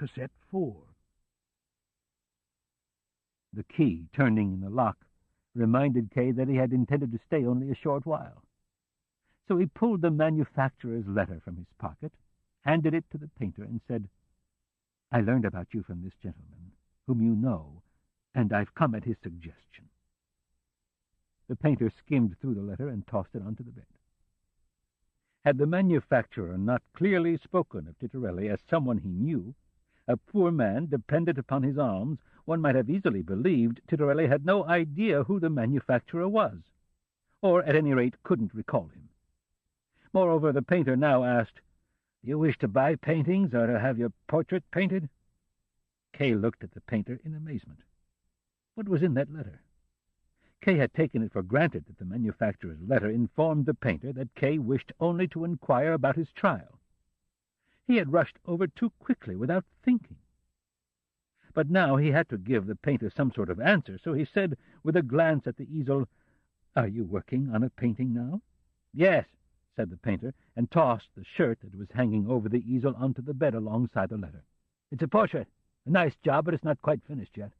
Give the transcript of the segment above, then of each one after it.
cassette 4. The key turning in the lock reminded Kay that he had intended to stay only a short while. So he pulled the manufacturer's letter from his pocket, handed it to the painter, and said, "I learned about you from this gentleman, whom you know, and I've come at his suggestion." The painter skimmed through the letter and tossed it onto the bed. Had the manufacturer not clearly spoken of Titorelli as someone he knew, a poor man dependent upon his alms, one might have easily believed Titorelli had no idea who the manufacturer was, or at any rate couldn't recall him. Moreover, the painter now asked, "Do you wish to buy paintings or to have your portrait painted?" Kay looked at the painter in amazement. What was in that letter? Kay had taken it for granted that the manufacturer's letter informed the painter that Kay wished only to inquire about his trial. He had rushed over too quickly without thinking. But now he had to give the painter some sort of answer, so he said, with a glance at the easel, "Are you working on a painting now?" "Yes," said the painter, and tossed the shirt that was hanging over the easel onto the bed alongside the letter. "It's a portrait. A nice job, but it's not quite finished yet."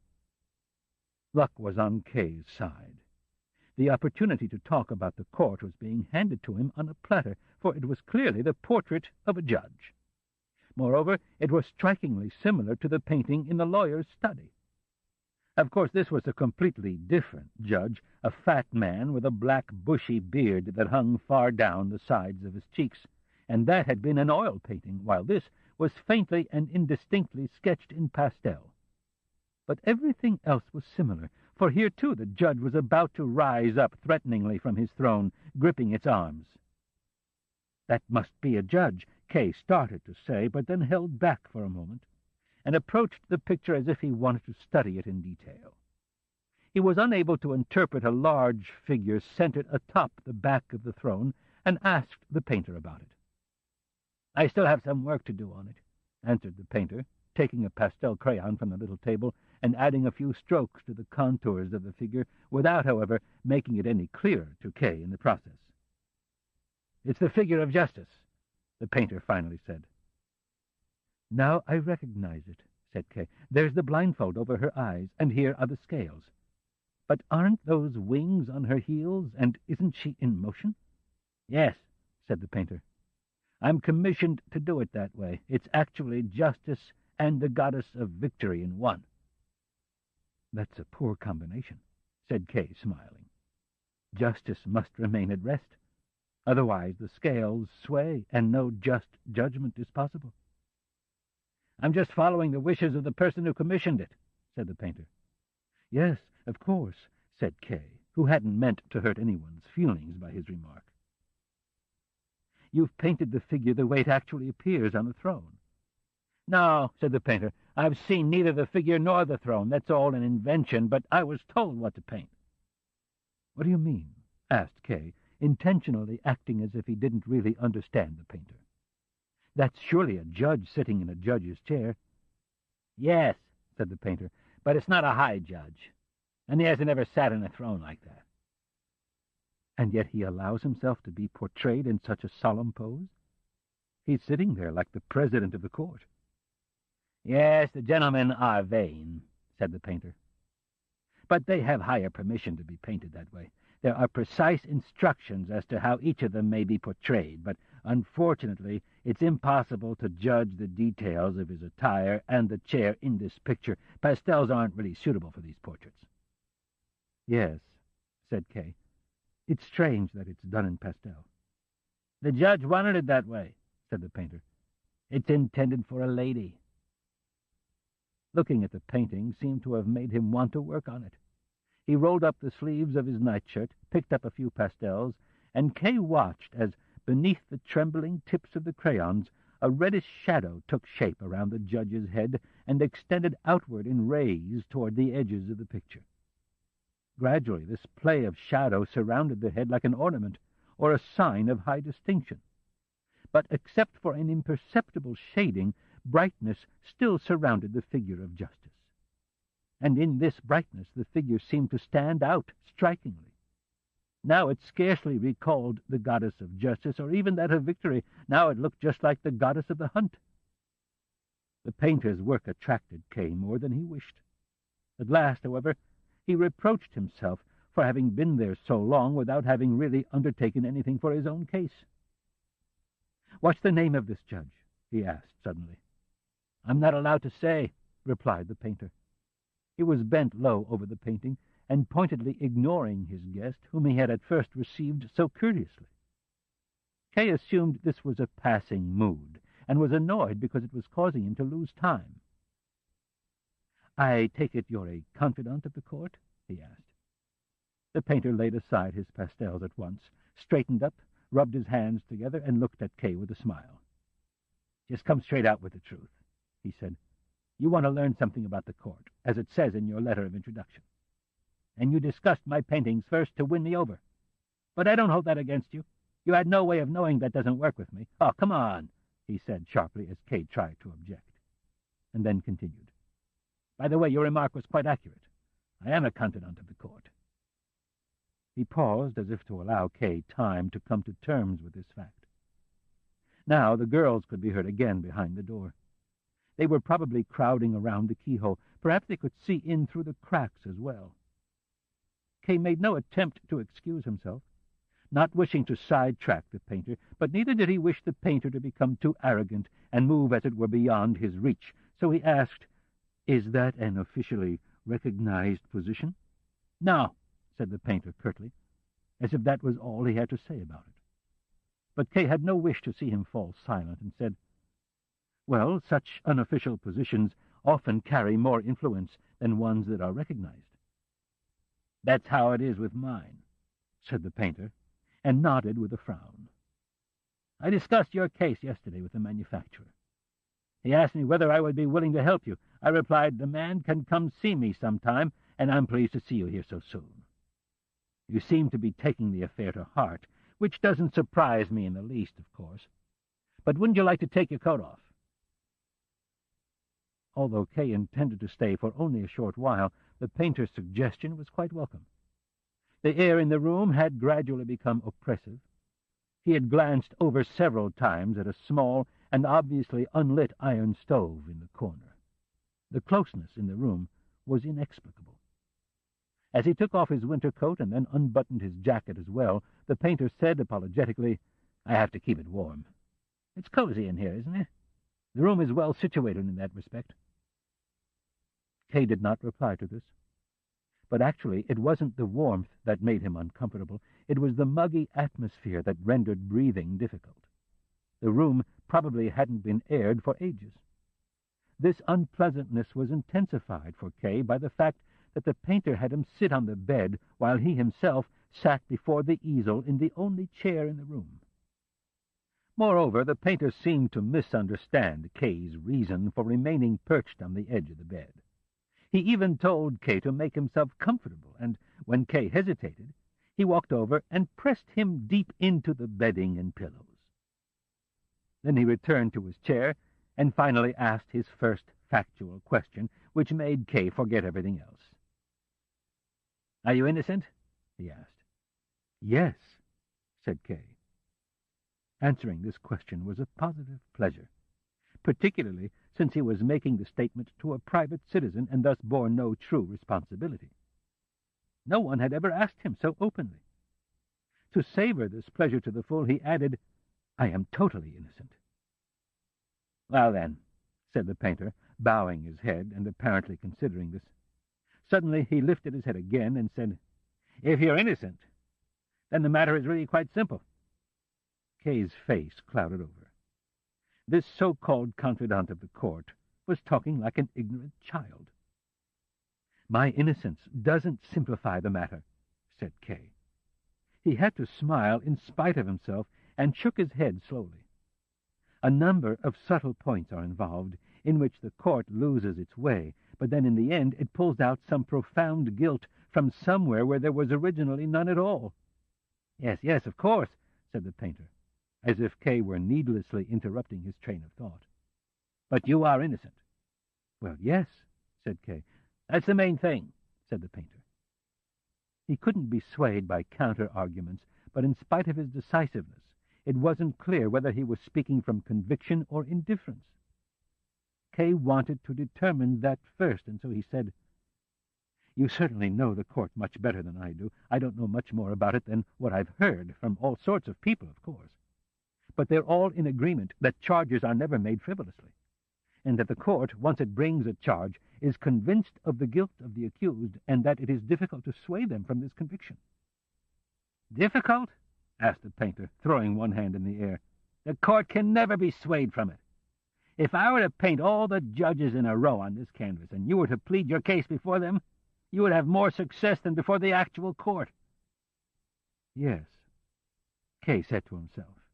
Luck was on Kay's side. The opportunity to talk about the court was being handed to him on a platter, for it was clearly the portrait of a judge. Moreover, it was strikingly similar to the painting in the lawyer's study. Of course, this was a completely different judge, a fat man with a black, bushy beard that hung far down the sides of his cheeks, and that had been an oil painting, while this was faintly and indistinctly sketched in pastel. But everything else was similar, for here, too, the judge was about to rise up threateningly from his throne, gripping its arms. "That must be a judge," Kay started to say, but then held back for a moment, and approached the picture as if he wanted to study it in detail. He was unable to interpret a large figure centered atop the back of the throne, and asked the painter about it. "I still have some work to do on it," answered the painter, taking a pastel crayon from the little table and adding a few strokes to the contours of the figure, without, however, making it any clearer to Kay in the process. "It's the figure of justice," the painter finally said. "Now I recognize it," said Kay. "There's the blindfold over her eyes, and here are the scales. But aren't those wings on her heels, and isn't she in motion?" "Yes," said the painter. "I'm commissioned to do it that way. It's actually justice and the goddess of victory in one." "That's a poor combination," said Kay, smiling. "Justice must remain at rest. Otherwise the scales sway, and no just judgment is possible." "I'm just following the wishes of the person who commissioned it," said the painter. "Yes, of course," said Kay, who hadn't meant to hurt anyone's feelings by his remark. "You've painted the figure the way it actually appears on the throne." "No," said the painter. "I've seen neither the figure nor the throne. That's all an invention, but I was told what to paint." "What do you mean?" asked Kay, intentionally acting as if he didn't really understand the painter. "That's surely a judge sitting in a judge's chair." "Yes," said the painter, "but it's not a high judge, and he hasn't ever sat in a throne like that." "And yet he allows himself to be portrayed in such a solemn pose? He's sitting there like the president of the court." "Yes, the gentlemen are vain," said the painter. "But they have higher permission to be painted that way. There are precise instructions as to how each of them may be portrayed, but unfortunately it's impossible to judge the details of his attire and the chair in this picture. Pastels aren't really suitable for these portraits." "Yes," said Kay. "It's strange that it's done in pastel." "The judge wanted it that way," said the painter. "It's intended for a lady." Looking at the painting seemed to have made him want to work on it. He rolled up the sleeves of his nightshirt, picked up a few pastels, and Kay watched as, beneath the trembling tips of the crayons, a reddish shadow took shape around the judge's head and extended outward in rays toward the edges of the picture. Gradually this play of shadow surrounded the head like an ornament, or a sign of high distinction. But except for an imperceptible shading, brightness still surrounded the figure of justice. And in this brightness the figure seemed to stand out strikingly. Now it scarcely recalled the goddess of justice or even that of victory. Now it looked just like the goddess of the hunt. The painter's work attracted Kay more than he wished. At last, however, he reproached himself for having been there so long without having really undertaken anything for his own case. "What's the name of this judge?" he asked suddenly. "I'm not allowed to say," replied the painter. He was bent low over the painting and pointedly ignoring his guest, whom he had at first received so courteously. Kay assumed this was a passing mood, and was annoyed because it was causing him to lose time. "I take it you're a confidant of the court?" he asked. The painter laid aside his pastels at once, straightened up, rubbed his hands together, and looked at Kay with a smile. "Just come straight out with the truth," he said. "You want to learn something about the court, as it says in your letter of introduction. And you discussed my paintings first to win me over. But I don't hold that against you. You had no way of knowing that doesn't work with me. Oh, come on," he said sharply as Kay tried to object, and then continued. "By the way, your remark was quite accurate. I am a confidant of the court." He paused as if to allow Kay time to come to terms with this fact. Now the girls could be heard again behind the door. They were probably crowding around the keyhole. Perhaps they could see in through the cracks as well. Kay made no attempt to excuse himself, not wishing to sidetrack the painter, but neither did he wish the painter to become too arrogant and move, as it were, beyond his reach. So he asked, "Is that an officially recognized position?" "No," said the painter curtly, as if that was all he had to say about it. But Kay had no wish to see him fall silent, and said, "Well, such unofficial positions often carry more influence than ones that are recognized." "That's how it is with mine," said the painter, and nodded with a frown. "I discussed your case yesterday with the manufacturer. He asked me whether I would be willing to help you. I replied, 'The man can come see me sometime, and I'm pleased to see you here so soon.' You seem to be taking the affair to heart, which doesn't surprise me in the least, of course. But wouldn't you like to take your coat off?" Although Kay intended to stay for only a short while, the painter's suggestion was quite welcome. The air in the room had gradually become oppressive. He had glanced over several times at a small and obviously unlit iron stove in the corner. The closeness in the room was inexplicable. As he took off his winter coat and then unbuttoned his jacket as well, the painter said apologetically, "I have to keep it warm. It's cozy in here, isn't it? The room is well situated in that respect." Kay did not reply to this. But actually it wasn't the warmth that made him uncomfortable. It was the muggy atmosphere that rendered breathing difficult. The room probably hadn't been aired for ages. This unpleasantness was intensified for Kay by the fact that the painter had him sit on the bed while he himself sat before the easel in the only chair in the room. Moreover, the painter seemed to misunderstand Kay's reason for remaining perched on the edge of the bed. He even told Kay to make himself comfortable, and when Kay hesitated, he walked over and pressed him deep into the bedding and pillows. Then he returned to his chair and finally asked his first factual question, which made Kay forget everything else. "Are you innocent?" he asked. "Yes," said Kay. Answering this question was a positive pleasure, particularly since he was making the statement to a private citizen and thus bore no true responsibility. No one had ever asked him so openly. To savor this pleasure to the full, he added, "I am totally innocent." "Well, then," said the painter, bowing his head and apparently considering this. Suddenly he lifted his head again and said, "If you're innocent, then the matter is really quite simple." Kay's face clouded over. This so-called confidant of the court was talking like an ignorant child. "My innocence doesn't simplify the matter," said Kay. He had to smile in spite of himself and shook his head slowly. A number of subtle points are involved in which the court loses its way, but then in the end it pulls out some profound guilt from somewhere where there was originally none at all. Yes, of course," said the painter, as if Kay were needlessly interrupting his train of thought. "But you are innocent." "Well, yes," said Kay. "That's the main thing," said the painter. He couldn't be swayed by counter-arguments, but in spite of his decisiveness, it wasn't clear whether he was speaking from conviction or indifference. Kay wanted to determine that first, and so he said, "You certainly know the court much better than I do. I don't know much more about it than what I've heard from all sorts of people, of course. But they're all in agreement that charges are never made frivolously, and that the court, once it brings a charge, is convinced of the guilt of the accused, and that it is difficult to sway them from this conviction." "Difficult?" asked the painter, throwing one hand in the air. "The court can never be swayed from it. If I were to paint all the judges in a row on this canvas, and you were to plead your case before them, you would have more success than before the actual court." "Yes," Kay said to himself,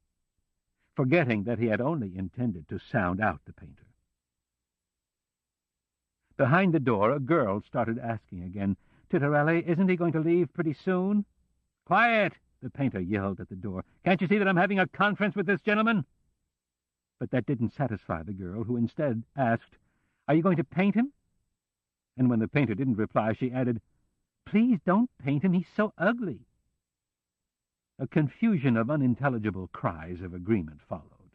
forgetting that he had only intended to sound out the painter. Behind the door, a girl started asking again, "Titarelli, isn't he going to leave pretty soon?" "Quiet!" the painter yelled at the door. "Can't you see that I'm having a conference with this gentleman?" But that didn't satisfy the girl, who instead asked, "Are you going to paint him?" And when the painter didn't reply, she added, "Please don't paint him. He's so ugly." A confusion of unintelligible cries of agreement followed.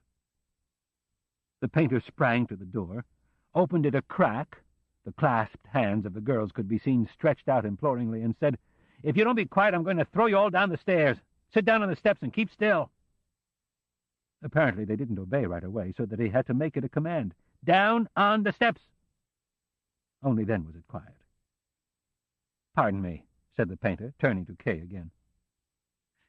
The painter sprang to the door, opened it a crack. The clasped hands of the girls could be seen stretched out imploringly, and said, "If you don't be quiet, I'm going to throw you all down the stairs. Sit down on the steps and keep still." Apparently they didn't obey right away, so that he had to make it a command. "Down on the steps!" Only then was it quiet. "Pardon me," said the painter, turning to Kay again.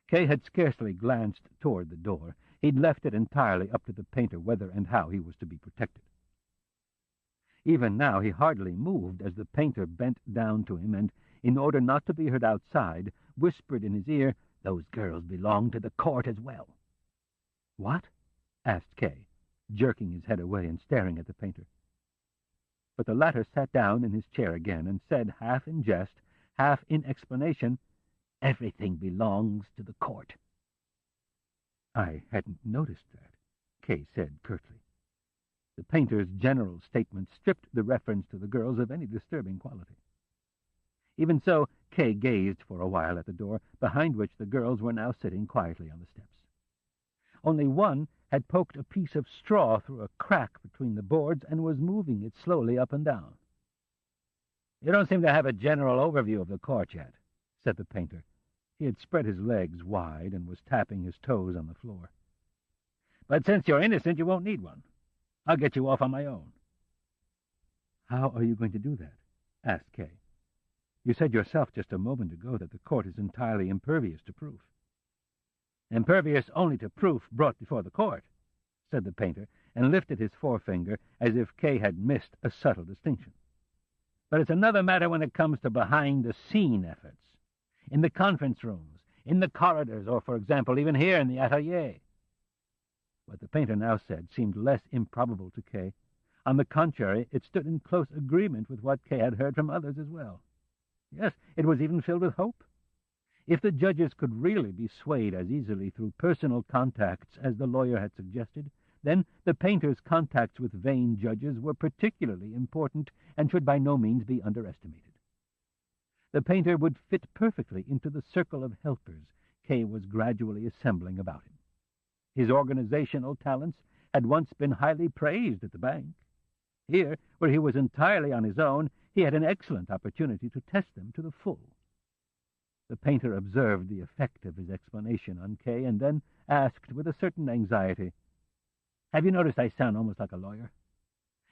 Kay had scarcely glanced toward the door. He'd left it entirely up to the painter whether and how he was to be protected. Even now he hardly moved as the painter bent down to him and, in order not to be heard outside, whispered in his ear, "Those girls belong to the court as well." "What?" asked Kay, jerking his head away and staring at the painter. But the latter sat down in his chair again and said, half in jest, half in explanation, "Everything belongs to the court." "I hadn't noticed that," Kay said curtly. The painter's general statement stripped the reference to the girls of any disturbing quality. Even so, Kay gazed for a while at the door, behind which the girls were now sitting quietly on the steps. Only one had poked a piece of straw through a crack between the boards and was moving it slowly up and down. "You don't seem to have a general overview of the court yet," said the painter. He had spread his legs wide and was tapping his toes on the floor. "But since you're innocent, you won't need one. I'll get you off on my own." "How are you going to do that?" asked Kay. "You said yourself just a moment ago that the court is entirely impervious to proof." "Impervious only to proof brought before the court," said the painter, and lifted his forefinger as if Kay had missed a subtle distinction. "But it's another matter when it comes to behind-the-scene efforts, in the conference rooms, in the corridors, or, for example, even here in the atelier." What the painter now said seemed less improbable to Kay. On the contrary, it stood in close agreement with what Kay had heard from others as well. Yes, it was even filled with hope. If the judges could really be swayed as easily through personal contacts as the lawyer had suggested, then the painter's contacts with vain judges were particularly important and should by no means be underestimated. The painter would fit perfectly into the circle of helpers Kay was gradually assembling about him. His organizational talents had once been highly praised at the bank. Here, where he was entirely on his own, he had an excellent opportunity to test them to the full. The painter observed the effect of his explanation on Kay and then asked with a certain anxiety, "Have you noticed I sound almost like a lawyer?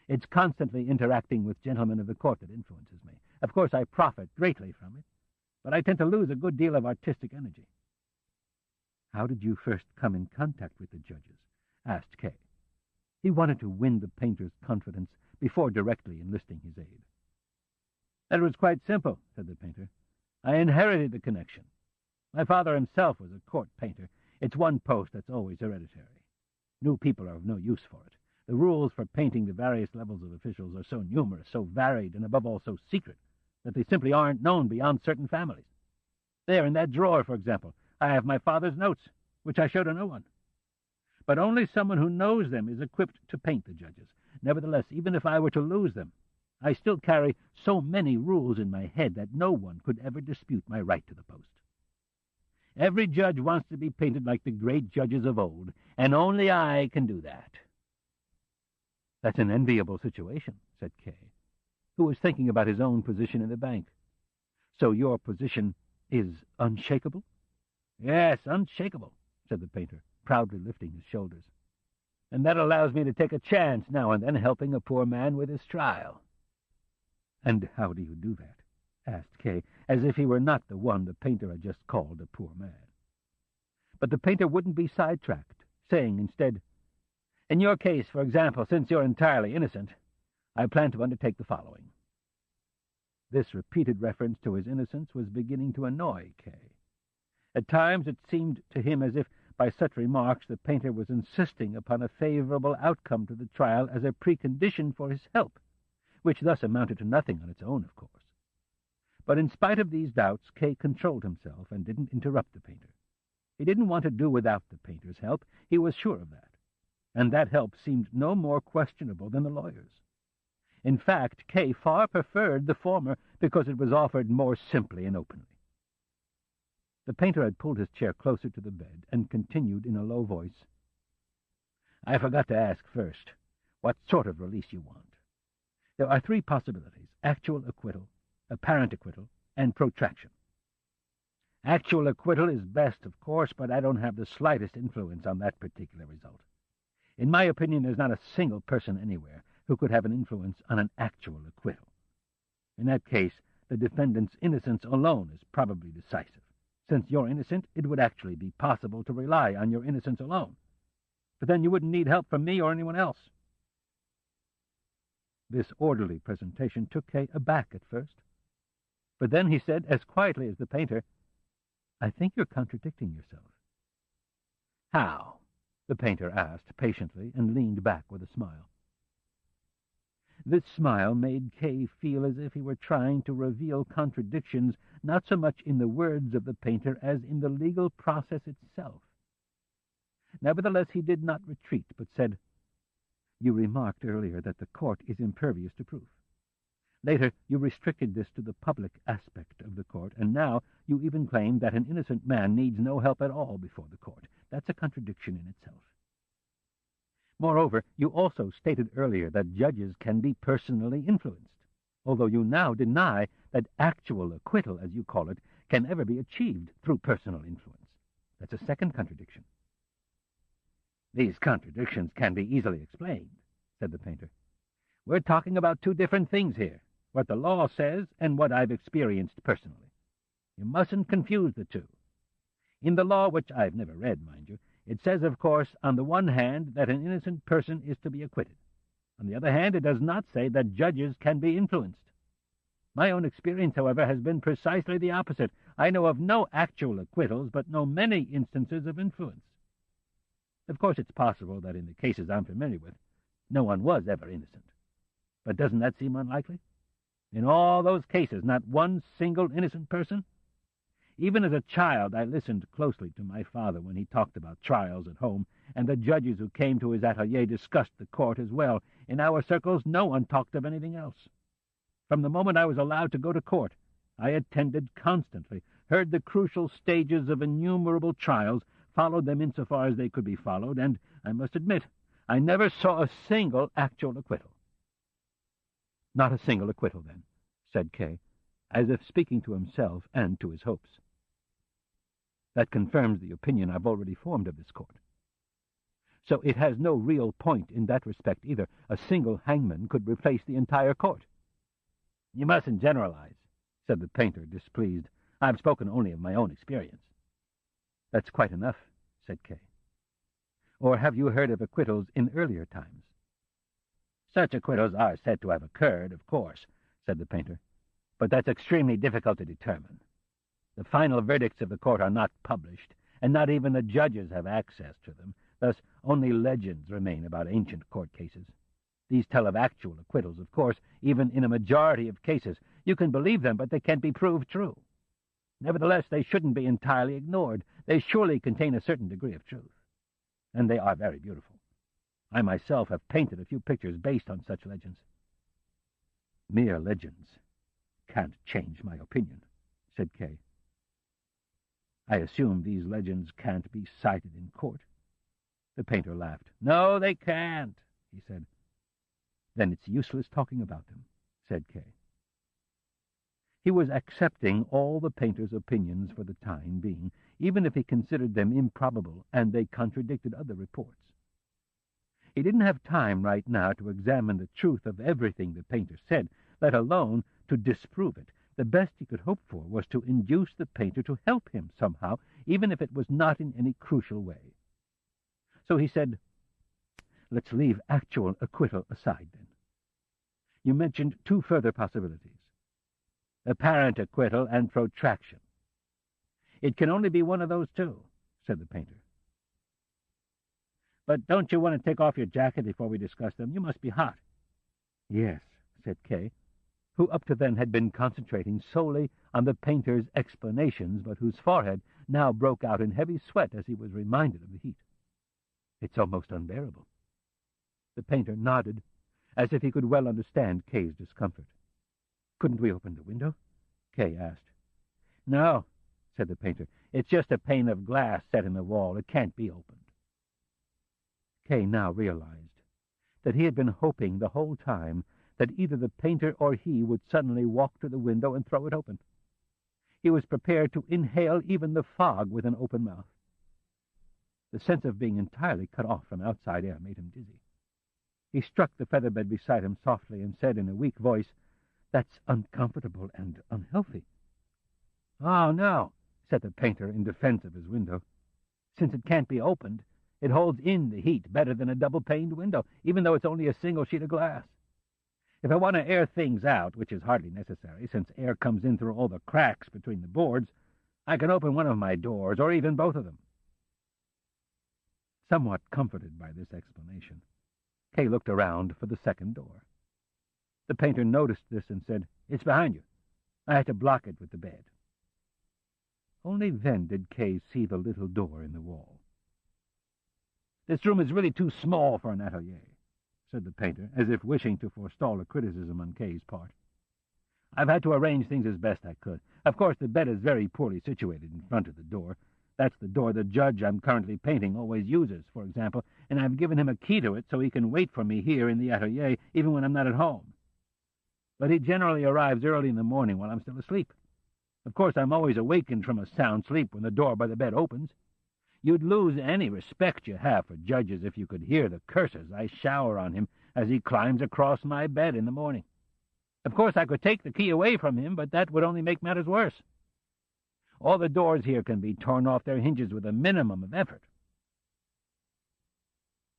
It's constantly interacting with gentlemen of the court that influences me. Of course, I profit greatly from it, but I tend to lose a good deal of artistic energy." "How did you first come in contact with the judges?" asked Kay. He wanted to win the painter's confidence before directly enlisting his aid. "That was quite simple," said the painter. "I inherited the connection. My father himself was a court painter. It's one post that's always hereditary. New people are of no use for it. The rules for painting the various levels of officials are so numerous, so varied, and above all so secret, that they simply aren't known beyond certain families. There, in that drawer, for example, I have my father's notes, which I show to no one. But only someone who knows them is equipped to paint the judges. Nevertheless, even if I were to lose them, I still carry so many rules in my head that no one could ever dispute my right to the post. Every judge wants to be painted like the great judges of old, and only I can do that." That's an enviable situation, said Kay, who was thinking about his own position in the bank. So your position is unshakable? Yes, unshakable, said the painter, proudly lifting his shoulders. And that allows me to take a chance now and then helping a poor man with his trial. And how do you do that? Asked Kay, as if he were not the one the painter had just called a poor man. But the painter wouldn't be sidetracked, saying instead, In your case, for example, since you're entirely innocent, I plan to undertake the following. This repeated reference to his innocence was beginning to annoy Kay. At times it seemed to him as if, by such remarks, the painter was insisting upon a favorable outcome to the trial as a precondition for his help, which thus amounted to nothing on its own, of course. But in spite of these doubts, Kay controlled himself and didn't interrupt the painter. He didn't want to do without the painter's help, he was sure of that, and that help seemed no more questionable than the lawyer's. In fact, Kay far preferred the former because it was offered more simply and openly. The painter had pulled his chair closer to the bed and continued in a low voice, I forgot to ask first what sort of release you want. There are three possibilities: actual acquittal, apparent acquittal, and protraction. Actual acquittal is best, of course, but I don't have the slightest influence on that particular result. In my opinion, there's not a single person anywhere who could have an influence on an actual acquittal. In that case, the defendant's innocence alone is probably decisive. Since you're innocent, it would actually be possible to rely on your innocence alone. But then you wouldn't need help from me or anyone else. This orderly presentation took Kay aback at first. But then he said, as quietly as the painter, I think you're contradicting yourself. How? The painter asked patiently and leaned back with a smile. This smile made Kay feel as if he were trying to reveal contradictions not so much in the words of the painter as in the legal process itself. Nevertheless, he did not retreat, but said, You remarked earlier that the court is impervious to proof. Later, you restricted this to the public aspect of the court, and now you even claim that an innocent man needs no help at all before the court. That's a contradiction in itself. Moreover, you also stated earlier that judges can be personally influenced, although you now deny that actual acquittal, as you call it, can ever be achieved through personal influence. That's a second contradiction. These contradictions can be easily explained, said the painter. We're talking about two different things here, what the law says and what I've experienced personally. You mustn't confuse the two. In the law, which I've never read, mind you, it says, of course, on the one hand, that an innocent person is to be acquitted. On the other hand, it does not say that judges can be influenced. My own experience, however, has been precisely the opposite. I know of no actual acquittals, but know many instances of influence. Of course, it's possible that in the cases I'm familiar with, no one was ever innocent. But doesn't that seem unlikely? In all those cases, not one single innocent person? Even as a child, I listened closely to my father when he talked about trials at home, and the judges who came to his atelier discussed the court as well. In our circles, no one talked of anything else. From the moment I was allowed to go to court, I attended constantly, heard the crucial stages of innumerable trials, followed them insofar as they could be followed, and, I must admit, I never saw a single actual acquittal. Not a single acquittal, then, said Kay, as if speaking to himself and to his hopes. That confirms the opinion I've already formed of this court. So it has no real point in that respect either. A single hangman could replace the entire court. You mustn't generalize, said the painter, displeased. I've spoken only of my own experience. That's quite enough, said Kay. Or have you heard of acquittals in earlier times? Such acquittals are said to have occurred, of course, said the painter, but that's extremely difficult to determine. The final verdicts of the court are not published, and not even the judges have access to them. Thus, only legends remain about ancient court cases. These tell of actual acquittals, of course, even in a majority of cases. You can believe them, but they can't be proved true. Nevertheless, they shouldn't be entirely ignored. They surely contain a certain degree of truth. And they are very beautiful. I myself have painted a few pictures based on such legends. Mere legends can't change my opinion, said Kay. I assume these legends can't be cited in court. The painter laughed. No, they can't, he said. Then it's useless talking about them, said Kay. He was accepting all the painter's opinions for the time being, even if he considered them improbable and they contradicted other reports. He didn't have time right now to examine the truth of everything the painter said, let alone to disprove it. The best he could hope for was to induce the painter to help him somehow, even if it was not in any crucial way. So he said, "Let's leave actual acquittal aside, then. You mentioned two further possibilities. Apparent acquittal and protraction. It can only be one of those two," said the painter. "But don't you want to take off your jacket before we discuss them? You must be hot." "Yes," said Kay, who up to then had been concentrating solely on the painter's explanations, but whose forehead now broke out in heavy sweat as he was reminded of the heat. "It's almost unbearable." The painter nodded, as if he could well understand Kay's discomfort. "Couldn't we open the window?" Kay asked. "No," said the painter. "It's just a pane of glass set in the wall. It can't be opened." Kay now realized that he had been hoping the whole time that either the painter or he would suddenly walk to the window and throw it open. He was prepared to inhale even the fog with an open mouth. The sense of being entirely cut off from outside air made him dizzy. He struck the feather-bed beside him softly and said in a weak voice, "That's uncomfortable and unhealthy." "Oh, no," said the painter in defense of his window. "Since it can't be opened, it holds in the heat better than a double-paned window, even though it's only a single sheet of glass. If I want to air things out, which is hardly necessary, since air comes in through all the cracks between the boards, I can open one of my doors, or even both of them." Somewhat comforted by this explanation, Kay looked around for the second door. The painter noticed this and said, "It's behind you. I had to block it with the bed." Only then did Kay see the little door in the wall. "This room is really too small for an atelier," said the painter, as if wishing to forestall a criticism on Kay's part. "I've had to arrange things as best I could. Of course, the bed is very poorly situated in front of the door. That's the door the judge I'm currently painting always uses, for example, and I've given him a key to it so he can wait for me here in the atelier even when I'm not at home. But he generally arrives early in the morning while I'm still asleep. Of course, I'm always awakened from a sound sleep when the door by the bed opens. You'd lose any respect you have for judges if you could hear the curses I shower on him as he climbs across my bed in the morning. Of course, I could take the key away from him, but that would only make matters worse. All the doors here can be torn off their hinges with a minimum of effort."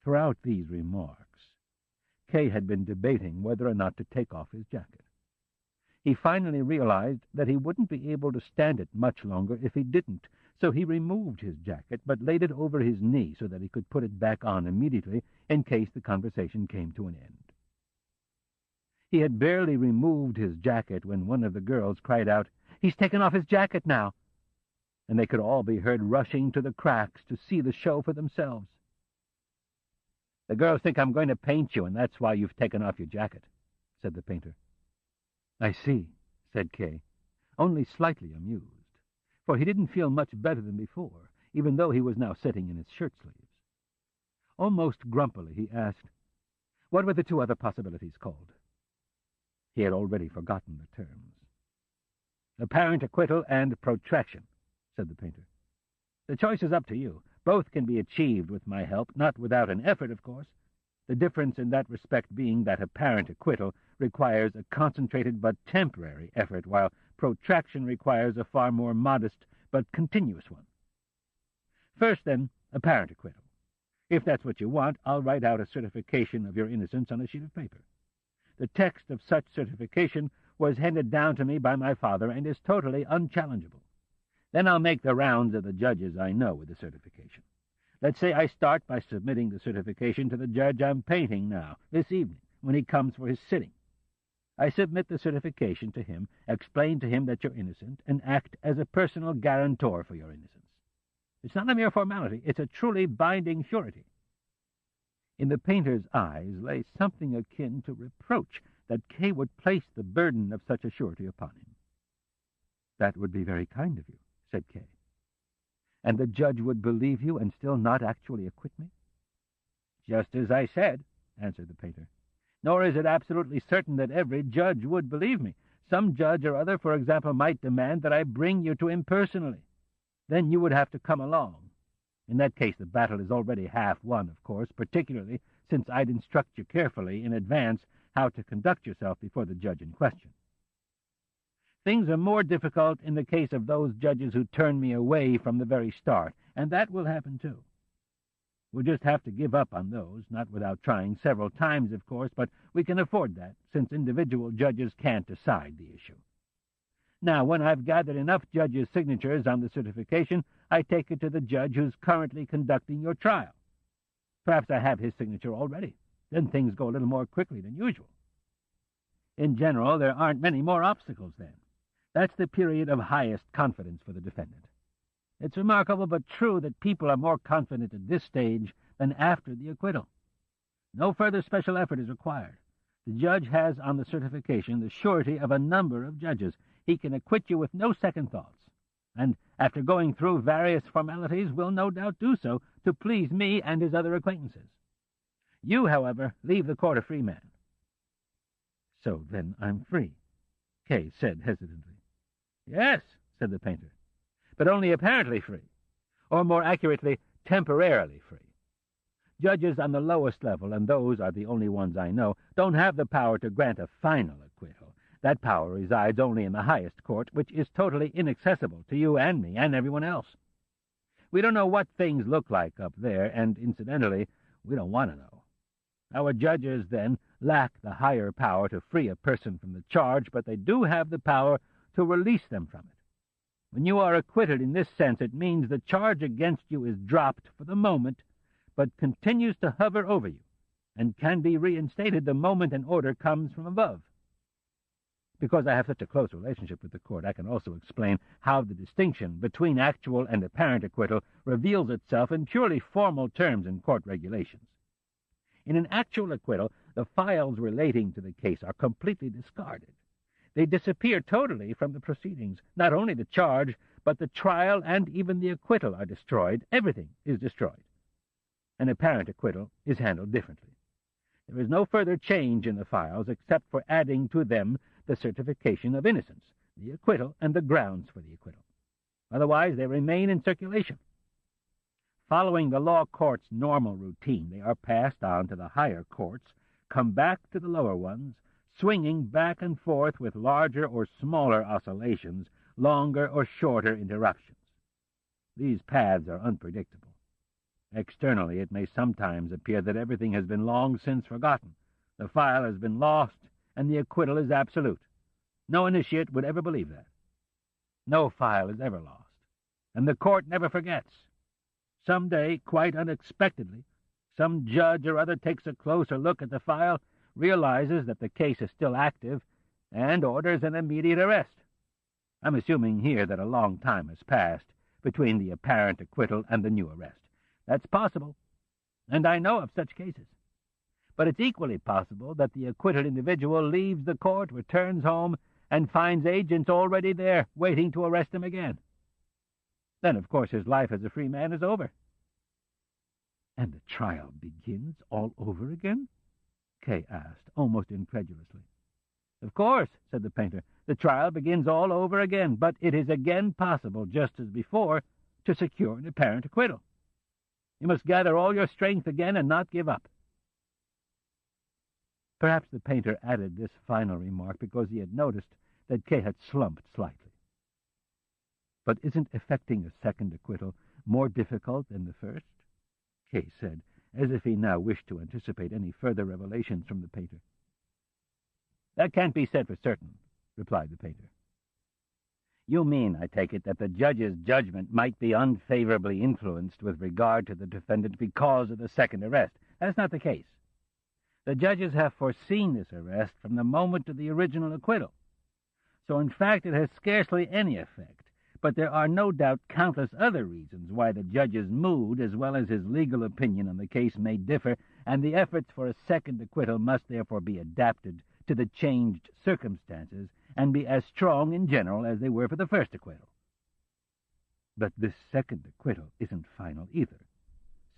Throughout these remarks, Kay had been debating whether or not to take off his jacket. He finally realized that he wouldn't be able to stand it much longer if he didn't, so he removed his jacket, but laid it over his knee so that he could put it back on immediately in case the conversation came to an end. He had barely removed his jacket when one of the girls cried out, "He's taken off his jacket now!" and they could all be heard rushing to the cracks to see the show for themselves. "The girls think I'm going to paint you, and that's why you've taken off your jacket," said the painter. "I see," said Kay, only slightly amused, for he didn't feel much better than before, even though he was now sitting in his shirt-sleeves. Almost grumpily he asked, "What were the two other possibilities called?" He had already forgotten the terms. "Apparent acquittal and protraction," said the painter. "The choice is up to you. Both can be achieved with my help, not without an effort, of course. The difference in that respect being that apparent acquittal requires a concentrated but temporary effort, while protraction requires a far more modest but continuous one. First, then, apparent acquittal. If that's what you want, I'll write out a certification of your innocence on a sheet of paper. The text of such certification was handed down to me by my father and is totally unchallengeable. Then I'll make the rounds of the judges I know with the certification. Let's say I start by submitting the certification to the judge I'm painting now, this evening, when he comes for his sitting. I submit the certification to him, explain to him that you're innocent, and act as a personal guarantor for your innocence. It's not a mere formality, it's a truly binding surety." In the painter's eyes lay something akin to reproach that Kay would place the burden of such a surety upon him. "That would be very kind of you," said Kay. "And the judge would believe you and still not actually acquit me?" "Just as I said," answered the painter. Nor is it absolutely certain that every judge would believe me. Some judge or other, for example, might demand that I bring you to him personally. Then you would have to come along. In that case, the battle is already half won, of course, particularly since I'd instruct you carefully in advance how to conduct yourself before the judge in question. Things are more difficult in the case of those judges who turn me away from the very start, and that will happen too. We'll just have to give up on those, not without trying several times, of course, but we can afford that, since individual judges can't decide the issue. Now, when I've gathered enough judges' signatures on the certification, I take it to the judge who's currently conducting your trial. Perhaps I have his signature already. Then things go a little more quickly than usual. In general, there aren't many more obstacles then. That's the period of highest confidence for the defendant. It's remarkable but true that people are more confident at this stage than after the acquittal. No further special effort is required. The judge has on the certification the surety of a number of judges. He can acquit you with no second thoughts, and after going through various formalities will no doubt do so to please me and his other acquaintances. You, however, leave the court a free man. So then I'm free, Kay said hesitantly. Yes, said the painter, but only apparently free, or more accurately, temporarily free. Judges on the lowest level, and those are the only ones I know, don't have the power to grant a final acquittal. That power resides only in the highest court, which is totally inaccessible to you and me and everyone else. We don't know what things look like up there, and incidentally, we don't want to know. Our judges, then, lack the higher power to free a person from the charge, but they do have the power to release them from it. When you are acquitted in this sense, it means the charge against you is dropped for the moment, but continues to hover over you, and can be reinstated the moment an order comes from above. Because I have such a close relationship with the court, I can also explain how the distinction between actual and apparent acquittal reveals itself in purely formal terms in court regulations. In an actual acquittal, the files relating to the case are completely discarded. They disappear totally from the proceedings. Not only the charge, but the trial and even the acquittal are destroyed. Everything is destroyed. An apparent acquittal is handled differently. There is no further change in the files except for adding to them the certification of innocence, the acquittal, and the grounds for the acquittal. Otherwise, they remain in circulation. Following the law court's normal routine, they are passed on to the higher courts, come back to the lower ones, swinging back and forth with larger or smaller oscillations, longer or shorter interruptions. These paths are unpredictable. Externally, it may sometimes appear that everything has been long since forgotten. The file has been lost, and the acquittal is absolute. No initiate would ever believe that. No file is ever lost, and the court never forgets. Some day, quite unexpectedly, some judge or other takes a closer look at the file, realizes that the case is still active, and orders an immediate arrest. I'm assuming here that a long time has passed between the apparent acquittal and the new arrest. That's possible, and I know of such cases. But it's equally possible that the acquitted individual leaves the court, returns home, and finds agents already there, waiting to arrest him again. Then, of course, his life as a free man is over. And the trial begins all over again? Kay asked, almost incredulously. Of course, said the painter, the trial begins all over again, but it is again possible, just as before, to secure an apparent acquittal. You must gather all your strength again and not give up. Perhaps the painter added this final remark because he had noticed that Kay had slumped slightly. But isn't effecting a second acquittal more difficult than the first? Kay said, as if he now wished to anticipate any further revelations from the painter. That can't be said for certain, replied the painter. You mean, I take it, that the judge's judgment might be unfavorably influenced with regard to the defendant because of the second arrest. That's not the case. The judges have foreseen this arrest from the moment of the original acquittal. So, in fact, it has scarcely any effect. But there are no doubt countless other reasons why the judge's mood, as well as his legal opinion on the case, may differ, and the efforts for a second acquittal must therefore be adapted to the changed circumstances and be as strong in general as they were for the first acquittal. But this second acquittal isn't final either,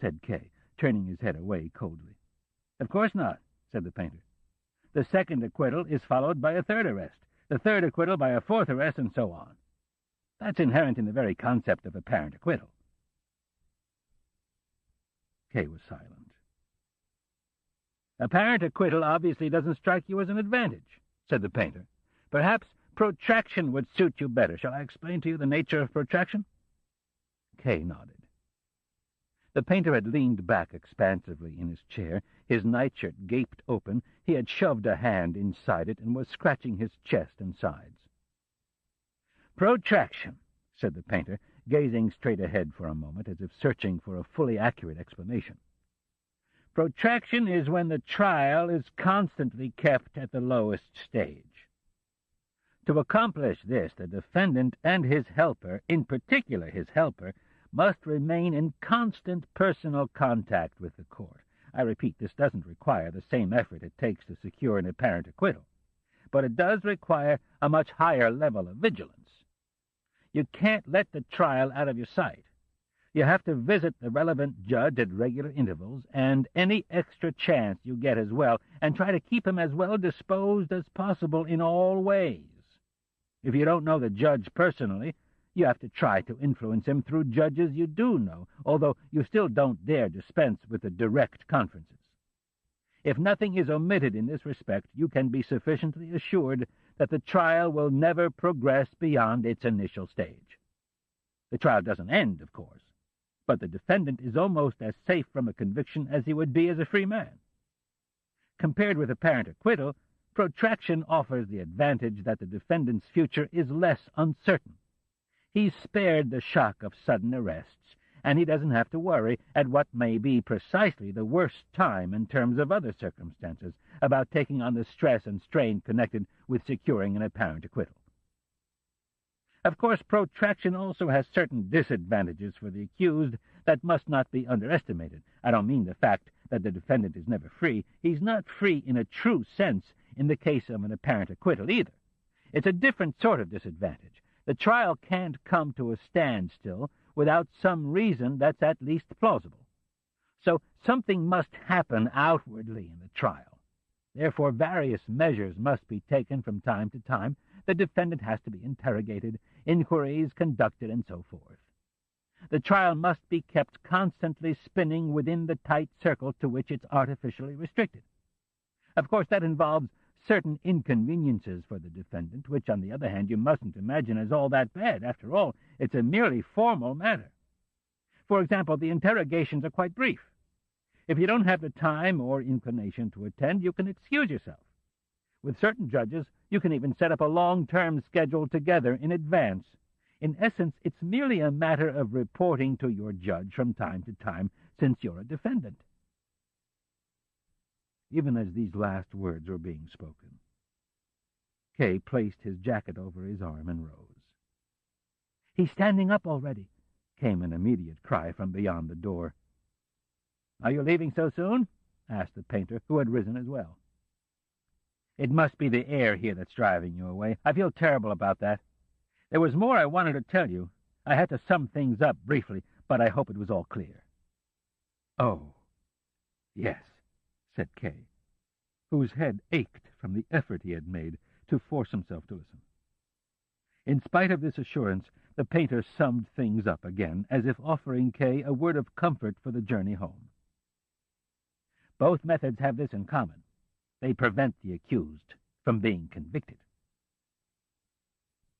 said Kay, turning his head away coldly. Of course not, said the painter. The second acquittal is followed by a third arrest, the third acquittal by a fourth arrest, and so on. That's inherent in the very concept of apparent acquittal. Kay was silent. Apparent acquittal obviously doesn't strike you as an advantage, said the painter. Perhaps protraction would suit you better. Shall I explain to you the nature of protraction? Kay nodded. The painter had leaned back expansively in his chair, his nightshirt gaped open. He had shoved a hand inside it and was scratching his chest and sides. Protraction, said the painter, gazing straight ahead for a moment as if searching for a fully accurate explanation. Protraction is when the trial is constantly kept at the lowest stage. To accomplish this, the defendant and his helper, in particular his helper, must remain in constant personal contact with the court. I repeat, this doesn't require the same effort it takes to secure an apparent acquittal, but it does require a much higher level of vigilance. You can't let the trial out of your sight. You have to visit the relevant judge at regular intervals, and any extra chance you get as well, and try to keep him as well disposed as possible in all ways. If you don't know the judge personally, you have to try to influence him through judges you do know, although you still don't dare dispense with the direct conferences. If nothing is omitted in this respect, you can be sufficiently assured that the trial will never progress beyond its initial stage. The trial doesn't end, of course, but the defendant is almost as safe from a conviction as he would be as a free man. Compared with apparent acquittal, protraction offers the advantage that the defendant's future is less uncertain. He's spared the shock of sudden arrests, and he doesn't have to worry at what may be precisely the worst time in terms of other circumstances about taking on the stress and strain connected with securing an apparent acquittal. Of course, protraction also has certain disadvantages for the accused that must not be underestimated. I don't mean the fact that the defendant is never free. He's not free in a true sense in the case of an apparent acquittal either. It's a different sort of disadvantage. The trial can't come to a standstill without some reason that's at least plausible. So something must happen outwardly in the trial. Therefore, various measures must be taken from time to time. The defendant has to be interrogated, inquiries conducted, and so forth. The trial must be kept constantly spinning within the tight circle to which it's artificially restricted. Of course, that involves certain inconveniences for the defendant, which, on the other hand, you mustn't imagine as all that bad. After all, it's a merely formal matter. For example, the interrogations are quite brief. If you don't have the time or inclination to attend, you can excuse yourself. With certain judges, you can even set up a long-term schedule together in advance. In essence, it's merely a matter of reporting to your judge from time to time, since you're a defendant. Even as these last words were being spoken, Kay placed his jacket over his arm and rose. "He's standing up already," came an immediate cry from beyond the door. "Are you leaving so soon?" asked the painter, who had risen as well. "It must be the air here that's driving you away. I feel terrible about that. There was more I wanted to tell you. I had to sum things up briefly, but I hope it was all clear." "Oh, yes," said Kay, whose head ached from the effort he had made to force himself to listen. In spite of this assurance, the painter summed things up again, as if offering Kay a word of comfort for the journey home. "Both methods have this in common. They prevent the accused from being convicted."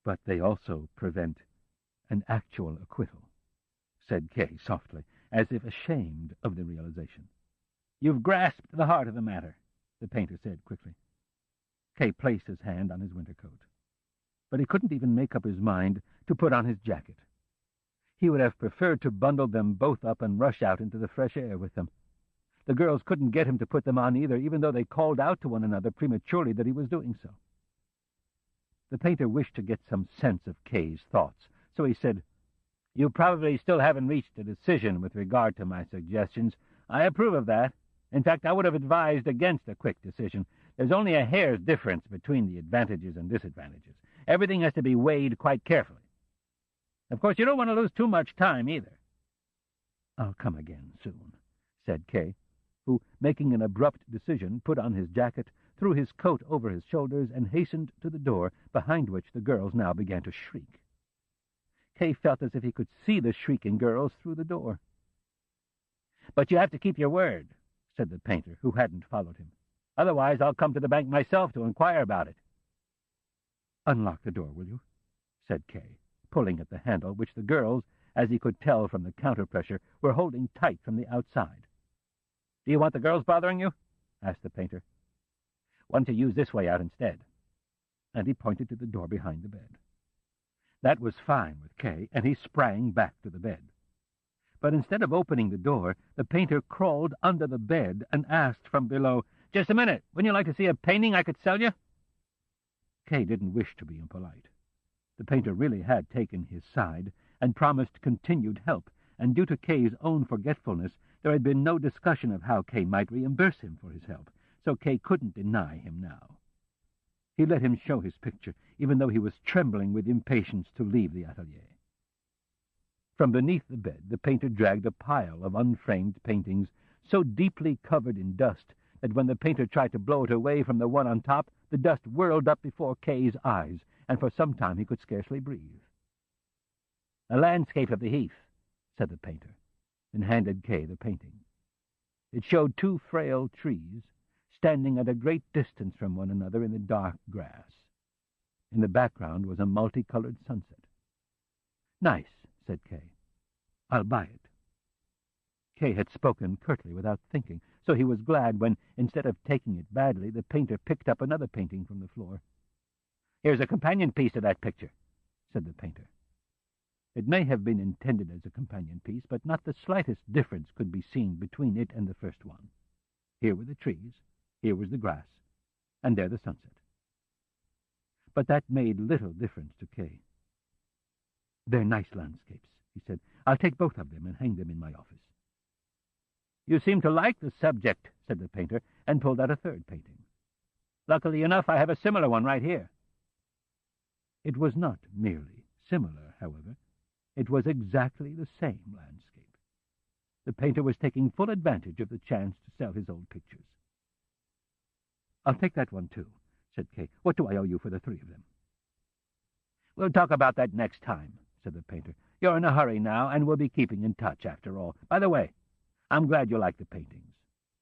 "But they also prevent an actual acquittal," said Kay softly, as if ashamed of the realization. "You've grasped the heart of the matter," the painter said quickly. Kay placed his hand on his winter coat, but he couldn't even make up his mind to put on his jacket. He would have preferred to bundle them both up and rush out into the fresh air with them. The girls couldn't get him to put them on either, even though they called out to one another prematurely that he was doing so. The painter wished to get some sense of Kay's thoughts, so he said, "You probably still haven't reached a decision with regard to my suggestions. I approve of that. In fact, I would have advised against a quick decision. There's only a hair's difference between the advantages and disadvantages. Everything has to be weighed quite carefully. Of course, you don't want to lose too much time either." "I'll come again soon," said Kay, who, making an abrupt decision, put on his jacket, threw his coat over his shoulders, and hastened to the door, behind which the girls now began to shriek. Kay felt as if he could see the shrieking girls through the door. "But you have to keep your word," said the painter, who hadn't followed him. "Otherwise I'll come to the bank myself to inquire about it." "Unlock the door, will you?" said Kay, pulling at the handle, which the girls, as he could tell from the counter-pressure, were holding tight from the outside. "Do you want the girls bothering you?" asked the painter. "Why don't you use this way out instead?" And he pointed to the door behind the bed. That was fine with Kay, and he sprang back to the bed. But instead of opening the door, the painter crawled under the bed and asked from below, "Just a minute, wouldn't you like to see a painting I could sell you?" Kay didn't wish to be impolite. The painter really had taken his side and promised continued help, and due to Kay's own forgetfulness, there had been no discussion of how Kay might reimburse him for his help, so Kay couldn't deny him now. He let him show his picture, even though he was trembling with impatience to leave the atelier. From beneath the bed, the painter dragged a pile of unframed paintings so deeply covered in dust that when the painter tried to blow it away from the one on top, the dust whirled up before Kay's eyes, and for some time he could scarcely breathe. "A landscape of the heath," said the painter, and handed Kay the painting. It showed two frail trees, standing at a great distance from one another in the dark grass. In the background was a multicolored sunset. "Nice," said Kay. "I'll buy it." Kay had spoken curtly without thinking, so he was glad when, instead of taking it badly, the painter picked up another painting from the floor. "Here's a companion piece to that picture," said the painter. It may have been intended as a companion piece, but not the slightest difference could be seen between it and the first one. Here were the trees, here was the grass, and there the sunset. But that made little difference to Kay. "They're nice landscapes," he said. "I'll take both of them and hang them in my office." "You seem to like the subject," said the painter, and pulled out a third painting. "Luckily enough, I have a similar one right here." It was not merely similar, however. It was exactly the same landscape. The painter was taking full advantage of the chance to sell his old pictures. "I'll take that one, too," said Kay. "What do I owe you for the three of them?" "We'll talk about that next time," said the painter. "You're in a hurry now, and we'll be keeping in touch after all. By the way, I'm glad you like the paintings.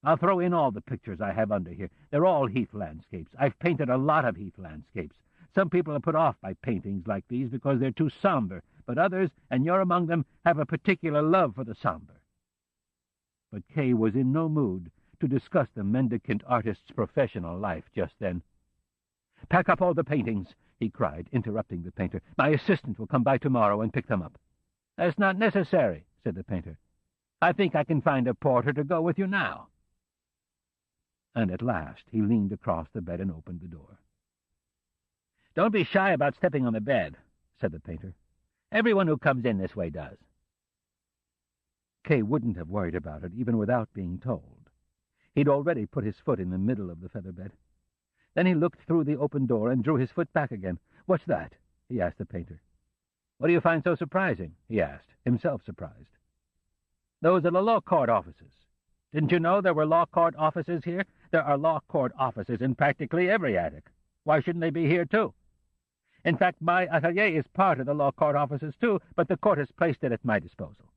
I'll throw in all the pictures I have under here. They're all heath landscapes. I've painted a lot of heath landscapes. Some people are put off by paintings like these because they're too somber, but others, and you're among them, have a particular love for the somber." But Kay was in no mood to discuss the mendicant artist's professional life just then. "Pack up all the paintings," he cried, interrupting the painter. "My assistant will come by tomorrow and pick them up." "That's not necessary," said the painter. "I think I can find a porter to go with you now." And at last he leaned across the bed and opened the door. "Don't be shy about stepping on the bed," said the painter. "Everyone who comes in this way does." Kay wouldn't have worried about it, even without being told. He'd already put his foot in the middle of the feather bed. Then he looked through the open door and drew his foot back again. "What's that?" he asked the painter. "What do you find so surprising?" he asked, himself surprised. "Those are the law court offices. Didn't you know there were law court offices here? There are law court offices in practically every attic. Why shouldn't they be here, too? In fact, my atelier is part of the law court offices, too, but the court has placed it at my disposal."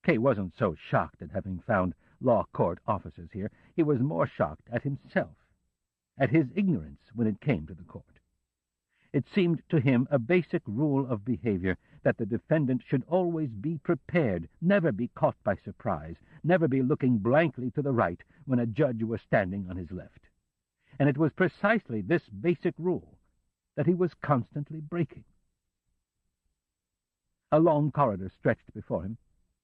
Kay wasn't so shocked at having found law court offices here. He was more shocked at himself, at his ignorance when it came to the court. It seemed to him a basic rule of behavior that the defendant should always be prepared, never be caught by surprise, never be looking blankly to the right when a judge was standing on his left. And it was precisely this basic rule that he was constantly breaking. A long corridor stretched before him,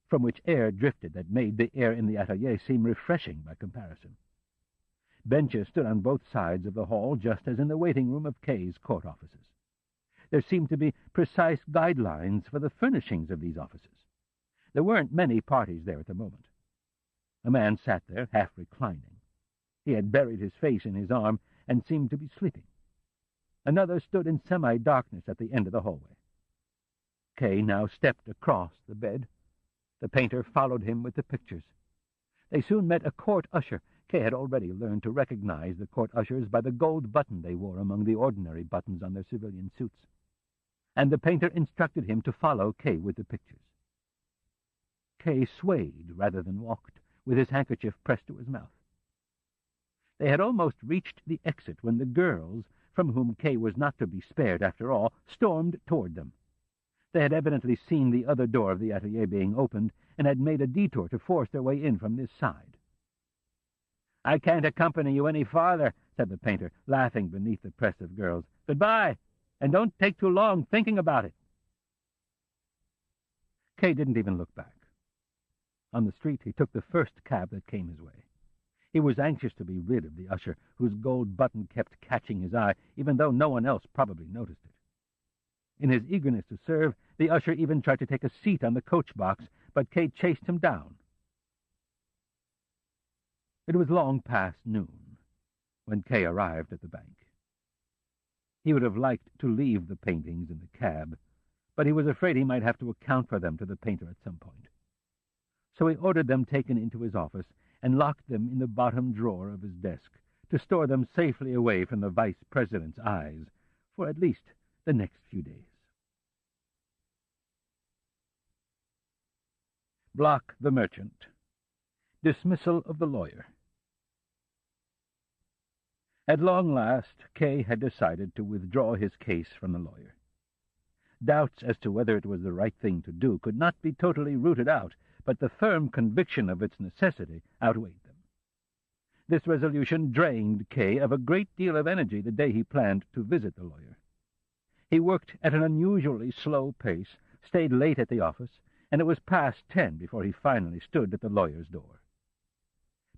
from which air drifted that made the air in the atelier seem refreshing by comparison. Benches stood on both sides of the hall, just as in the waiting room of Kay's court offices. There seemed to be precise guidelines for the furnishings of these offices. There weren't many parties there at the moment. A man sat there, half reclining. He had buried his face in his arm and seemed to be sleeping. Another stood in semi-darkness at the end of the hallway. Kay now stepped across the bed. The painter followed him with the pictures. They soon met a court usher Kay had already learned to recognize the court ushers by the gold button they wore among the ordinary buttons on their civilian suits, and the painter instructed him to follow Kay with the pictures. Kay swayed rather than walked, with his handkerchief pressed to his mouth. They had almost reached the exit when the girls, from whom Kay was not to be spared after all, stormed toward them. They had evidently seen the other door of the atelier being opened, and had made a detour to force their way in from this side. "I can't accompany you any farther," said the painter, laughing beneath the press of girls. "Goodbye, and don't take too long thinking about it." Kay didn't even look back. On the street, he took the first cab that came his way. He was anxious to be rid of the usher, whose gold button kept catching his eye, even though no one else probably noticed it. In his eagerness to serve, the usher even tried to take a seat on the coach box, but Kay chased him down. It was long past noon when Kay arrived at the bank. He would have liked to leave the paintings in the cab, but he was afraid he might have to account for them to the painter at some point. So he ordered them taken into his office and locked them in the bottom drawer of his desk to store them safely away from the vice president's eyes for at least the next few days. Block the Merchant. Dismissal of the lawyer. At long last, Kay had decided to withdraw his case from the lawyer. Doubts as to whether it was the right thing to do could not be totally rooted out, but the firm conviction of its necessity outweighed them. This resolution drained Kay of a great deal of energy the day he planned to visit the lawyer. He worked at an unusually slow pace, stayed late at the office, and it was past 10 before he finally stood at the lawyer's door.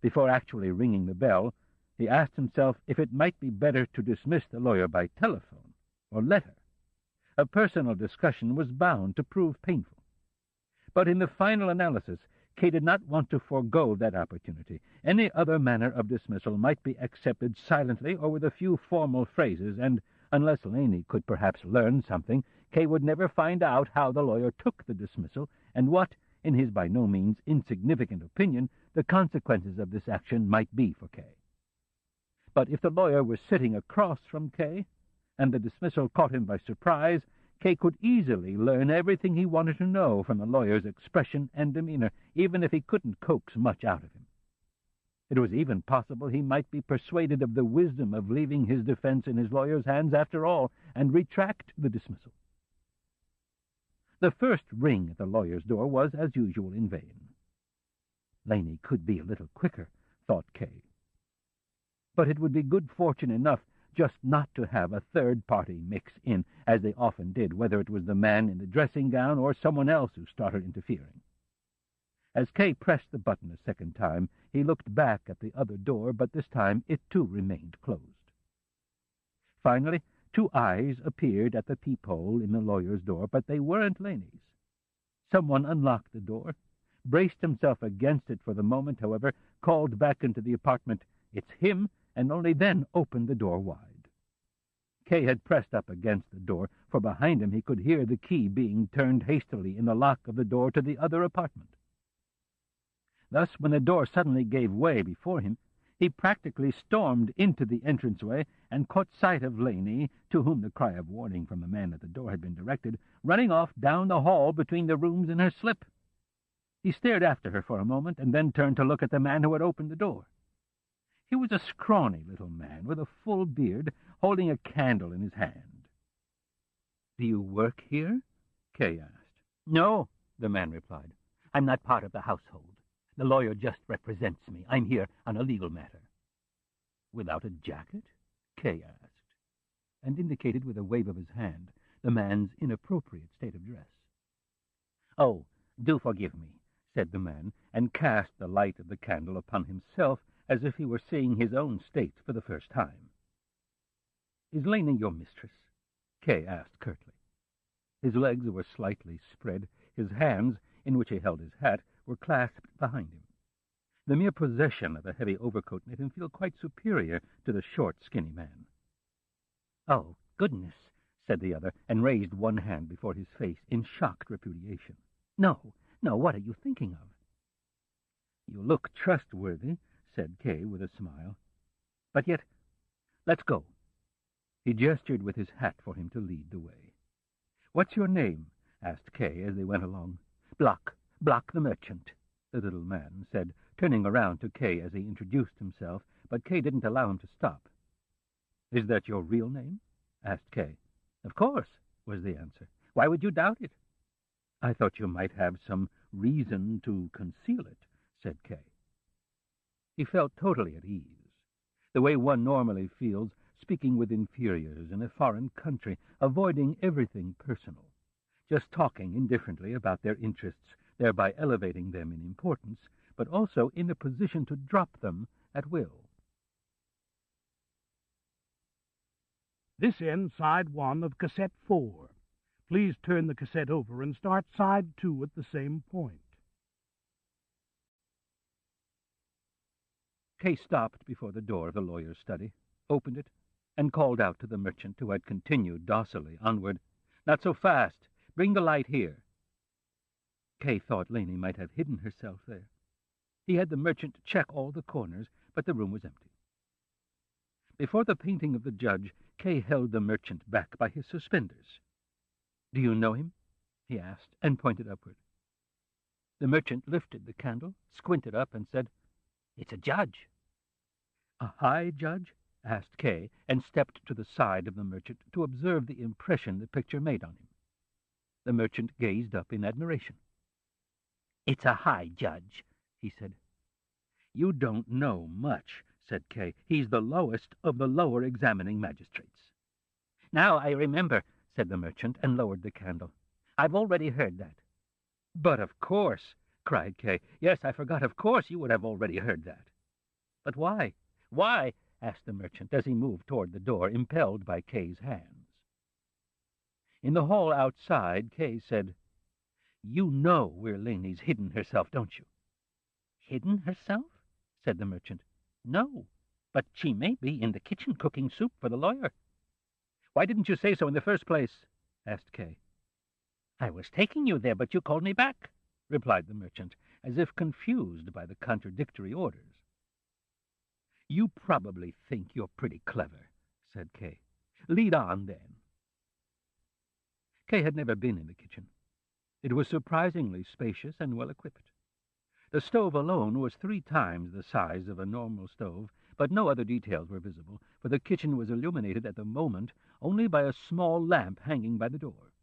Before actually ringing the bell, he asked himself if it might be better to dismiss the lawyer by telephone or letter. A personal discussion was bound to prove painful. But in the final analysis, Kay did not want to forego that opportunity. Any other manner of dismissal might be accepted silently or with a few formal phrases, and unless Laney could perhaps learn something, Kay would never find out how the lawyer took the dismissal and what, in his by no means insignificant opinion, the consequences of this action might be for Kay. But if the lawyer was sitting across from Kay, and the dismissal caught him by surprise, Kay could easily learn everything he wanted to know from the lawyer's expression and demeanor, even if he couldn't coax much out of him. It was even possible he might be persuaded of the wisdom of leaving his defense in his lawyer's hands after all, and retract the dismissal. The first ring at the lawyer's door was, as usual, in vain. Laney could be a little quicker, thought Kay. But it would be good fortune enough just not to have a third party mix in, as they often did, whether it was the man in the dressing-gown or someone else who started interfering. As Kay pressed the button a second time, he looked back at the other door, but this time it too remained closed. Finally, two eyes appeared at the peephole in the lawyer's door, but they weren't Laney's. Someone unlocked the door, braced himself against it for the moment, however, called back into the apartment, "It's him," and only then opened the door wide. Kay had pressed up against the door, for behind him he could hear the key being turned hastily in the lock of the door to the other apartment. Thus, when the door suddenly gave way before him, he practically stormed into the entranceway and caught sight of Laney, to whom the cry of warning from the man at the door had been directed, running off down the hall between the rooms in her slip. He stared after her for a moment, and then turned to look at the man who had opened the door. He was a scrawny little man with a full beard, holding a candle in his hand. "Do you work here?" Kay asked. "No," the man replied. "I'm not part of the household. The lawyer just represents me. I'm here on a legal matter." "Without a jacket?" Kay asked, and indicated with a wave of his hand the man's inappropriate state of dress. "Oh, do forgive me," said the man, and cast the light of the candle upon himself as if he were seeing his own state for the first time. "Is Laney your mistress?" Kay asked curtly. His legs were slightly spread. His hands, in which he held his hat, were clasped behind him. The mere possession of a heavy overcoat made him feel quite superior to the short, skinny man. "Oh, goodness," said the other, and raised one hand before his face in shocked repudiation. No, what are you thinking of?" "You look trustworthy," said Kay with a smile. "But yet, let's go." He gestured with his hat for him to lead the way. "What's your name?" asked Kay as they went along. "Block the merchant," the little man said, turning around to Kay as he introduced himself, but Kay didn't allow him to stop. "Is that your real name?" asked Kay. "Of course," was the answer. "Why would you doubt it?" "I thought you might have some reason to conceal it," said Kay. He felt totally at ease, the way one normally feels speaking with inferiors in a foreign country, avoiding everything personal, just talking indifferently about their interests, thereby elevating them in importance, but also in a position to drop them at will. This ends side 1 of cassette 4. Please turn the cassette over and start side 2 at the same point. Kay stopped before the door of the lawyer's study, opened it, and called out to the merchant, who had continued docilely onward, "Not so fast! Bring the light here." Kay thought Laney might have hidden herself there. He had the merchant check all the corners, but the room was empty. Before the painting of the judge, Kay held the merchant back by his suspenders. "Do you know him?" he asked, and pointed upward. The merchant lifted the candle, squinted up, and said, "It's a judge." "A high judge?" asked Kay, and stepped to the side of the merchant to observe the impression the picture made on him. The merchant gazed up in admiration. "It's a high judge," he said. "You don't know much," said Kay. "He's the lowest of the lower examining magistrates." "Now I remember," said the merchant, and lowered the candle. "I've already heard that." "But of course," cried Kay. "Yes, I forgot. Of course you would have already heard that." "But why? Why?" asked the merchant as he moved toward the door, impelled by Kay's hands. In the hall outside, Kay said, "You know where Laney's hidden herself, don't you?" "Hidden herself?" said the merchant. "No, but she may be in the kitchen cooking soup for the lawyer." "Why didn't you say so in the first place?" asked Kay. "I was taking you there, but you called me back," replied the merchant, as if confused by the contradictory orders. "You probably think you're pretty clever," said Kay. "Lead on, then." Kay had never been in the kitchen. It was surprisingly spacious and well-equipped. The stove alone was 3 times the size of a normal stove, but no other details were visible, for the kitchen was illuminated at the moment only by a small lamp hanging by the door.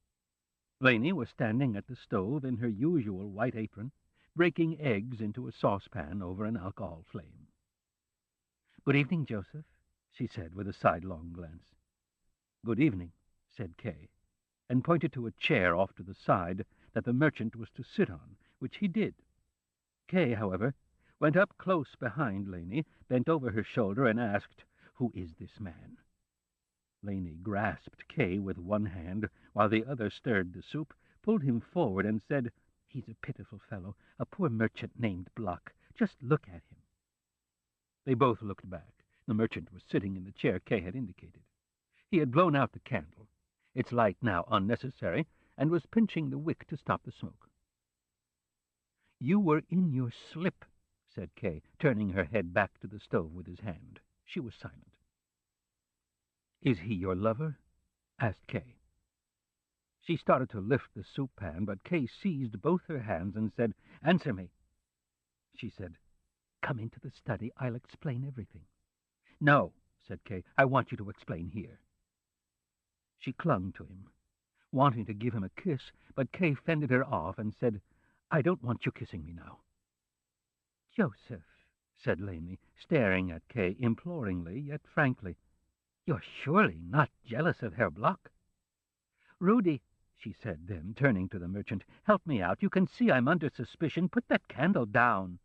Laney was standing at the stove in her usual white apron, breaking eggs into a saucepan over an alcohol flame. "Good evening, Joseph," she said with a sidelong glance. "Good evening," said Kay, and pointed to a chair off to the side that the merchant was to sit on, which he did. Kay, however, went up close behind Laney, bent over her shoulder, and asked, "Who is this man?" Laney grasped Kay with one hand, while the other stirred the soup, pulled him forward, and said, "He's a pitiful fellow, a poor merchant named Block. Just look at him." They both looked back. The merchant was sitting in the chair Kay had indicated. He had blown out the candle, its light now unnecessary, and was pinching the wick to stop the smoke. "You were in your slip," said Kay, turning her head back to the stove with his hand. She was silent. "Is he your lover?" asked Kay. She started to lift the soup pan, but Kay seized both her hands and said, "Answer me." She said, "Come into the study. I'll explain everything." "No," said Kay. "I want you to explain here." She clung to him, wanting to give him a kiss, but Kay fended her off and said, "I don't want you kissing me now." "Joseph," said Laney, staring at Kay imploringly yet frankly, "you're surely not jealous of Herr Block?" "Rudy," she said then, turning to the merchant, "help me out. You can see I'm under suspicion. Put that candle down."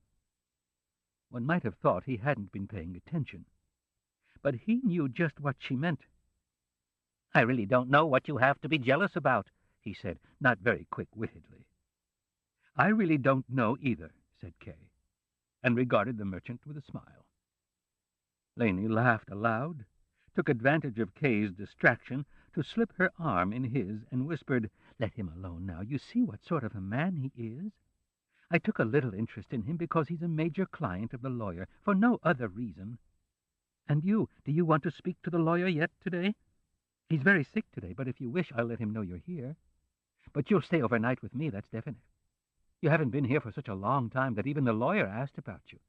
One might have thought he hadn't been paying attention, but he knew just what she meant. "I really don't know what you have to be jealous about," he said, not very quick-wittedly. "I really don't know either," said Kay, and regarded the merchant with a smile. Laney laughed aloud, took advantage of Kay's distraction to slip her arm in his, and whispered, "Let him alone now. You see what sort of a man he is. I took a little interest in him because he's a major client of the lawyer, for no other reason. And do you want to speak to the lawyer yet today? He's very sick today, but if you wish, I'll let him know you're here. But you'll stay overnight with me, that's definite. You haven't been here for such a long time that even the lawyer asked about you.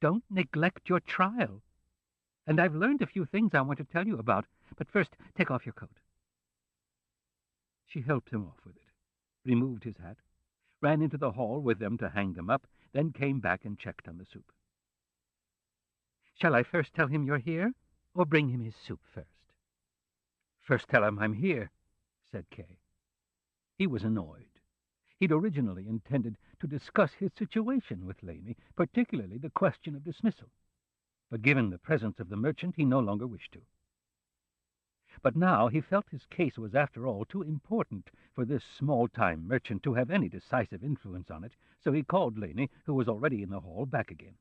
Don't neglect your trial. And I've learned a few things I want to tell you about, but first, take off your coat. She helped him off with it, removed his hat, ran into the hall with them to hang them up, then came back and checked on the soup. Shall I first tell him you're here, or bring him his soup first? First tell him I'm here, said Kay. He was annoyed. He'd originally intended to discuss his situation with Laney, particularly the question of dismissal. But given the presence of the merchant, he no longer wished to. But now he felt his case was, after all, too important for this small-time merchant to have any decisive influence on it, so he called Laney, who was already in the hall, back again.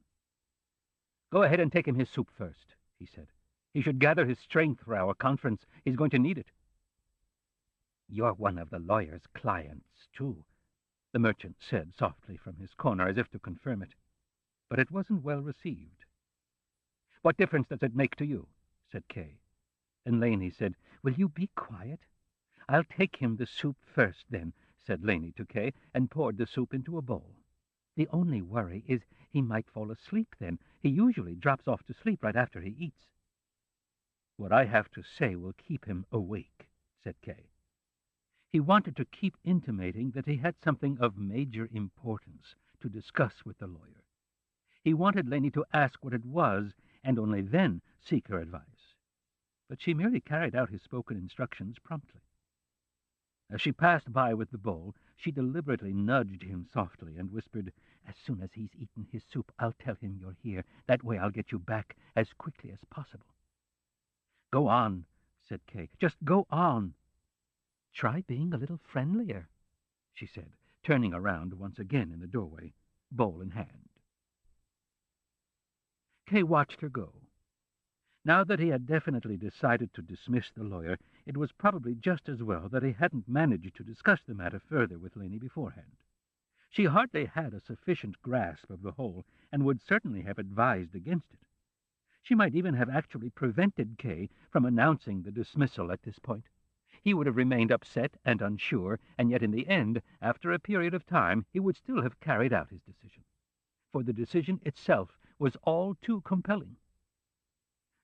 Go ahead and take him his soup first, he said. He should gather his strength for our conference. He's going to need it. You're one of the lawyer's clients, too, the merchant said softly from his corner, as if to confirm it. But it wasn't well received. What difference does it make to you? Said Kay. And Laney said, Will you be quiet? I'll take him the soup first, then, said Laney to Kay, and poured the soup into a bowl. The only worry is he might fall asleep then. He usually drops off to sleep right after he eats. What I have to say will keep him awake, said Kay. He wanted to keep intimating that he had something of major importance to discuss with the lawyer. He wanted Laney to ask what it was, and only then seek her advice. But she merely carried out his spoken instructions promptly. As she passed by with the bowl, she deliberately nudged him softly and whispered, As soon as he's eaten his soup, I'll tell him you're here. That way I'll get you back as quickly as possible. Go on, said Kay. Just go on. Try being a little friendlier, she said, turning around once again in the doorway, bowl in hand. Kay watched her go. Now that he had definitely decided to dismiss the lawyer, it was probably just as well that he hadn't managed to discuss the matter further with Laney beforehand. She hardly had a sufficient grasp of the whole, and would certainly have advised against it. She might even have actually prevented Kay from announcing the dismissal at this point. He would have remained upset and unsure, and yet in the end, after a period of time, he would still have carried out his decision. For the decision itself was all too compelling.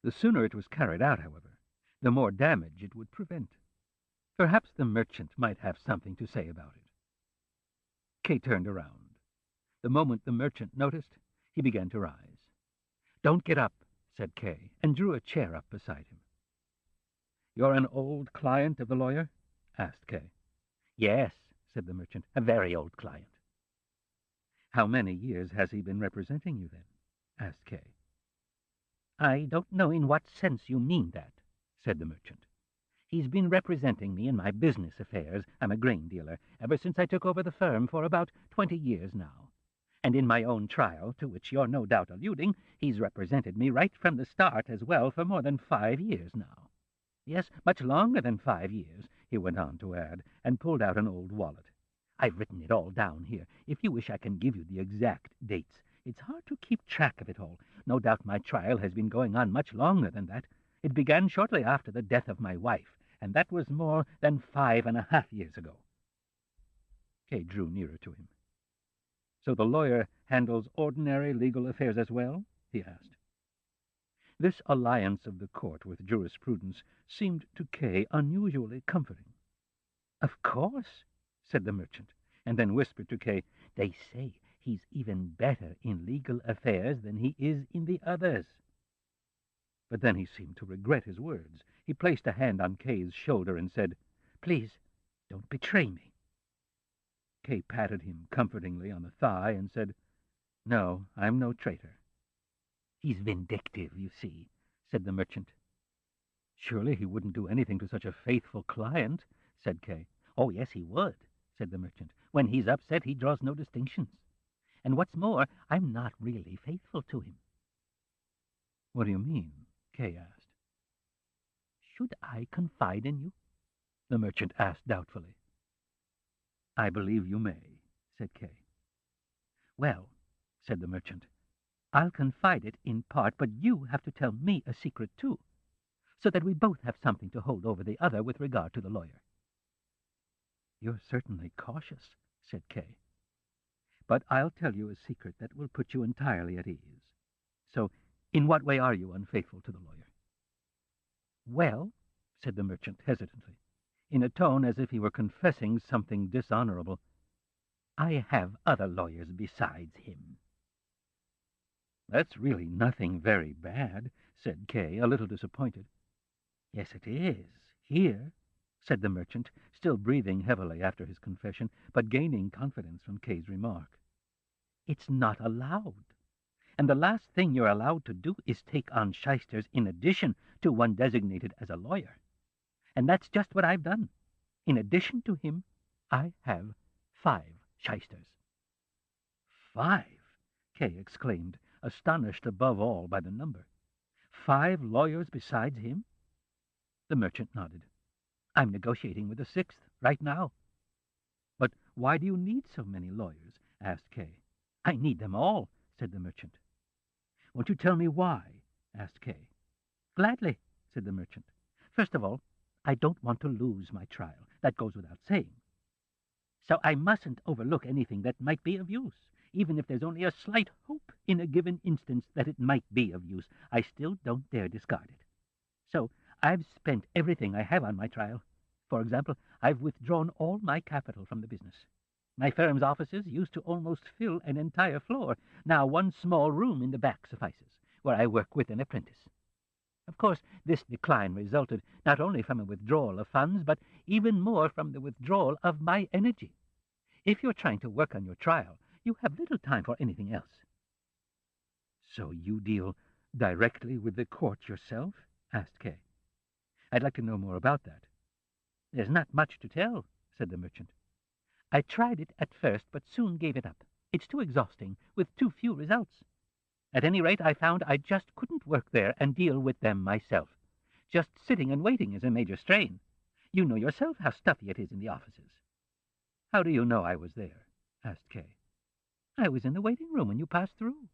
The sooner it was carried out, however, the more damage it would prevent. Perhaps the merchant might have something to say about it. Kay turned around. The moment the merchant noticed, he began to rise. Don't get up, said Kay, and drew a chair up beside him. You're an old client of the lawyer? Asked Kay. Yes, said the merchant, a very old client. How many years has he been representing you, then? Asked Kay. I don't know in what sense you mean that, said the merchant. He's been representing me in my business affairs, I'm a grain dealer, ever since I took over the firm for about 20 years now. And in my own trial, to which you're no doubt alluding, he's represented me right from the start as well for more than 5 years now. Yes, much longer than 5 years, he went on to add, and pulled out an old wallet. I've written it all down here. If you wish, I can give you the exact dates. It's hard to keep track of it all. No doubt my trial has been going on much longer than that. It began shortly after the death of my wife, and that was more than 5.5 years ago. Kay drew nearer to him. So the lawyer handles ordinary legal affairs as well? He asked. This alliance of the court with jurisprudence seemed to Kay unusually comforting. Of course, said the merchant, and then whispered to Kay, They say he's even better in legal affairs than he is in the others. But then he seemed to regret his words. He placed a hand on Kay's shoulder and said, Please, don't betray me. Kay patted him comfortingly on the thigh and said, No, I'm no traitor. He's vindictive, you see, said the merchant. Surely he wouldn't do anything to such a faithful client, said Kay. Oh, yes, he would, said the merchant. When he's upset, he draws no distinctions. And what's more, I'm not really faithful to him. What do you mean? Kay asked. Should I confide in you? The merchant asked doubtfully. I believe you may, said Kay. Well, said the merchant, I'll confide it in part, but you have to tell me a secret too, so that we both have something to hold over the other with regard to the lawyer. You're certainly cautious, said Kay. But I'll tell you a secret that will put you entirely at ease. So, in what way are you unfaithful to the lawyer? Well, said the merchant hesitantly, in a tone as if he were confessing something dishonorable, I have other lawyers besides him. That's really nothing very bad, said Kay, a little disappointed. Yes, it is. Here, said the merchant, still breathing heavily after his confession, but gaining confidence from Kay's remark. It's not allowed. And the last thing you're allowed to do is take on shysters in addition to one designated as a lawyer. And that's just what I've done. In addition to him, I have 5 shysters. 5? Kay exclaimed, astonished above all by the number. 5 lawyers besides him? The merchant nodded. I'm negotiating with the 6th right now. But why do you need so many lawyers? Asked Kay. I need them all, said the merchant. Won't you tell me why? Asked Kay. Gladly, said the merchant. First of all, I don't want to lose my trial. That goes without saying. So I mustn't overlook anything that might be of use. Even if there's only a slight hope in a given instance that it might be of use, I still don't dare discard it. So I've spent everything I have on my trial. For example, I've withdrawn all my capital from the business. My firm's offices used to almost fill an entire floor. Now one small room in the back suffices, where I work with an apprentice. Of course, this decline resulted not only from a withdrawal of funds, but even more from the withdrawal of my energy. If you're trying to work on your trial, you have little time for anything else. So you deal directly with the court yourself? Asked Kay. I'd like to know more about that. There's not much to tell, said the merchant. I tried it at first, but soon gave it up. It's too exhausting, with too few results. At any rate, I found I just couldn't work there and deal with them myself. Just sitting and waiting is a major strain. You know yourself how stuffy it is in the offices. How do you know I was there? Asked Kay. I was in the waiting room when you passed through.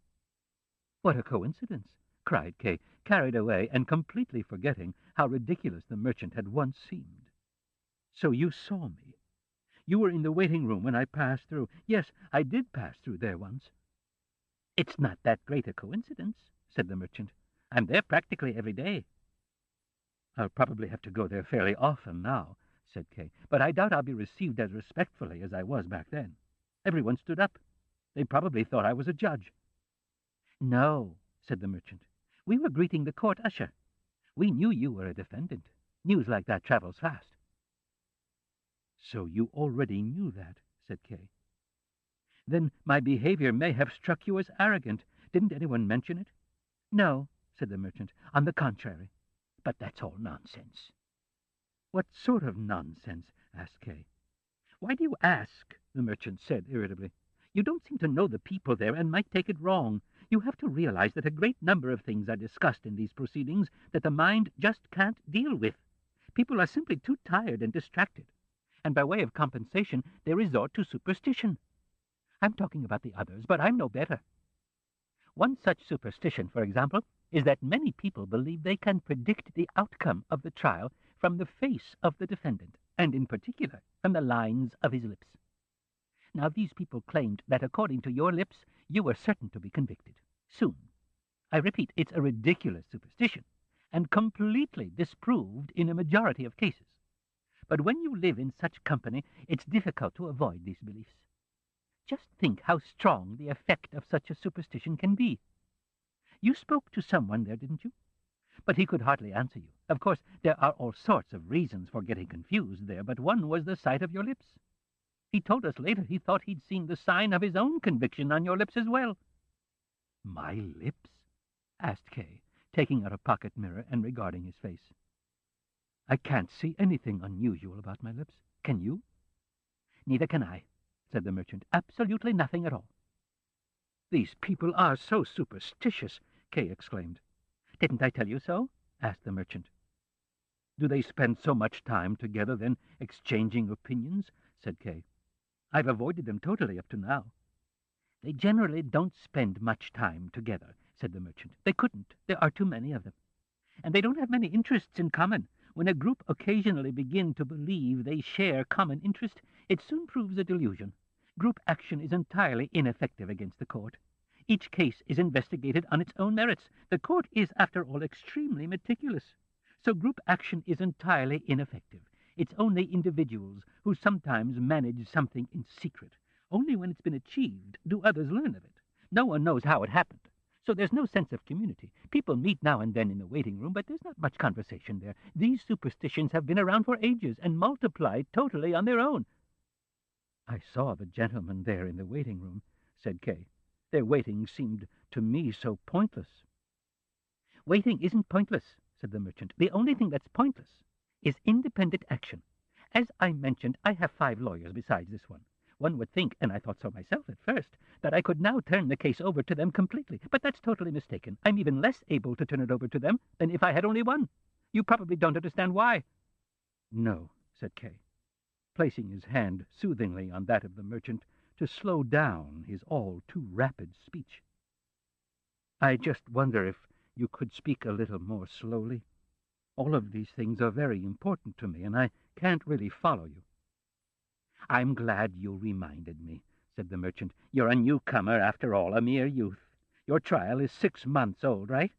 What a coincidence, cried Kay, carried away and completely forgetting how ridiculous the merchant had once seemed. So you saw me. You were in the waiting room when I passed through. Yes, I did pass through there once. It's not that great a coincidence, said the merchant. I'm there practically every day. I'll probably have to go there fairly often now, said Kay, but I doubt I'll be received as respectfully as I was back then. Everyone stood up. They probably thought I was a judge. No, said the merchant. We were greeting the court usher. We knew you were a defendant. News like that travels fast. So you already knew that, said Kay. Then my behavior may have struck you as arrogant. Didn't anyone mention it? No, said the merchant. On the contrary. But that's all nonsense. What sort of nonsense? Asked Kay. Why do you ask? The merchant said irritably. You don't seem to know the people there and might take it wrong. You have to realize that a great number of things are discussed in these proceedings that the mind just can't deal with. People are simply too tired and distracted. And by way of compensation, they resort to superstition. I'm talking about the others, but I'm no better. One such superstition, for example, is that many people believe they can predict the outcome of the trial from the face of the defendant, and in particular from the lines of his lips. Now these people claimed that according to your lips, you were certain to be convicted. Soon. I repeat, it's a ridiculous superstition, and completely disproved in a majority of cases. But when you live in such company, it's difficult to avoid these beliefs. Just think how strong the effect of such a superstition can be. You spoke to someone there, didn't you? But he could hardly answer you. Of course, there are all sorts of reasons for getting confused there, but one was the sight of your lips. He told us later he thought he'd seen the sign of his own conviction on your lips as well. My lips? Asked Kay, taking out a pocket mirror and regarding his face. I can't see anything unusual about my lips. Can you? Neither can I, said the merchant. Absolutely nothing at all. These people are so superstitious, Kay exclaimed. Didn't I tell you so? Asked the merchant. Do they spend so much time together, then, exchanging opinions? Said Kay. I've avoided them totally up to now. "They generally don't spend much time together," said the merchant. "They couldn't. There are too many of them. And they don't have many interests in common. When a group occasionally begin to believe they share common interest, it soon proves a delusion. Group action is entirely ineffective against the court. Each case is investigated on its own merits. The court is, after all, extremely meticulous. So group action is entirely ineffective. It's only individuals who sometimes manage something in secret. Only when it's been achieved do others learn of it. No one knows how it happened. So there's no sense of community. People meet now and then in the waiting room, but there's not much conversation there. These superstitions have been around for ages and multiplied totally on their own." "I saw the gentlemen there in the waiting room," said Kay. "Their waiting seemed to me so pointless." "Waiting isn't pointless," said the merchant. "The only thing that's pointless is independent action. As I mentioned, I have 5 lawyers besides this one. One would think, and I thought so myself at first, that I could now turn the case over to them completely. But that's totally mistaken. I'm even less able to turn it over to them than if I had only one. You probably don't understand why." "No," said Kay, placing his hand soothingly on that of the merchant to slow down his all-too-rapid speech. "I just wonder if you could speak a little more slowly. All of these things are very important to me, and I can't really follow you." "I'm glad you reminded me," said the merchant. "You're a newcomer, after all, a mere youth. Your trial is 6 months old, right?"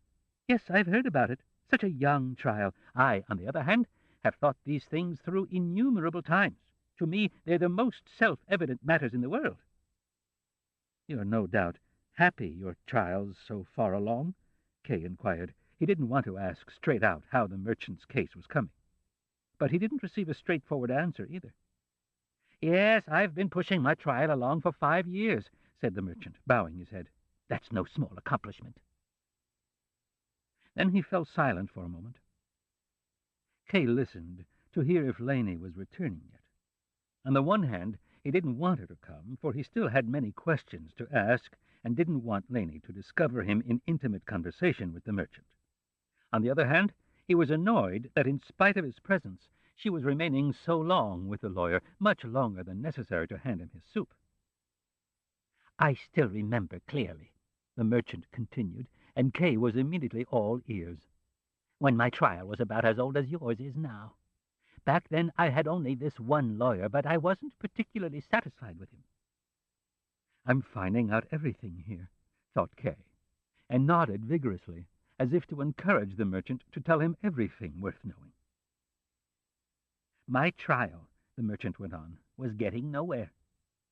"Yes, I've heard about it. Such a young trial. I, on the other hand, have thought these things through innumerable times. To me, they're the most self-evident matters in the world." "You're no doubt happy your trial's so far along?" Kay inquired. He didn't want to ask straight out how the merchant's case was coming. But he didn't receive a straightforward answer either. "Yes, I've been pushing my trial along for 5 years, said the merchant, bowing his head. "That's no small accomplishment." Then he fell silent for a moment. Kay listened to hear if Laney was returning yet. On the one hand, he didn't want her to come, for he still had many questions to ask and didn't want Laney to discover him in intimate conversation with the merchant. On the other hand, he was annoyed that in spite of his presence, she was remaining so long with the lawyer, much longer than necessary to hand him his soup. "I still remember clearly," the merchant continued, and Kay was immediately all ears, "when my trial was about as old as yours is now. Back then I had only this one lawyer, but I wasn't particularly satisfied with him." "I'm finding out everything here," thought Kay, and nodded vigorously, as if to encourage the merchant to tell him everything worth knowing. "My trial," the merchant went on, "was getting nowhere.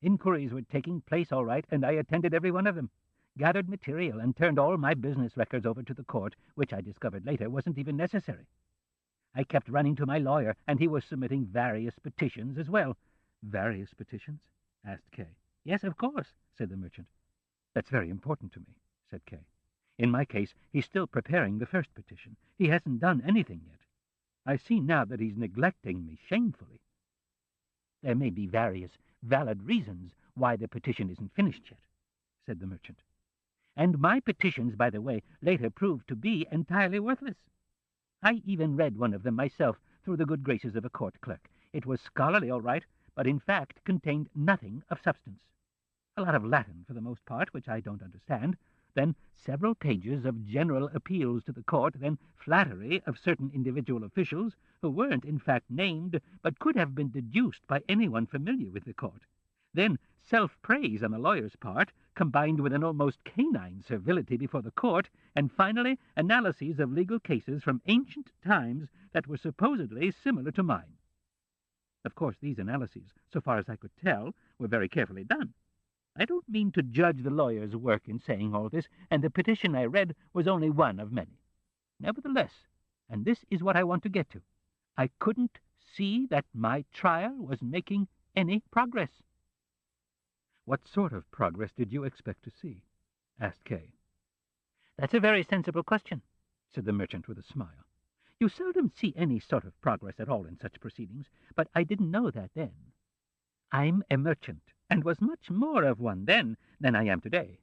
Inquiries were taking place all right, and I attended every one of them, gathered material, and turned all my business records over to the court, which I discovered later wasn't even necessary. I kept running to my lawyer, and he was submitting various petitions as well." "Various petitions?" asked Kay. "Yes, of course," said the merchant. "That's very important to me," said Kay. "In my case, he's still preparing the first petition. He hasn't done anything yet. I see now that he's neglecting me shamefully." "There may be various valid reasons why the petition isn't finished yet," said the merchant. "And my petitions, by the way, later proved to be entirely worthless. I even read one of them myself through the good graces of a court clerk. It was scholarly, all right, but in fact contained nothing of substance. A lot of Latin, for the most part, which I don't understand, then several pages of general appeals to the court, then flattery of certain individual officials who weren't in fact named, but could have been deduced by anyone familiar with the court, then self-praise on the lawyer's part, combined with an almost canine servility before the court, and finally analyses of legal cases from ancient times that were supposedly similar to mine. Of course, these analyses, so far as I could tell, were very carefully done. I don't mean to judge the lawyer's work in saying all this, and the petition I read was only one of many. Nevertheless, and this is what I want to get to, I couldn't see that my trial was making any progress." "What sort of progress did you expect to see?" asked Kay. "That's a very sensible question," said the merchant with a smile. "You seldom see any sort of progress at all in such proceedings, but I didn't know that then. I'm a merchant, and was much more of one then than I am today.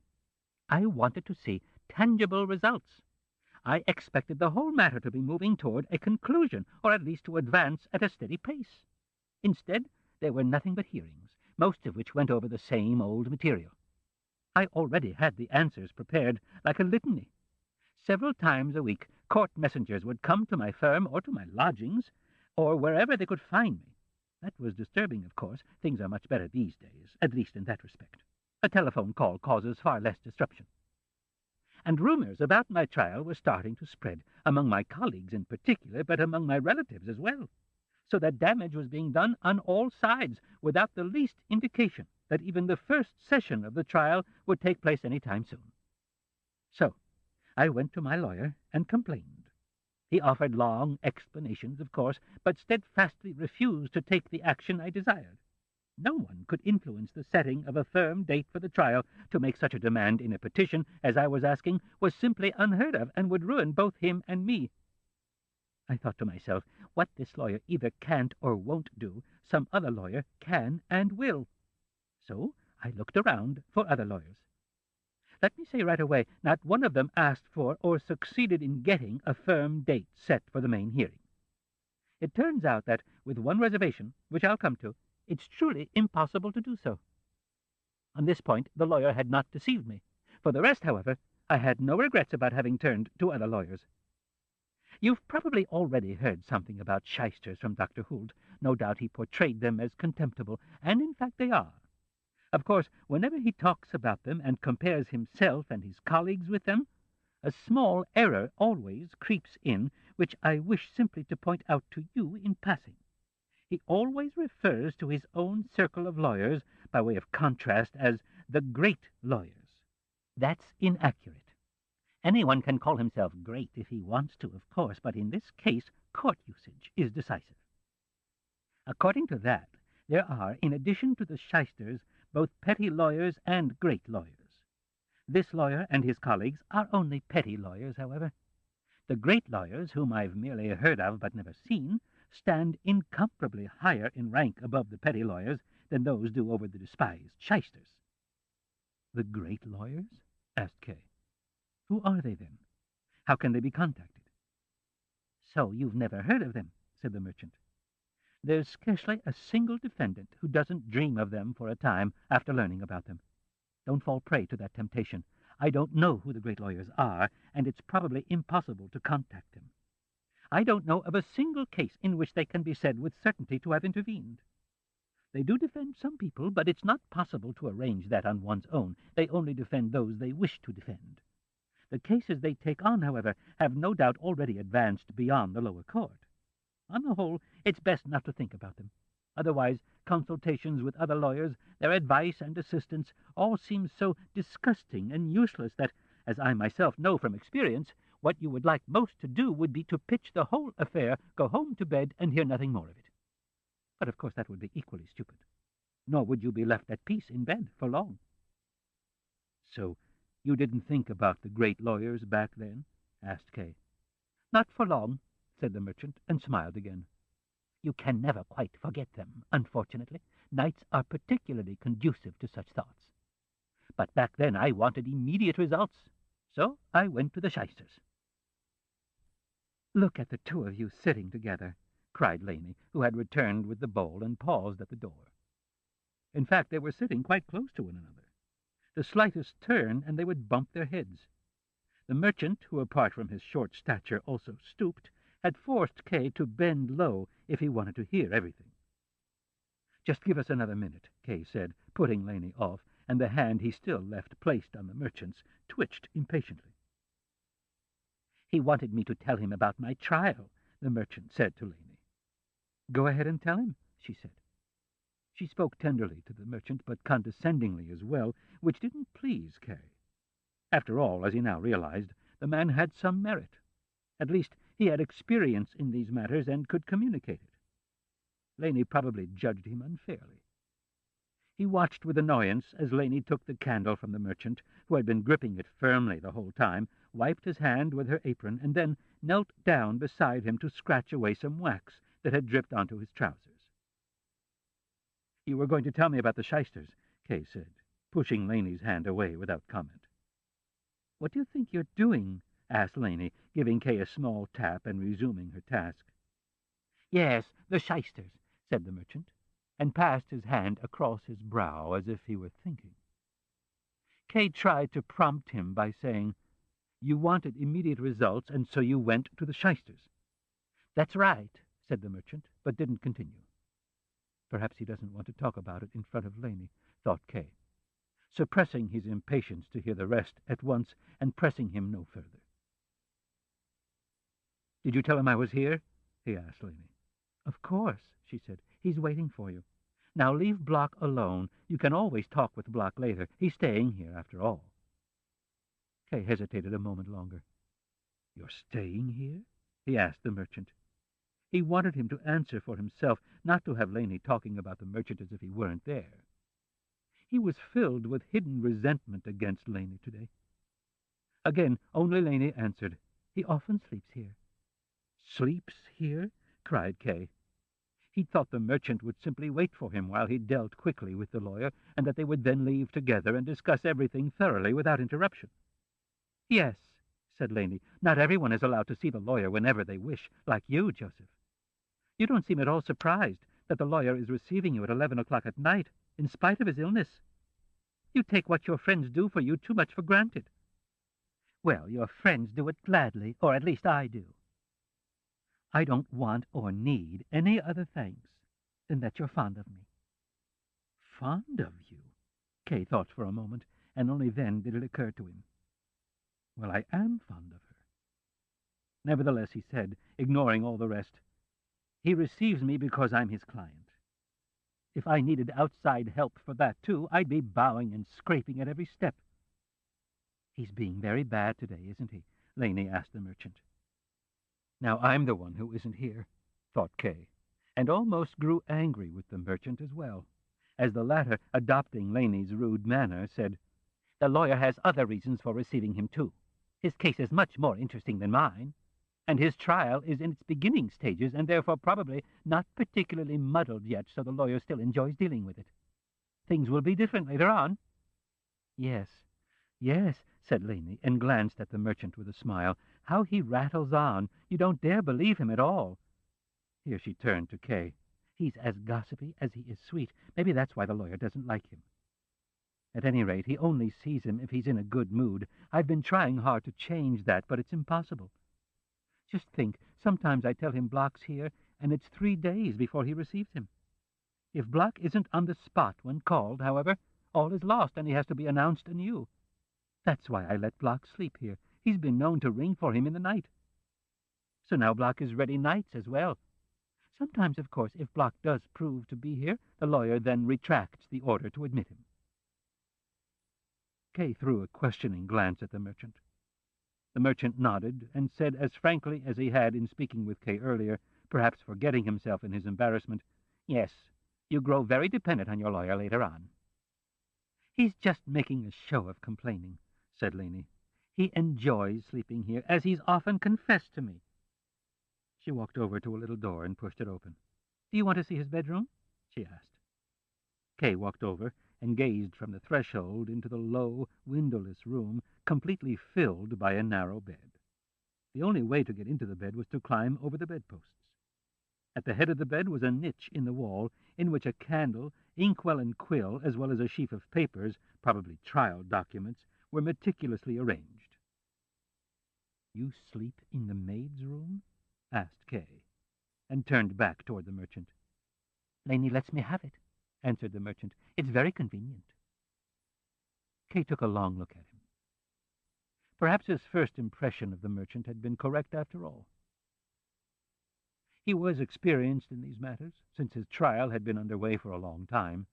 I wanted to see tangible results. I expected the whole matter to be moving toward a conclusion, or at least to advance at a steady pace. Instead, there were nothing but hearings, most of which went over the same old material. I already had the answers prepared like a litany. Several times a week, court messengers would come to my firm or to my lodgings, or wherever they could find me. That was disturbing, of course. Things are much better these days, at least in that respect. A telephone call causes far less disruption. And rumors about my trial were starting to spread, among my colleagues in particular, but among my relatives as well, so that damage was being done on all sides, without the least indication that even the first session of the trial would take place any time soon. So I went to my lawyer and complained. He offered long explanations, of course, but steadfastly refused to take the action I desired. No one could influence the setting of a firm date for the trial. To make such a demand in a petition as I was asking was simply unheard of, and would ruin both him and me. I thought to myself, what this lawyer either can't or won't do, some other lawyer can and will. So I looked around for other lawyers. Let me say right away, not one of them asked for or succeeded in getting a firm date set for the main hearing. It turns out that, with one reservation, which I'll come to, it's truly impossible to do so. On this point, the lawyer had not deceived me. For the rest, however, I had no regrets about having turned to other lawyers. You've probably already heard something about shysters from Dr. Hult. No doubt he portrayed them as contemptible, and in fact they are. Of course, whenever he talks about them and compares himself and his colleagues with them, a small error always creeps in, which I wish simply to point out to you in passing. He always refers to his own circle of lawyers, by way of contrast, as the great lawyers. That's inaccurate. Anyone can call himself great if he wants to, of course, but in this case, court usage is decisive. According to that, there are, in addition to the shysters, both petty lawyers and great lawyers. This lawyer and his colleagues are only petty lawyers, however. The great lawyers, whom I've merely heard of but never seen, stand incomparably higher in rank above the petty lawyers than those do over the despised shysters. The great lawyers? Asked Kay. Who are they, then? How can they be contacted? So you've never heard of them, said the merchant. There's scarcely a single defendant who doesn't dream of them for a time after learning about them. Don't fall prey to that temptation. I don't know who the great lawyers are, and it's probably impossible to contact them. I don't know of a single case in which they can be said with certainty to have intervened. They do defend some people, but it's not possible to arrange that on one's own. They only defend those they wish to defend. The cases they take on, however, have no doubt already advanced beyond the lower court. On the whole, it's best not to think about them. Otherwise, consultations with other lawyers, their advice and assistance, all seem so disgusting and useless that, as I myself know from experience, what you would like most to do would be to pitch the whole affair, go home to bed, and hear nothing more of it. But of course that would be equally stupid. Nor would you be left at peace in bed for long. So you didn't think about the great lawyers back then? Asked Kay. Not for long, said the merchant, and smiled again. You can never quite forget them, unfortunately. Nights are particularly conducive to such thoughts. But back then I wanted immediate results, so I went to the shysters. Look at the two of you sitting together, cried Laney, who had returned with the bowl and paused at the door. In fact, they were sitting quite close to one another. The slightest turn, and they would bump their heads. The merchant, who apart from his short stature also stooped, had forced Kay to bend low if he wanted to hear everything. Just give us another minute, Kay said, putting Laney off, and the hand he still left placed on the merchant's twitched impatiently. He wanted me to tell him about my trial, the merchant said to Laney. Go ahead and tell him, she said. She spoke tenderly to the merchant, but condescendingly as well, which didn't please Kay. After all, as he now realized, the man had some merit. At least he had experience in these matters and could communicate it. Laney probably judged him unfairly. He watched with annoyance as Laney took the candle from the merchant, who had been gripping it firmly the whole time, wiped his hand with her apron, and then knelt down beside him to scratch away some wax that had dripped onto his trousers. You were going to tell me about the shysters, Kay said, pushing Laney's hand away without comment. What do you think you're doing? Asked Laney, giving Kay a small tap and resuming her task. Yes, the shysters, said the merchant, and passed his hand across his brow as if he were thinking. Kay tried to prompt him by saying, "You wanted immediate results, and so you went to the shysters." "That's right," said the merchant, but didn't continue. Perhaps he doesn't want to talk about it in front of Laney, thought Kay, suppressing his impatience to hear the rest at once and pressing him no further. "Did you tell him I was here?" he asked Laney. "Of course," she said. "He's waiting for you. Now leave Block alone. You can always talk with Block later. He's staying here, after all." Kay hesitated a moment longer. "You're staying here?" he asked the merchant. He wanted him to answer for himself, not to have Laney talking about the merchant as if he weren't there. He was filled with hidden resentment against Laney today. Again, only Laney answered, "He often sleeps here." "Sleeps here?" cried Kay. He thought the merchant would simply wait for him while he dealt quickly with the lawyer, and that they would then leave together and discuss everything thoroughly without interruption. "Yes," said Laney. "Not everyone is allowed to see the lawyer whenever they wish, like you, Joseph. You don't seem at all surprised that the lawyer is receiving you at 11 o'clock at night, in spite of his illness. You take what your friends do for you too much for granted." "Well, your friends do it gladly, or at least I do. I don't want or need any other thanks than that you're fond of me." "Fond of you?" Kay thought for a moment, and only then did it occur to him. "Well, I am fond of her." Nevertheless, he said, ignoring all the rest, "He receives me because I'm his client. If I needed outside help for that, too, I'd be bowing and scraping at every step." "He's being very bad today, isn't he?" Laney asked the merchant. "Now I'm the one who isn't here," thought Kay, and almost grew angry with the merchant as well, as the latter, adopting Laney's rude manner, said, "The lawyer has other reasons for receiving him, too. His case is much more interesting than mine, and his trial is in its beginning stages, and therefore probably not particularly muddled yet, so the lawyer still enjoys dealing with it. Things will be different later on." "Yes, yes," said Laney, and glanced at the merchant with a smile. "How he rattles on! You don't dare believe him at all." Here she turned to Kay. "He's as gossipy as he is sweet. Maybe that's why the lawyer doesn't like him. At any rate, he only sees him if he's in a good mood. I've been trying hard to change that, but it's impossible. Just think, sometimes I tell him Block's here, and it's 3 days before he receives him. If Block isn't on the spot when called, however, all is lost, and he has to be announced anew. That's why I let Block sleep here. He's been known to ring for him in the night. So now Block is ready nights as well. Sometimes, of course, if Block does prove to be here, the lawyer then retracts the order to admit him." Kay threw a questioning glance at the merchant. The merchant nodded and said as frankly as he had in speaking with Kay earlier, perhaps forgetting himself in his embarrassment, "Yes, you grow very dependent on your lawyer later on." "He's just making a show of complaining," said Laney. "He enjoys sleeping here, as he's often confessed to me." She walked over to a little door and pushed it open. "Do you want to see his bedroom?" she asked. Kay walked over and gazed from the threshold into the low, windowless room, completely filled by a narrow bed. The only way to get into the bed was to climb over the bedposts. At the head of the bed was a niche in the wall, in which a candle, inkwell and quill, as well as a sheaf of papers, probably trial documents, were meticulously arranged. "You sleep in the maid's room?" asked Kay, and turned back toward the merchant. "Laney lets me have it," answered the merchant. "It's very convenient." Kay took a long look at him. Perhaps his first impression of the merchant had been correct after all. He was experienced in these matters, since his trial had been under way for a long time,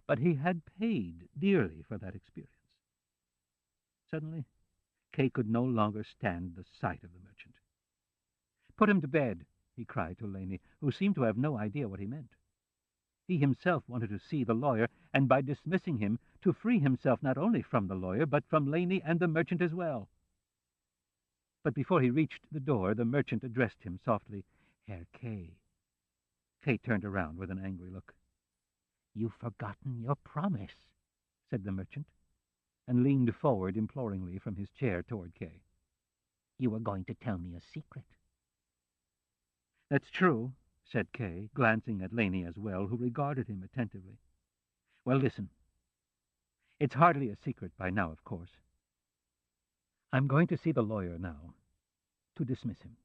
but he had paid dearly for that experience. Suddenly, Kay could no longer stand the sight of the merchant. "Put him to bed," he cried to Laney, who seemed to have no idea what he meant. He himself wanted to see the lawyer, and by dismissing him, to free himself not only from the lawyer, but from Laney and the merchant as well. But before he reached the door, the merchant addressed him softly, "Herr Kay." Kay turned around with an angry look. "You've forgotten your promise," said the merchant, and leaned forward imploringly from his chair toward Kay. "You were going to tell me a secret." "That's true," said Kay, glancing at Laney as well, who regarded him attentively. "Well, listen. It's hardly a secret by now, of course. I'm going to see the lawyer now, to dismiss him."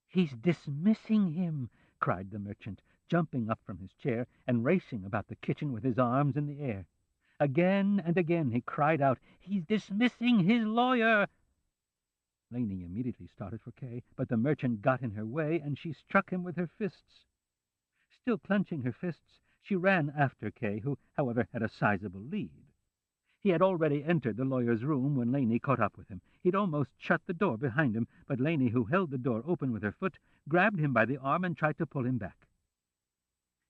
"He's dismissing him!" cried the merchant, jumping up from his chair and racing about the kitchen with his arms in the air. Again and again he cried out, "He's dismissing his lawyer!" Laney immediately started for Kay, but the merchant got in her way, and she struck him with her fists. Still clenching her fists, she ran after Kay, who, however, had a sizable lead. He had already entered the lawyer's room when Laney caught up with him. He'd almost shut the door behind him, but Laney, who held the door open with her foot, grabbed him by the arm and tried to pull him back.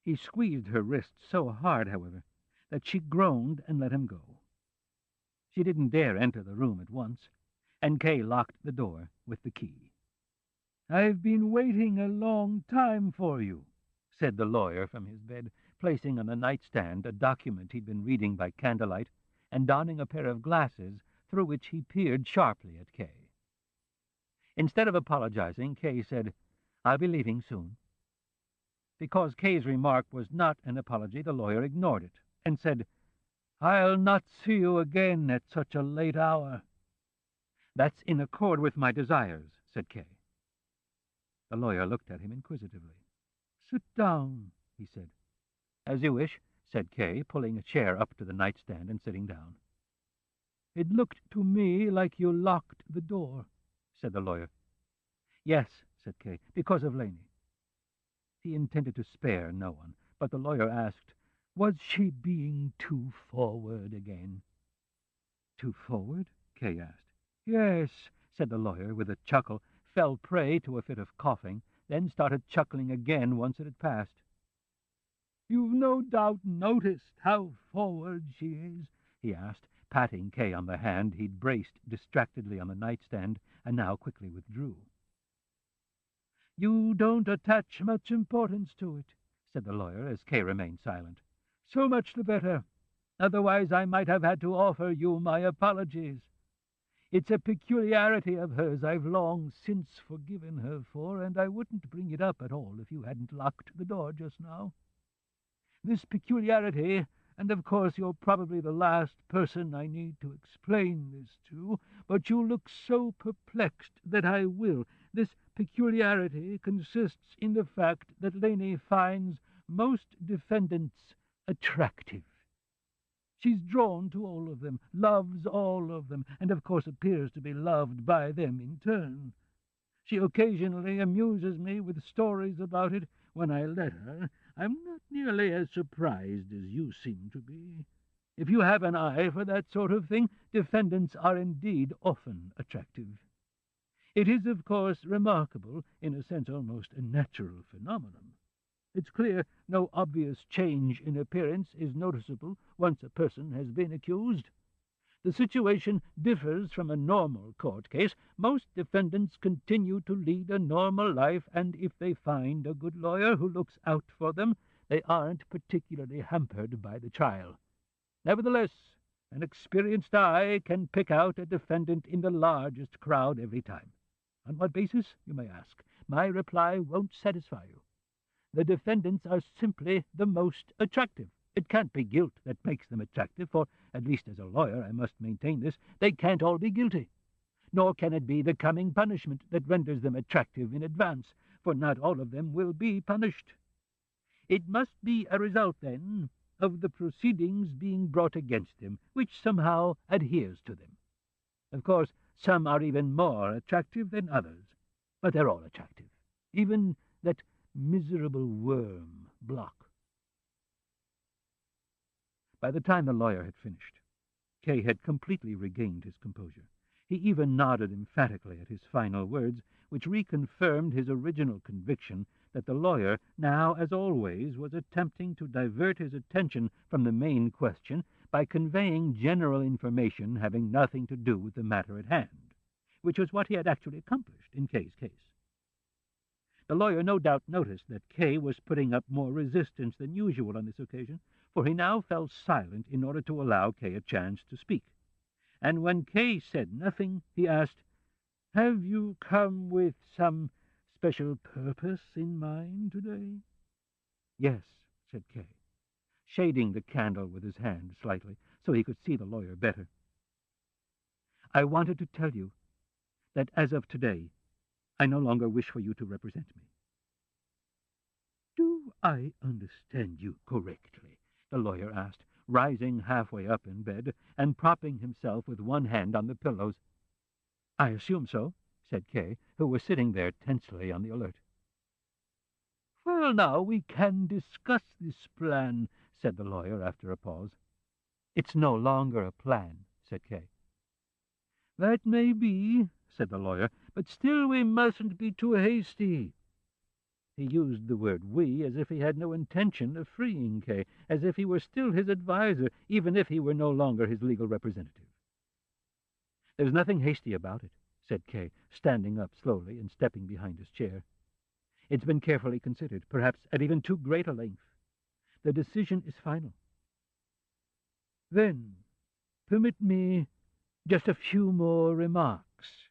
He squeezed her wrist so hard, however, that she groaned and let him go. She didn't dare enter the room at once, and Kay locked the door with the key. "I've been waiting a long time for you," said the lawyer from his bed, placing on the nightstand a document he'd been reading by candlelight, and donning a pair of glasses through which he peered sharply at Kay. Instead of apologizing, Kay said, "I'll be leaving soon." Because Kay's remark was not an apology, the lawyer ignored it and said, "I'll not see you again at such a late hour." "That's in accord with my desires," said Kay. The lawyer looked at him inquisitively. "Sit down," he said. "As you wish," said Kay, pulling a chair up to the nightstand and sitting down. "It looked to me like you locked the door," said the lawyer. "Yes," said Kay, "because of Laney." He intended to spare no one, but the lawyer asked, "Was she being too forward again?" "Too forward?" Kay asked. "Yes," said the lawyer with a chuckle, fell prey to a fit of coughing, then started chuckling again once it had passed. "You've no doubt noticed how forward she is?" he asked, patting Kay on the hand he'd braced distractedly on the nightstand and now quickly withdrew. "You don't attach much importance to it," said the lawyer as Kay remained silent. "So much the better. Otherwise I might have had to offer you my apologies. It's a peculiarity of hers I've long since forgiven her for, and I wouldn't bring it up at all if you hadn't locked the door just now. This peculiarity, and of course you're probably the last person I need to explain this to, but you look so perplexed that I will. This peculiarity consists in the fact that Laney finds most defendants attractive. She's drawn to all of them, loves all of them, and of course appears to be loved by them in turn. She occasionally amuses me with stories about it when I let her. I'm not nearly as surprised as you seem to be. If you have an eye for that sort of thing, defendants are indeed often attractive. It is, of course, remarkable, in a sense almost a natural phenomenon. It's clear no obvious change in appearance is noticeable once a person has been accused. The situation differs from a normal court case. Most defendants continue to lead a normal life, and if they find a good lawyer who looks out for them, they aren't particularly hampered by the trial. Nevertheless, an experienced eye can pick out a defendant in the largest crowd every time. On what basis, you may ask? My reply won't satisfy you. The defendants are simply the most attractive. It can't be guilt that makes them attractive, for, at least as a lawyer, I must maintain this, they can't all be guilty. Nor can it be the coming punishment that renders them attractive in advance, for not all of them will be punished. It must be a result, then, of the proceedings being brought against them, which somehow adheres to them. Of course, some are even more attractive than others, but they're all attractive. Even that miserable worm, Block. By the time the lawyer had finished, Kay had completely regained his composure. He even nodded emphatically at his final words, which reconfirmed his original conviction that the lawyer, now as always, was attempting to divert his attention from the main question by conveying general information having nothing to do with the matter at hand, which was what he had actually accomplished in Kay's case. The lawyer no doubt noticed that Kay was putting up more resistance than usual on this occasion, for he now fell silent in order to allow Kay a chance to speak. And when Kay said nothing, he asked, "Have you come with some special purpose in mind today?" "Yes," said Kay, shading the candle with his hand slightly, so he could see the lawyer better. "I wanted to tell you that as of today, I no longer wish for you to represent me." "Do I understand you correctly?" the lawyer asked, rising halfway up in bed and propping himself with one hand on the pillows. "I assume so," said Kay, who was sitting there tensely on the alert. "Well, now, we can discuss this plan," said the lawyer after a pause. "It's no longer a plan," said Kay. "That may be," said the lawyer, "but still we mustn't be too hasty." He used the word "we" as if he had no intention of freeing Kay, as if he were still his adviser, even if he were no longer his legal representative. "There's nothing hasty about it," said Kay, standing up slowly and stepping behind his chair. "It's been carefully considered, perhaps at even too great a length. The decision is final." "Then permit me just a few more remarks,"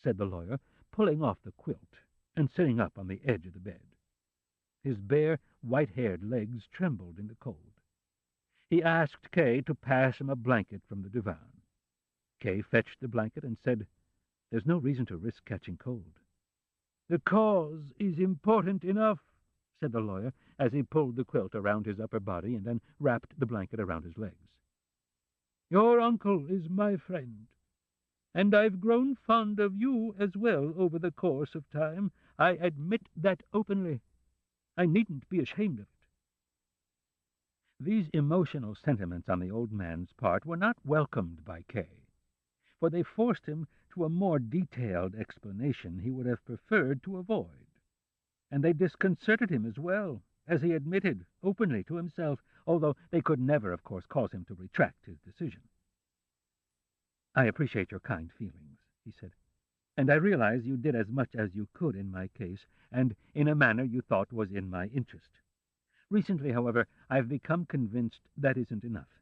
said the lawyer, pulling off the quilt and sitting up on the edge of the bed. His bare, white-haired legs trembled in the cold. He asked Kay to pass him a blanket from the divan. Kay fetched the blanket and said, "There's no reason to risk catching cold." "The cause is important enough," said the lawyer, as he pulled the quilt around his upper body and then wrapped the blanket around his legs. "Your uncle is my friend, and I've grown fond of you as well over the course of time. I admit that openly. I needn't be ashamed of it." These emotional sentiments on the old man's part were not welcomed by Kay, for they forced him to a more detailed explanation he would have preferred to avoid, and they disconcerted him as well, as he admitted openly to himself, although they could never, of course, cause him to retract his decision. "I appreciate your kind feelings," he said, "and I realize you did as much as you could in my case, and in a manner you thought was in my interest. Recently, however, I've become convinced that isn't enough.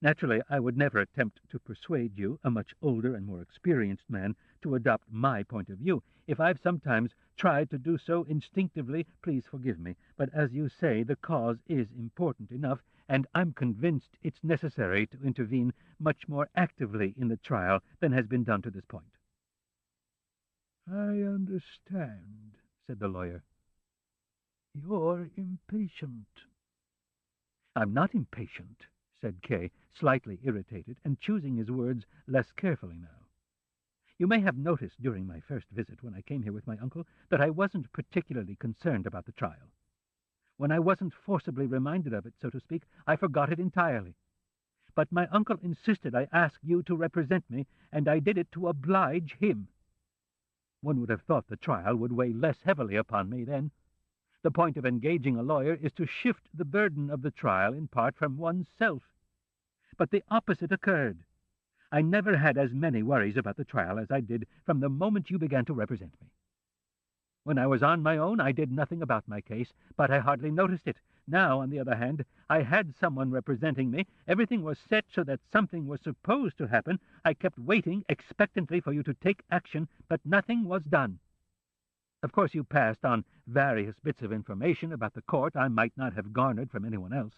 Naturally, I would never attempt to persuade you, a much older and more experienced man, to adopt my point of view. If I've sometimes tried to do so instinctively, please forgive me. But as you say, the cause is important enough, and I'm convinced it's necessary to intervene much more actively in the trial than has been done to this point." "I understand," said the lawyer. "You're impatient." "I'm not impatient," said Kay, slightly irritated, and choosing his words less carefully now. "You may have noticed during my first visit, when I came here with my uncle, that I wasn't particularly concerned about the trial. When I wasn't forcibly reminded of it, so to speak, I forgot it entirely. But my uncle insisted I ask you to represent me, and I did it to oblige him. One would have thought the trial would weigh less heavily upon me then. The point of engaging a lawyer is to shift the burden of the trial in part from oneself. But the opposite occurred. I never had as many worries about the trial as I did from the moment you began to represent me. When I was on my own, I did nothing about my case, but I hardly noticed it. Now, on the other hand, I had someone representing me. Everything was set so that something was supposed to happen. I kept waiting expectantly for you to take action, but nothing was done. Of course, you passed on various bits of information about the court I might not have garnered from anyone else.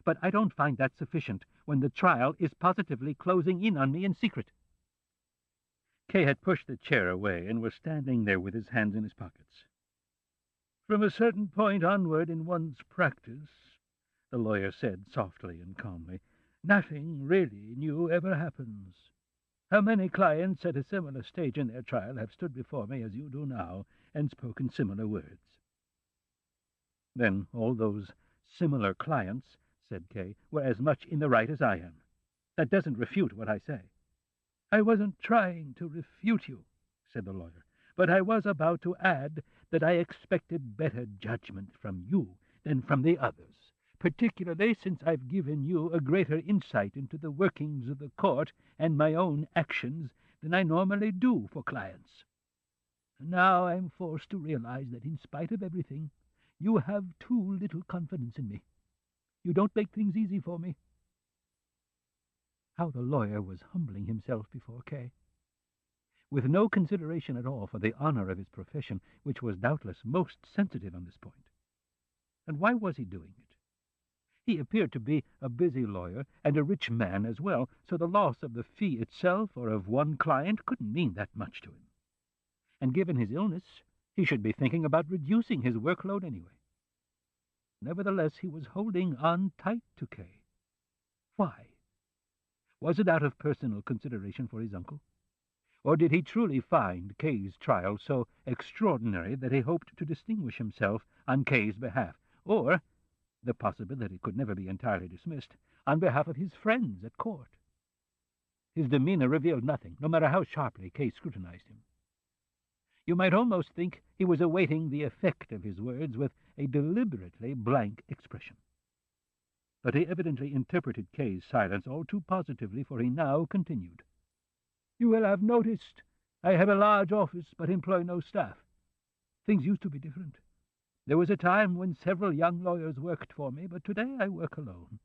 But I don't find that sufficient when the trial is positively closing in on me in secret." Kay had pushed the chair away and was standing there with his hands in his pockets. "From a certain point onward in one's practice," the lawyer said softly and calmly, "nothing really new ever happens. How many clients at a similar stage in their trial have stood before me as you do now and spoken similar words?" "Then all those similar clients," said Kay, "were as much in the right as I am. That doesn't refute what I say." "I wasn't trying to refute you," said the lawyer, "but I was about to add that I expected better judgment from you than from the others, particularly since I've given you a greater insight into the workings of the court and my own actions than I normally do for clients. And now I'm forced to realize that in spite of everything, you have too little confidence in me. You don't make things easy for me." How the lawyer was humbling himself before Kay, with no consideration at all for the honor of his profession, which was doubtless most sensitive on this point. And why was he doing it? He appeared to be a busy lawyer and a rich man as well, so the loss of the fee itself or of one client couldn't mean that much to him. And given his illness, he should be thinking about reducing his workload anyway. Nevertheless, he was holding on tight to Kay. Why? Was it out of personal consideration for his uncle? Or did he truly find Kay's trial so extraordinary that he hoped to distinguish himself on Kay's behalf? Or, the possibility could never be entirely dismissed, on behalf of his friends at court? His demeanor revealed nothing, no matter how sharply Kay scrutinized him. You might almost think he was awaiting the effect of his words with a deliberately blank expression. But he evidently interpreted Kay's silence all too positively, for he now continued. "You will have noticed I have a large office, but employ no staff. Things used to be different. There was a time when several young lawyers worked for me, but today I work alone.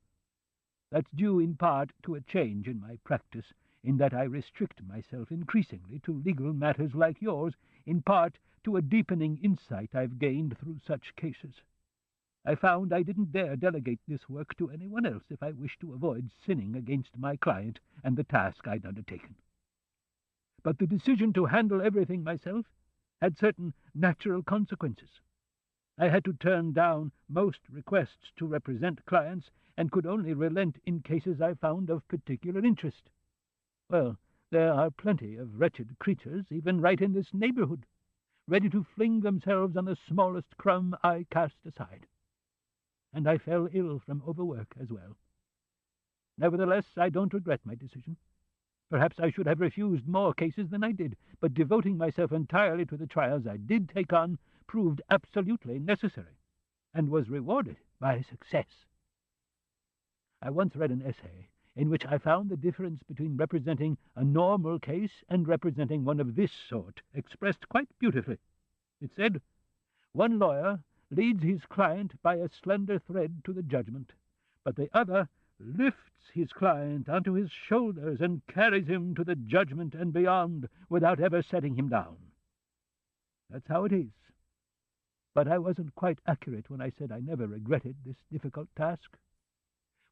That's due in part to a change in my practice, in that I restrict myself increasingly to legal matters like yours, in part to a deepening insight I've gained through such cases. I found I didn't dare delegate this work to anyone else if I wished to avoid sinning against my client and the task I'd undertaken. But the decision to handle everything myself had certain natural consequences. I had to turn down most requests to represent clients, and could only relent in cases I found of particular interest. Well, there are plenty of wretched creatures, even right in this neighborhood, ready to fling themselves on the smallest crumb I cast aside. And I fell ill from overwork as well. Nevertheless, I don't regret my decision. Perhaps I should have refused more cases than I did, but devoting myself entirely to the trials I did take on proved absolutely necessary, and was rewarded by success. I once read an essay in which I found the difference between representing a normal case and representing one of this sort expressed quite beautifully. It said, "One lawyer leads his client by a slender thread to the judgment, but the other lifts his client onto his shoulders and carries him to the judgment and beyond without ever setting him down." That's how it is. But I wasn't quite accurate when I said I never regretted this difficult task.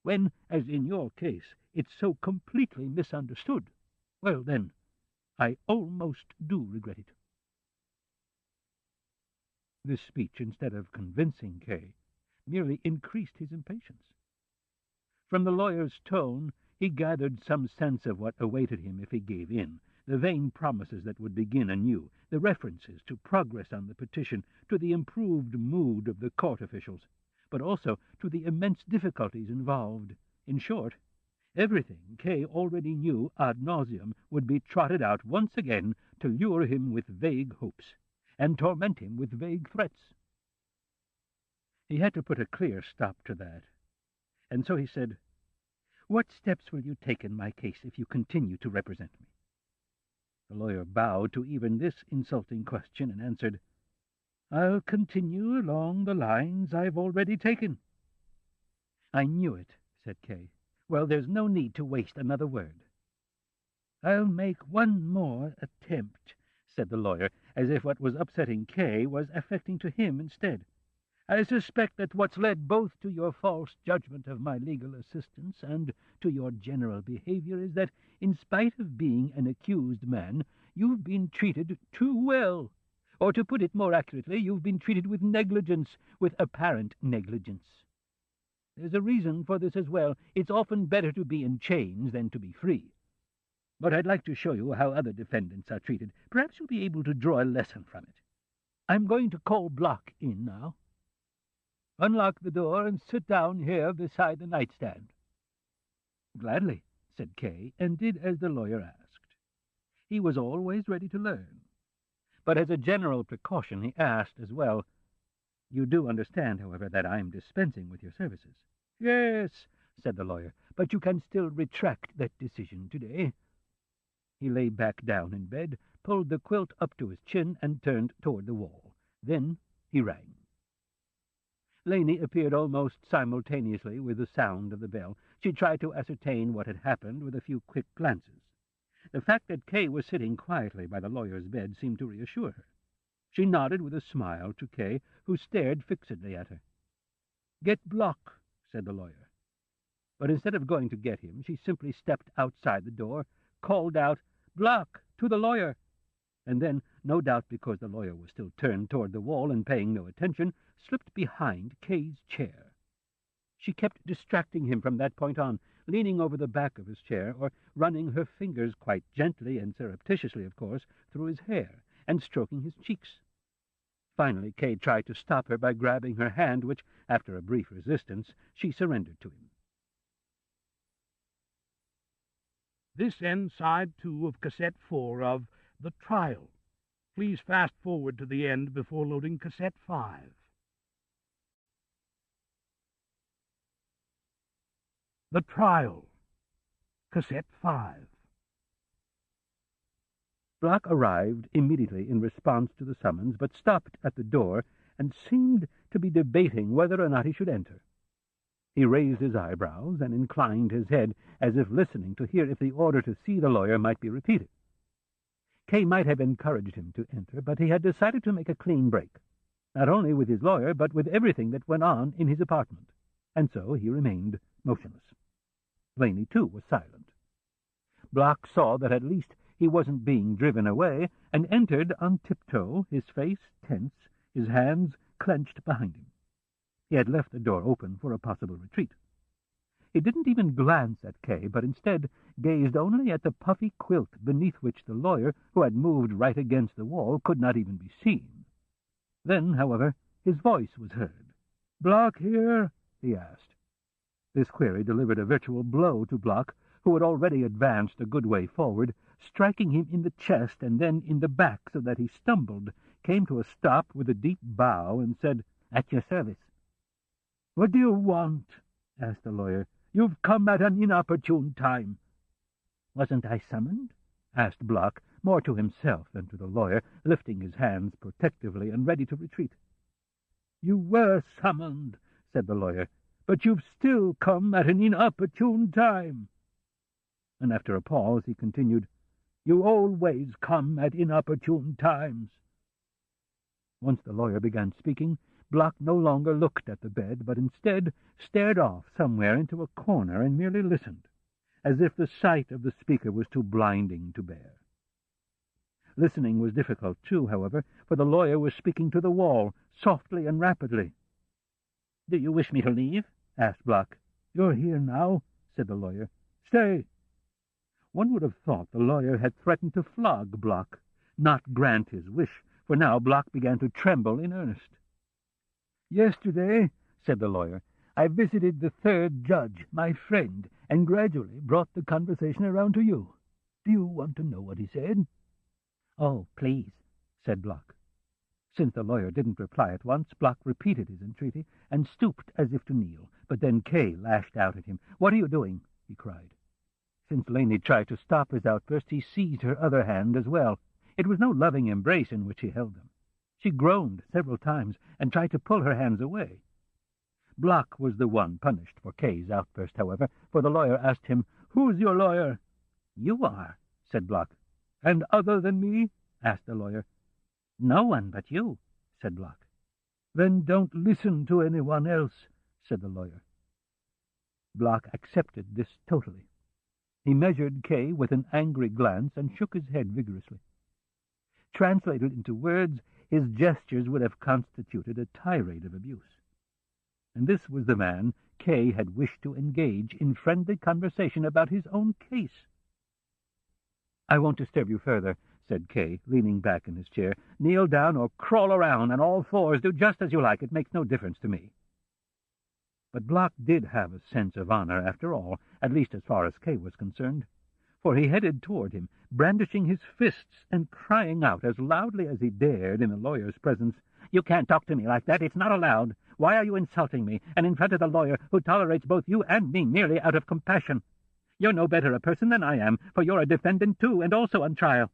When, as in your case, it's so completely misunderstood, well then, I almost do regret it. This speech, instead of convincing Kay, merely increased his impatience. From the lawyer's tone, he gathered some sense of what awaited him if he gave in, the vain promises that would begin anew, the references to progress on the petition, to the improved mood of the court officials, but also to the immense difficulties involved. In short, everything Kay already knew ad nauseam would be trotted out once again to lure him with vague hopes, and torment him with vague threats. He had to put a clear stop to that, and so he said, "What steps will you take in my case if you continue to represent me?" The lawyer bowed to even this insulting question and answered, "I'll continue along the lines I've already taken." "I knew it," said Kay. "Well, there's no need to waste another word." "I'll make one more attempt," said the lawyer, as if what was upsetting Kay was affecting to him instead. "I suspect that what's led both to your false judgment of my legal assistance and to your general behavior is that, in spite of being an accused man, you've been treated too well. Or, to put it more accurately, you've been treated with negligence, with apparent negligence. There's a reason for this as well. It's often better to be in chains than to be free. But I'd like to show you how other defendants are treated. Perhaps you'll be able to draw a lesson from it. I'm going to call Block in now. Unlock the door and sit down here beside the nightstand." "Gladly," said Kay, and did as the lawyer asked. He was always ready to learn. But as a general precaution he asked as well, "You do understand, however, that I'm dispensing with your services?" "Yes," said the lawyer, "but you can still retract that decision today." He lay back down in bed, pulled the quilt up to his chin, and turned toward the wall. Then he rang. Laney appeared almost simultaneously with the sound of the bell. She tried to ascertain what had happened with a few quick glances. The fact that Kay was sitting quietly by the lawyer's bed seemed to reassure her. She nodded with a smile to Kay, who stared fixedly at her. "Get Block," said the lawyer. But instead of going to get him, she simply stepped outside the door, called out, "Block, to the lawyer!" and then, no doubt because the lawyer was still turned toward the wall and paying no attention, slipped behind Kay's chair. She kept distracting him from that point on, leaning over the back of his chair, or running her fingers quite gently and surreptitiously, of course, through his hair, and stroking his cheeks. Finally, Kay tried to stop her by grabbing her hand, which, after a brief resistance, she surrendered to him. This ends side 2 of cassette 4 of The Trial. Please fast forward to the end before loading cassette 5. The Trial, cassette 5. Block arrived immediately in response to the summons, but stopped at the door and seemed to be debating whether or not he should enter. He raised his eyebrows and inclined his head as if listening to hear if the order to see the lawyer might be repeated. Kay might have encouraged him to enter, but he had decided to make a clean break, not only with his lawyer, but with everything that went on in his apartment, and so he remained motionless. Laney, too, was silent. Block saw that at least he wasn't being driven away, and entered on tiptoe, his face tense, his hands clenched behind him. He had left the door open for a possible retreat. He didn't even glance at Kay, but instead gazed only at the puffy quilt beneath which the lawyer, who had moved right against the wall, could not even be seen. Then, however, his voice was heard. "Block here?" he asked. This query delivered a virtual blow to Block, who had already advanced a good way forward, striking him in the chest and then in the back so that he stumbled, came to a stop with a deep bow, and said, "At your service." "What do you want?" asked the lawyer. "You've come at an inopportune time." "Wasn't I summoned?" asked Block, more to himself than to the lawyer, lifting his hands protectively and ready to retreat. "You were summoned," said the lawyer, "but you've still come at an inopportune time." And after a pause he continued, "You always come at inopportune times." Once the lawyer began speaking, Block no longer looked at the bed, but instead stared off somewhere into a corner and merely listened, as if the sight of the speaker was too blinding to bear. Listening was difficult, too, however, for the lawyer was speaking to the wall, softly and rapidly. "Do you wish me to leave?" asked Block. "You're here now," said the lawyer. "Stay." One would have thought the lawyer had threatened to flog Block, not grant his wish, for now Block began to tremble in earnest. "Yesterday," said the lawyer, "I visited the third judge, my friend, and gradually brought the conversation around to you. Do you want to know what he said?" "Oh, please," said Block. Since the lawyer didn't reply at once, Block repeated his entreaty and stooped as if to kneel. But then Kay lashed out at him. "What are you doing?" he cried. Since Laney tried to stop his outburst, he seized her other hand as well. It was no loving embrace in which he held them. She groaned several times and tried to pull her hands away. Block was the one punished for Kay's outburst, however, for the lawyer asked him, "Who's your lawyer?" "You are," said Block. "And other than me?" asked the lawyer. "No one but you," said Block. "Then don't listen to anyone else," said the lawyer. Block accepted this totally. He measured Kay with an angry glance and shook his head vigorously. Translated into words, his gestures would have constituted a tirade of abuse. And this was the man Kay had wished to engage in friendly conversation about his own case. "I won't disturb you further," said Kay, leaning back in his chair. "Kneel down or crawl around on all fours. Do just as you like. It makes no difference to me." But Block did have a sense of honor, after all, at least as far as Kay was concerned, for he headed toward him, brandishing his fists and crying out as loudly as he dared in the lawyer's presence, "You can't talk to me like that. It's not allowed. Why are you insulting me, and in front of the lawyer, who tolerates both you and me merely out of compassion? You're no better a person than I am, for you're a defendant too, and also on trial.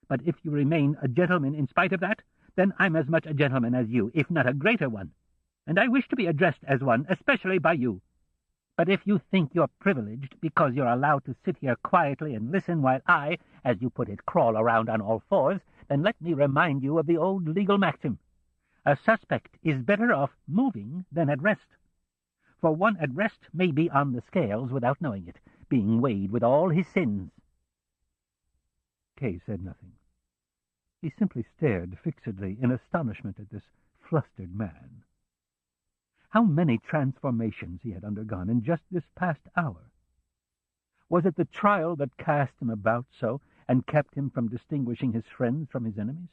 But if you remain a gentleman in spite of that, then I'm as much a gentleman as you, if not a greater one. And I wish to be addressed as one, especially by you. But if you think you're privileged because you're allowed to sit here quietly and listen while I, as you put it, crawl around on all fours, then let me remind you of the old legal maxim. A suspect is better off moving than at rest. for one at rest may be on the scales without knowing it, being weighed with all his sins." Kay said nothing. He simply stared fixedly in astonishment at this flustered man. How many transformations he had undergone in just this past hour! Was it the trial that cast him about so and kept him from distinguishing his friends from his enemies?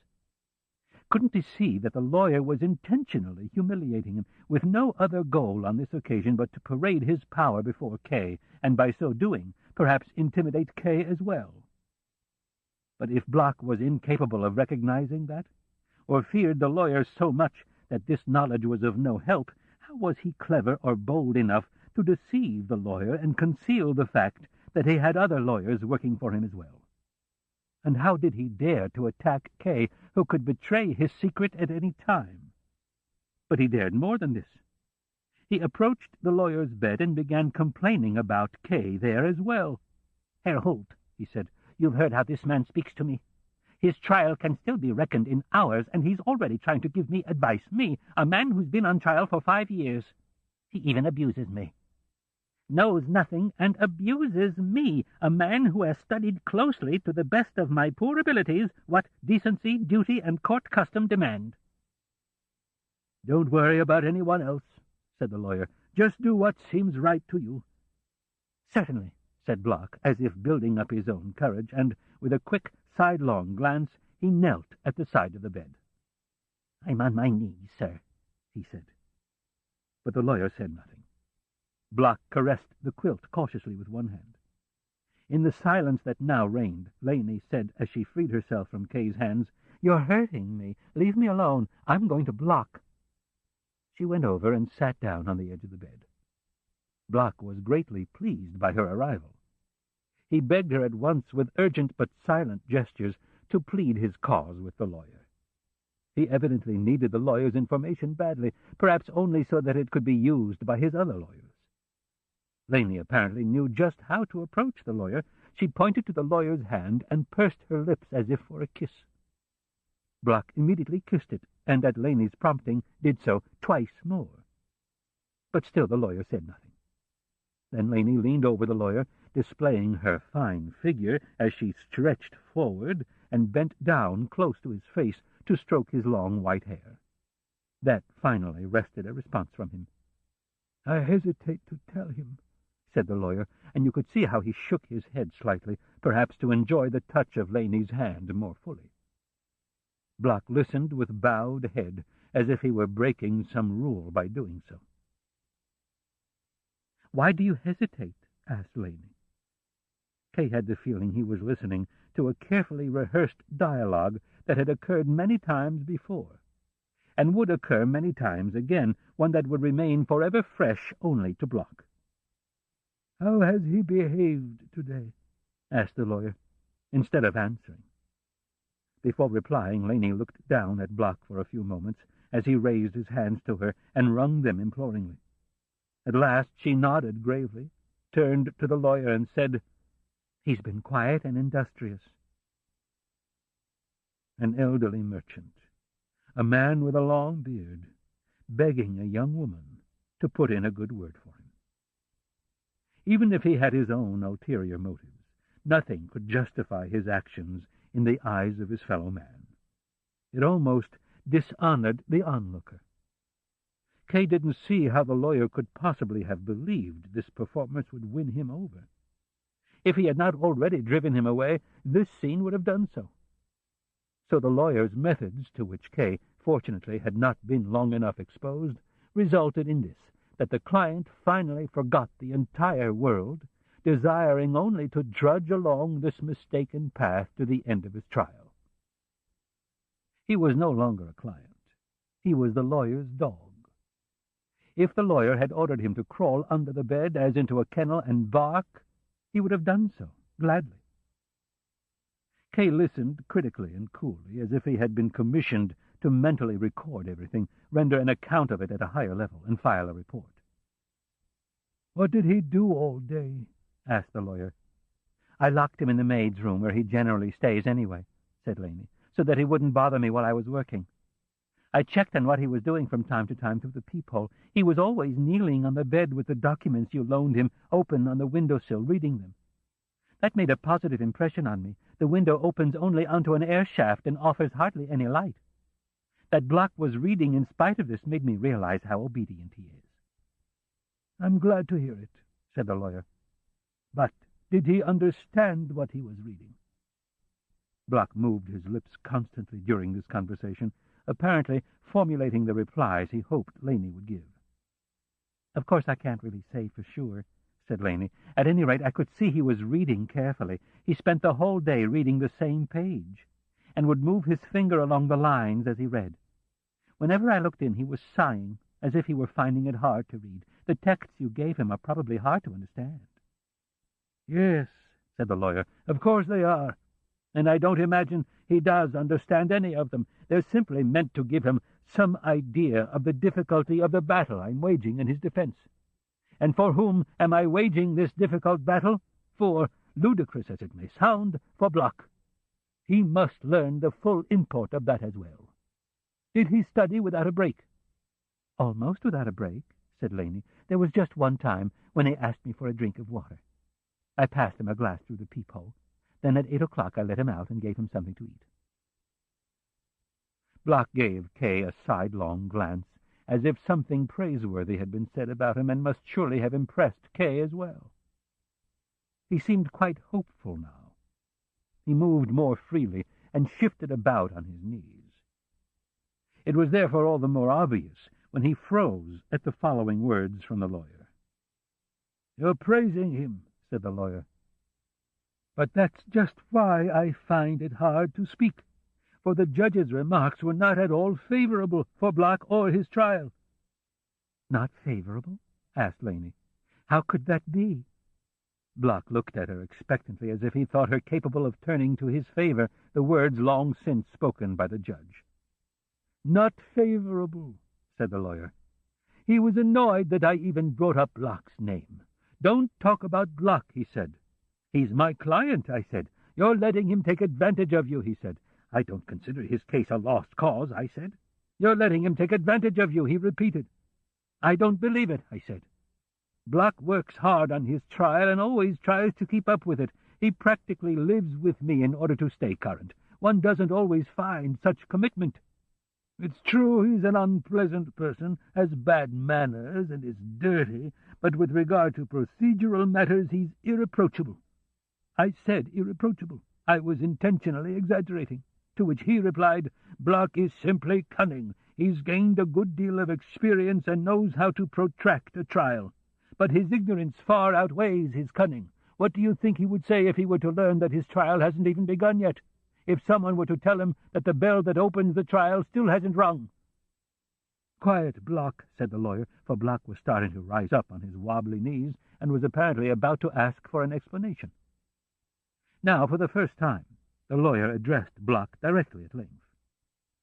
Couldn't he see that the lawyer was intentionally humiliating him, with no other goal on this occasion but to parade his power before Kay, and by so doing, perhaps intimidate Kay as well? But if Block was incapable of recognizing that, or feared the lawyer so much that this knowledge was of no help, how was he clever or bold enough to deceive the lawyer and conceal the fact that he had other lawyers working for him as well? And how did he dare to attack Kay, who could betray his secret at any time? But he dared more than this. He approached the lawyer's bed and began complaining about Kay there as well. "Herr Holt," he said, "you've heard how this man speaks to me. His trial can still be reckoned in hours, and he's already trying to give me advice, me, a man who's been on trial for 5 years. He even abuses me. Knows nothing and abuses me, a man who has studied closely to the best of my poor abilities what decency, duty, and court custom demand." "Don't worry about anyone else," said the lawyer. "Just do what seems right to you." "Certainly," said Block, as if building up his own courage, and with a quick, sidelong glance he knelt at the side of the bed. "I'm on my knees, sir," he said. But the lawyer said nothing. Block caressed the quilt cautiously with one hand. In the silence that now reigned, Laney said, as she freed herself from Kay's hands, "You're hurting me. Leave me alone. I'm going to Block." She went over and sat down on the edge of the bed. Block was greatly pleased by her arrival. He begged her at once, with urgent but silent gestures, to plead his cause with the lawyer. He evidently needed the lawyer's information badly, perhaps only so that it could be used by his other lawyers. Laney apparently knew just how to approach the lawyer. She pointed to the lawyer's hand and pursed her lips as if for a kiss. Block immediately kissed it, and at Laney's prompting did so twice more. But still the lawyer said nothing. Then Laney leaned over the lawyer, displaying her fine figure as she stretched forward and bent down close to his face to stroke his long white hair. That finally wrested a response from him. "I hesitate to tell him," said the lawyer, and you could see how he shook his head slightly, perhaps to enjoy the touch of Laney's hand more fully. Block listened with bowed head, as if he were breaking some rule by doing so. "Why do you hesitate?" asked Laney. Kay had the feeling he was listening to a carefully rehearsed dialogue that had occurred many times before, and would occur many times again, one that would remain forever fresh only to Block. "How has he behaved today?" asked the lawyer, instead of answering. Before replying, Laney looked down at Block for a few moments as he raised his hands to her and wrung them imploringly. At last she nodded gravely, turned to the lawyer and said, "He's been quiet and industrious." An elderly merchant, a man with a long beard, begging a young woman to put in a good word for him. Even if he had his own ulterior motives, nothing could justify his actions in the eyes of his fellow man. It almost dishonored the onlooker. Kay didn't see how the lawyer could possibly have believed this performance would win him over. If he had not already driven him away, this scene would have done so. So the lawyer's methods, to which Kay, fortunately, had not been long enough exposed, resulted in this, that the client finally forgot the entire world, desiring only to drudge along this mistaken path to the end of his trial. He was no longer a client. He was the lawyer's dog. If the lawyer had ordered him to crawl under the bed as into a kennel and bark, he would have done so, gladly. Kay listened critically and coolly, as if he had been commissioned to mentally record everything, render an account of it at a higher level, and file a report. "What did he do all day?" asked the lawyer. "I locked him in the maid's room, where he generally stays anyway," said Laney, "so that he wouldn't bother me while I was working. I checked on what he was doing from time to time through the peephole. He was always kneeling on the bed with the documents you loaned him open on the windowsill, reading them. That made a positive impression on me. The window opens only onto an air shaft and offers hardly any light. That Block was reading in spite of this made me realize how obedient he is. I'm glad to hear it, said the lawyer. But did he understand what he was reading? Block moved his lips constantly during this conversation, apparently formulating the replies he hoped Laney would give. Of course, I can't really say for sure, said Laney. At any rate, I could see he was reading carefully. He spent the whole day reading the same page, and would move his finger along the lines as he read. Whenever I looked in, he was sighing, as if he were finding it hard to read. The texts you gave him are probably hard to understand. Yes, said the lawyer, of course they are. And I don't imagine he does understand any of them. They're simply meant to give him some idea of the difficulty of the battle I'm waging in his defense. And for whom am I waging this difficult battle? For, ludicrous as it may sound, for Block. He must learn the full import of that as well. Did he study without a break? Almost without a break, said Laney. There was just one time when he asked me for a drink of water. I passed him a glass through the peephole. Then at 8 o'clock I let him out and gave him something to eat. Block gave Kay a sidelong glance, as if something praiseworthy had been said about him and must surely have impressed Kay as well. He seemed quite hopeful now. He moved more freely and shifted about on his knees. It was therefore all the more obvious when he froze at the following words from the lawyer. "You're praising him," said the lawyer. "But that's just why I find it hard to speak, for the judge's remarks were not at all favorable for Block or his trial." "Not favorable?" asked Laney. "How could that be?" Block looked at her expectantly, as if he thought her capable of turning to his favor the words long since spoken by the judge. "Not favorable," said the lawyer. "He was annoyed that I even brought up Block's name. 'Don't talk about Block,' he said. 'He's my client,' I said. 'You're letting him take advantage of you,' he said. 'I don't consider his case a lost cause,' I said. 'You're letting him take advantage of you,' he repeated. 'I don't believe it,' I said. 'Block works hard on his trial and always tries to keep up with it. He practically lives with me in order to stay current. One doesn't always find such commitment. It's true he's an unpleasant person, has bad manners, and is dirty, but with regard to procedural matters he's irreproachable.' I said irreproachable. I was intentionally exaggerating. To which he replied, 'Block is simply cunning. He's gained a good deal of experience and knows how to protract a trial. But his ignorance far outweighs his cunning. What do you think he would say if he were to learn that his trial hasn't even begun yet? If someone were to tell him that the bell that opens the trial still hasn't rung?'" "Quiet, Block," said the lawyer, for Block was starting to rise up on his wobbly knees and was apparently about to ask for an explanation. Now, for the first time, the lawyer addressed Block directly at length.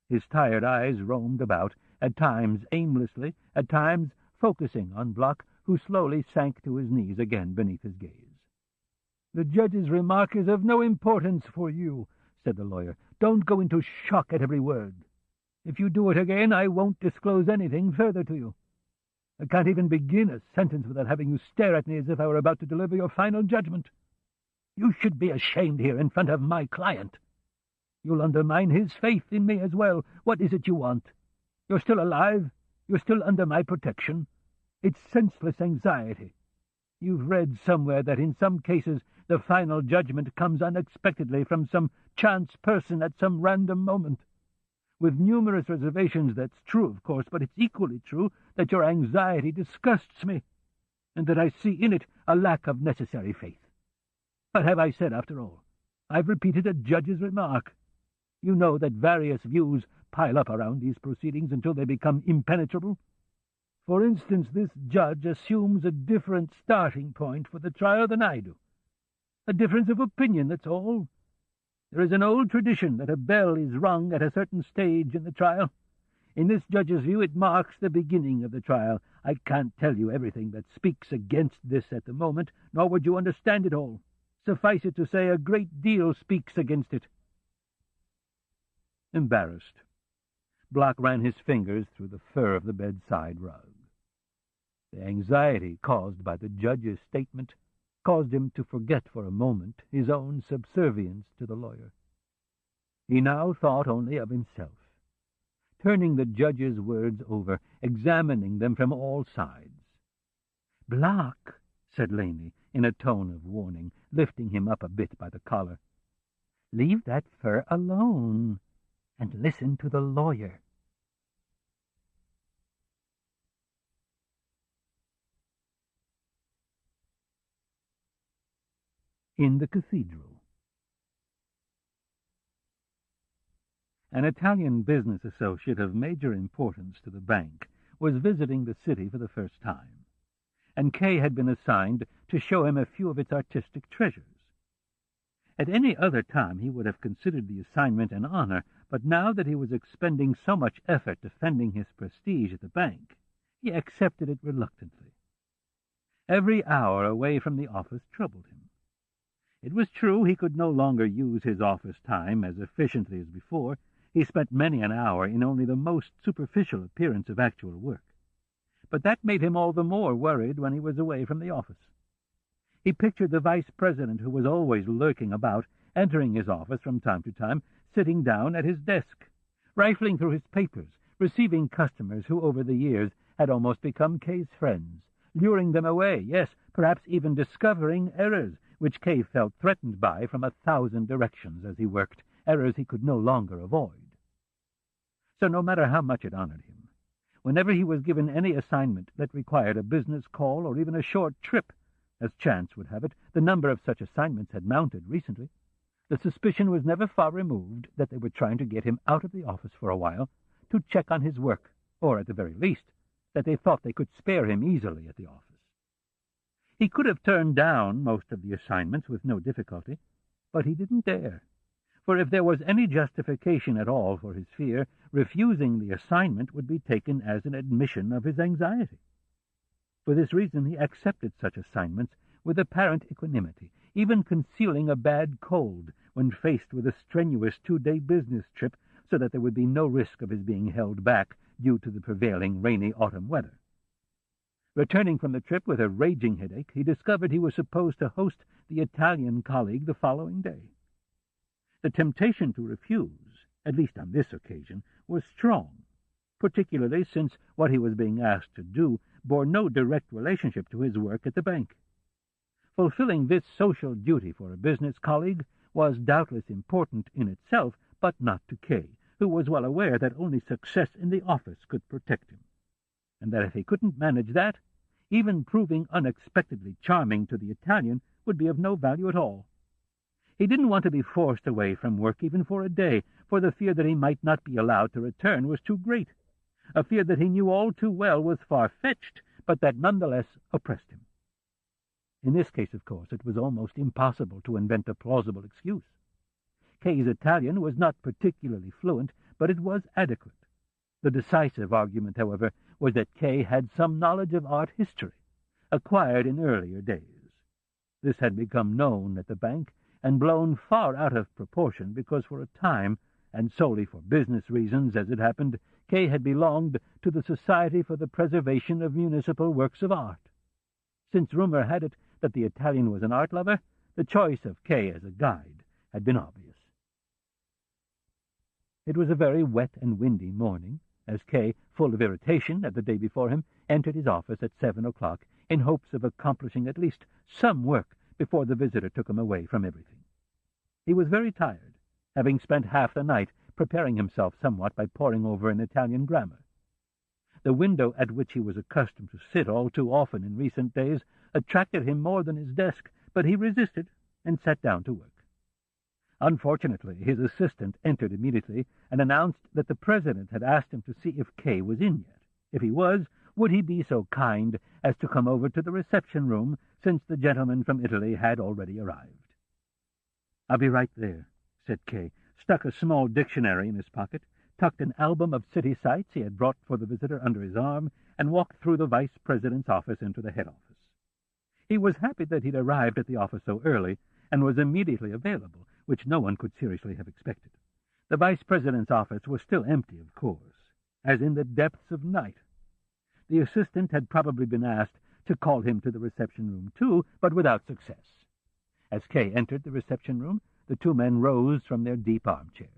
His tired eyes roamed about, at times aimlessly, at times focusing on Block, who slowly sank to his knees again beneath his gaze. "The judge's remark is of no importance for you," said the lawyer. "Don't go into shock at every word. If you do it again, I won't disclose anything further to you. I can't even begin a sentence without having you stare at me as if I were about to deliver your final judgment. You should be ashamed here in front of my client. You'll undermine his faith in me as well. What is it you want? You're still alive. You're still under my protection. It's senseless anxiety. You've read somewhere that in some cases the final judgment comes unexpectedly from some chance person at some random moment. With numerous reservations, that's true, of course, but it's equally true that your anxiety disgusts me, and that I see in it a lack of necessary faith. What have I said, after all? I've repeated a judge's remark. You know that various views pile up around these proceedings until they become impenetrable. For instance, this judge assumes a different starting point for the trial than I do. A difference of opinion, that's all. There is an old tradition that a bell is rung at a certain stage in the trial. In this judge's view, it marks the beginning of the trial. I can't tell you everything that speaks against this at the moment, nor would you understand it all. Suffice it to say, a great deal speaks against it." Embarrassed, Block ran his fingers through the fur of the bedside rug. The anxiety caused by the judge's statement caused him to forget for a moment his own subservience to the lawyer. He now thought only of himself, turning the judge's words over, examining them from all sides. "Block," said Laney, in a tone of warning, lifting him up a bit by the collar. "Leave that fur alone, and listen to the lawyer." In the cathedral. An Italian business associate of major importance to the bank was visiting the city for the first time, and Kay had been assigned to show him a few of its artistic treasures. At any other time he would have considered the assignment an honor, but now that he was expending so much effort defending his prestige at the bank, he accepted it reluctantly. Every hour away from the office troubled him. It was true he could no longer use his office time as efficiently as before. He spent many an hour in only the most superficial appearance of actual work. But that made him all the more worried when he was away from the office. He pictured the vice president, who was always lurking about, entering his office from time to time, sitting down at his desk, rifling through his papers, receiving customers who over the years had almost become Kay's friends, luring them away, yes, perhaps even discovering errors which Kay felt threatened by from 1,000 directions as he worked, errors he could no longer avoid. So no matter how much it honored him, whenever he was given any assignment that required a business call or even a short trip, as chance would have it, the number of such assignments had mounted recently, the suspicion was never far removed that they were trying to get him out of the office for a while to check on his work, or at the very least, that they thought they could spare him easily at the office. He could have turned down most of the assignments with no difficulty, but he didn't dare, for if there was any justification at all for his fear, refusing the assignment would be taken as an admission of his anxiety. For this reason he accepted such assignments with apparent equanimity, even concealing a bad cold when faced with a strenuous 2-day business trip, so that there would be no risk of his being held back due to the prevailing rainy autumn weather. Returning from the trip with a raging headache, he discovered he was supposed to host the Italian colleague the following day. The temptation to refuse, at least on this occasion, was strong, particularly since what he was being asked to do bore no direct relationship to his work at the bank. Fulfilling this social duty for a business colleague was doubtless important in itself, but not to Kay, who was well aware that only success in the office could protect him, and that if he couldn't manage that, even proving unexpectedly charming to the Italian would be of no value at all. He didn't want to be forced away from work even for a day, for the fear that he might not be allowed to return was too great, a fear that he knew all too well was far-fetched, but that nonetheless oppressed him. In this case, of course, it was almost impossible to invent a plausible excuse. Kay's Italian was not particularly fluent, but it was adequate. The decisive argument, however, was that Kay had some knowledge of art history, acquired in earlier days. This had become known at the bank, and blown far out of proportion because for a time, and solely for business reasons as it happened, Kay had belonged to the Society for the Preservation of Municipal Works of Art. Since rumor had it that the Italian was an art lover, the choice of Kay as a guide had been obvious. It was a very wet and windy morning, as Kay, full of irritation at the day before him, entered his office at 7 o'clock in hopes of accomplishing at least some work before the visitor took him away from everything. He was very tired, having spent half the night preparing himself somewhat by poring over an Italian grammar. The window at which he was accustomed to sit all too often in recent days attracted him more than his desk, but he resisted and sat down to work. Unfortunately, his assistant entered immediately and announced that the president had asked him to see if Kay was in yet. If he was, would he be so kind as to come over to the reception room, since the gentleman from Italy had already arrived. "I'll be right there," said Kay, stuck a small dictionary in his pocket, tucked an album of city sights he had brought for the visitor under his arm, and walked through the vice president's office into the head office. He was happy that he'd arrived at the office so early, and was immediately available, which no one could seriously have expected. The vice president's office was still empty, of course. as in the depths of night. The assistant had probably been asked to call him to the reception room too, but without success. As Kay entered the reception room, the two men rose from their deep armchairs.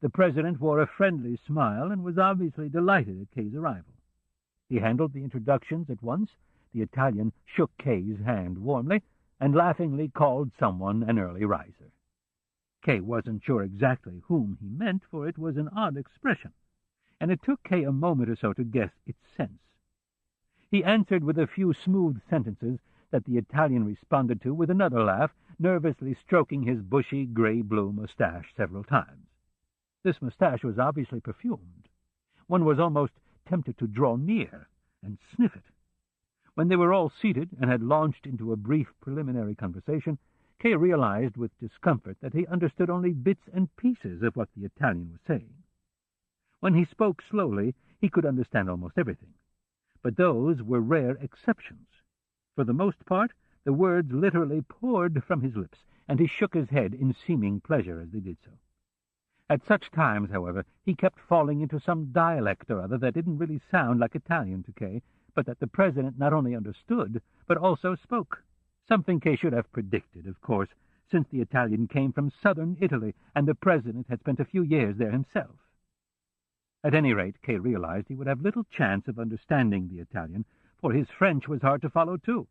The president wore a friendly smile and was obviously delighted at Kay's arrival. He handled the introductions at once. The Italian shook Kay's hand warmly and laughingly called someone an early riser. Kay wasn't sure exactly whom he meant, for it was an odd expression, and it took Kay a moment or so to guess its sense. He answered with a few smooth sentences that the Italian responded to with another laugh, nervously stroking his bushy gray-blue mustache several times. This mustache was obviously perfumed. One was almost tempted to draw near and sniff it. When they were all seated and had launched into a brief preliminary conversation, Kay realized with discomfort that he understood only bits and pieces of what the Italian was saying. When he spoke slowly, he could understand almost everything, but those were rare exceptions. For the most part, the words literally poured from his lips, and he shook his head in seeming pleasure as they did so. At such times, however, he kept falling into some dialect or other that didn't really sound like Italian to Kay, but that the president not only understood, but also spoke. Something Kay should have predicted, of course, since the Italian came from southern Italy, and the president had spent a few years there himself. At any rate, Kay realized he would have little chance of understanding the Italian, for his French was hard to follow too,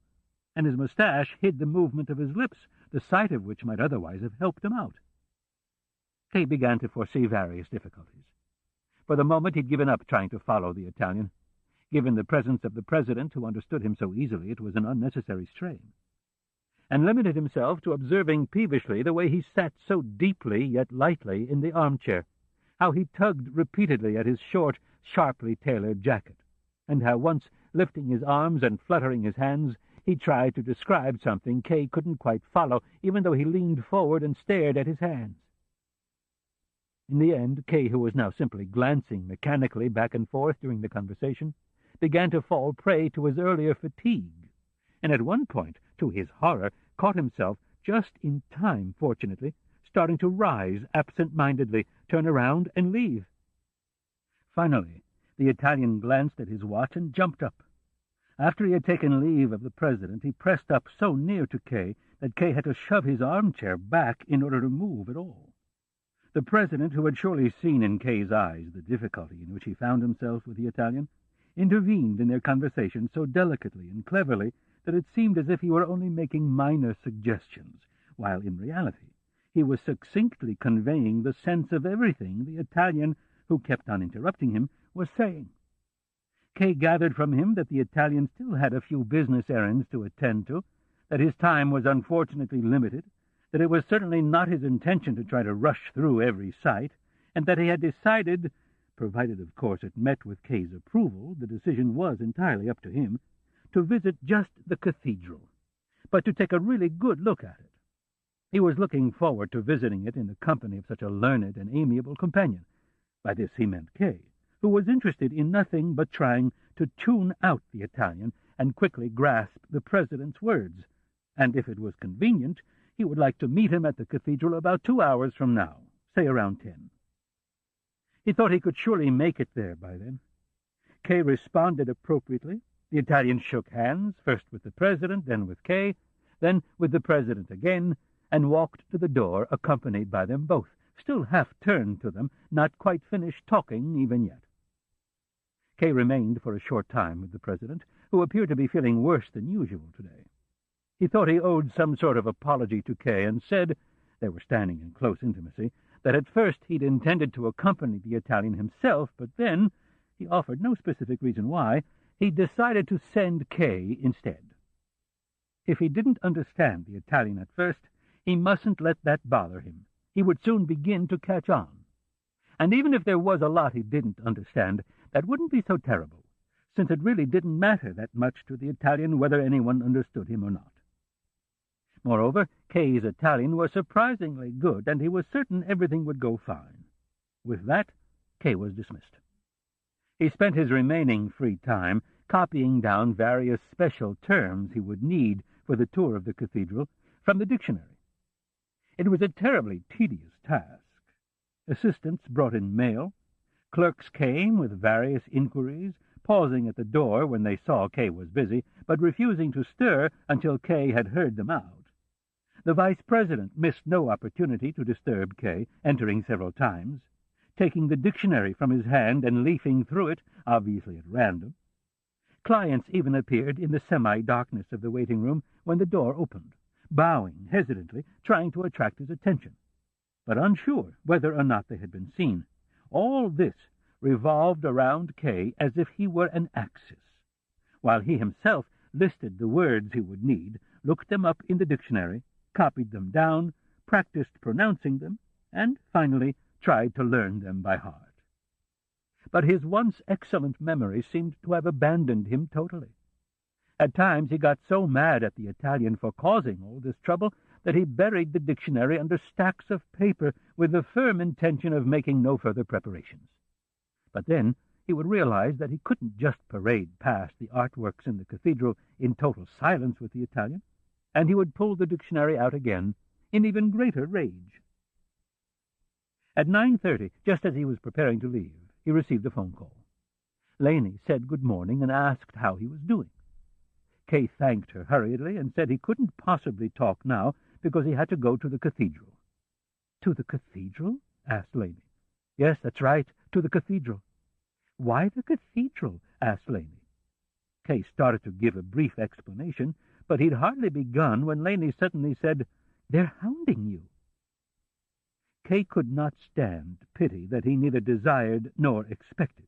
and his mustache hid the movement of his lips, the sight of which might otherwise have helped him out. Kay began to foresee various difficulties. For the moment he'd given up trying to follow the Italian. Given the presence of the president, who understood him so easily, it was an unnecessary strain, and limited himself to observing peevishly the way he sat so deeply yet lightly in the armchair, how he tugged repeatedly at his short, sharply tailored jacket, and how once, lifting his arms and fluttering his hands, he tried to describe something Kay couldn't quite follow, even though he leaned forward and stared at his hands. In the end, Kay, who was now simply glancing mechanically back and forth during the conversation, began to fall prey to his earlier fatigue, and at one point, to his horror, caught himself, just in time, fortunately, starting to rise absent-mindedly, turn around, and leave. Finally, the Italian glanced at his watch and jumped up. After he had taken leave of the president, he pressed up so near to Kay that Kay had to shove his armchair back in order to move at all. The president, who had surely seen in Kay's eyes the difficulty in which he found himself with the Italian, intervened in their conversation so delicately and cleverly that it seemed as if he were only making minor suggestions, while in reality he was succinctly conveying the sense of everything the Italian, who kept on interrupting him, was saying. Kay gathered from him that the Italian still had a few business errands to attend to, that his time was unfortunately limited, that it was certainly not his intention to try to rush through every sight, and that he had decided, provided of course it met with Kay's approval, the decision was entirely up to him, to visit just the cathedral, but to take a really good look at it. He was looking forward to visiting it in the company of such a learned and amiable companion. By this he meant Kay, who was interested in nothing but trying to tune out the Italian and quickly grasp the president's words, and if it was convenient, he would like to meet him at the cathedral about 2 hours from now, say around 10. He thought he could surely make it there by then. Kay responded appropriately. The Italian shook hands, first with the president, then with Kay, then with the president again, and walked to the door, accompanied by them both, still half-turned to them, not quite finished talking even yet. Kay remained for a short time with the president, who appeared to be feeling worse than usual today. He thought he owed some sort of apology to Kay, and said, they were standing in close intimacy, that at first he'd intended to accompany the Italian himself, but then, he offered no specific reason why, he decided to send Kay instead. If he didn't understand the Italian at first, he mustn't let that bother him. He would soon begin to catch on. And even if there was a lot he didn't understand, that wouldn't be so terrible, since it really didn't matter that much to the Italian whether anyone understood him or not. Moreover, Kay's Italian was surprisingly good, and he was certain everything would go fine. With that, Kay was dismissed. He spent his remaining free time copying down various special terms he would need for the tour of the cathedral from the dictionary. It was a terribly tedious task. Assistants brought in mail. Clerks came with various inquiries, pausing at the door when they saw Kay was busy, but refusing to stir until Kay had heard them out. The vice president missed no opportunity to disturb Kay, entering several times, taking the dictionary from his hand and leafing through it, obviously at random. Clients even appeared in the semi-darkness of the waiting-room when the door opened, bowing hesitantly, trying to attract his attention, but unsure whether or not they had been seen. All this revolved around Kay as if he were an axis, while he himself listed the words he would need, looked them up in the dictionary, copied them down, practiced pronouncing them, and finally tried to learn them by heart. But his once excellent memory seemed to have abandoned him totally. At times he got so mad at the Italian for causing all this trouble that he buried the dictionary under stacks of paper with the firm intention of making no further preparations. But then he would realize that he couldn't just parade past the artworks in the cathedral in total silence with the Italian, and he would pull the dictionary out again in even greater rage. At 9:30, just as he was preparing to leave, he received a phone call. Laney said good morning and asked how he was doing. Kay thanked her hurriedly and said he couldn't possibly talk now because he had to go to the cathedral. "To the cathedral?" asked Laney. "Yes, that's right, to the cathedral." "Why the cathedral?" asked Laney. Kay started to give a brief explanation, but he'd hardly begun when Laney suddenly said, "They're hounding you." Kay could not stand pity that he neither desired nor expected.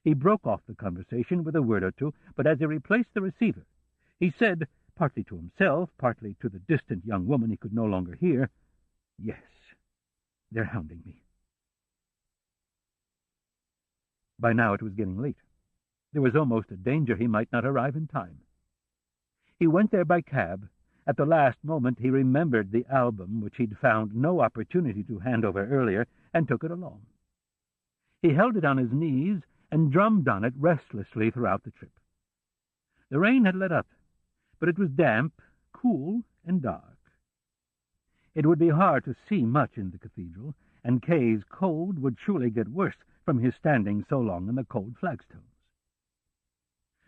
He broke off the conversation with a word or two, but as he replaced the receiver, he said, partly to himself, partly to the distant young woman he could no longer hear, "Yes, they're hounding me." By now it was getting late. There was almost a danger he might not arrive in time. He went there by cab. At the last moment he remembered the album which he'd found no opportunity to hand over earlier, and took it along. He held it on his knees and drummed on it restlessly throughout the trip. The rain had let up, but it was damp, cool, and dark. It would be hard to see much in the cathedral, and Kay's cold would surely get worse from his standing so long in the cold flagstones.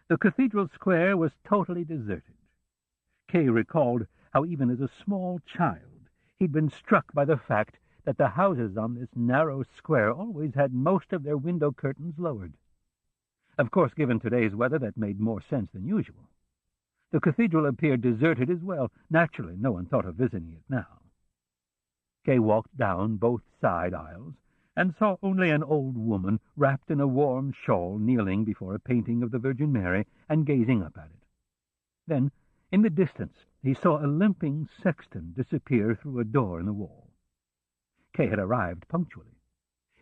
The cathedral square was totally deserted. Kay recalled how even as a small child he'd been struck by the fact that the houses on this narrow square always had most of their window curtains lowered. Of course, given today's weather, that made more sense than usual. The cathedral appeared deserted as well. Naturally, no one thought of visiting it now. Kay walked down both side aisles and saw only an old woman wrapped in a warm shawl kneeling before a painting of the Virgin Mary and gazing up at it. Then, in the distance, he saw a limping sexton disappear through a door in the wall. Kay had arrived punctually.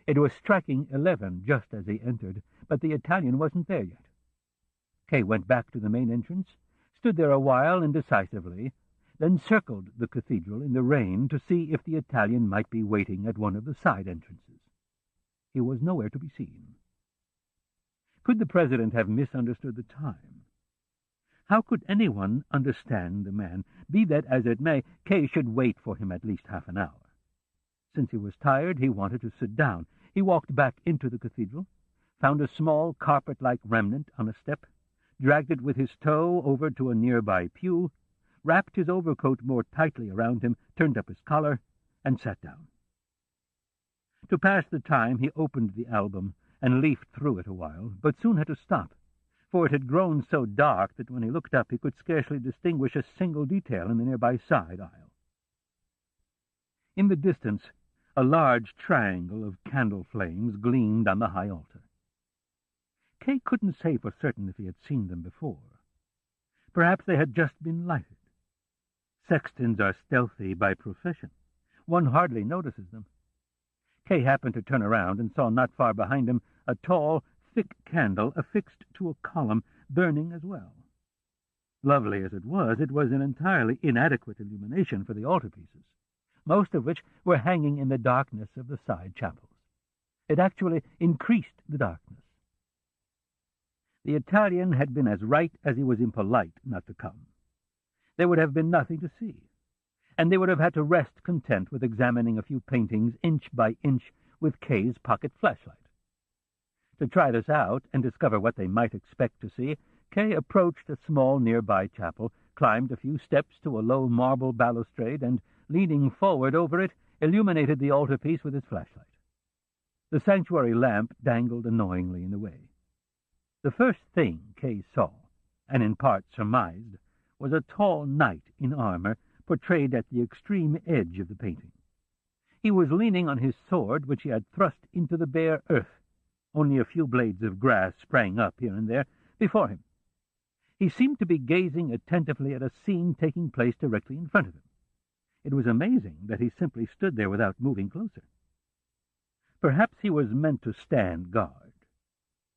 It was striking 11 just as he entered, but the Italian wasn't there yet. Kay went back to the main entrance, stood there a while indecisively, then circled the cathedral in the rain to see if the Italian might be waiting at one of the side entrances. He was nowhere to be seen. Could the president have misunderstood the time? How could anyone understand the man? Be that as it may, Kay should wait for him at least half an hour. Since he was tired, he wanted to sit down. He walked back into the cathedral, found a small carpet-like remnant on a step, dragged it with his toe over to a nearby pew, wrapped his overcoat more tightly around him, turned up his collar, and sat down. To pass the time, he opened the album and leafed through it a while, but soon had to stop, for it had grown so dark that when he looked up he could scarcely distinguish a single detail in the nearby side aisle. In the distance, a large triangle of candle flames gleamed on the high altar. Kay couldn't say for certain if he had seen them before. Perhaps they had just been lighted. Sextons are stealthy by profession. One hardly notices them. Kay happened to turn around and saw not far behind him a tall, thick candle affixed to a column, burning as well. Lovely as it was an entirely inadequate illumination for the altarpieces, most of which were hanging in the darkness of the side chapels. It actually increased the darkness. The Italian had been as right as he was impolite not to come. There would have been nothing to see, and they would have had to rest content with examining a few paintings inch by inch with Kay's pocket flashlight. To try this out and discover what they might expect to see, Kay approached a small nearby chapel, climbed a few steps to a low marble balustrade, and, leaning forward over it, illuminated the altarpiece with his flashlight. The sanctuary lamp dangled annoyingly in the way. The first thing Kay saw, and in part surmised, was a tall knight in armor portrayed at the extreme edge of the painting. He was leaning on his sword, which he had thrust into the bare earth. Only a few blades of grass sprang up here and there before him. He seemed to be gazing attentively at a scene taking place directly in front of him. It was amazing that he simply stood there without moving closer. Perhaps he was meant to stand guard.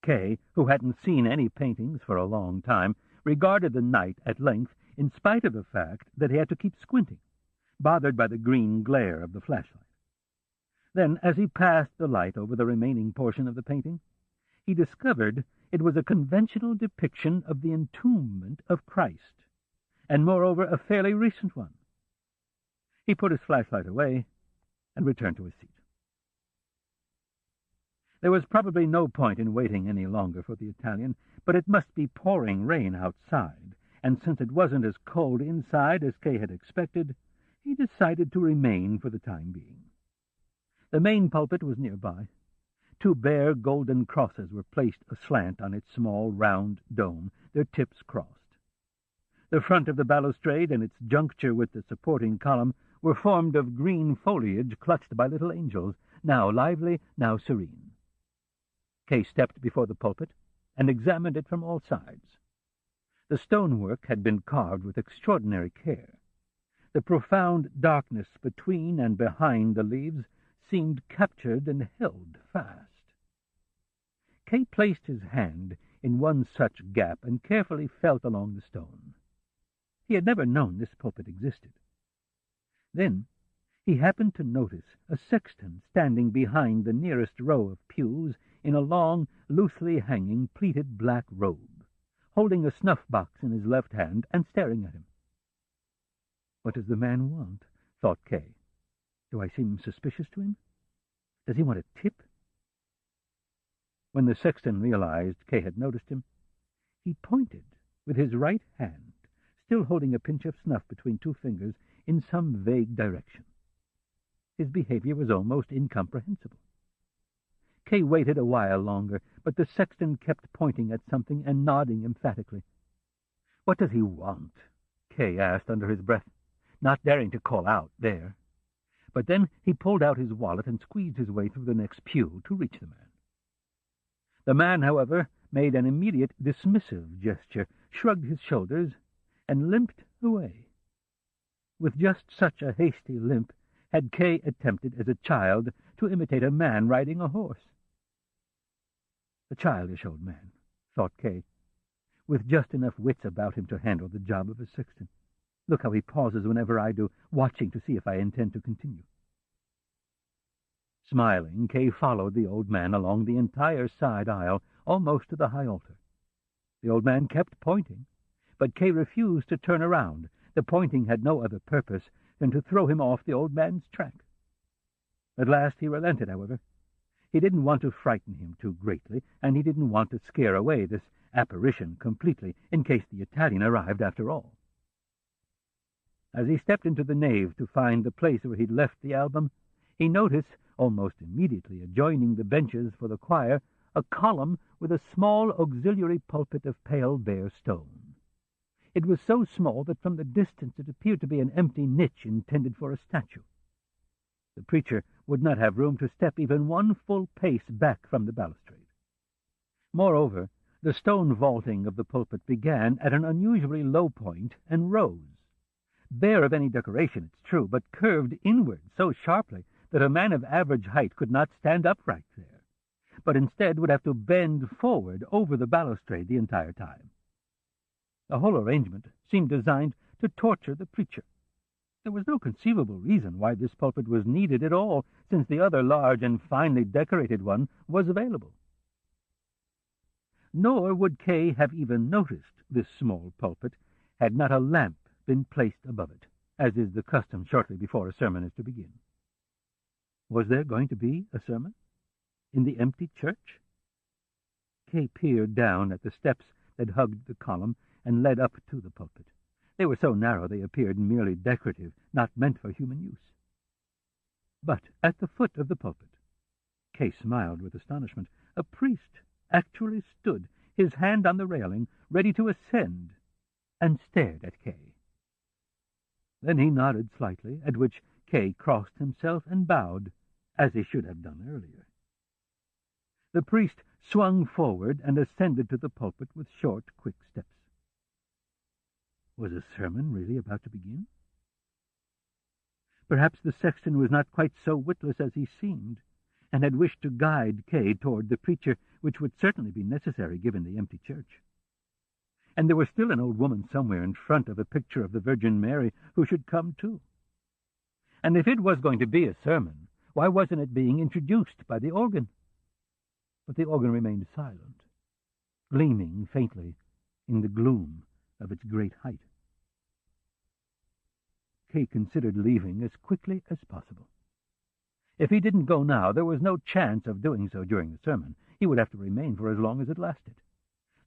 Kay, who hadn't seen any paintings for a long time, regarded the knight at length in spite of the fact that he had to keep squinting, bothered by the green glare of the flashlight. Then, as he passed the light over the remaining portion of the painting, he discovered it was a conventional depiction of the entombment of Christ, and moreover a fairly recent one. He put his flashlight away and returned to his seat. There was probably no point in waiting any longer for the Italian, but it must be pouring rain outside, and since it wasn't as cold inside as Kay had expected, he decided to remain for the time being. The main pulpit was nearby. Two bare golden crosses were placed aslant on its small round dome, their tips crossed. The front of the balustrade and its juncture with the supporting column were formed of green foliage clutched by little angels, now lively, now serene. Kay stepped before the pulpit and examined it from all sides. The stonework had been carved with extraordinary care. The profound darkness between and behind the leaves seemed captured and held fast. Kay placed his hand in one such gap and carefully felt along the stone. He had never known this pulpit existed. Then he happened to notice a sexton standing behind the nearest row of pews in a long, loosely hanging, pleated black robe, holding a snuff-box in his left hand and staring at him. "What does the man want?" thought Kay. "Do I seem suspicious to him? Does he want a tip?" When the sexton realized Kay had noticed him, he pointed with his right hand, still holding a pinch of snuff between two fingers, in some vague direction. His behavior was almost incomprehensible. Kay waited a while longer, but the sexton kept pointing at something and nodding emphatically. "What does he want?" Kay asked under his breath, not daring to call out there. But then he pulled out his wallet and squeezed his way through the next pew to reach the man. The man, however, made an immediate dismissive gesture, shrugged his shoulders, and limped away. With just such a hasty limp had Kay attempted as a child to imitate a man riding a horse. A childish old man, thought Kay, with just enough wits about him to handle the job of a sexton. Look how he pauses whenever I do, watching to see if I intend to continue. Smiling, Kay followed the old man along the entire side aisle, almost to the high altar. The old man kept pointing, but Kay refused to turn around. The pointing had no other purpose than to throw him off the old man's track. At last he relented, however. He didn't want to frighten him too greatly, and he didn't want to scare away this apparition completely, in case the Italian arrived after all. As he stepped into the nave to find the place where he'd left the album, he noticed, almost immediately adjoining the benches for the choir, a column with a small auxiliary pulpit of pale bare stone. It was so small that from the distance it appeared to be an empty niche intended for a statue. The preacher would not have room to step even one full pace back from the balustrade. Moreover, the stone vaulting of the pulpit began at an unusually low point and rose. Bare of any decoration, it's true, but curved inward so sharply that a man of average height could not stand upright there, but instead would have to bend forward over the balustrade the entire time. The whole arrangement seemed designed to torture the preacher. There was no conceivable reason why this pulpit was needed at all, since the other large and finely decorated one was available. Nor would Kay have even noticed this small pulpit had not a lamp been placed above it, as is the custom shortly before a sermon is to begin. Was there going to be a sermon? In the empty church? Kay peered down at the steps that hugged the column and led up to the pulpit. They were so narrow they appeared merely decorative, not meant for human use. But at the foot of the pulpit, Kay smiled with astonishment. A priest actually stood, his hand on the railing, ready to ascend, and stared at Kay. Then he nodded slightly, at which Kay crossed himself and bowed, as he should have done earlier. The priest swung forward and ascended to the pulpit with short, quick steps. Was a sermon really about to begin? Perhaps the sexton was not quite so witless as he seemed, and had wished to guide Kay toward the preacher, which would certainly be necessary given the empty church. And there was still an old woman somewhere in front of a picture of the Virgin Mary who should come too. And if it was going to be a sermon, why wasn't it being introduced by the organ? But the organ remained silent, gleaming faintly in the gloom of its great height. Kay considered leaving as quickly as possible. If he didn't go now, there was no chance of doing so during the sermon. He would have to remain for as long as it lasted,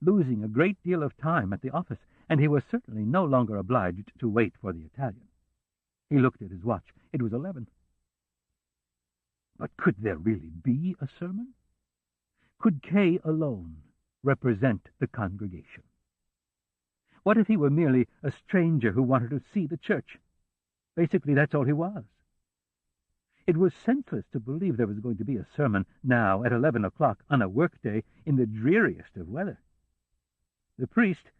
losing a great deal of time at the office, and he was certainly no longer obliged to wait for the Italian. He looked at his watch. It was 11. But could there really be a sermon? Could Kay alone represent the congregation? What if he were merely a stranger who wanted to see the church? Basically, that's all he was. It was senseless to believe there was going to be a sermon now at 11 o'clock on a workday in the dreariest of weather. The priest,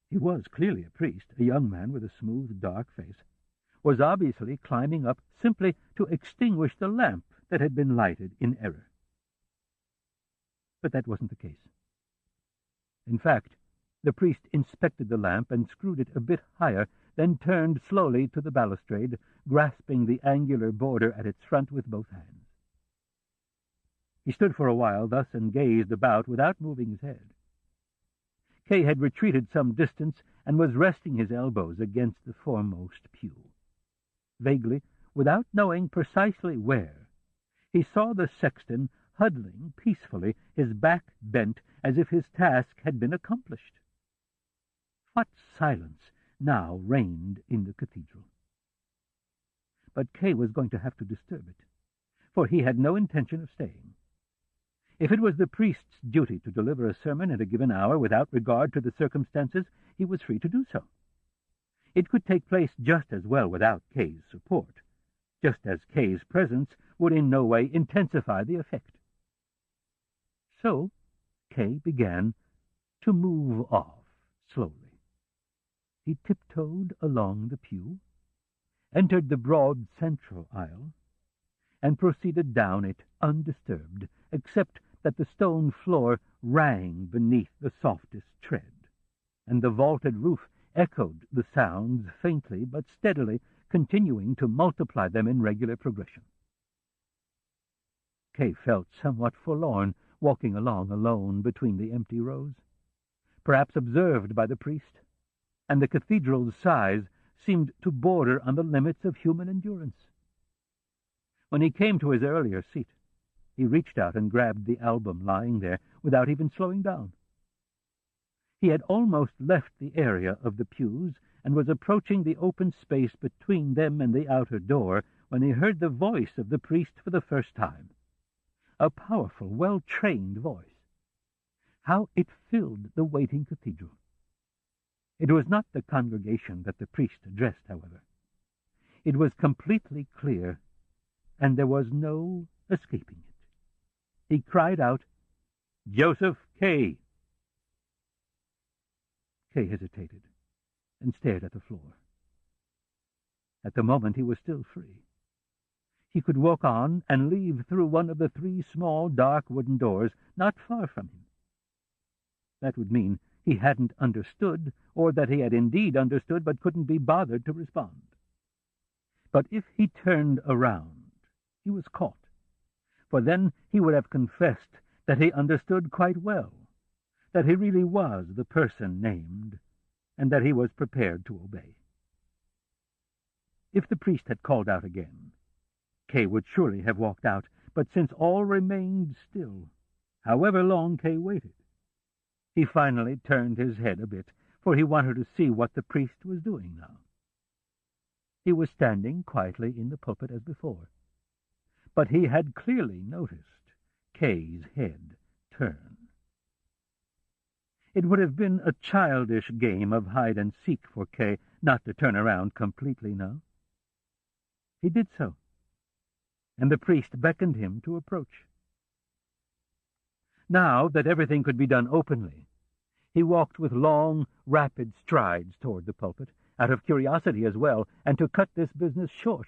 he was clearly a priest, a young man with a smooth, dark face, was obviously climbing up simply to extinguish the lamp that had been lighted in error. But that wasn't the case. In fact, the priest inspected the lamp and screwed it a bit higher, then turned slowly to the balustrade, grasping the angular border at its front with both hands. He stood for a while thus and gazed about without moving his head. Kay had retreated some distance and was resting his elbows against the foremost pew. Vaguely, without knowing precisely where, he saw the sexton huddling peacefully, his back bent as if his task had been accomplished. What silence now reigned in the cathedral. But Kay was going to have to disturb it, for he had no intention of staying. If it was the priest's duty to deliver a sermon at a given hour without regard to the circumstances, he was free to do so. It could take place just as well without Kay's support, just as Kay's presence would in no way intensify the effect. So Kay began to move off slowly. He tiptoed along the pew, entered the broad central aisle, and proceeded down it undisturbed, except that the stone floor rang beneath the softest tread, and the vaulted roof echoed the sounds faintly but steadily, continuing to multiply them in regular progression. Kay felt somewhat forlorn, walking along alone between the empty rows, perhaps observed by the priest, and the cathedral's size seemed to border on the limits of human endurance. When he came to his earlier seat, he reached out and grabbed the album lying there without even slowing down. He had almost left the area of the pews and was approaching the open space between them and the outer door when he heard the voice of the priest for the first time. A powerful, well-trained voice. How it filled the waiting cathedral. It was not the congregation that the priest addressed, however. It was completely clear, and there was no escaping it. He cried out, "Joseph Kay!" Kay hesitated and stared at the floor. At the moment he was still free. He could walk on and leave through one of the 3 small, dark wooden doors not far from him. That would mean he hadn't understood, or that he had indeed understood but couldn't be bothered to respond. But if he turned around, he was caught, for then he would have confessed that he understood quite well, that he really was the person named, and that he was prepared to obey. If the priest had called out again, Kay would surely have walked out, but since all remained still, however long Kay waited, He finally turned his head a bit, for he wanted to see what the priest was doing now. He was standing quietly in the pulpit as before, but he had clearly noticed Kay's head turn. It would have been a childish game of hide-and-seek for Kay not to turn around completely now. He did so, and the priest beckoned him to approach. Now that everything could be done openly, he walked with long, rapid strides toward the pulpit, out of curiosity as well, and to cut this business short.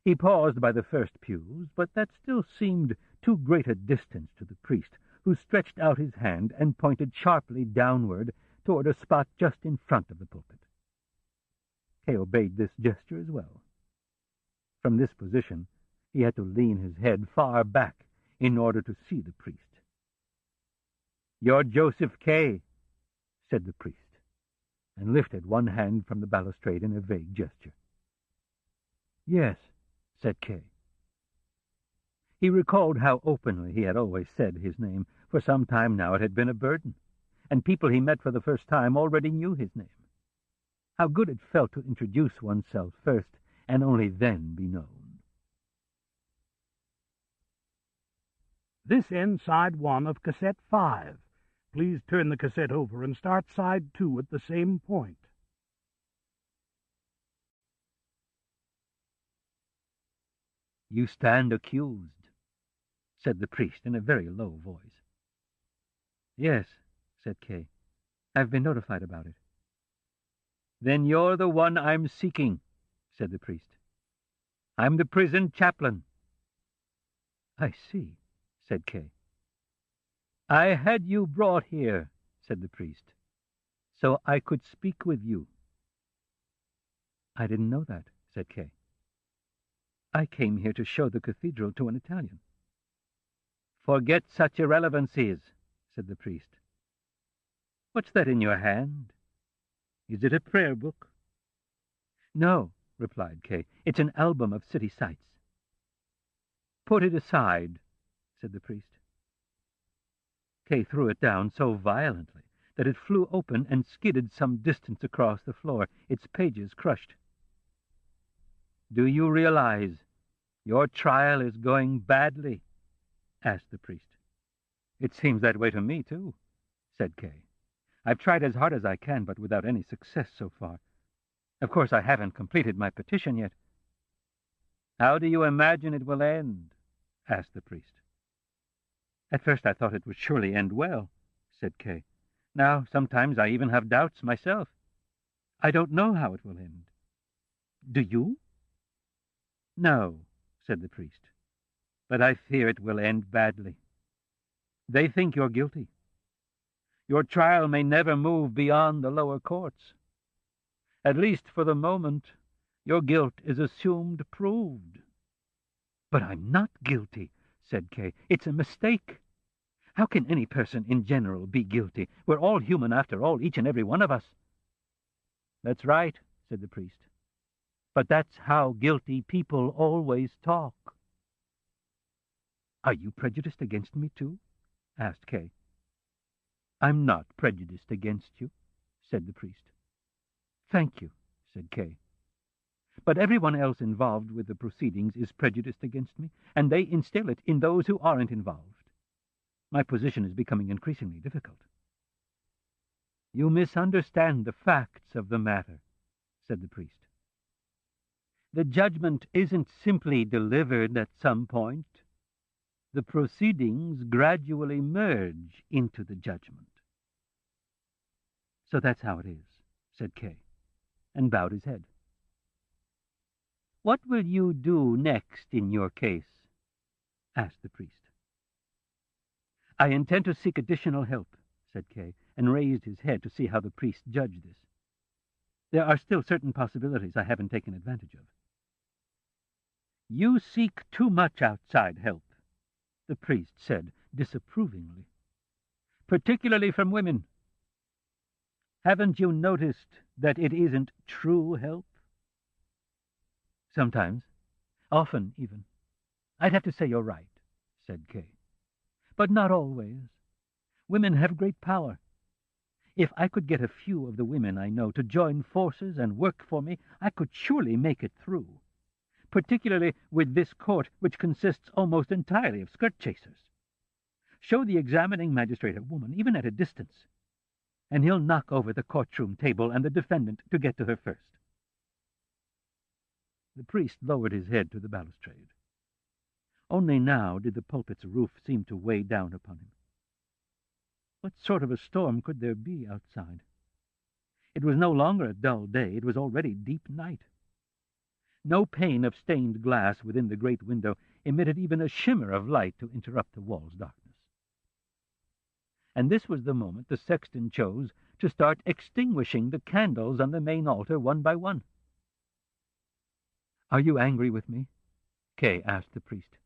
He paused by the first pews, but that still seemed too great a distance to the priest, who stretched out his hand and pointed sharply downward toward a spot just in front of the pulpit. Kay obeyed this gesture as well. From this position, he had to lean his head far back in order to see the priest. "You're Joseph Kay," said the priest, and lifted one hand from the balustrade in a vague gesture. "Yes," said Kay. He recalled how openly he had always said his name. For some time now it had been a burden, and people he met for the first time already knew his name. How good it felt to introduce oneself first, and only then be known. This ends side 1 of cassette 5. Please turn the cassette over and start side 2 at the same point. "You stand accused," said the priest in a very low voice. "Yes," said Kay. "I've been notified about it." "Then you're the one I'm seeking," said the priest. "I'm the prison chaplain." "I see," said Kay. "I had you brought here," said the priest, "so I could speak with you." "I didn't know that," said Kay. "I came here to show the cathedral to an Italian." "Forget such irrelevancies," said the priest. "What's that in your hand? Is it a prayer book?" "No," replied Kay. "It's an album of city sights." "Put it aside," said the priest. Kay threw it down so violently that it flew open and skidded some distance across the floor, its pages crushed. "Do you realize your trial is going badly?" asked the priest. "It seems that way to me, too," said Kay. "I've tried as hard as I can, but without any success so far. Of course, I haven't completed my petition yet." "How do you imagine it will end?" asked the priest. "At first I thought it would surely end well," said Kay. "Now, sometimes I even have doubts myself. I don't know how it will end. Do you?" "No," said the priest, "but I fear it will end badly. They think you're guilty. Your trial may never move beyond the lower courts. At least for the moment, your guilt is assumed proved." "But I'm not guilty," said Kay. "It's a mistake. How can any person in general be guilty? We're all human after all, each and every one of us." "That's right," said the priest. "But that's how guilty people always talk." "Are you prejudiced against me, too?" asked Kay. "I'm not prejudiced against you," said the priest. "Thank you," said Kay. "But everyone else involved with the proceedings is prejudiced against me, and they instill it in those who aren't involved. My position is becoming increasingly difficult." "You misunderstand the facts of the matter," said the priest. "The judgment isn't simply delivered at some point. The proceedings gradually merge into the judgment." "So that's how it is," said Kay, and bowed his head. "What will you do next in your case?" asked the priest. "I intend to seek additional help," said Kay, and raised his head to see how the priest judged this. "There are still certain possibilities I haven't taken advantage of." "You seek too much outside help," the priest said disapprovingly, "particularly from women. Haven't you noticed that it isn't true help?" "Sometimes. Often, even. I'd have to say you're right," said Kay. "But not always. Women have great power. If I could get a few of the women I know to join forces and work for me, I could surely make it through, particularly with this court, which consists almost entirely of skirt-chasers. Show the examining magistrate a woman, even at a distance, and he'll knock over the courtroom table and the defendant to get to her first. The priest lowered his head to the balustrade. Only now did the pulpit's roof seem to weigh down upon him. What sort of a storm could there be outside? It was no longer a dull day, it was already deep night. No pane of stained glass within the great window emitted even a shimmer of light to interrupt the wall's darkness. And this was the moment the sexton chose to start extinguishing the candles on the main altar one by one. "Are you angry with me?" Kay asked the priest.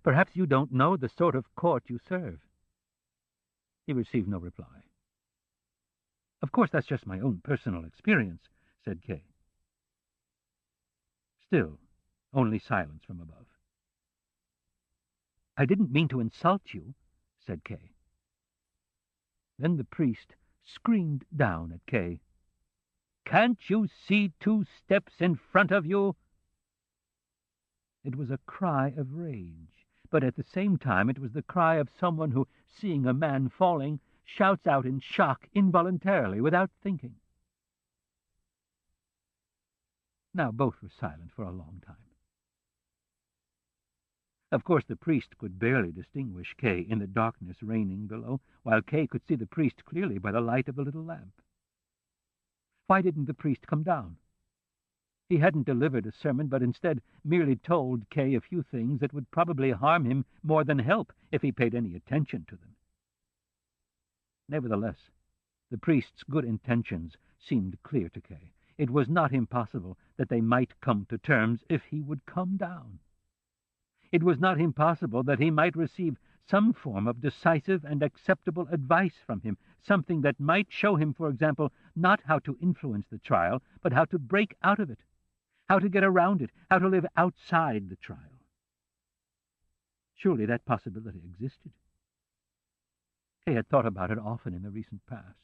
"Perhaps you don't know the sort of court you serve." He received no reply. "Of course, that's just my own personal experience," said Kay. Still, only silence from above. "I didn't mean to insult you," said Kay. Then the priest screamed down at Kay. "Can't you see 2 steps in front of you?" It was a cry of rage, but at the same time it was the cry of someone who, seeing a man falling, shouts out in shock involuntarily, without thinking. Now both were silent for a long time. Of course the priest could barely distinguish Kay in the darkness reigning below, while Kay could see the priest clearly by the light of the little lamp. Why didn't the priest come down? He hadn't delivered a sermon, but instead merely told Kay a few things that would probably harm him more than help if he paid any attention to them. Nevertheless, the priest's good intentions seemed clear to Kay. It was not impossible that they might come to terms if he would come down. It was not impossible that he might receive some form of decisive and acceptable advice from him, something that might show him, for example, not how to influence the trial, but how to break out of it, how to get around it, how to live outside the trial. Surely that possibility existed. Kay had thought about it often in the recent past.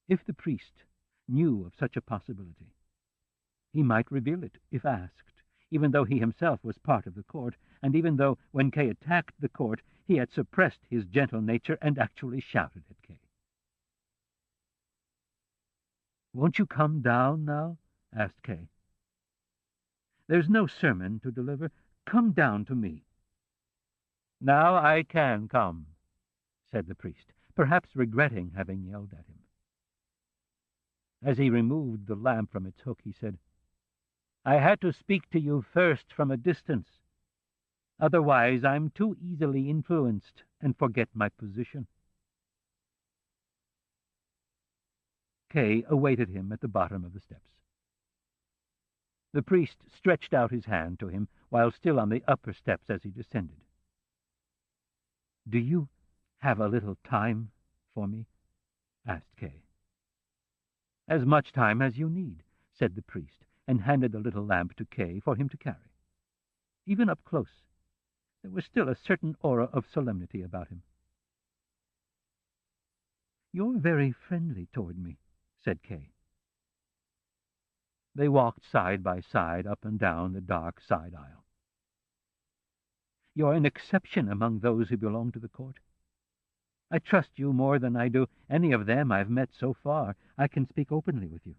If the priest knew of such a possibility, he might reveal it if asked, even though he himself was part of the court, and even though, when Kay attacked the court, he had suppressed his gentle nature and actually shouted at Kay. "Won't you come down now?" asked Kay. "There's no sermon to deliver. Come down to me." "Now I can come," said the priest, perhaps regretting having yelled at him. As he removed the lamp from its hook, he said, "I had to speak to you first from a distance. Otherwise I'm too easily influenced and forget my position." Kay awaited him at the bottom of the steps. The priest stretched out his hand to him while still on the upper steps as he descended. "Do you have a little time for me?" asked Kay. "As much time as you need," said the priest, and handed the little lamp to Kay for him to carry. Even up close, there was still a certain aura of solemnity about him. "You're very friendly toward me," said Kay. They walked side by side up and down the dark side aisle. "You're an exception among those who belong to the court. I trust you more than I do any of them I've met so far. I can speak openly with you."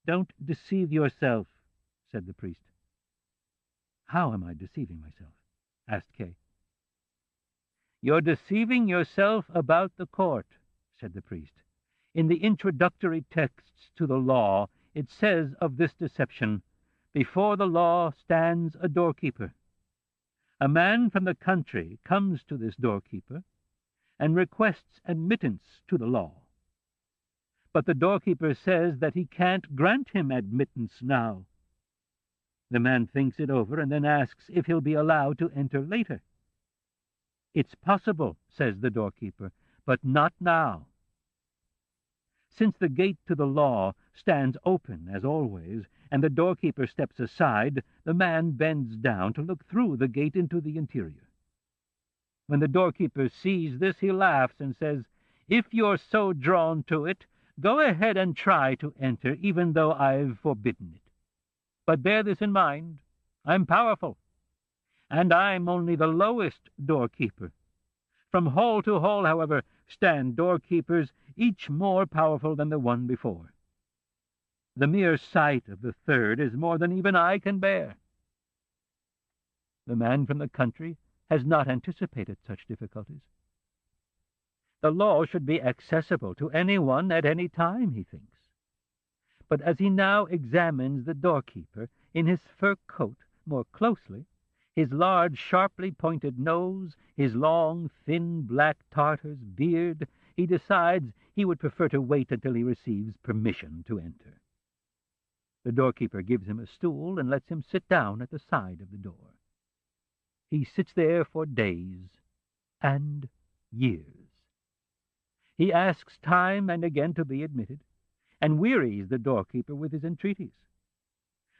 "Don't deceive yourself," said the priest. "How am I deceiving myself?" asked Kay. "You're deceiving yourself about the court," said the priest. "In the introductory texts to the law, it says of this deception, 'Before the law stands a doorkeeper. A man from the country comes to this doorkeeper and requests admittance to the law. But the doorkeeper says that he can't grant him admittance now. The man thinks it over and then asks if he'll be allowed to enter later. It's possible, says the doorkeeper, but not now. Since the gate to the law stands open, as always, and the doorkeeper steps aside, the man bends down to look through the gate into the interior. When the doorkeeper sees this, he laughs and says, "If you're so drawn to it, go ahead and try to enter, even though I've forbidden it. But bear this in mind, I'm powerful, and I'm only the lowest doorkeeper. From hall to hall, however, stand doorkeepers, each more powerful than the one before. The mere sight of the third is more than even I can bear." The man from the country has not anticipated such difficulties. The law should be accessible to anyone at any time, he thinks. But as he now examines the doorkeeper in his fur coat more closely, his large, sharply pointed nose, his long, thin black Tartar's beard, he decides he would prefer to wait until he receives permission to enter. The doorkeeper gives him a stool and lets him sit down at the side of the door. He sits there for days and years. He asks time and again to be admitted, and wearies the doorkeeper with his entreaties.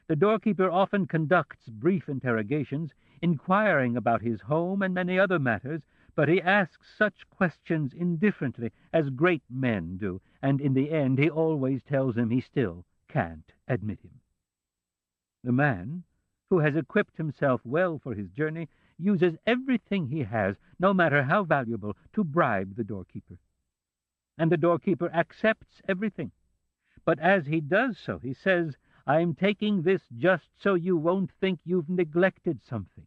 The doorkeeper often conducts brief interrogations, inquiring about his home and many other matters, but he asks such questions indifferently, as great men do, and in the end he always tells him he still can't admit him. The man, who has equipped himself well for his journey, uses everything he has, no matter how valuable, to bribe the doorkeeper. And the doorkeeper accepts everything. But as he does so, he says, "I'm taking this just so you won't think you've neglected something."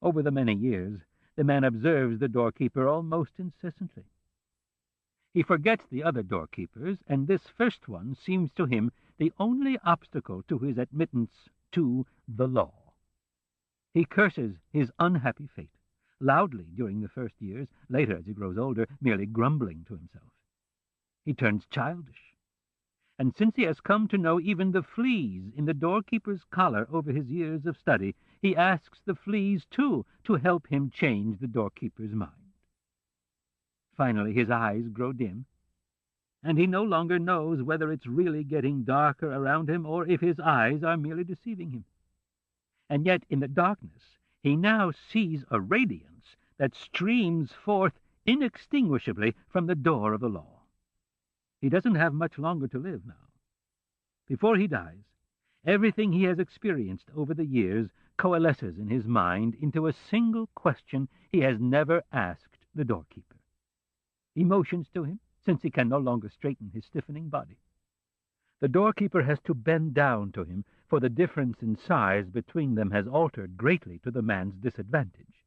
Over the many years, the man observes the doorkeeper almost incessantly. He forgets the other doorkeepers, and this first one seems to him the only obstacle to his admittance to the law. He curses his unhappy fate, loudly during the first years, later as he grows older, merely grumbling to himself. He turns childish, and since he has come to know even the fleas in the doorkeeper's collar over his years of study, he asks the fleas, too, to help him change the doorkeeper's mind. Finally, his eyes grow dim, and he no longer knows whether it's really getting darker around him or if his eyes are merely deceiving him. And yet, in the darkness, he now sees a radiance that streams forth inextinguishably from the door of the law. He doesn't have much longer to live now. Before he dies, everything he has experienced over the years coalesces in his mind into a single question he has never asked the doorkeeper. He motions to him, since he can no longer straighten his stiffening body. The doorkeeper has to bend down to him, for the difference in size between them has altered greatly to the man's disadvantage.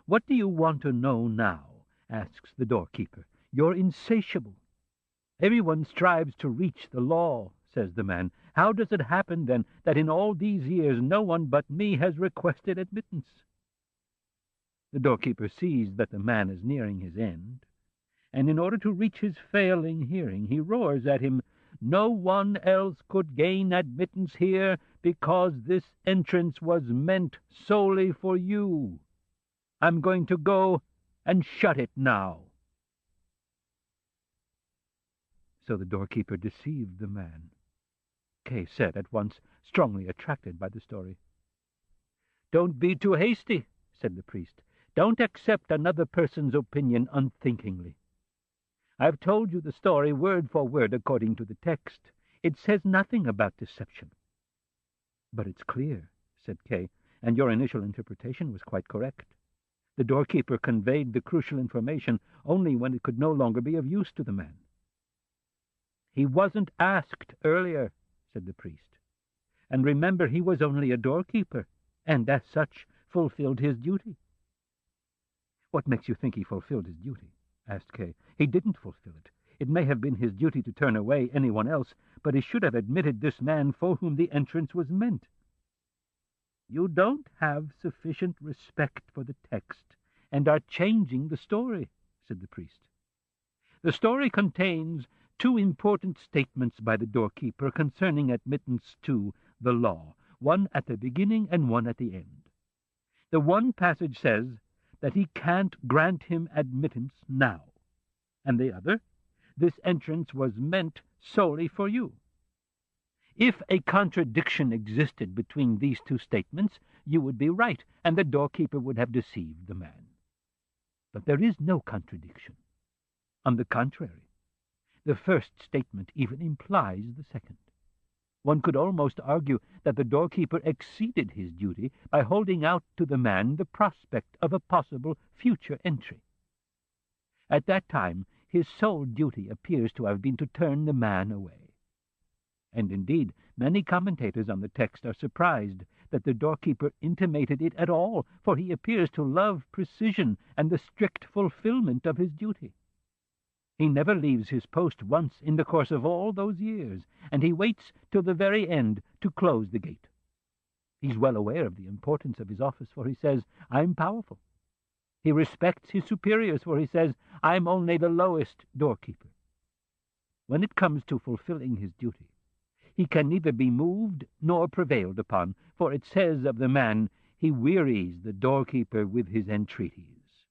"What do you want to know now?" asks the doorkeeper. "You're insatiable." "Everyone strives to reach the law," says the man. "How does it happen, then, that in all these years no one but me has requested admittance?" The doorkeeper sees that the man is nearing his end, and in order to reach his failing hearing, he roars at him, "No one else could gain admittance here, because this entrance was meant solely for you. I'm going to go and shut it now." So the doorkeeper deceived the man, Kay said, at once strongly attracted by the story. "Don't be too hasty," said the priest. "Don't accept another person's opinion unthinkingly. I've told you the story word for word according to the text. It says nothing about deception." "But it's clear," said Kay, "and your initial interpretation was quite correct. The doorkeeper conveyed the crucial information only when it could no longer be of use to the man." "He wasn't asked earlier," said the priest. "And remember, he was only a doorkeeper, and as such fulfilled his duty." "What makes you think he fulfilled his duty?" asked Kay. "He didn't fulfill it. It may have been his duty to turn away anyone else, but he should have admitted this man for whom the entrance was meant." "You don't have sufficient respect for the text, and are changing the story," said the priest. "The story contains two important statements by the doorkeeper concerning admittance to the law, one at the beginning and one at the end. The one passage says that he can't grant him admittance now, and the other, this entrance was meant solely for you. If a contradiction existed between these two statements, you would be right, and the doorkeeper would have deceived the man. But there is no contradiction. On the contrary, the first statement even implies the second. One could almost argue that the doorkeeper exceeded his duty by holding out to the man the prospect of a possible future entry. At that time, his sole duty appears to have been to turn the man away. And indeed, many commentators on the text are surprised that the doorkeeper intimated it at all, for he appears to love precision and the strict fulfillment of his duty. He never leaves his post once in the course of all those years, and he waits till the very end to close the gate. He's well aware of the importance of his office, for he says, "I'm powerful." He respects his superiors, for he says, "I'm only the lowest doorkeeper." When it comes to fulfilling his duty, he can neither be moved nor prevailed upon, for it says of the man, "He wearies the doorkeeper with his entreaties."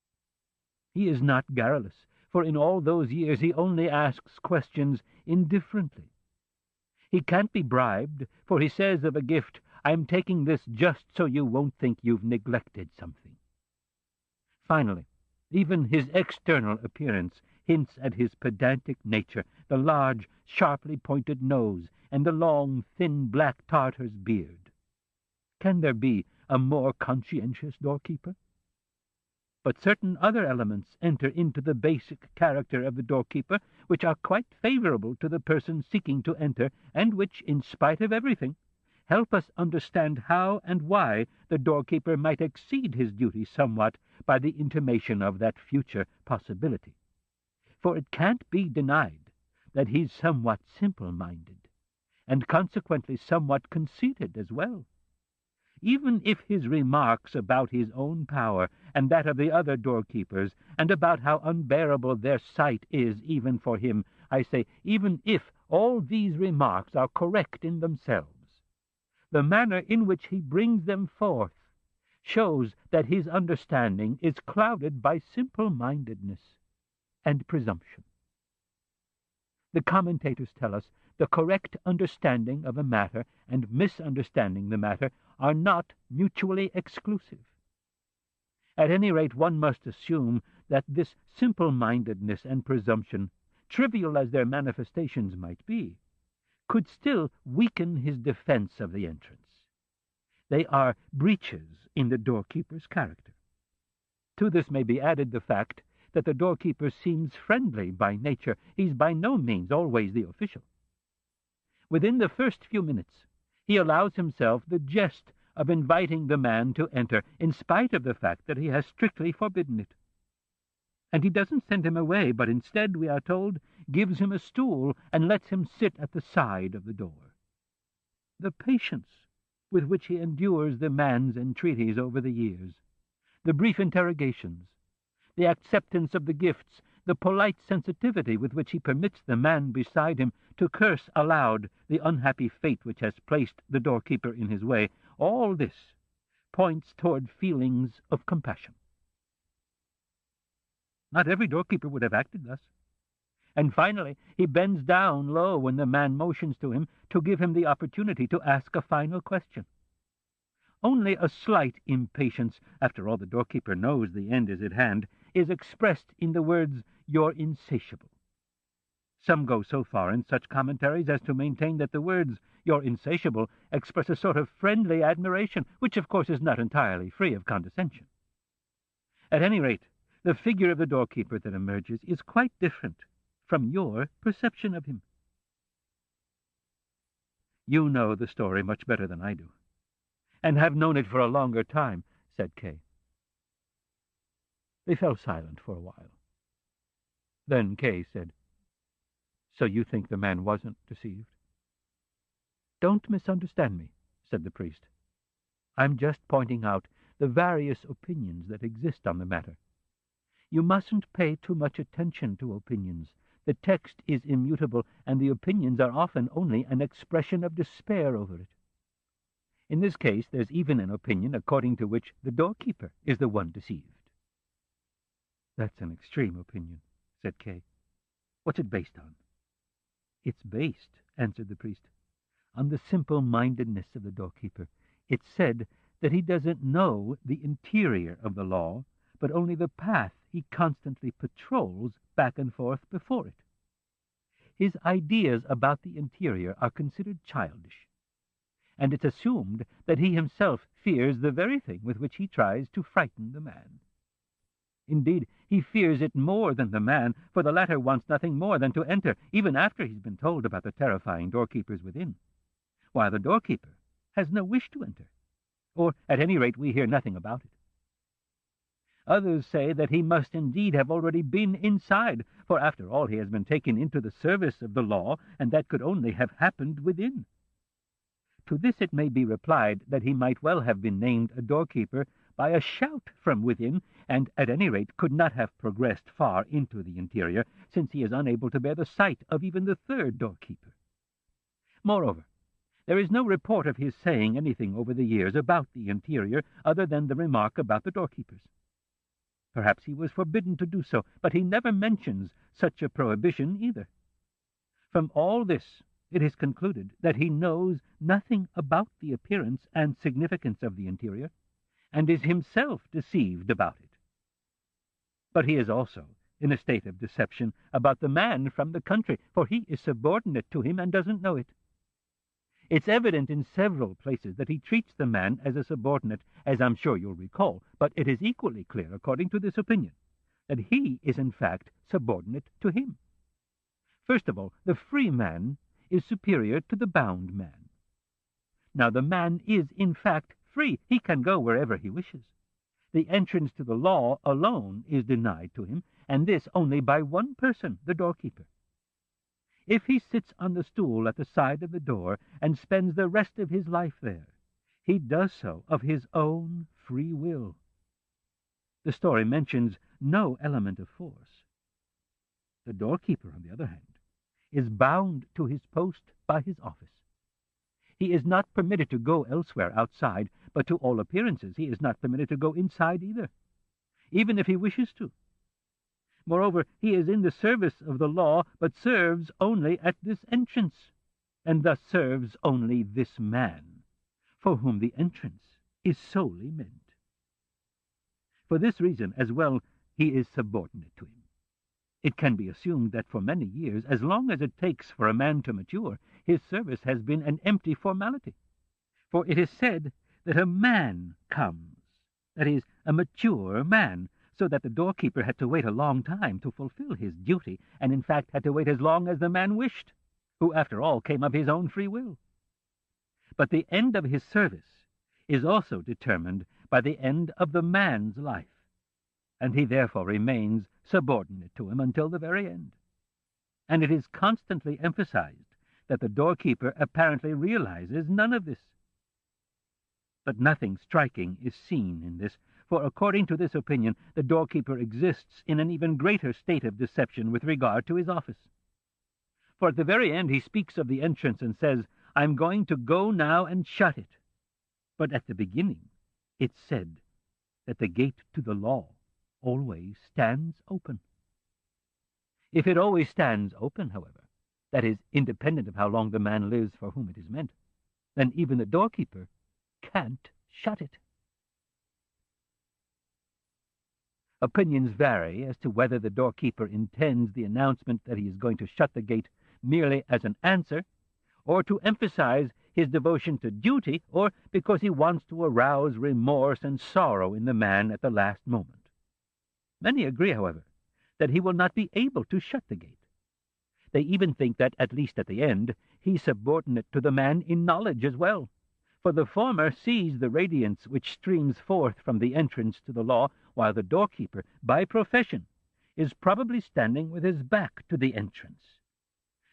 He is not garrulous, for in all those years he only asks questions indifferently. He can't be bribed, for he says of a gift, "I'm taking this just so you won't think you've neglected something." Finally, even his external appearance hints at his pedantic nature, the large, sharply pointed nose, and the long, thin black Tartar's beard. Can there be a more conscientious doorkeeper? But certain other elements enter into the basic character of the doorkeeper, which are quite favorable to the person seeking to enter, and which, in spite of everything, help us understand how and why the doorkeeper might exceed his duty somewhat by the intimation of that future possibility. For it can't be denied that he's somewhat simple-minded, and consequently somewhat conceited as well. Even if his remarks about his own power and that of the other doorkeepers, and about how unbearable their sight is even for him, I say, even if all these remarks are correct in themselves, the manner in which he brings them forth shows that his understanding is clouded by simple-mindedness and presumption. The commentators tell us the correct understanding of a matter and misunderstanding the matter are not mutually exclusive. At any rate, one must assume that this simple-mindedness and presumption, trivial as their manifestations might be, could still weaken his defense of the entrance. They are breaches in the doorkeeper's character. To this may be added the fact that the doorkeeper seems friendly by nature. He's by no means always the official. Within the first few minutes, he allows himself the jest of inviting the man to enter, in spite of the fact that he has strictly forbidden it. And he doesn't send him away, but instead, we are told, gives him a stool and lets him sit at the side of the door. The patience with which he endures the man's entreaties over the years, the brief interrogations, the acceptance of the gifts, the polite sensitivity with which he permits the man beside him to curse aloud the unhappy fate which has placed the doorkeeper in his way, all this points toward feelings of compassion. Not every doorkeeper would have acted thus. And finally, he bends down low when the man motions to him to give him the opportunity to ask a final question. Only a slight impatience, after all the doorkeeper knows the end is at hand, is expressed in the words, "You're insatiable." Some go so far in such commentaries as to maintain that the words, "You're insatiable," express a sort of friendly admiration, which of course is not entirely free of condescension. At any rate, the figure of the doorkeeper that emerges is quite different from your perception of him. You know the story much better than I do, and have known it for a longer time, said Kay. They fell silent for a while. Then Kay said, "So you think the man wasn't deceived?" "Don't misunderstand me," said the priest. "I'm just pointing out the various opinions that exist on the matter. You mustn't pay too much attention to opinions. The text is immutable, and the opinions are often only an expression of despair over it. In this case, there's even an opinion according to which the doorkeeper is the one deceived." "That's an extreme opinion," said Kay. "What's it based on?" "It's based," answered the priest, on the simple-mindedness of the doorkeeper. It's said that he doesn't know the interior of the law, but only the path he constantly patrols back and forth before it. His ideas about the interior are considered childish, and it's assumed that he himself fears the very thing with which he tries to frighten the man. Indeed, he fears it more than the man, for the latter wants nothing more than to enter, even after he's been told about the terrifying doorkeepers within, while the doorkeeper has no wish to enter, or at any rate we hear nothing about it. Others say that he must indeed have already been inside, for after all he has been taken into the service of the law, and that could only have happened within. To this it may be replied that he might well have been named a doorkeeper by a shout from within, and at any rate could not have progressed far into the interior, since he is unable to bear the sight of even the third doorkeeper. Moreover, there is no report of his saying anything over the years about the interior other than the remark about the doorkeepers. Perhaps he was forbidden to do so, but he never mentions such a prohibition either. From all this, it is concluded that he knows nothing about the appearance and significance of the interior, and is himself deceived about it. But he is also in a state of deception about the man from the country, for he is subordinate to him and doesn't know it. It's evident in several places that he treats the man as a subordinate, as I'm sure you'll recall, but it is equally clear, according to this opinion, that he is in fact subordinate to him. First of all, the free man is superior to the bound man. Now the man is in fact free. He can go wherever he wishes. The entrance to the law alone is denied to him, and this only by one person, the doorkeeper. If he sits on the stool at the side of the door and spends the rest of his life there, he does so of his own free will. The story mentions no element of force. The doorkeeper, on the other hand, is bound to his post by his office. He is not permitted to go elsewhere outside, but to all appearances he is not permitted to go inside either, even if he wishes to. Moreover, he is in the service of the law, but serves only at this entrance, and thus serves only this man, for whom the entrance is solely meant. For this reason, as well, he is subordinate to him. It can be assumed that for many years, as long as it takes for a man to mature, his service has been an empty formality. For it is said that a man comes, that is, a mature man, so that the doorkeeper had to wait a long time to fulfill his duty, and in fact had to wait as long as the man wished, who after all came of his own free will. But the end of his service is also determined by the end of the man's life, and he therefore remains subordinate to him until the very end. And it is constantly emphasized that the doorkeeper apparently realizes none of this. But nothing striking is seen in this, for according to this opinion, the doorkeeper exists in an even greater state of deception with regard to his office. For at the very end he speaks of the entrance and says, "I'm going to go now and shut it." But at the beginning it's said that the gate to the law always stands open. If it always stands open, however, that is, independent of how long the man lives for whom it is meant, then even the doorkeeper can't shut it. Opinions vary as to whether the doorkeeper intends the announcement that he is going to shut the gate merely as an answer, or to emphasize his devotion to duty, or because he wants to arouse remorse and sorrow in the man at the last moment. Many agree, however, that he will not be able to shut the gate. They even think that, at least at the end, he's subordinate to the man in knowledge as well, for the former sees the radiance which streams forth from the entrance to the law, while the doorkeeper, by profession, is probably standing with his back to the entrance.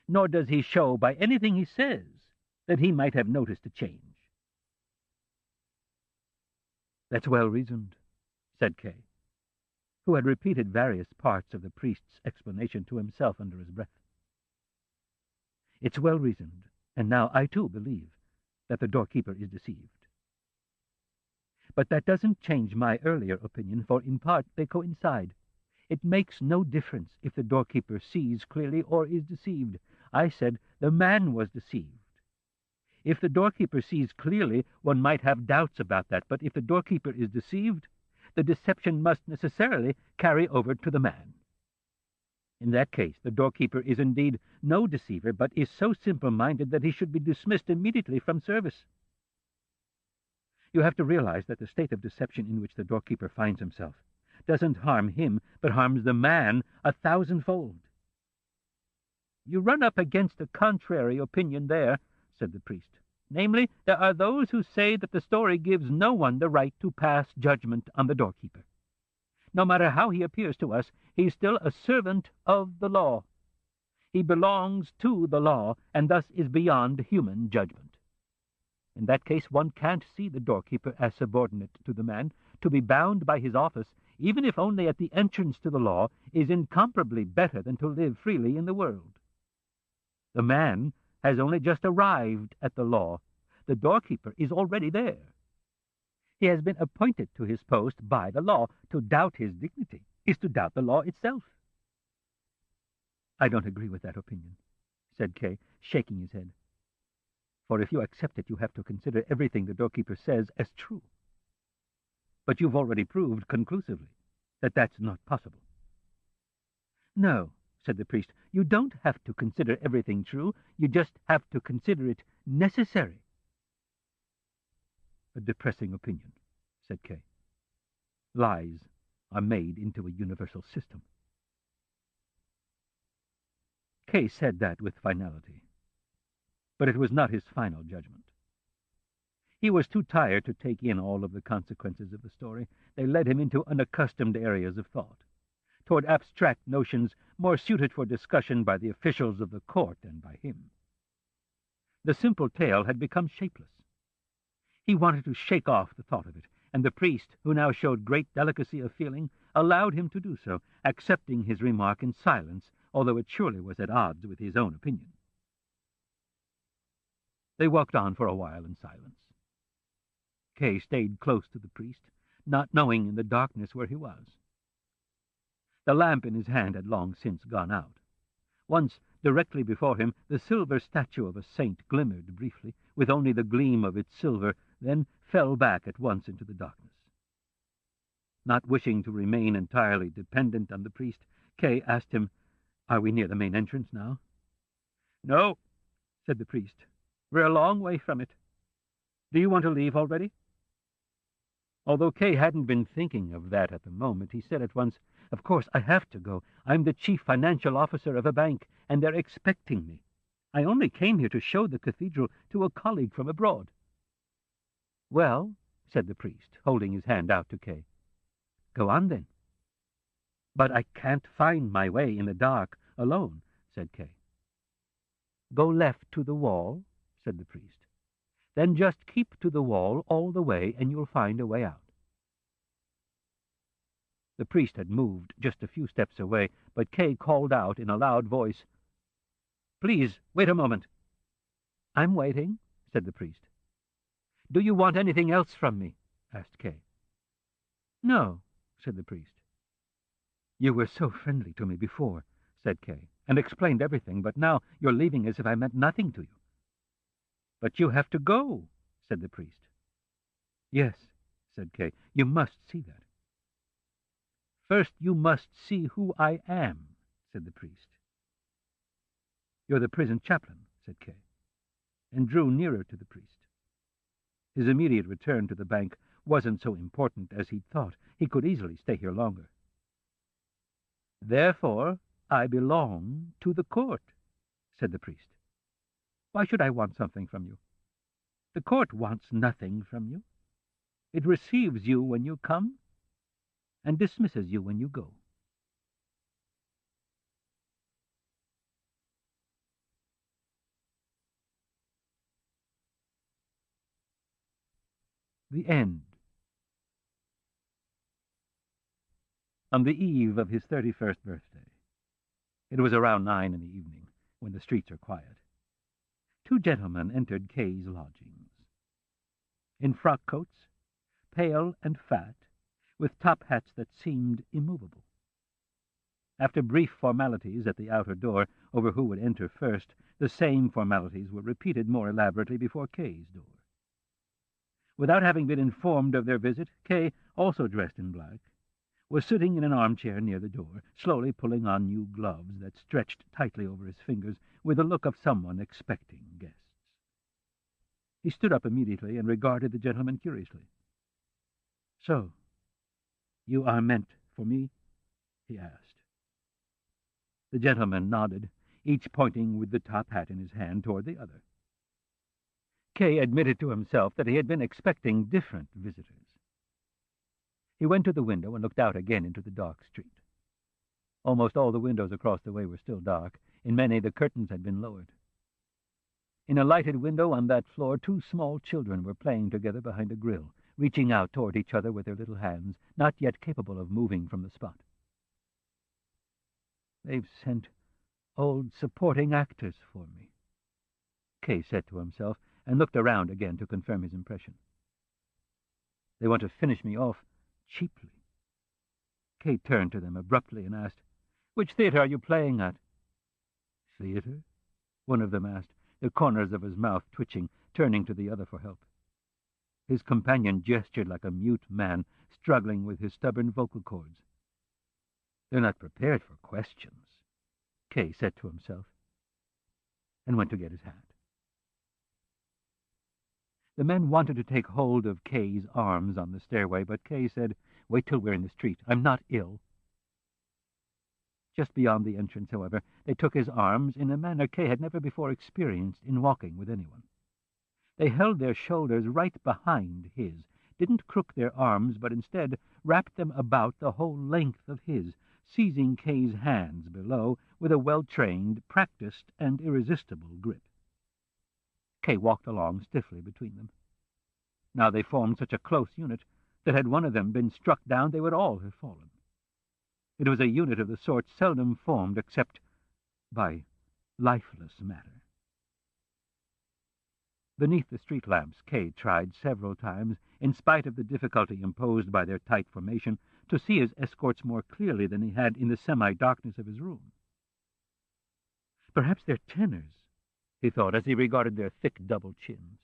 Nor does he show by anything he says that he might have noticed a change. "That's well reasoned," said Kay, who had repeated various parts of the priest's explanation to himself under his breath. "It's well reasoned, and now I too believe that the doorkeeper is deceived. But that doesn't change my earlier opinion, for in part they coincide. It makes no difference if the doorkeeper sees clearly or is deceived. I said the man was deceived. If the doorkeeper sees clearly, one might have doubts about that, but if the doorkeeper is deceived, the deception must necessarily carry over to the man. In that case, the doorkeeper is indeed no deceiver, but is so simple-minded that he should be dismissed immediately from service. You have to realize that the state of deception in which the doorkeeper finds himself doesn't harm him, but harms the man 1,000-fold. You run up against a contrary opinion there, said the priest. Namely, there are those who say that the story gives no one the right to pass judgment on the doorkeeper. No matter how he appears to us, he is still a servant of the law. He belongs to the law, and thus is beyond human judgment. In that case, one can't see the doorkeeper as subordinate to the man. To be bound by his office, even if only at the entrance to the law, is incomparably better than to live freely in the world. The man has only just arrived at the law. The doorkeeper is already there. He has been appointed to his post by the law. To doubt his dignity is to doubt the law itself. I don't agree with that opinion, said Kay, shaking his head. For if you accept it, you have to consider everything the doorkeeper says as true. But you've already proved conclusively that that's not possible. No, said the priest, you don't have to consider everything true. You just have to consider it necessary. A depressing opinion, said Kay. Lies are made into a universal system. Kay said that with finality, but it was not his final judgment. He was too tired to take in all of the consequences of the story. They led him into unaccustomed areas of thought, toward abstract notions more suited for discussion by the officials of the court than by him. The simple tale had become shapeless. He wanted to shake off the thought of it, and the priest, who now showed great delicacy of feeling, allowed him to do so, accepting his remark in silence, although it surely was at odds with his own opinion. They walked on for a while in silence. Kay stayed close to the priest, not knowing in the darkness where he was. The lamp in his hand had long since gone out. Once, directly before him, the silver statue of a saint glimmered briefly, with only the gleam of its silver, then fell back at once into the darkness. Not wishing to remain entirely dependent on the priest, Kay asked him, "Are we near the main entrance now?" "No," said the priest. "We're a long way from it. Do you want to leave already?" Although Kay hadn't been thinking of that at the moment, he said at once, "Of course, I have to go. I'm the chief financial officer of a bank, and they're expecting me. I only came here to show the cathedral to a colleague from abroad." "Well," said the priest, holding his hand out to Kay, "go on then." "But I can't find my way in the dark alone," said Kay. "Go left to the wall," said the priest. "Then just keep to the wall all the way, and you'll find a way out." The priest had moved just a few steps away, but Kay called out in a loud voice, "Please, wait a moment." "I'm waiting," said the priest. "Do you want anything else from me?" asked Kay. "No," said the priest. "You were so friendly to me before," said Kay, "and explained everything, but now you're leaving as if I meant nothing to you." "But you have to go," said the priest. "Yes," said Kay, "you must see that." "First you must see who I am," said the priest. "You're the prison chaplain," said Kay, and drew nearer to the priest. His immediate return to the bank wasn't so important as he'd thought. He could easily stay here longer. "Therefore I belong to the court," said the priest. "Why should I want something from you? The court wants nothing from you. It receives you when you come and dismisses you when you go." The end. On the eve of his 31st birthday, it was around 9 in the evening, when the streets are quiet, two gentlemen entered Kay's lodgings. In frock coats, pale and fat, with top hats that seemed immovable. After brief formalities at the outer door over who would enter first, the same formalities were repeated more elaborately before Kay's door. Without having been informed of their visit, Kay, also dressed in black, was sitting in an armchair near the door, slowly pulling on new gloves that stretched tightly over his fingers with the look of someone expecting guests. He stood up immediately and regarded the gentleman curiously. "So, you are meant for me?" he asked. The gentleman nodded, each pointing with the top hat in his hand toward the other. Kay admitted to himself that he had been expecting different visitors. He went to the window and looked out again into the dark street. Almost all the windows across the way were still dark. In many, the curtains had been lowered. In a lighted window on that floor, 2 small children were playing together behind a grill, reaching out toward each other with their little hands, not yet capable of moving from the spot. "They've sent old supporting actors for me," Kay said to himself, and looked around again to confirm his impression. "They want to finish me off cheaply." Kay turned to them abruptly and asked, "Which theater are you playing at?" "Theater?" one of them asked, the corners of his mouth twitching, turning to the other for help. His companion gestured like a mute man struggling with his stubborn vocal cords. "They're not prepared for questions," Kay said to himself, and went to get his hat. The men wanted to take hold of Kay's arms on the stairway, but Kay said, "Wait till we're in the street. I'm not ill." Just beyond the entrance, however, they took his arms in a manner Kay had never before experienced in walking with anyone. They held their shoulders right behind his, didn't crook their arms, but instead wrapped them about the whole length of his, seizing Kay's hands below with a well-trained, practiced, and irresistible grip. Kay walked along stiffly between them. Now they formed such a close unit that had one of them been struck down, they would all have fallen. It was a unit of the sort seldom formed except by lifeless matter. Beneath the street lamps, Kay tried several times, in spite of the difficulty imposed by their tight formation, to see his escorts more clearly than he had in the semi-darkness of his room. "Perhaps they're tenors," he thought, as he regarded their thick double chins.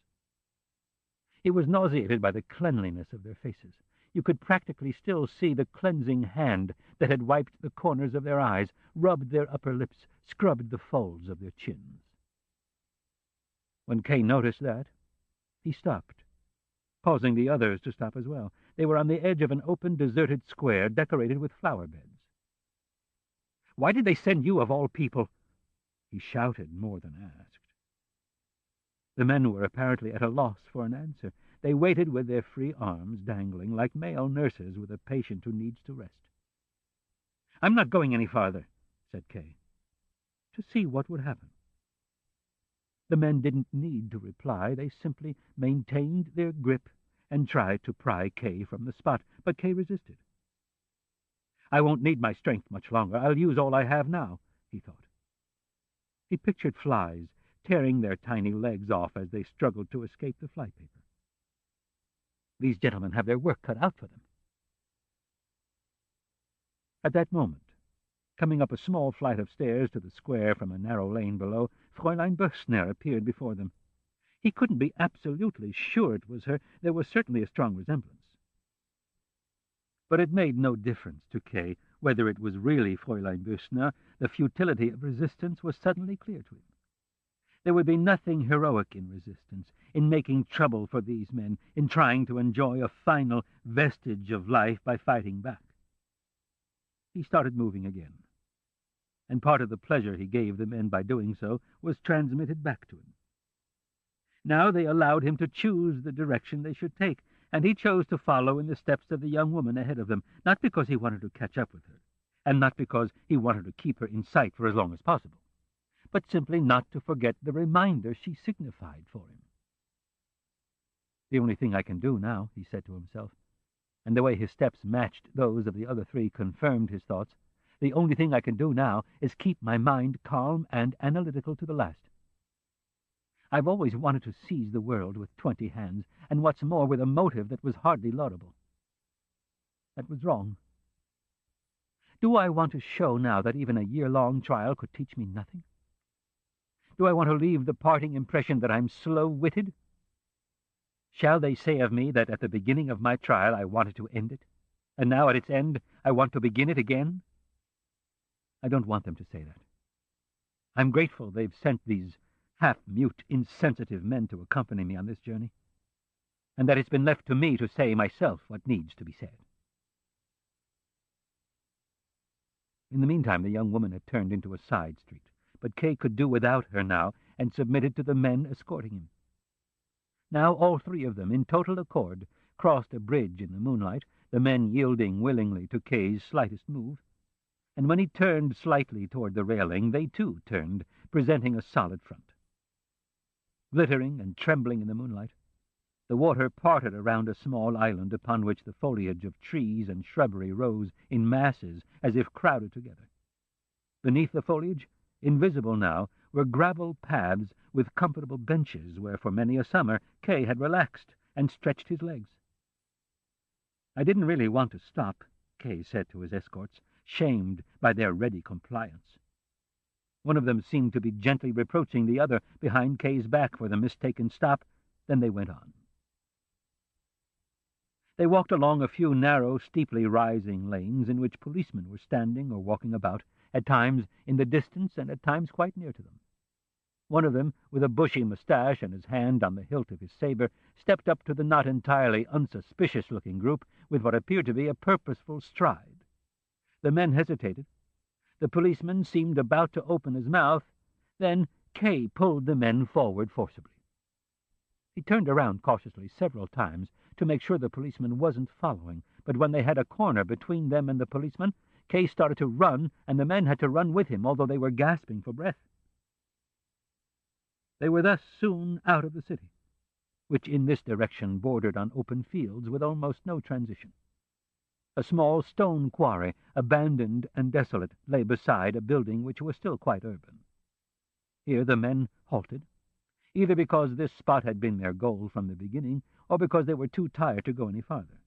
He was nauseated by the cleanliness of their faces. You could practically still see the cleansing hand that had wiped the corners of their eyes, rubbed their upper lips, scrubbed the folds of their chins. When Kay noticed that, he stopped, causing the others to stop as well. They were on the edge of an open, deserted square decorated with flower beds. "Why did they send you, of all people?" he shouted more than asked. The men were apparently at a loss for an answer. They waited with their free arms dangling, like male nurses with a patient who needs to rest. "I'm not going any farther," said Kay, "to see what would happen." The men didn't need to reply. They simply maintained their grip and tried to pry Kay from the spot, but Kay resisted. "I won't need my strength much longer. I'll use all I have now," he thought. He pictured flies tearing their tiny legs off as they struggled to escape the flypaper. These gentlemen have their work cut out for them. At that moment, coming up a small flight of stairs to the square from a narrow lane below, Fräulein Bössner appeared before them. He couldn't be absolutely sure it was her. There was certainly a strong resemblance. But it made no difference to Kay whether it was really Fräulein Bössner. The futility of resistance was suddenly clear to him. There would be nothing heroic in resistance, in making trouble for these men, in trying to enjoy a final vestige of life by fighting back. He started moving again, and part of the pleasure he gave the men by doing so was transmitted back to him. Now they allowed him to choose the direction they should take, and he chose to follow in the steps of the young woman ahead of them, not because he wanted to catch up with her, and not because he wanted to keep her in sight for as long as possible, but simply not to forget the reminder she signified for him. "The only thing I can do now," he said to himself, and the way his steps matched those of the other three confirmed his thoughts, "the only thing I can do now is keep my mind calm and analytical to the last. I've always wanted to seize the world with 20 hands, and what's more, with a motive that was hardly laudable. That was wrong. Do I want to show now that even a year-long trial could teach me nothing? Do I want to leave the parting impression that I'm slow-witted? Shall they say of me that at the beginning of my trial I wanted to end it, and now at its end I want to begin it again? I don't want them to say that. I'm grateful they've sent these half-mute, insensitive men to accompany me on this journey, and that it's been left to me to say myself what needs to be said. In the meantime, the young woman had turned into a side street, but Kay could do without her now, and submitted to the men escorting him. Now all three of them, in total accord, crossed a bridge in the moonlight, the men yielding willingly to Kay's slightest move. And when he turned slightly toward the railing, they too turned, presenting a solid front. Glittering and trembling in the moonlight, the water parted around a small island upon which the foliage of trees and shrubbery rose in masses as if crowded together. Beneath the foliage, invisible now, were gravel paths with comfortable benches where for many a summer Kay had relaxed and stretched his legs. "I didn't really want to stop," Kay said to his escorts, shamed by their ready compliance. One of them seemed to be gently reproaching the other behind Kay's back for the mistaken stop. Then they went on. They walked along a few narrow, steeply rising lanes in which policemen were standing or walking about, at times in the distance and at times quite near to them. One of them, with a bushy moustache and his hand on the hilt of his saber, stepped up to the not entirely unsuspicious-looking group with what appeared to be a purposeful stride. The men hesitated. The policeman seemed about to open his mouth. Then Kay pulled the men forward forcibly. He turned around cautiously several times to make sure the policeman wasn't following, but when they had a corner between them and the policeman, Kay started to run, and the men had to run with him, although they were gasping for breath. They were thus soon out of the city, which in this direction bordered on open fields with almost no transition. A small stone quarry, abandoned and desolate, lay beside a building which was still quite urban. Here the men halted, either because this spot had been their goal from the beginning, or because they were too tired to go any farther.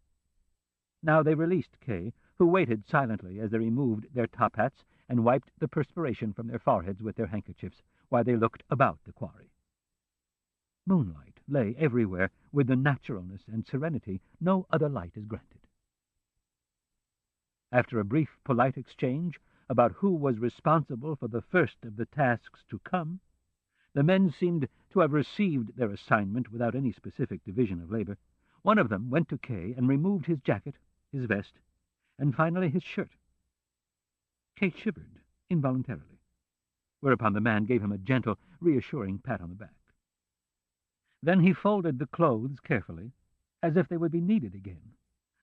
Now they released Kay, who waited silently as they removed their top hats and wiped the perspiration from their foreheads with their handkerchiefs, while they looked about the quarry. Moonlight lay everywhere with the naturalness and serenity no other light is granted. After a brief, polite exchange about who was responsible for the first of the tasks to come, the men seemed to have received their assignment without any specific division of labor. One of them went to Kay and removed his jacket, his vest, and finally his shirt. Kay shivered involuntarily, whereupon the man gave him a gentle, reassuring pat on the back. Then he folded the clothes carefully, as if they would be needed again,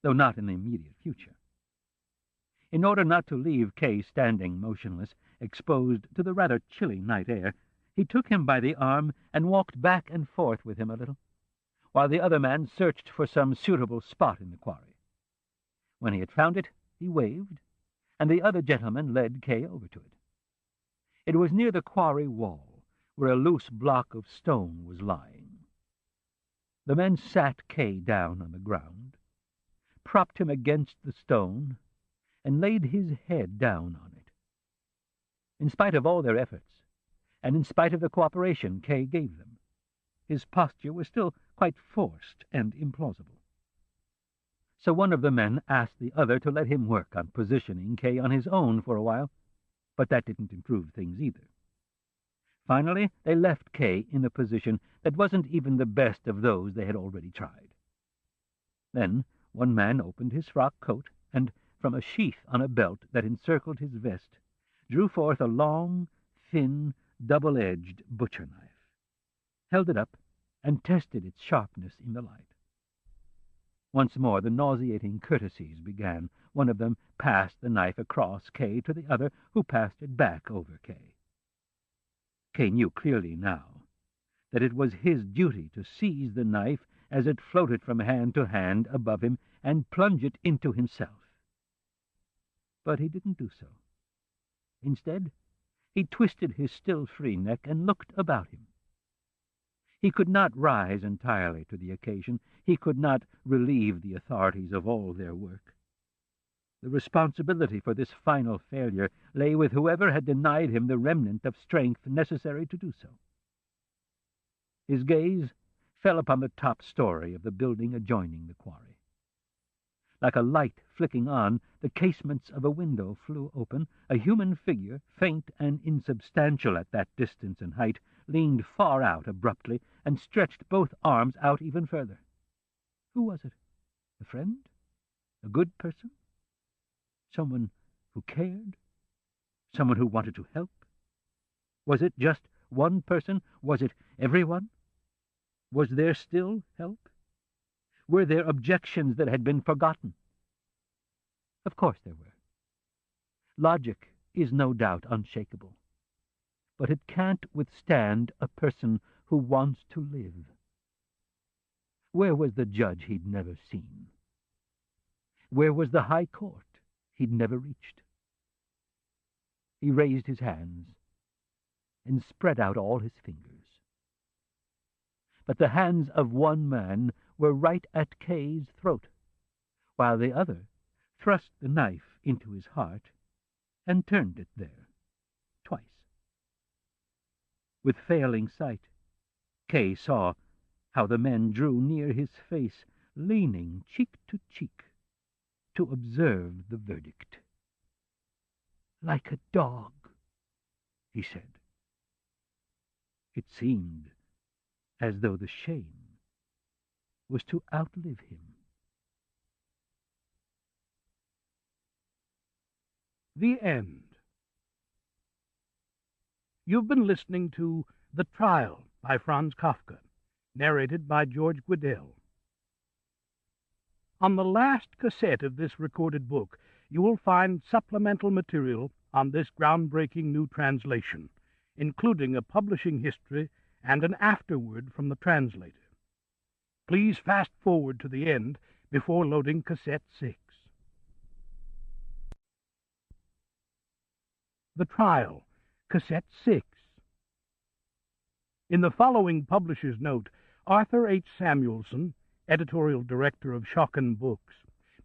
though not in the immediate future. In order not to leave Kay standing motionless, exposed to the rather chilly night air, he took him by the arm and walked back and forth with him a little, while the other man searched for some suitable spot in the quarry. When he had found it, he waved, and the other gentleman led Kay over to it. It was near the quarry wall, where a loose block of stone was lying. The men sat Kay down on the ground, propped him against the stone, and laid his head down on it. In spite of all their efforts, and in spite of the cooperation Kay gave them, his posture was still quite forced and implausible. So one of the men asked the other to let him work on positioning Kay on his own for a while, but that didn't improve things either. Finally, they left Kay in a position that wasn't even the best of those they had already tried. Then one man opened his frock coat and, from a sheath on a belt that encircled his vest, drew forth a long, thin, double-edged butcher knife, held it up, and tested its sharpness in the light. Once more the nauseating courtesies began. One of them passed the knife across Kay to the other, who passed it back over Kay. Kay knew clearly now that it was his duty to seize the knife as it floated from hand to hand above him and plunge it into himself. But he didn't do so. Instead, he twisted his still free neck and looked about him. He could not rise entirely to the occasion. He could not relieve the authorities of all their work. The responsibility for this final failure lay with whoever had denied him the remnant of strength necessary to do so. His gaze fell upon the top story of the building adjoining the quarry. Like a light flicking on, the casements of a window flew open. A human figure, faint and insubstantial at that distance and height, leaned far out abruptly and stretched both arms out even further. Who was it? A friend? A good person? Someone who cared? Someone who wanted to help? Was it just one person? Was it everyone? Was there still help? Were there objections that had been forgotten? Of course there were. Logic is no doubt unshakable, but it can't withstand a person who wants to live. Where was the judge he'd never seen? Where was the high court he'd never reached? He raised his hands and spread out all his fingers. But the hands of one man were right at Kay's throat, while the other thrust the knife into his heart and turned it there, twice. With failing sight, Kay saw how the men drew near his face, leaning cheek to cheek, to observe the verdict. "Like a dog," he said. It seemed as though the shame was to outlive him. The End. You've been listening to The Trial by Franz Kafka, narrated by George Guidell. On the last cassette of this recorded book, you will find supplemental material on this groundbreaking new translation, including a publishing history and an afterword from the translator. Please fast forward to the end before loading cassette 6. The Trial, cassette 6. In the following publisher's note, Arthur H. Samuelson, editorial director of Schocken Books,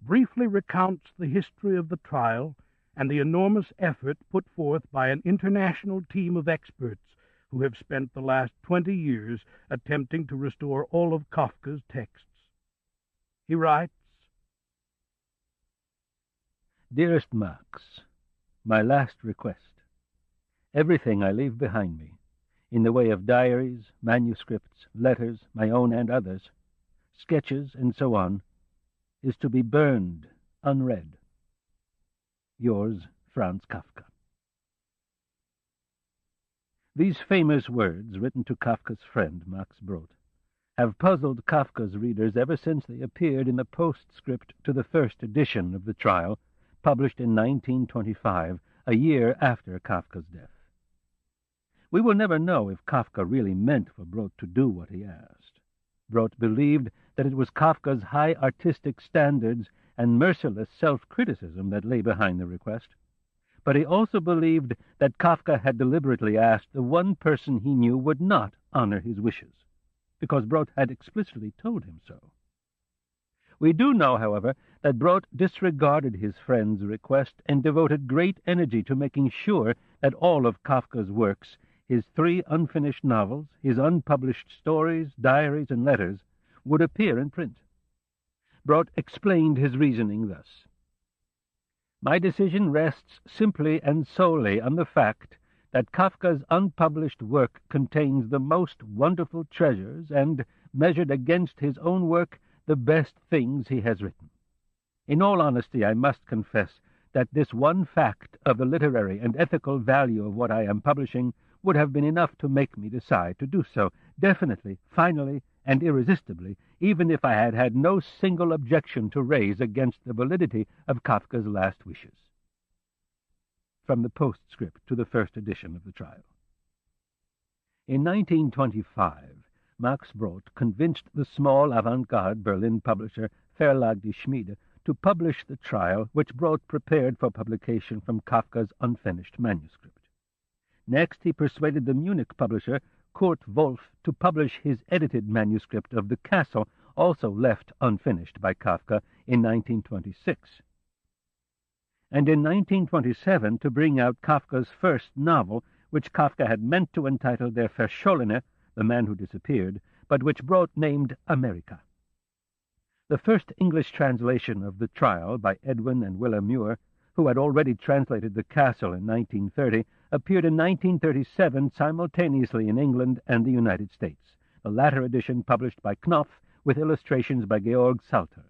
briefly recounts the history of the trial and the enormous effort put forth by an international team of experts who have spent the last 20 years attempting to restore all of Kafka's texts. He writes, Dearest Max, my last request. Everything I leave behind me, in the way of diaries, manuscripts, letters, my own and others, sketches, and so on, is to be burned, unread. Yours, Franz Kafka. These famous words, written to Kafka's friend, Max Brod, have puzzled Kafka's readers ever since they appeared in the postscript to the first edition of The Trial, published in 1925, a year after Kafka's death. We will never know if Kafka really meant for Brod to do what he asked. Brod believed that it was Kafka's high artistic standards and merciless self-criticism that lay behind the request, but he also believed that Kafka had deliberately asked the one person he knew would not honor his wishes, because Brod had explicitly told him so. We do know, however, that Brod disregarded his friend's request and devoted great energy to making sure that all of Kafka's works, his 3 unfinished novels, his unpublished stories, diaries, and letters, would appear in print. Brod explained his reasoning thus. My decision rests simply and solely on the fact that Kafka's unpublished work contains the most wonderful treasures and, measured against his own work, the best things he has written. In all honesty, I must confess that this one fact of the literary and ethical value of what I am publishing would have been enough to make me decide to do so, definitely, finally, and irresistibly, even if I had had no single objection to raise against the validity of Kafka's last wishes. From the postscript to the first edition of The Trial. In 1925, Max Brod convinced the small avant-garde Berlin publisher Verlag Die Schmiede to publish The Trial, which Brod prepared for publication from Kafka's unfinished manuscript. Next, he persuaded the Munich publisher Kurt Wolf to publish his edited manuscript of The Castle, also left unfinished by Kafka, in 1926. and in 1927 to bring out Kafka's first novel, which Kafka had meant to entitle Der Verschollene, The Man Who Disappeared, but which Brodt named America. The first English translation of The Trial by Edwin and Willa Muir, who had already translated The Castle in 1930, appeared in 1937 simultaneously in England and the United States, the latter edition published by Knopf with illustrations by Georg Salter.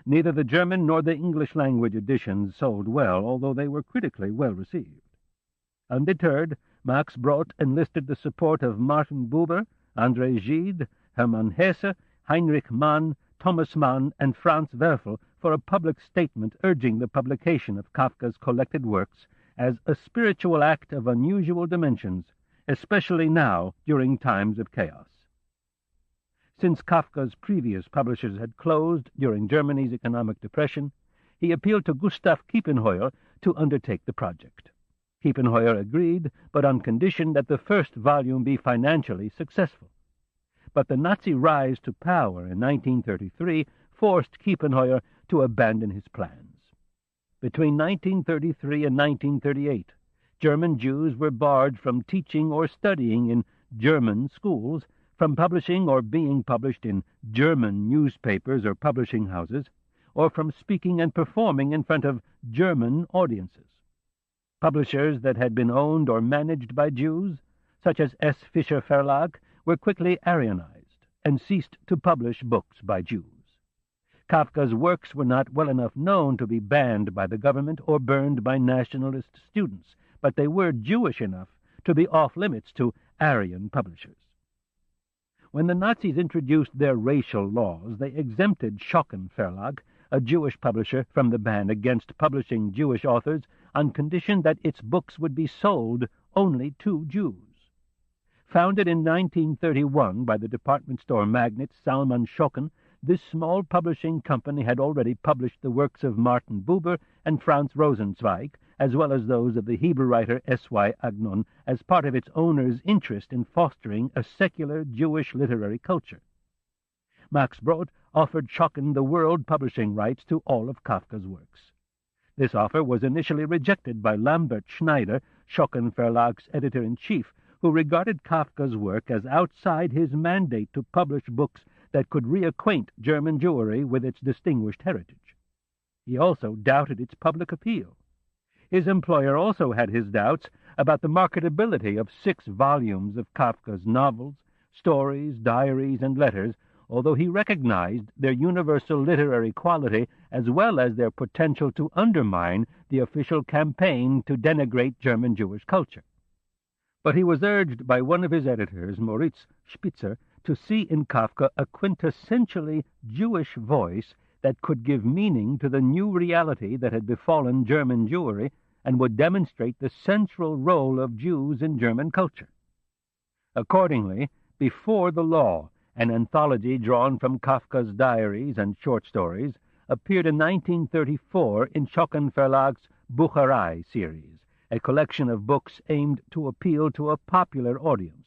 Neither the German nor the English-language editions sold well, although they were critically well received. Undeterred, Max Brodt enlisted the support of Martin Buber, André Gide, Hermann Hesse, Heinrich Mann, Thomas Mann, and Franz Werfel for a public statement urging the publication of Kafka's collected works as a spiritual act of unusual dimensions, especially now during times of chaos. Since Kafka's previous publishers had closed during Germany's economic depression, he appealed to Gustav Kiepenheuer to undertake the project. Kiepenheuer agreed, but on condition that the first volume be financially successful. But the Nazi rise to power in 1933 forced Kiepenheuer to abandon his plans. Between 1933 and 1938, German Jews were barred from teaching or studying in German schools, from publishing or being published in German newspapers or publishing houses, or from speaking and performing in front of German audiences. Publishers that had been owned or managed by Jews, such as S. Fischer Verlag, were quickly Aryanized and ceased to publish books by Jews. Kafka's works were not well enough known to be banned by the government or burned by nationalist students, but they were Jewish enough to be off-limits to Aryan publishers. When the Nazis introduced their racial laws, they exempted Schocken Verlag, a Jewish publisher, from the ban against publishing Jewish authors on condition that its books would be sold only to Jews. Founded in 1931 by the department store magnate Salman Schocken, this small publishing company had already published the works of Martin Buber and Franz Rosenzweig, as well as those of the Hebrew writer S.Y. Agnon, as part of its owner's interest in fostering a secular Jewish literary culture. Max Brodt offered Schocken the world publishing rights to all of Kafka's works. This offer was initially rejected by Lambert Schneider, Schocken Verlag's editor-in-chief, who regarded Kafka's work as outside his mandate to publish books that could reacquaint German Jewry with its distinguished heritage. He also doubted its public appeal. His employer also had his doubts about the marketability of 6 volumes of Kafka's novels, stories, diaries, and letters, although he recognized their universal literary quality as well as their potential to undermine the official campaign to denigrate German Jewish culture. But he was urged by one of his editors, Moritz Spitzer, to see in Kafka a quintessentially Jewish voice that could give meaning to the new reality that had befallen German Jewry and would demonstrate the central role of Jews in German culture. Accordingly, Before the Law, an anthology drawn from Kafka's diaries and short stories, appeared in 1934 in Schocken Verlag's Bucherei series, a collection of books aimed to appeal to a popular audience,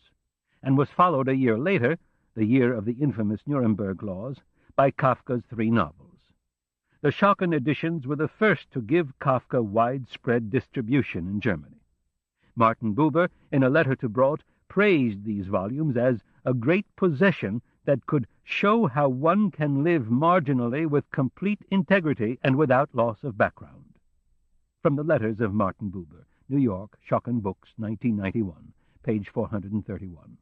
and was followed a year later, the year of the infamous Nuremberg Laws, by Kafka's 3 novels. The Schocken editions were the first to give Kafka widespread distribution in Germany. Martin Buber, in a letter to Brodt, praised these volumes as a great possession that could show how one can live marginally with complete integrity and without loss of background. From the Letters of Martin Buber, New York, Schocken Books, 1991, page 431.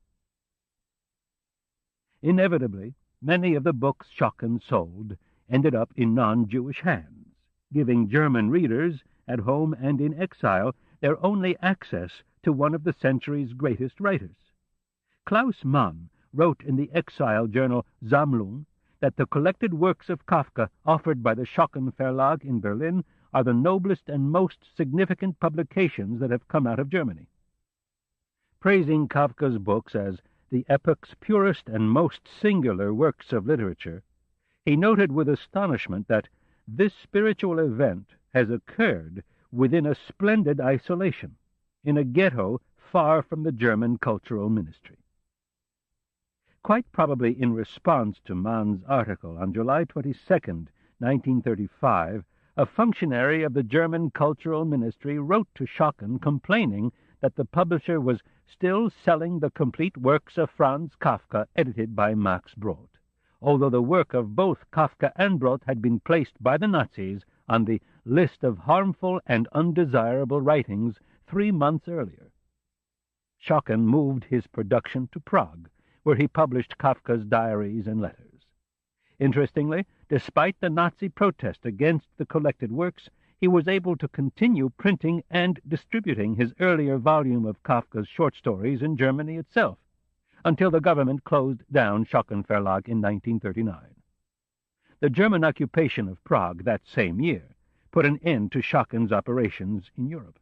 Inevitably, many of the books Schocken sold ended up in non-Jewish hands, giving German readers, at home and in exile, their only access to one of the century's greatest writers. Klaus Mann wrote in the exile journal Sammlung that the collected works of Kafka offered by the Schocken Verlag in Berlin are the noblest and most significant publications that have come out of Germany. Praising Kafka's books as the epoch's purest and most singular works of literature, he noted with astonishment that this spiritual event has occurred within a splendid isolation, in a ghetto far from the German cultural ministry. Quite probably in response to Mann's article on July 22, 1935, a functionary of the German Cultural Ministry wrote to Schocken complaining that the publisher was still selling the complete works of Franz Kafka edited by Max Brod, although the work of both Kafka and Brod had been placed by the Nazis on the list of harmful and undesirable writings 3 months earlier. Schocken moved his production to Prague, where he published Kafka's diaries and letters. Interestingly, despite the Nazi protest against the collected works, he was able to continue printing and distributing his earlier volume of Kafka's short stories in Germany itself, until the government closed down Schocken Verlag in 1939. The German occupation of Prague that same year put an end to Schocken's operations in Europe.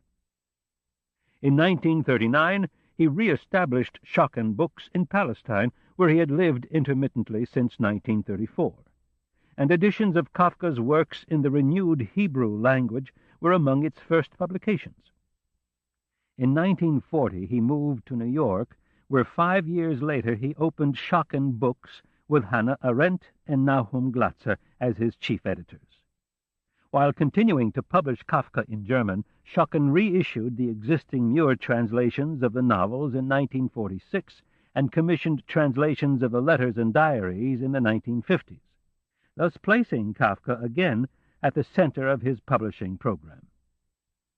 In 1939, he re-established Schocken Books in Palestine, where he had lived intermittently since 1934, and editions of Kafka's works in the renewed Hebrew language were among its first publications. In 1940, he moved to New York, where 5 years later he opened Schocken Books with Hannah Arendt and Nahum Glatzer as his chief editors. While continuing to publish Kafka in German, Schocken reissued the existing Muir translations of the novels in 1946 and commissioned translations of the letters and diaries in the 1950s, thus placing Kafka again at the center of his publishing program.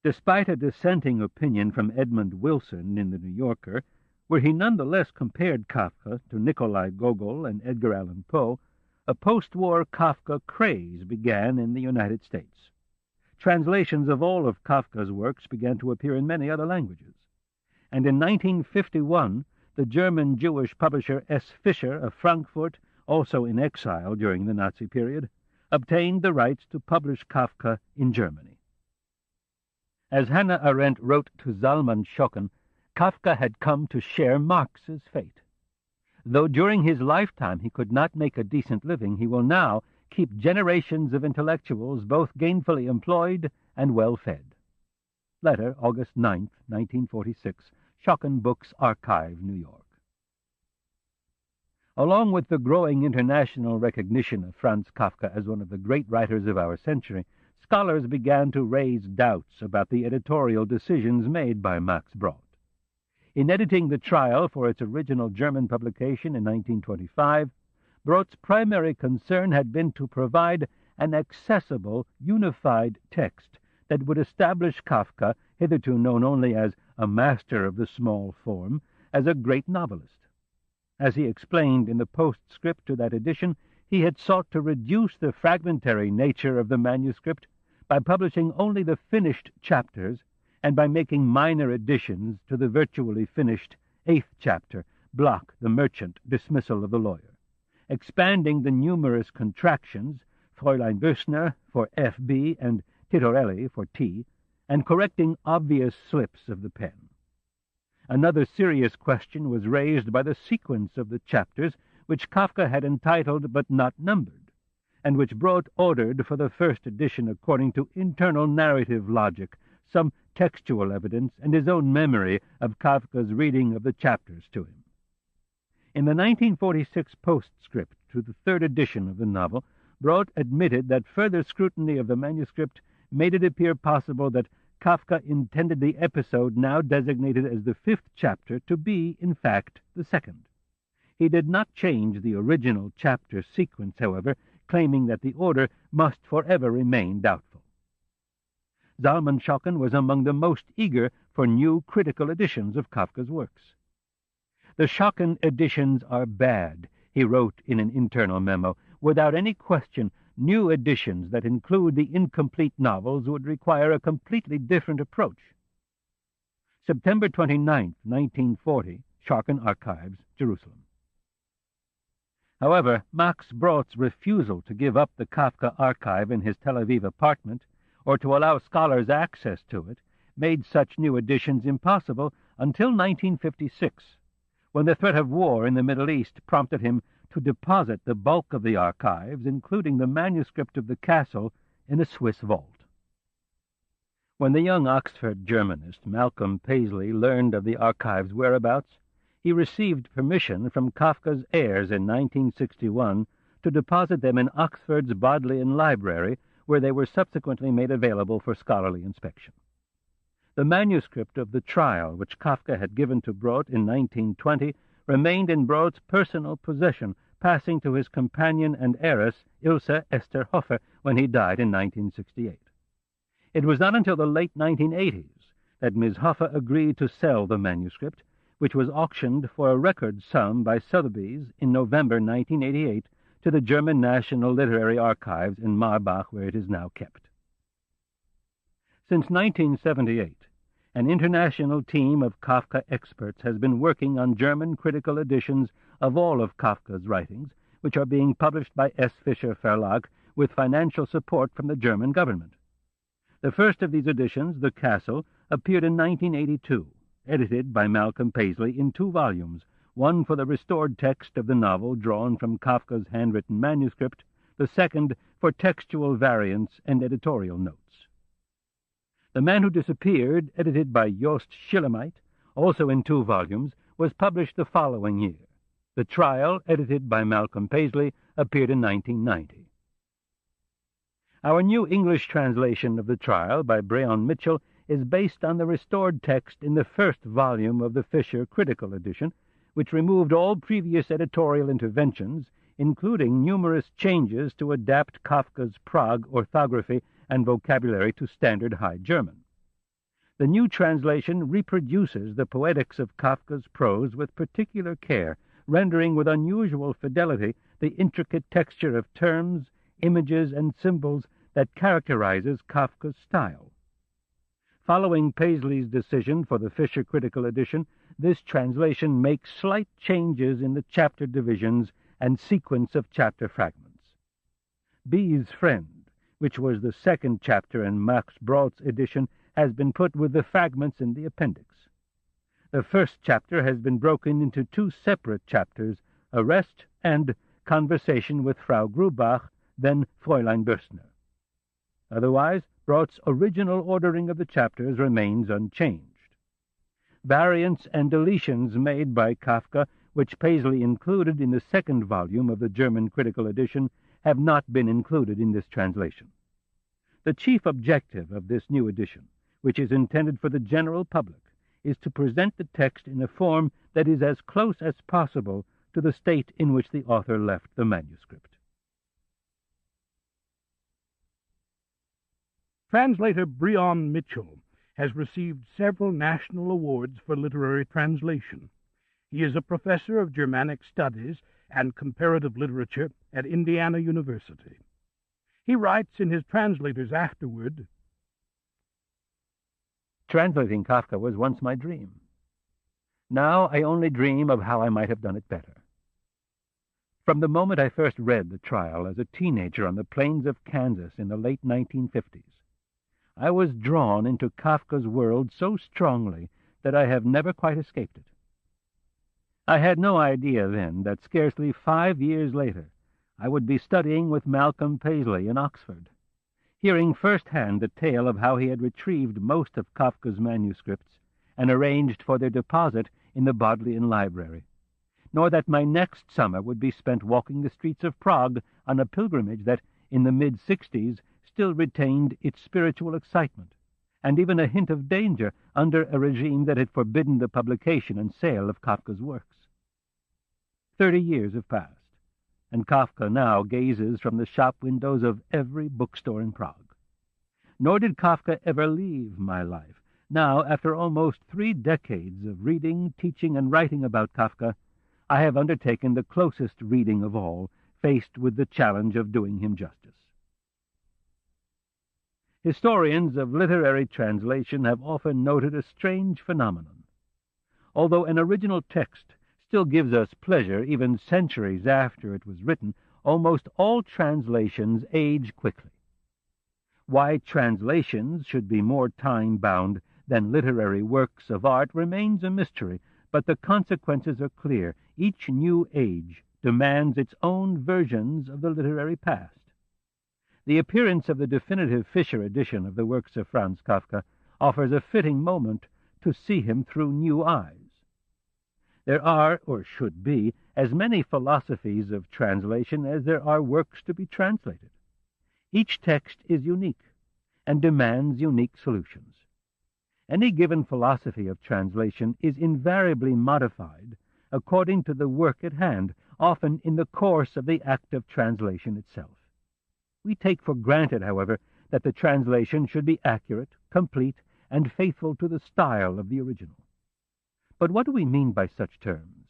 Despite a dissenting opinion from Edmund Wilson in the New Yorker, where he nonetheless compared Kafka to Nikolai Gogol and Edgar Allan Poe, a post-war Kafka craze began in the United States. Translations of all of Kafka's works began to appear in many other languages, and in 1951, the German Jewish publisher S. Fischer of Frankfurt, also in exile during the Nazi period, obtained the rights to publish Kafka in Germany. As Hannah Arendt wrote to Zalman Schocken, Kafka had come to share Marx's fate. Though during his lifetime he could not make a decent living, he will now keep generations of intellectuals both gainfully employed and well-fed. Letter, August 9, 1946, Schocken Books Archive, New York. Along with the growing international recognition of Franz Kafka as one of the great writers of our century, scholars began to raise doubts about the editorial decisions made by Max Brod. In editing the Trial for its original German publication in 1925, Brod's primary concern had been to provide an accessible, unified text that would establish Kafka, hitherto known only as a master of the small form, as a great novelist. As he explained in the postscript to that edition, he had sought to reduce the fragmentary nature of the manuscript by publishing only the finished chapters and by making minor additions to the virtually finished 8th chapter, Block, the Merchant, Dismissal of the Lawyer, expanding the numerous contractions, Fräulein Bösner for F.B. and Titorelli for T, and correcting obvious slips of the pen. Another serious question was raised by the sequence of the chapters, which Kafka had entitled but not numbered, and which Brod ordered for the first edition according to internal narrative logic, some textual evidence, and his own memory of Kafka's reading of the chapters to him. In the 1946 postscript to the third edition of the novel, Brod admitted that further scrutiny of the manuscript made it appear possible that Kafka intended the episode now designated as the 5th chapter to be, in fact, the 2nd. He did not change the original chapter sequence, however, claiming that the order must forever remain doubtful. Zalman Schocken was among the most eager for new critical editions of Kafka's works. "The Schocken editions are bad," he wrote in an internal memo. "Without any question, new editions that include the incomplete novels would require a completely different approach." September 29, 1940, Schocken Archives, Jerusalem. However, Max Brod's refusal to give up the Kafka archive in his Tel Aviv apartment, or to allow scholars access to it, made such new editions impossible until 1956, when the threat of war in the Middle East prompted him to deposit the bulk of the archives, including the manuscript of the castle, in a Swiss vault. When the young Oxford Germanist Malcolm Paisley learned of the archive's whereabouts, he received permission from Kafka's heirs in 1961 to deposit them in Oxford's Bodleian Library, where they were subsequently made available for scholarly inspection. The manuscript of the trial, which Kafka had given to Brod in 1920, remained in Brod's personal possession, passing to his companion and heiress, Ilse Esther Hofer, when he died in 1968. It was not until the late 1980s that Ms. Hofer agreed to sell the manuscript, which was auctioned for a record sum by Sotheby's in November 1988 to the German National Literary Archives in Marbach, where it is now kept. Since 1978, an international team of Kafka experts has been working on German critical editions of all of Kafka's writings, which are being published by S. Fischer Verlag with financial support from the German government. The first of these editions, The Castle, appeared in 1982, edited by Malcolm Paisley in 2 volumes, one for the restored text of the novel drawn from Kafka's handwritten manuscript, the second for textual variants and editorial notes. The Man Who Disappeared, edited by Joost Schillemite, also in 2 volumes, was published the following year. The Trial, edited by Malcolm Paisley, appeared in 1990. Our new English translation of The Trial by Breon Mitchell is based on the restored text in the first volume of the Fischer Critical Edition, which removed all previous editorial interventions, including numerous changes to adapt Kafka's Prague orthography and vocabulary to standard High German. The new translation reproduces the poetics of Kafka's prose with particular care, rendering with unusual fidelity the intricate texture of terms, images, and symbols that characterizes Kafka's style. Following Paisley's decision for the Fischer Critical Edition, this translation makes slight changes in the chapter divisions and sequence of chapter fragments. B's Friend, which was the second chapter in Max Brodt's edition, has been put with the fragments in the appendix. The first chapter has been broken into 2 separate chapters, Arrest and Conversation with Frau Grubach, then Fräulein Bürstner. Otherwise, Brodt's original ordering of the chapters remains unchanged. Variants and deletions made by Kafka, which Paisley included in the second volume of the German Critical Edition, have not been included in this translation. The chief objective of this new edition, which is intended for the general public, is to present the text in a form that is as close as possible to the state in which the author left the manuscript. Translator Breon Mitchell has received several national awards for literary translation. He is a professor of Germanic Studies and Comparative Literature at Indiana University. He writes in his Translators Afterward, Translating Kafka was once my dream. Now I only dream of how I might have done it better. From the moment I first read The Trial as a teenager on the plains of Kansas in the late 1950s, I was drawn into Kafka's world so strongly that I have never quite escaped it. I had no idea then that scarcely 5 years later I would be studying with Malcolm Paisley in Oxford, hearing firsthand the tale of how he had retrieved most of Kafka's manuscripts and arranged for their deposit in the Bodleian Library, nor that my next summer would be spent walking the streets of Prague on a pilgrimage that, in the mid-60s, still retained its spiritual excitement, and even a hint of danger under a regime that had forbidden the publication and sale of Kafka's works. 30 years have passed, and Kafka now gazes from the shop windows of every bookstore in Prague. Nor did Kafka ever leave my life. Now, after almost 3 decades of reading, teaching, and writing about Kafka, I have undertaken the closest reading of all, faced with the challenge of doing him justice. Historians of literary translation have often noted a strange phenomenon. Although an original text still gives us pleasure even centuries after it was written, almost all translations age quickly. Why translations should be more time-bound than literary works of art remains a mystery, but the consequences are clear. Each new age demands its own versions of the literary past. The appearance of the definitive Fischer edition of the works of Franz Kafka offers a fitting moment to see him through new eyes. There are, or should be, as many philosophies of translation as there are works to be translated. Each text is unique and demands unique solutions. Any given philosophy of translation is invariably modified according to the work at hand, often in the course of the act of translation itself. We take for granted, however, that the translation should be accurate, complete, and faithful to the style of the original. But what do we mean by such terms?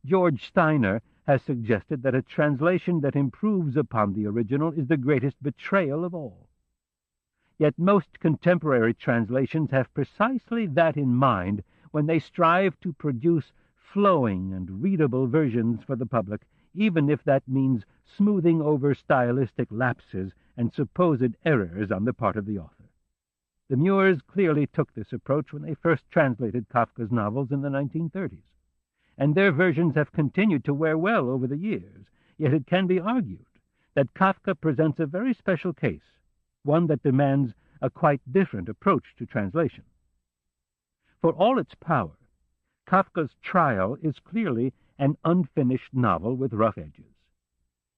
George Steiner has suggested that a translation that improves upon the original is the greatest betrayal of all. Yet most contemporary translations have precisely that in mind when they strive to produce flowing and readable versions for the public, even if that means smoothing over stylistic lapses and supposed errors on the part of the author. The Muirs clearly took this approach when they first translated Kafka's novels in the 1930s, and their versions have continued to wear well over the years, yet it can be argued that Kafka presents a very special case, one that demands a quite different approach to translation. For all its power, Kafka's Trial is clearly an unfinished novel with rough edges.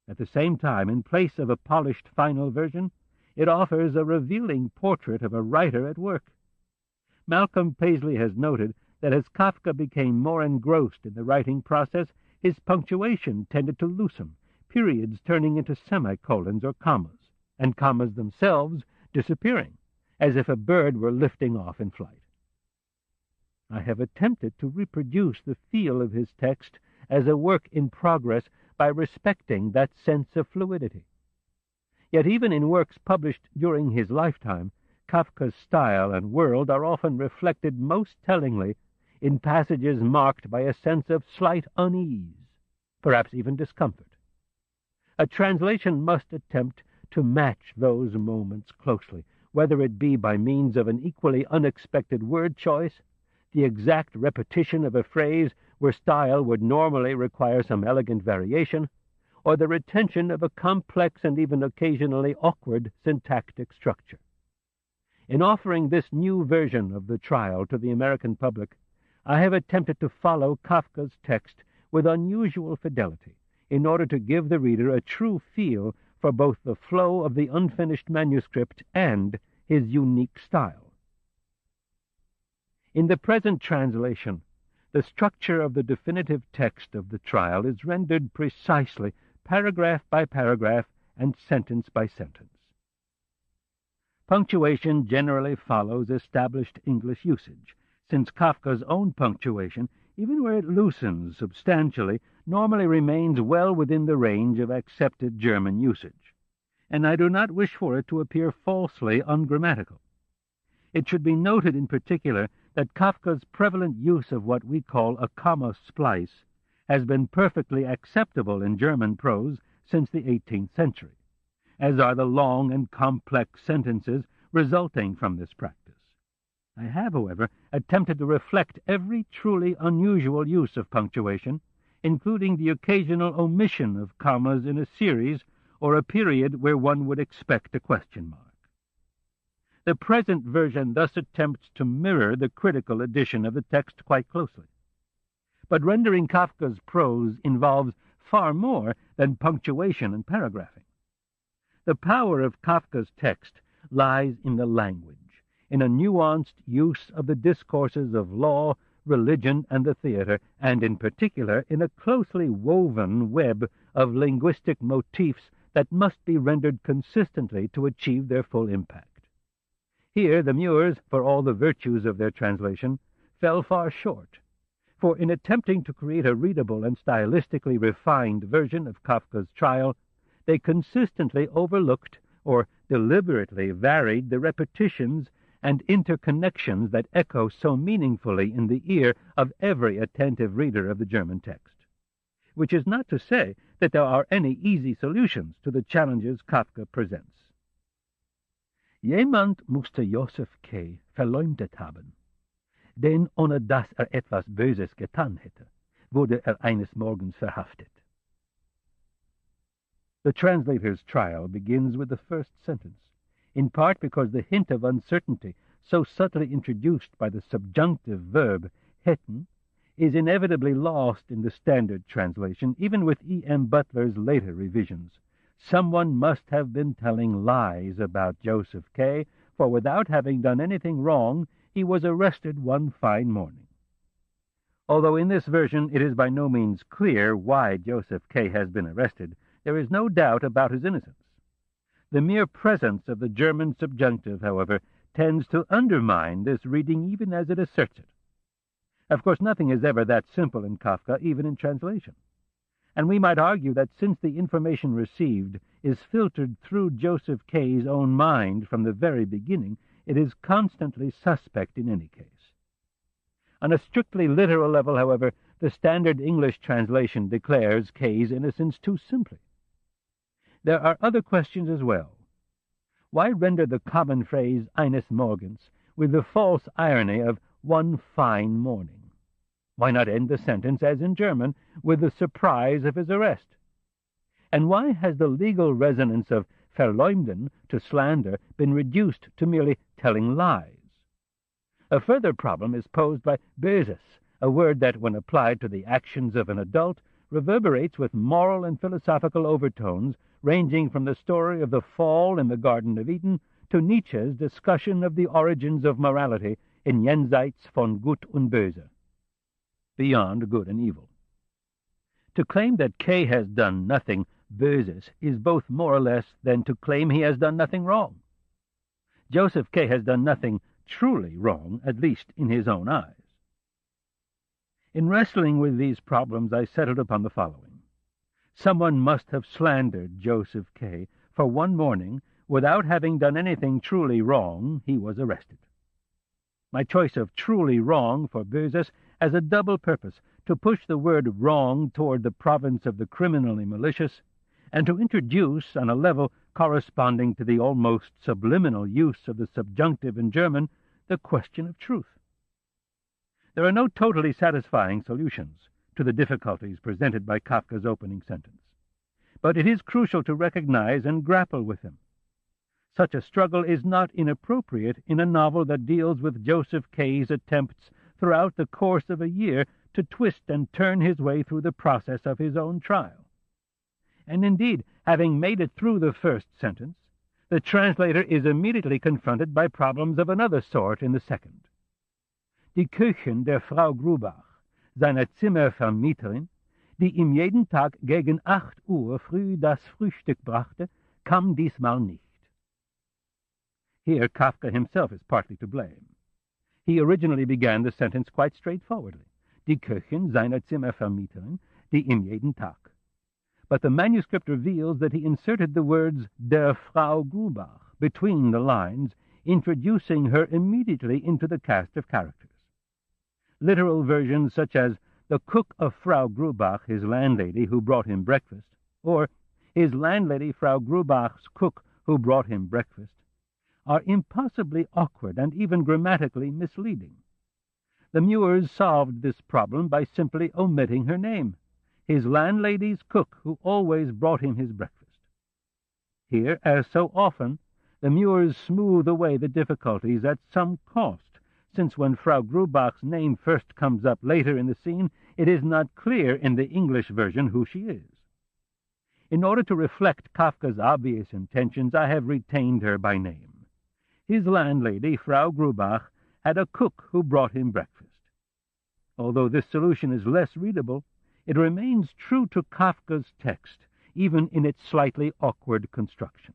At the same time, in place of a polished final version, it offers a revealing portrait of a writer at work. Malcolm Paisley has noted that as Kafka became more engrossed in the writing process, his punctuation tended to loosen, periods turning into semicolons or commas, and commas themselves disappearing, as if a bird were lifting off in flight. I have attempted to reproduce the feel of his text as a work in progress by respecting that sense of fluidity. Yet even in works published during his lifetime, Kafka's style and world are often reflected most tellingly in passages marked by a sense of slight unease, perhaps even discomfort. A translation must attempt to match those moments closely, whether it be by means of an equally unexpected word choice, the exact repetition of a phrase where style would normally require some elegant variation, or the retention of a complex and even occasionally awkward syntactic structure. In offering this new version of the Trial to the American public, I have attempted to follow Kafka's text with unusual fidelity in order to give the reader a true feel for both the flow of the unfinished manuscript and his unique style. In the present translation, the structure of the definitive text of the Trial is rendered precisely, paragraph by paragraph and sentence by sentence. Punctuation generally follows established English usage, since Kafka's own punctuation, even where it loosens substantially, normally remains well within the range of accepted German usage, and I do not wish for it to appear falsely ungrammatical. It should be noted in particular that Kafka's prevalent use of what we call a comma splice has been perfectly acceptable in German prose since the 18th century, as are the long and complex sentences resulting from this practice. I have, however, attempted to reflect every truly unusual use of punctuation, including the occasional omission of commas in a series or a period where one would expect a question mark. The present version thus attempts to mirror the critical edition of the text quite closely. But rendering Kafka's prose involves far more than punctuation and paragraphing. The power of Kafka's text lies in the language, in a nuanced use of the discourses of law, religion, and the theater, and in particular in a closely woven web of linguistic motifs that must be rendered consistently to achieve their full impact. Here the Muirs, for all the virtues of their translation, fell far short, for in attempting to create a readable and stylistically refined version of Kafka's Trial, they consistently overlooked or deliberately varied the repetitions and interconnections that echo so meaningfully in the ear of every attentive reader of the German text, which is not to say that there are any easy solutions to the challenges Kafka presents. Jemand musste Joseph K. verleumdet haben, denn ohne dass etwas Böses getan hätte, wurde eines Morgens verhaftet. The translator's trial begins with the first sentence, in part because the hint of uncertainty so subtly introduced by the subjunctive verb hätten is inevitably lost in the standard translation, even with E. M. Butler's later revisions, Someone must have been telling lies about Joseph K., for without having done anything wrong, he was arrested one fine morning. Although in this version it is by no means clear why Joseph K. has been arrested, there is no doubt about his innocence. The mere presence of the German subjunctive, however, tends to undermine this reading even as it asserts it. Of course, nothing is ever that simple in Kafka, even in translation. And we might argue that since the information received is filtered through Joseph K.'s own mind from the very beginning, it is constantly suspect in any case. On a strictly literal level, however, the standard English translation declares K.'s innocence too simply. There are other questions as well. Why render the common phrase eines Morgens with the false irony of one fine morning? Why not end the sentence, as in German, with the surprise of his arrest? And why has the legal resonance of verleumden to slander been reduced to merely telling lies? A further problem is posed by Böses, a word that, when applied to the actions of an adult, reverberates with moral and philosophical overtones, ranging from the story of the fall in the Garden of Eden to Nietzsche's discussion of the origins of morality in Jenseits von Gut und Böse, beyond good and evil. To claim that K has done nothing Böses is both more or less than to claim he has done nothing wrong. Joseph K. has done nothing truly wrong, at least in his own eyes. In wrestling with these problems, I settled upon the following. Someone must have slandered Joseph K., for one morning, without having done anything truly wrong, he was arrested. My choice of truly wrong for Böses has a double purpose: to push the word wrong toward the province of the criminally malicious, and to introduce, on a level corresponding to the almost subliminal use of the subjunctive in German, the question of truth. There are no totally satisfying solutions to the difficulties presented by Kafka's opening sentence, but it is crucial to recognize and grapple with them. Such a struggle is not inappropriate in a novel that deals with Joseph K.'s attempts throughout the course of a year to twist and turn his way through the process of his own trial. And indeed, having made it through the first sentence, the translator is immediately confronted by problems of another sort in the second. Die Köchin der Frau Grubach, seiner Zimmervermieterin, die ihm jeden Tag gegen 8 Uhr früh das Frühstück brachte, kam diesmal nicht. Here Kafka himself is partly to blame. He originally began the sentence quite straightforwardly, die Köchin seiner Zimmervermieterin, die ihm jeden Tag. But the manuscript reveals that he inserted the words der Frau Grubach between the lines, introducing her immediately into the cast of characters. Literal versions such as the cook of Frau Grubach, his landlady, who brought him breakfast, or his landlady, Frau Grubach's cook, who brought him breakfast, are impossibly awkward and even grammatically misleading. The Muirs solved this problem by simply omitting her name, his landlady's cook, who always brought him his breakfast. Here, as so often, the Muirs smooth away the difficulties at some cost, since when Frau Grubach's name first comes up later in the scene, it is not clear in the English version who she is. In order to reflect Kafka's obvious intentions, I have retained her by name. His landlady, Frau Grubach, had a cook who brought him breakfast. Although this solution is less readable, it remains true to Kafka's text, even in its slightly awkward construction.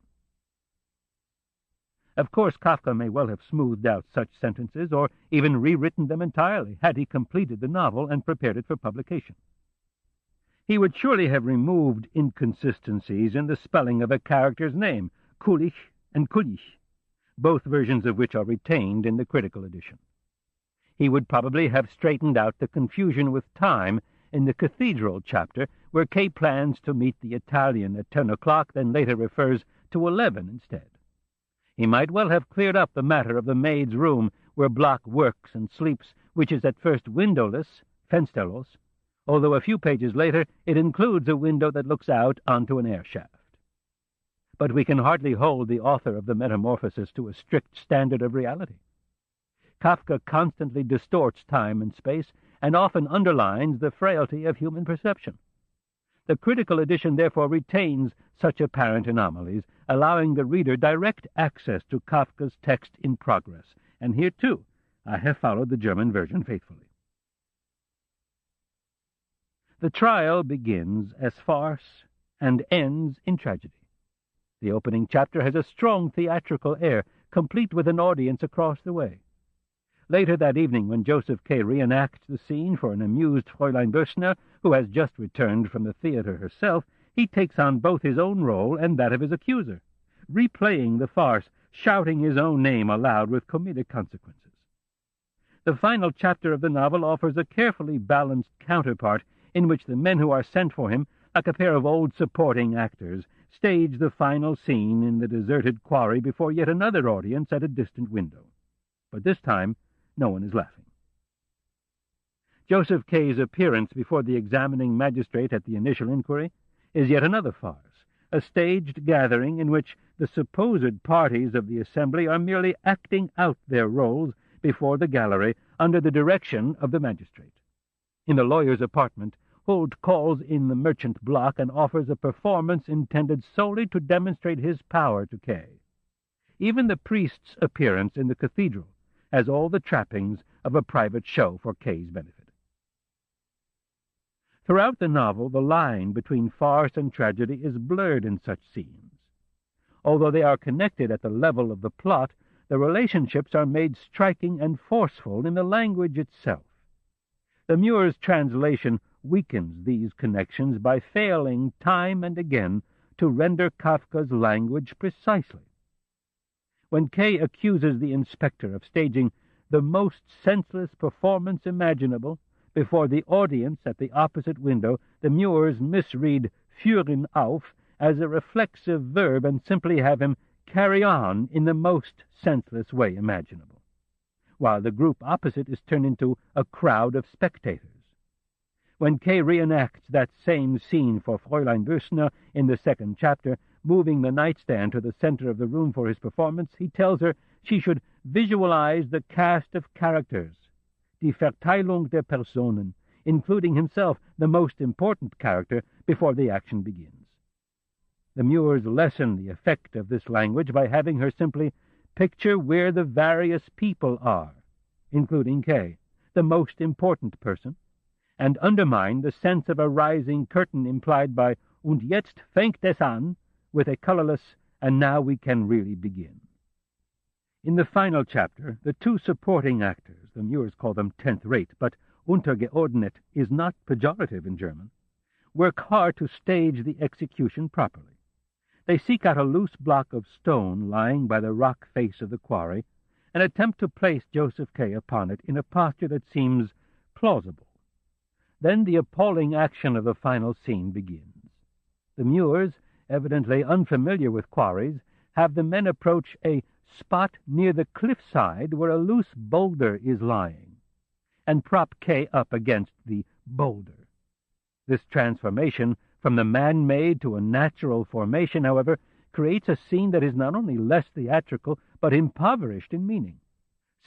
Of course, Kafka may well have smoothed out such sentences, or even rewritten them entirely, had he completed the novel and prepared it for publication. He would surely have removed inconsistencies in the spelling of a character's name, Kulich and Kulich, both versions of which are retained in the critical edition. He would probably have straightened out the confusion with time in the Cathedral chapter, where Kay plans to meet the Italian at 10 o'clock, then later refers to 11 instead. He might well have cleared up the matter of the maid's room where Block works and sleeps, which is at first windowless, fensterlos, although a few pages later it includes a window that looks out onto an air shaft. But we can hardly hold the author of the Metamorphosis to a strict standard of reality. Kafka constantly distorts time and space, and often underlines the frailty of human perception. The critical edition therefore retains such apparent anomalies, allowing the reader direct access to Kafka's text in progress. And here, too, I have followed the German version faithfully. The trial begins as farce and ends in tragedy. The opening chapter has a strong theatrical air, complete with an audience across the way. Later that evening, when Joseph K. reenacts the scene for an amused Fräulein Böschner, who has just returned from the theater herself, he takes on both his own role and that of his accuser, replaying the farce, shouting his own name aloud with comedic consequences. The final chapter of the novel offers a carefully balanced counterpart in which the men who are sent for him, like a pair of old supporting actors, stage the final scene in the deserted quarry before yet another audience at a distant window. But this time, no one is laughing. Joseph K.'s appearance before the examining magistrate at the initial inquiry is yet another farce, a staged gathering in which the supposed parties of the assembly are merely acting out their roles before the gallery under the direction of the magistrate. In the lawyer's apartment, Hult calls in the merchant block and offers a performance intended solely to demonstrate his power to K. Even the priest's appearance in the cathedral has all the trappings of a private show for K's benefit. Throughout the novel, the line between farce and tragedy is blurred in such scenes. Although they are connected at the level of the plot, the relationships are made striking and forceful in the language itself. The Muir's translation weakens these connections by failing time and again to render Kafka's language precisely. When K accuses the inspector of staging the most senseless performance imaginable before the audience at the opposite window, the Muirs misread führen auf as a reflexive verb and simply have him carry on in the most senseless way imaginable, while the group opposite is turned into a crowd of spectators. When K reenacts that same scene for Fräulein Böschner in the second chapter, moving the nightstand to the center of the room for his performance, he tells her she should visualize the cast of characters, die Verteilung der Personen, including himself, the most important character, before the action begins. The Muirs lessen the effect of this language by having her simply picture where the various people are, including K, the most important person, and undermine the sense of a rising curtain implied by "Und jetzt fängt es an," with a colorless "and now we can really begin." In the final chapter, the two supporting actors, the Muirs call them 10th rate, but untergeordnet is not pejorative in German, work hard to stage the execution properly. They seek out a loose block of stone lying by the rock face of the quarry and attempt to place Joseph K. upon it in a posture that seems plausible. Then the appalling action of the final scene begins. The Muirs, evidently unfamiliar with quarries, have the men approach a spot near the cliffside where a loose boulder is lying, and prop K up against the boulder. This transformation from the man-made to a natural formation, however, creates a scene that is not only less theatrical, but impoverished in meaning,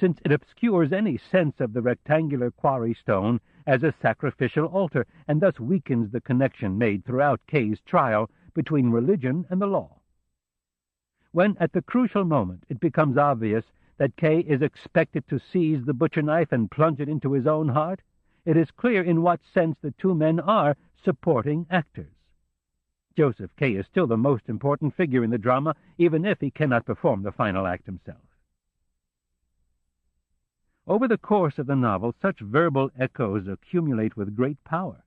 since it obscures any sense of the rectangular quarry stone as a sacrificial altar, and thus weakens the connection made throughout K's trial between religion and the law. When, at the crucial moment, it becomes obvious that K is expected to seize the butcher knife and plunge it into his own heart, it is clear in what sense the two men are supporting actors. Joseph K. is still the most important figure in the drama, even if he cannot perform the final act himself. Over the course of the novel, such verbal echoes accumulate with great power.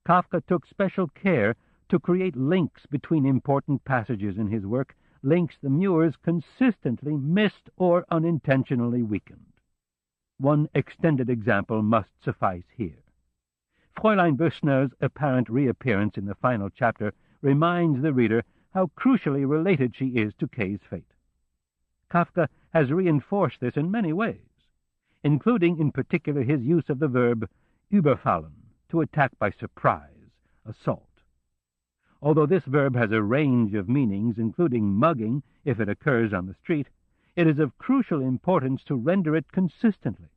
Kafka took special care to create links between important passages in his work, links the Muirs consistently missed or unintentionally weakened. One extended example must suffice here. Fräulein Böschner's apparent reappearance in the final chapter reminds the reader how crucially related she is to K's fate. Kafka has reinforced this in many ways, including in particular his use of the verb überfallen, to attack by surprise, assault. Although this verb has a range of meanings, including mugging if it occurs on the street, it is of crucial importance to render it consistently.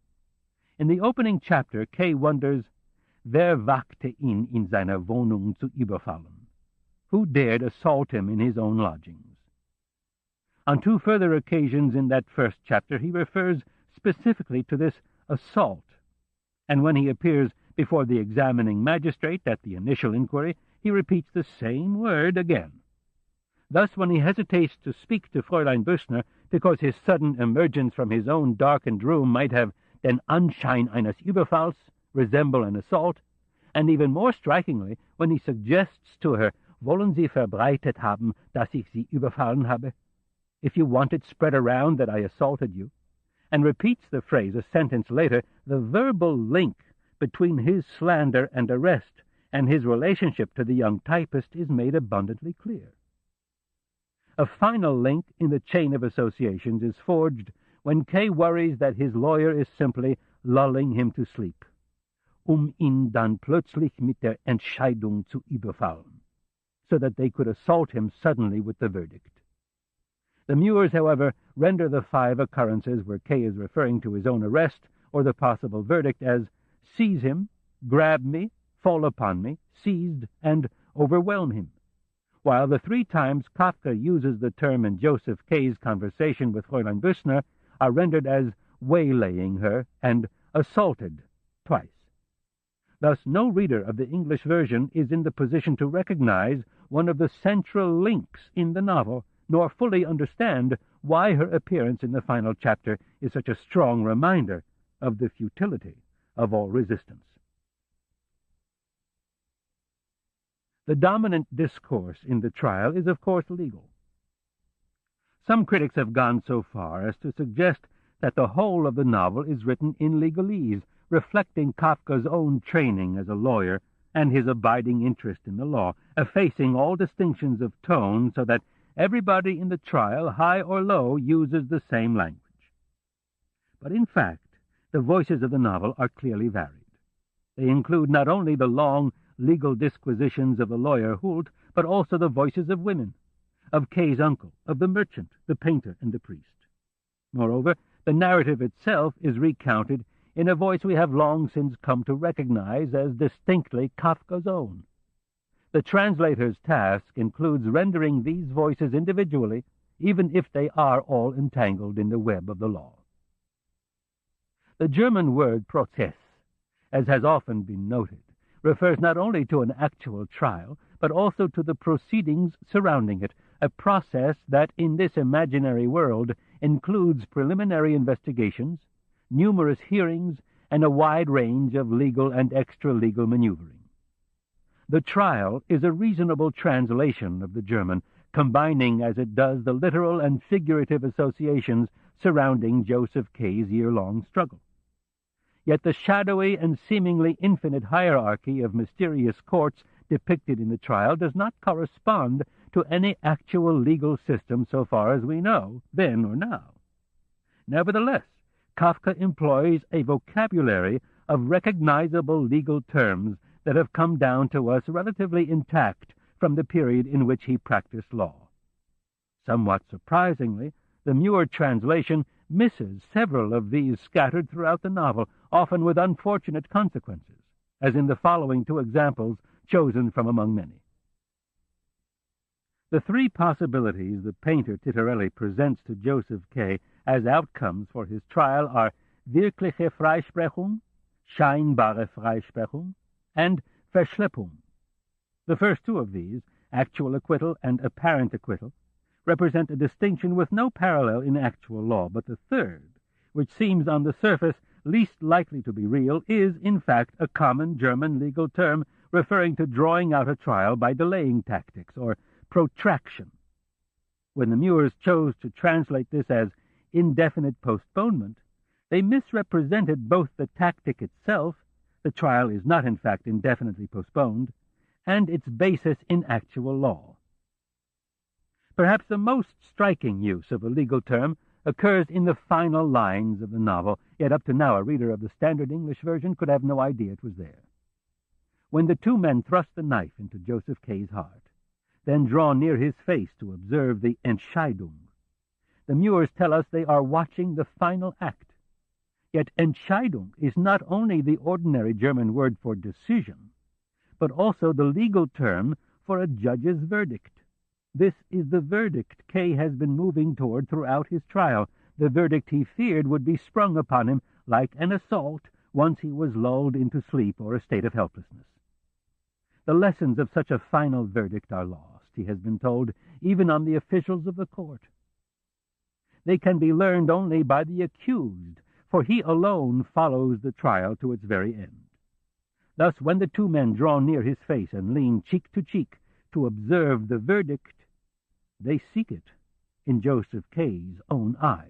In the opening chapter, K wonders, Wer wagte ihn in seiner Wohnung zu überfallen? Who dared assault him in his own lodgings? On two further occasions in that first chapter he refers specifically to this assault, and when he appears before the examining magistrate at the initial inquiry, he repeats the same word again. Thus, when he hesitates to speak to Fräulein Büssner because his sudden emergence from his own darkened room might have den Anschein eines Überfalls, resemble an assault, and even more strikingly, when he suggests to her, "Wollen Sie verbreitet haben, dass ich Sie überfallen habe?" If you want it spread around that I assaulted you, and repeats the phrase a sentence later, the verbal link between his slander and arrest and his relationship to the young typist is made abundantly clear. A final link in the chain of associations is forged when Kay worries that his lawyer is simply lulling him to sleep, ihn dann plötzlich mit der Entscheidung zu überfallen, so that they could assault him suddenly with the verdict. The Muirs, however, render the 5 occurrences where Kay is referring to his own arrest or the possible verdict as seize him, grab me, fall upon me, seized, and overwhelm him, while the 3 times Kafka uses the term in Joseph Kay's conversation with Fräulein Büssner are rendered as waylaying her and assaulted twice. Thus, no reader of the English version is in the position to recognize one of the central links in the novel, nor fully understand why her appearance in the final chapter is such a strong reminder of the futility of all resistance. The dominant discourse in the trial is, of course, legal. Some critics have gone so far as to suggest that the whole of the novel is written in legalese, reflecting Kafka's own training as a lawyer and his abiding interest in the law, effacing all distinctions of tone so that everybody in the trial, high or low, uses the same language. But in fact, the voices of the novel are clearly varied. They include not only the long legal disquisitions of the lawyer Hult, but also the voices of women, of Kay's uncle, of the merchant, the painter, and the priest. Moreover, the narrative itself is recounted in a voice we have long since come to recognize as distinctly Kafka's own. The translator's task includes rendering these voices individually, even if they are all entangled in the web of the law. The German word Prozess, as has often been noted, refers not only to an actual trial, but also to the proceedings surrounding it, a process that, in this imaginary world, includes preliminary investigations, numerous hearings, and a wide range of legal and extra-legal maneuvering. The trial is a reasonable translation of the German, combining as it does the literal and figurative associations surrounding Joseph Kay's year-long struggle. Yet the shadowy and seemingly infinite hierarchy of mysterious courts depicted in the trial does not correspond to any actual legal system so far as we know, then or now. Nevertheless, Kafka employs a vocabulary of recognizable legal terms that have come down to us relatively intact from the period in which he practiced law. Somewhat surprisingly, the Muir translation misses several of these scattered throughout the novel, often with unfortunate consequences, as in the following 2 examples chosen from among many. The 3 possibilities the painter Titorelli presents to Joseph Kay as outcomes for his trial are wirkliche Freisprechung, scheinbare Freisprechung, and Verschleppung. The first 2 of these, actual acquittal and apparent acquittal, represent a distinction with no parallel in actual law, but the third, which seems on the surface least likely to be real, is, in fact, a common German legal term referring to drawing out a trial by delaying tactics, or protraction. When the Muirs chose to translate this as indefinite postponement, they misrepresented both the tactic itself — the trial is not in fact indefinitely postponed — and its basis in actual law. Perhaps the most striking use of a legal term occurs in the final lines of the novel, yet up to now a reader of the standard English version could have no idea it was there. When the 2 men thrust the knife into Joseph Kay's heart, then draw near his face to observe the Entscheidung, the Muirs tell us they are watching the final act. Yet Entscheidung is not only the ordinary German word for decision, but also the legal term for a judge's verdict. This is the verdict Kay has been moving toward throughout his trial, the verdict he feared would be sprung upon him like an assault once he was lulled into sleep or a state of helplessness. The lessons of such a final verdict are lost, he has been told, even on the officials of the court. They can be learned only by the accused, for he alone follows the trial to its very end. Thus, when the two men draw near his face and lean cheek to cheek to observe the verdict, they seek it in Joseph Kay's own eyes.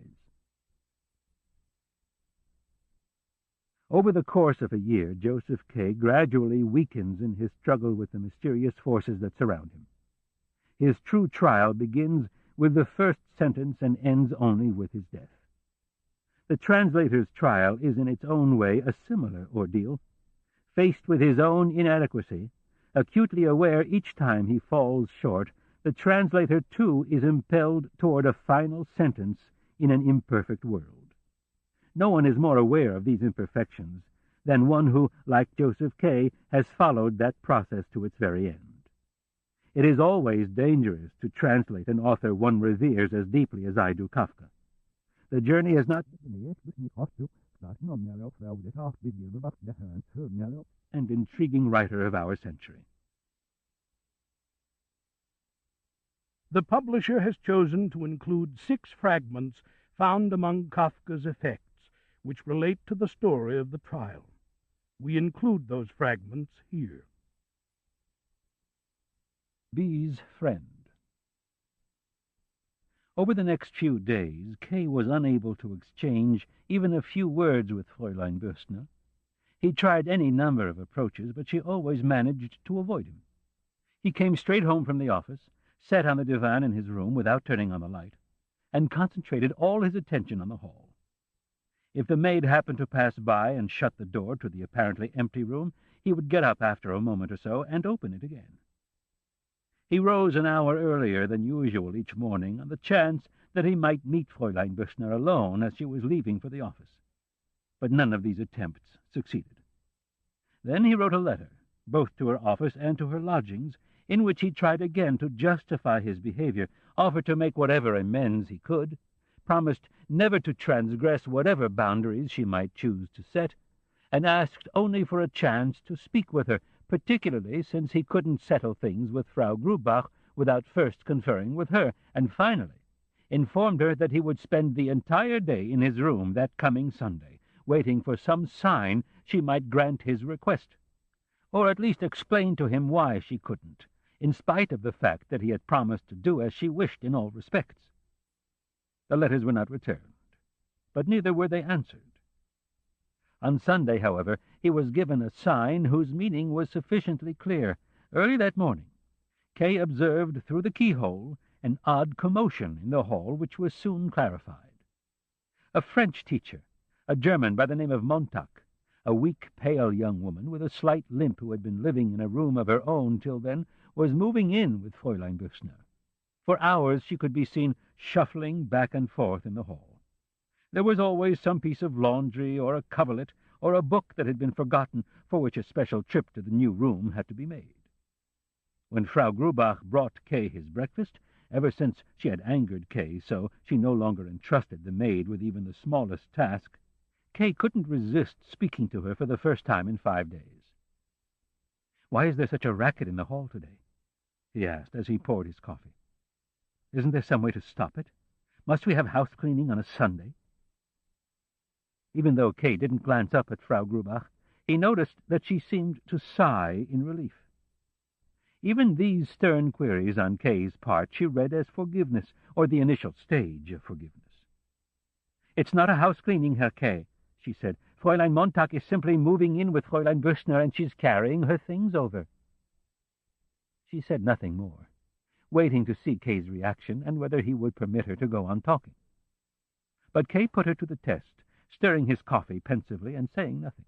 Over the course of a year, Joseph Kay gradually weakens in his struggle with the mysterious forces that surround him. His true trial begins with the first sentence and ends only with his death. The translator's trial is in its own way a similar ordeal. Faced with his own inadequacy, acutely aware each time he falls short, the translator too is impelled toward a final sentence in an imperfect world. No one is more aware of these imperfections than one who, like Joseph Kay, has followed that process to its very end. It is always dangerous to translate an author one reveres as deeply as I do Kafka. The journey is not and intriguing writer of our century. The publisher has chosen to include 6 fragments found among Kafka's effects, which relate to the story of the trial. We include those fragments here. B's friend. Over the next few days, Kay was unable to exchange even a few words with Fräulein Bürstner. He tried any number of approaches, but she always managed to avoid him. He came straight home from the office, sat on the divan in his room without turning on the light, and concentrated all his attention on the hall. If the maid happened to pass by and shut the door to the apparently empty room, he would get up after a moment or so and open it again. He rose an hour earlier than usual each morning on the chance that he might meet Fräulein Bürstner alone as she was leaving for the office. But none of these attempts succeeded. Then he wrote a letter, both to her office and to her lodgings, in which he tried again to justify his behavior, offered to make whatever amends he could, promised never to transgress whatever boundaries she might choose to set, and asked only for a chance to speak with her, particularly since he couldn't settle things with Frau Grubach without first conferring with her, and finally informed her that he would spend the entire day in his room that coming Sunday, waiting for some sign she might grant his request, or at least explain to him why she couldn't, in spite of the fact that he had promised to do as she wished in all respects. The letters were not returned, but neither were they answered. On Sunday, however, he was given a sign whose meaning was sufficiently clear. Early that morning, Kay observed through the keyhole an odd commotion in the hall, which was soon clarified. A French teacher, a German by the name of Montag, a weak, pale young woman with a slight limp who had been living in a room of her own till then, was moving in with Fräulein Bürstner. For hours she could be seen shuffling back and forth in the hall. There was always some piece of laundry or a coverlet or a book that had been forgotten, for which a special trip to the new room had to be made. When Frau Grubach brought Kay his breakfast, ever since she had angered Kay so she no longer entrusted the maid with even the smallest task, Kay couldn't resist speaking to her for the first time in 5 days. "Why is there such a racket in the hall today?" he asked as he poured his coffee. "Isn't there some way to stop it? Must we have house cleaning on a Sunday?" Even though Kay didn't glance up at Frau Grubach, he noticed that she seemed to sigh in relief. Even these stern queries on Kay's part she read as forgiveness, or the initial stage of forgiveness. "It's not a house cleaning, Herr Kay," she said. "Fräulein Montag is simply moving in with Fräulein Bürstner, and she's carrying her things over." She said nothing more, waiting to see Kay's reaction and whether he would permit her to go on talking. But Kay put her to the test, stirring his coffee pensively and saying nothing.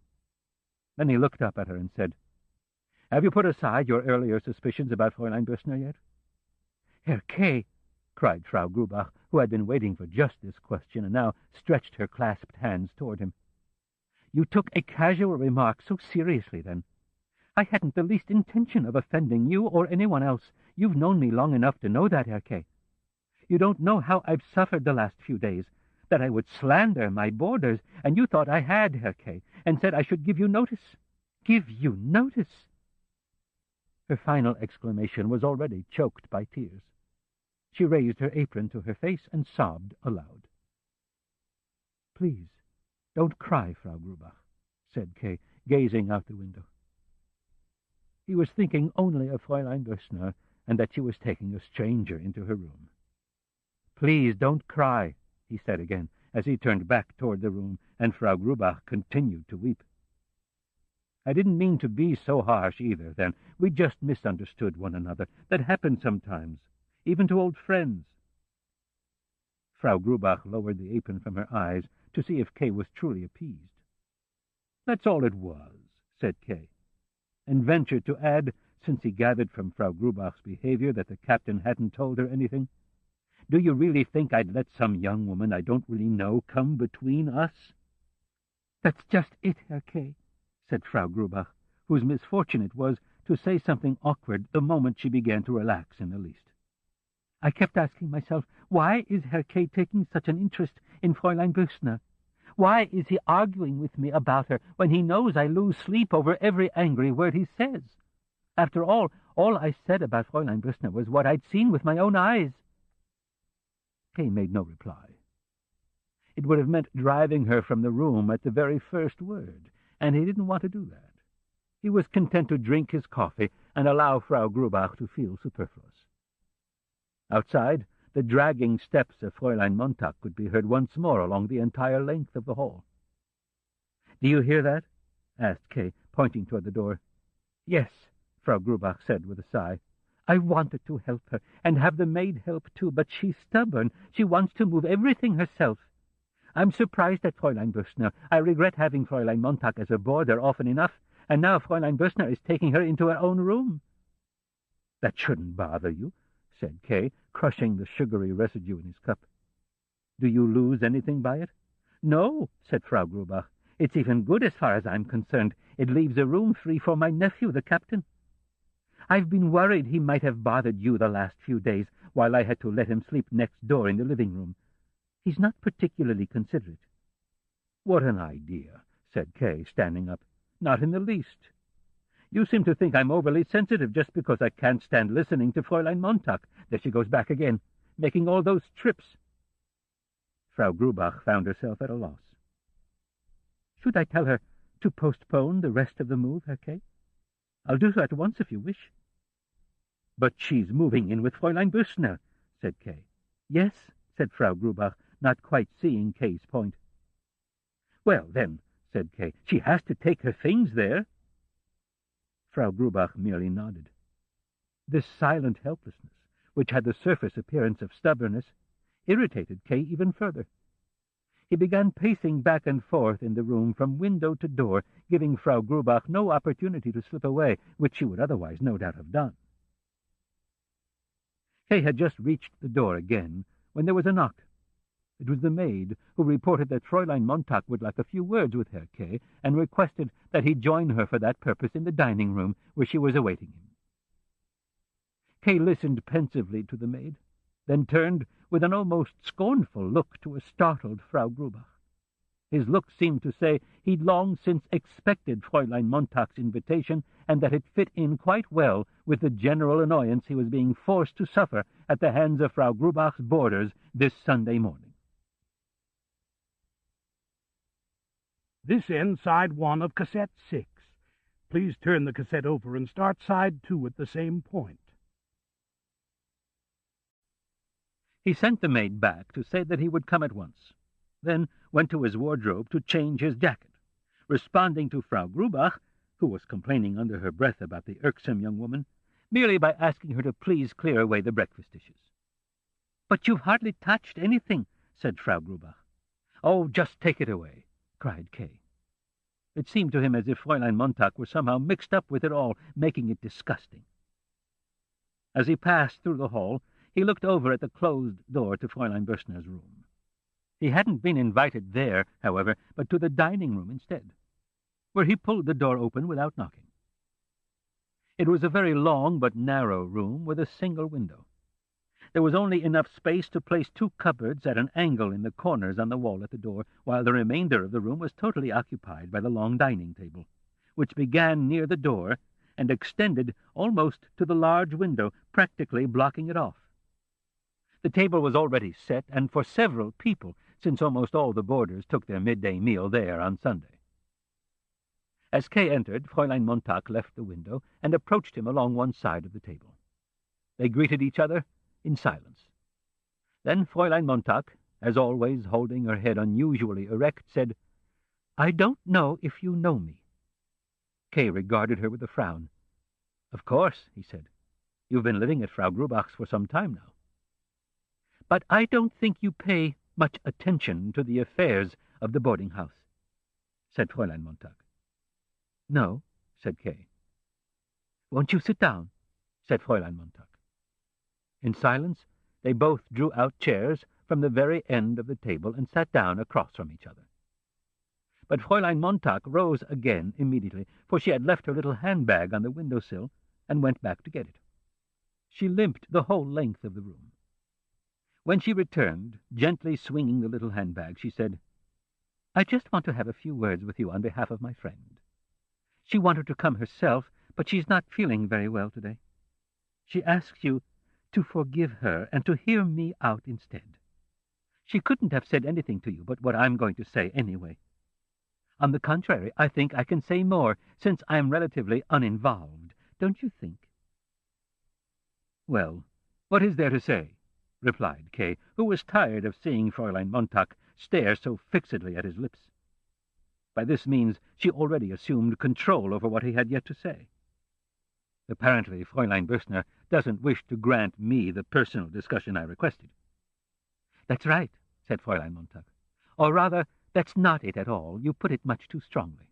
Then he looked up at her and said, "Have you put aside your earlier suspicions about Fräulein Bürstner yet?" "Herr Kay," cried Frau Grubach, who had been waiting for just this question and now stretched her clasped hands toward him. You took a casual remark so seriously then. I hadn't the least intention of offending you or anyone else. You've known me long enough to know that, Herr K. You don't know how I've suffered the last few days, that I would slander my boarders, and you thought I had, Herr K., and said I should give you notice. Give you notice? Her final exclamation was already choked by tears. She raised her apron to her face and sobbed aloud. "Please, don't cry, Frau Grubach," said Kay, gazing out the window. He was thinking only of Fräulein Bössner, and that she was taking a stranger into her room. "Please don't cry," he said again, as he turned back toward the room, and Frau Grubach continued to weep. "I didn't mean to be so harsh either, then. We just misunderstood one another. That happens sometimes, even to old friends." Frau Grubach lowered the apron from her eyes to see if Kay was truly appeased. "That's all it was," said Kay, and ventured to add, since he gathered from Frau Grubach's behavior that the captain hadn't told her anything, "Do you really think I'd let some young woman I don't really know come between us?" "That's just it, Herr Kay," said Frau Grubach, whose misfortune it was to say something awkward the moment she began to relax in the least. "I kept asking myself, why is Herr Kay taking such an interest in Fräulein Bössner? Why is he arguing with me about her when he knows I lose sleep over every angry word he says? After all I said about Fräulein Bössner was what I'd seen with my own eyes." Kay made no reply. It would have meant driving her from the room at the very first word, and he didn't want to do that. He was content to drink his coffee and allow Frau Grubach to feel superfluous. Outside, the dragging steps of Fräulein Montag could be heard once more along the entire length of the hall. "Do you hear that?" asked Kay, pointing toward the door. "Yes," Frau Grubach said with a sigh. "I wanted to help her, and have the maid help too, but she's stubborn. She wants to move everything herself. I'm surprised at Fräulein Bössner. I regret having Fräulein Montag as a boarder often enough, and now Fräulein Bössner is taking her into her own room." "That shouldn't bother you," said Kay, crushing the sugary residue in his cup. "Do you lose anything by it?" "No," said Frau Grubach. "It's even good as far as I'm concerned. It leaves a room free for my nephew, the captain. I've been worried he might have bothered you the last few days, while I had to let him sleep next door in the living room. He's not particularly considerate." "What an idea," said Kay, standing up. "Not in the least. You seem to think I'm overly sensitive just because I can't stand listening to Fräulein Montag. There she goes back again, making all those trips." Frau Grubach found herself at a loss. "Should I tell her to postpone the rest of the move, Herr Kay? I'll do so at once if you wish." "But she's moving in with Fräulein Bössner," said Kay. "Yes," said Frau Grubach, not quite seeing Kay's point. "Well, then," said Kay, "she has to take her things there." Frau Grubach merely nodded. This silent helplessness, which had the surface appearance of stubbornness, irritated Kay even further. He began pacing back and forth in the room from window to door, giving Frau Grubach no opportunity to slip away, which she would otherwise no doubt have done. Kay had just reached the door again when there was a knock. It was the maid, who reported that Fräulein Montag would like a few words with Herr Kay, and requested that he join her for that purpose in the dining-room, where she was awaiting him. Kay listened pensively to the maid, then turned with an almost scornful look to a startled Frau Grubach. His look seemed to say he'd long since expected Fräulein Montag's invitation, and that it fit in quite well with the general annoyance he was being forced to suffer at the hands of Frau Grubach's boarders this Sunday morning. This ends side 1 of cassette 6. Please turn the cassette over and start side 2 at the same point. He sent the maid back to say that he would come at once, then went to his wardrobe to change his jacket, responding to Frau Grubach, who was complaining under her breath about the irksome young woman, merely by asking her to please clear away the breakfast dishes. "But you've hardly touched anything," said Frau Grubach. "Oh, just take it away," cried Kay. It seemed to him as if Fräulein Montag were somehow mixed up with it all, making it disgusting. As he passed through the hall, he looked over at the closed door to Fräulein Bössner's room. He hadn't been invited there, however, but to the dining-room instead, where he pulled the door open without knocking. It was a very long but narrow room with a single window. There was only enough space to place 2 cupboards at an angle in the corners on the wall at the door, while the remainder of the room was totally occupied by the long dining table, which began near the door and extended almost to the large window, practically blocking it off. The table was already set, and for several people, since almost all the boarders took their midday meal there on Sunday. As Kay entered, Fräulein Montag left the window and approached him along one side of the table. They greeted each other in silence. Then Fräulein Montag, as always holding her head unusually erect, said, "I don't know if you know me." Kay regarded her with a frown. "Of course," he said. "You've been living at Frau Grubach's for some time now." "But I don't think you pay much attention to the affairs of the boarding-house," said Fräulein Montag. "No," said Kay. "Won't you sit down?" said Fräulein Montag. In silence, they both drew out chairs from the very end of the table and sat down across from each other. But Fräulein Montag rose again immediately, for she had left her little handbag on the window-sill and went back to get it. She limped the whole length of the room. When she returned, gently swinging the little handbag, she said, "I just want to have a few words with you on behalf of my friend. She wanted to come herself, but she's not feeling very well today. She asks you to forgive her and to hear me out instead. She couldn't have said anything to you but what I'm going to say anyway. On the contrary, I think I can say more, since I'm relatively uninvolved, don't you think?" "Well, what is there to say?" replied Kay, who was tired of seeing Fräulein Montag stare so fixedly at his lips. By this means she already assumed control over what he had yet to say. "Apparently Fräulein Bössner doesn't wish to grant me the personal discussion I requested." "That's right," said Fräulein Montag. "Or rather, that's not it at all. You put it much too strongly.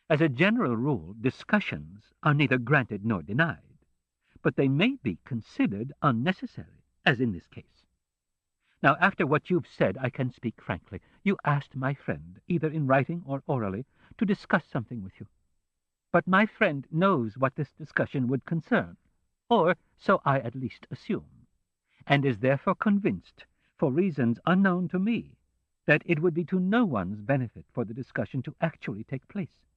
As a general rule, discussions are neither granted nor denied, but they may be considered unnecessary, as in this case. Now, after what you've said, I can speak frankly. You asked my friend, either in writing or orally, to discuss something with you. But my friend knows what this discussion would concern, or so I at least assume, and is therefore convinced, for reasons unknown to me, that it would be to no one's benefit for the discussion to actually take place.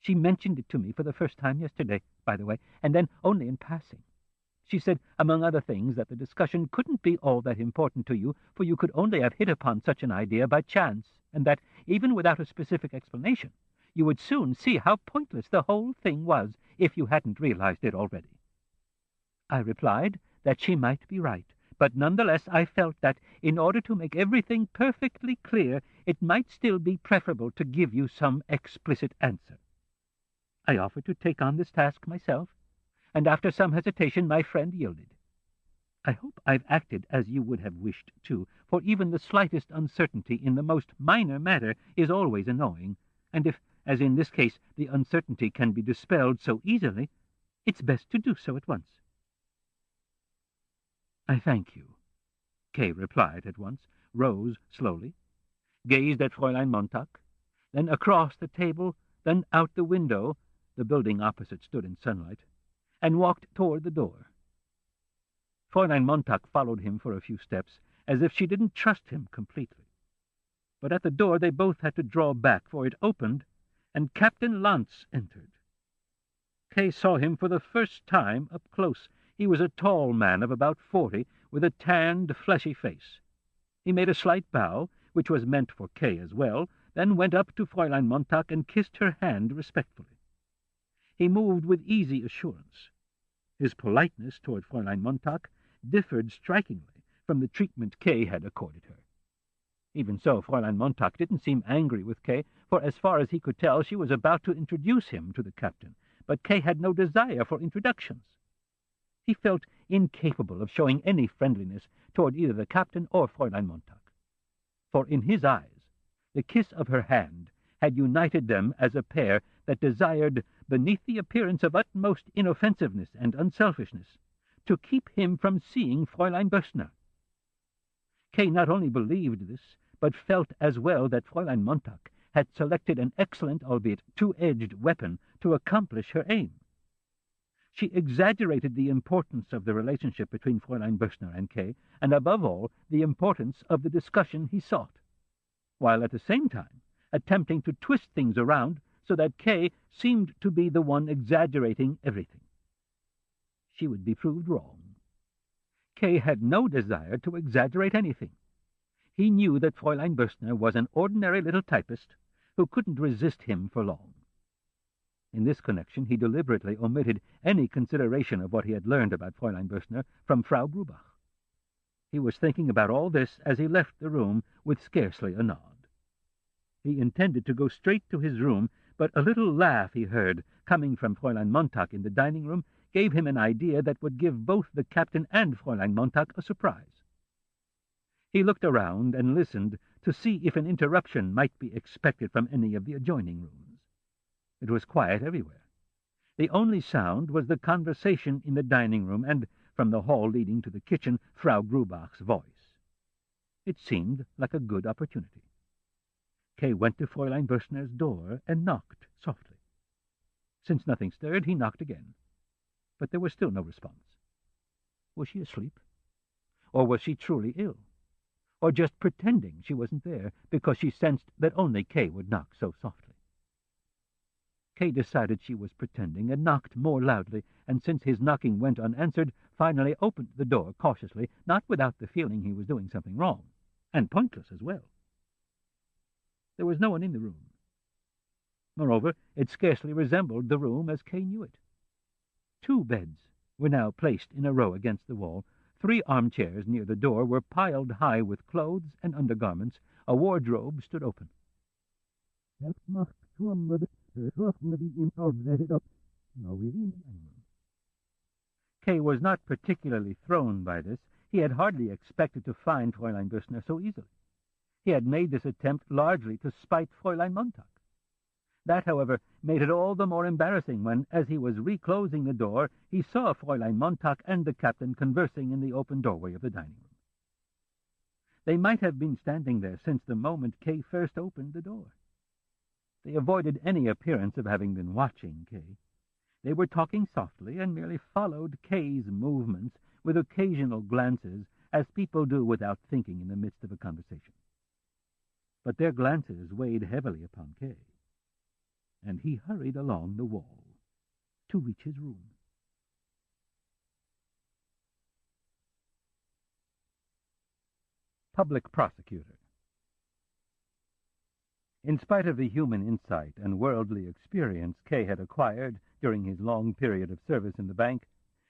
She mentioned it to me for the first time yesterday, by the way, and then only in passing. She said, among other things, that the discussion couldn't be all that important to you, for you could only have hit upon such an idea by chance, and that, even without a specific explanation, you would soon see how pointless the whole thing was if you hadn't realized it already. I replied that she might be right, but nonetheless I felt that, in order to make everything perfectly clear, it might still be preferable to give you some explicit answer. I offered to take on this task myself, and after some hesitation my friend yielded. I hope I've acted as you would have wished to, for even the slightest uncertainty in the most minor matter is always annoying, and if, as in this case, the uncertainty can be dispelled so easily, it's best to do so at once." "I thank you," Kay replied at once, rose slowly, gazed at Fräulein Montag, then across the table, then out the window — the building opposite stood in sunlight — and walked toward the door. Fräulein Montag followed him for a few steps, as if she didn't trust him completely. But at the door they both had to draw back, for it opened, and Captain Lantz entered. Kay saw him for the first time up close. He was a tall man of about 40, with a tanned, fleshy face. He made a slight bow, which was meant for Kay as well, then went up to Fräulein Montag and kissed her hand respectfully. He moved with easy assurance. His politeness toward Fräulein Montag differed strikingly from the treatment Kay had accorded her. Even so, Fräulein Montag didn't seem angry with Kay, for as far as he could tell, she was about to introduce him to the captain, but Kay had no desire for introductions. He felt incapable of showing any friendliness toward either the captain or Fräulein Montag, for in his eyes the kiss of her hand had united them as a pair that desired, beneath the appearance of utmost inoffensiveness and unselfishness, to keep him from seeing Fräulein Bössner. Kay not only believed this, but felt as well that Fräulein Montag had selected an excellent, albeit two-edged, weapon to accomplish her aim. She exaggerated the importance of the relationship between Fräulein Böschner and Kay, and above all, the importance of the discussion he sought, while at the same time attempting to twist things around so that Kay seemed to be the one exaggerating everything. She would be proved wrong. Kay had no desire to exaggerate anything. He knew that Fräulein Böschner was an ordinary little typist who couldn't resist him for long. In this connection, he deliberately omitted any consideration of what he had learned about Fräulein Böschner from Frau Grubach. He was thinking about all this as he left the room with scarcely a nod. He intended to go straight to his room, but a little laugh he heard coming from Fräulein Montag in the dining-room gave him an idea that would give both the captain and Fräulein Montag a surprise. He looked around and listened to see if an interruption might be expected from any of the adjoining rooms. It was quiet everywhere. The only sound was the conversation in the dining-room and, from the hall leading to the kitchen, Frau Grubach's voice. It seemed like a good opportunity. Kay went to Fräulein Böschner's door and knocked softly. Since nothing stirred, he knocked again. But there was still no response. Was she asleep? Or was she truly ill? Or just pretending she wasn't there because she sensed that only Kay would knock so softly? Kay decided she was pretending and knocked more loudly, and since his knocking went unanswered, finally opened the door cautiously, not without the feeling he was doing something wrong, and pointless as well. There was no one in the room. Moreover, it scarcely resembled the room as Kay knew it. 2 beds were now placed in a row against the wall. 3 armchairs near the door were piled high with clothes and undergarments. A wardrobe stood open. Kay was not particularly thrown by this. He had hardly expected to find Fräulein Böschner so easily. He had made this attempt largely to spite Fräulein Montag. That, however, made it all the more embarrassing when, as he was reclosing the door, he saw Fräulein Montag and the captain conversing in the open doorway of the dining room. They might have been standing there since the moment Kay first opened the door. They avoided any appearance of having been watching Kay. They were talking softly and merely followed Kay's movements with occasional glances, as people do without thinking in the midst of a conversation. But their glances weighed heavily upon Kay, and he hurried along the wall to reach his room. Public Prosecutor. In spite of the human insight and worldly experience Kay had acquired during his long period of service in the bank,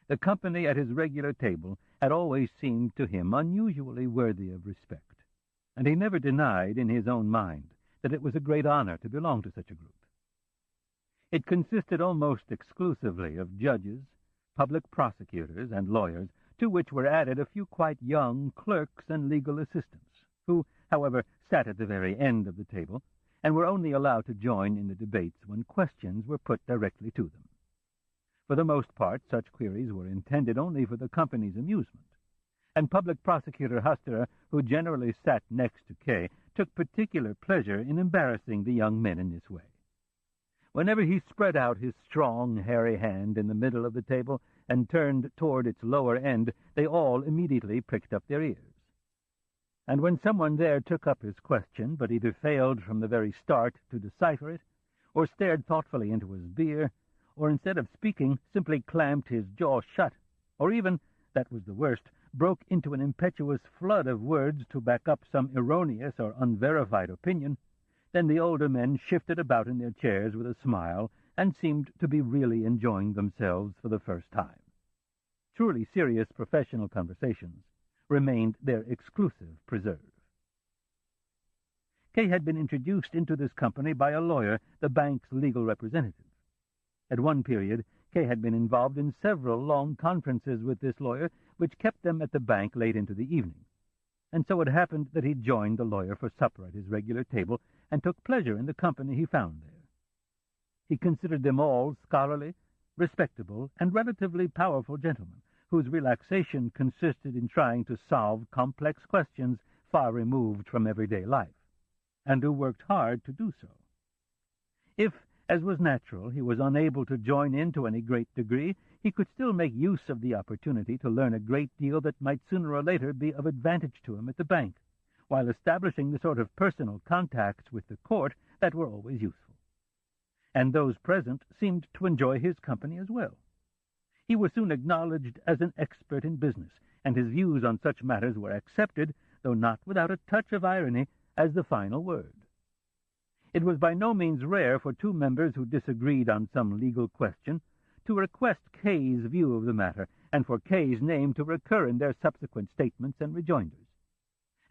the company at his regular table had always seemed to him unusually worthy of respect, and he never denied in his own mind that it was a great honor to belong to such a group. It consisted almost exclusively of judges, public prosecutors, and lawyers, to which were added a few quite young clerks and legal assistants, who, however, sat at the very end of the table, and were only allowed to join in the debates when questions were put directly to them. For the most part, such queries were intended only for the company's amusement, and Public Prosecutor Hasterer, who generally sat next to Kay, took particular pleasure in embarrassing the young men in this way. Whenever he spread out his strong, hairy hand in the middle of the table and turned toward its lower end, they all immediately pricked up their ears. And when someone there took up his question, but either failed from the very start to decipher it, or stared thoughtfully into his beer, or instead of speaking simply clamped his jaw shut, or even, that was the worst, broke into an impetuous flood of words to back up some erroneous or unverified opinion, then the older men shifted about in their chairs with a smile and seemed to be really enjoying themselves for the first time. Truly serious professional conversations remained their exclusive preserve. Kay had been introduced into this company by a lawyer, the bank's legal representative. At one period, Kay had been involved in several long conferences with this lawyer, which kept them at the bank late into the evening. And so it happened that he joined the lawyer for supper at his regular table and took pleasure in the company he found there. He considered them all scholarly, respectable, and relatively powerful gentlemen, whose relaxation consisted in trying to solve complex questions far removed from everyday life. and who worked hard to do so. If, as was natural, he was unable to join in to any great degree, he could still make use of the opportunity to learn a great deal that might sooner or later be of advantage to him at the bank, while establishing the sort of personal contacts with the court that were always useful. And those present seemed to enjoy his company as well. He was soon acknowledged as an expert in business, and his views on such matters were accepted, though not without a touch of irony, as the final word. It was by no means rare for two members who disagreed on some legal question to request Kay's view of the matter, and for Kay's name to recur in their subsequent statements and rejoinders,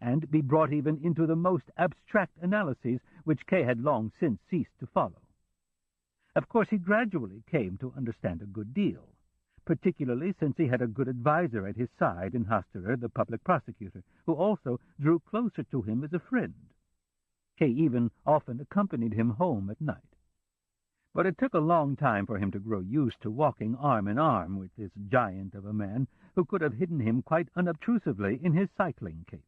and be brought even into the most abstract analyses which Kay had long since ceased to follow. Of course, he gradually came to understand a good deal, particularly since he had a good adviser at his side in Hosterer, the public prosecutor, who also drew closer to him as a friend. Kay even often accompanied him home at night. But it took a long time for him to grow used to walking arm in arm with this giant of a man who could have hidden him quite unobtrusively in his cycling cape.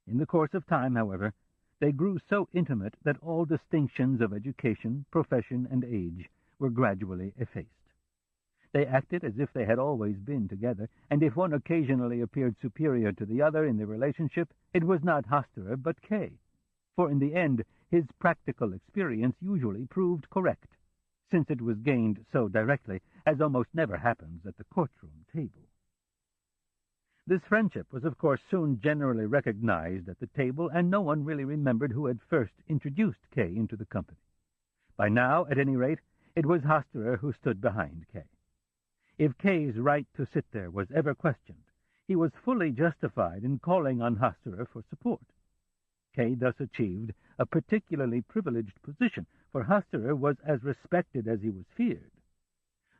In the course of time, however, they grew so intimate that all distinctions of education, profession, and age were gradually effaced. They acted as if they had always been together, and if one occasionally appeared superior to the other in the relationship, it was not Hosterer but Kay, for in the end his practical experience usually proved correct, since it was gained so directly, as almost never happens at the courtroom table. This friendship was of course soon generally recognized at the table, and no one really remembered who had first introduced Kay into the company. By now, at any rate, it was Hosterer who stood behind Kay. If Kay's right to sit there was ever questioned, he was fully justified in calling on Hosterer for support. Kay thus achieved a particularly privileged position, for Hosterer was as respected as he was feared.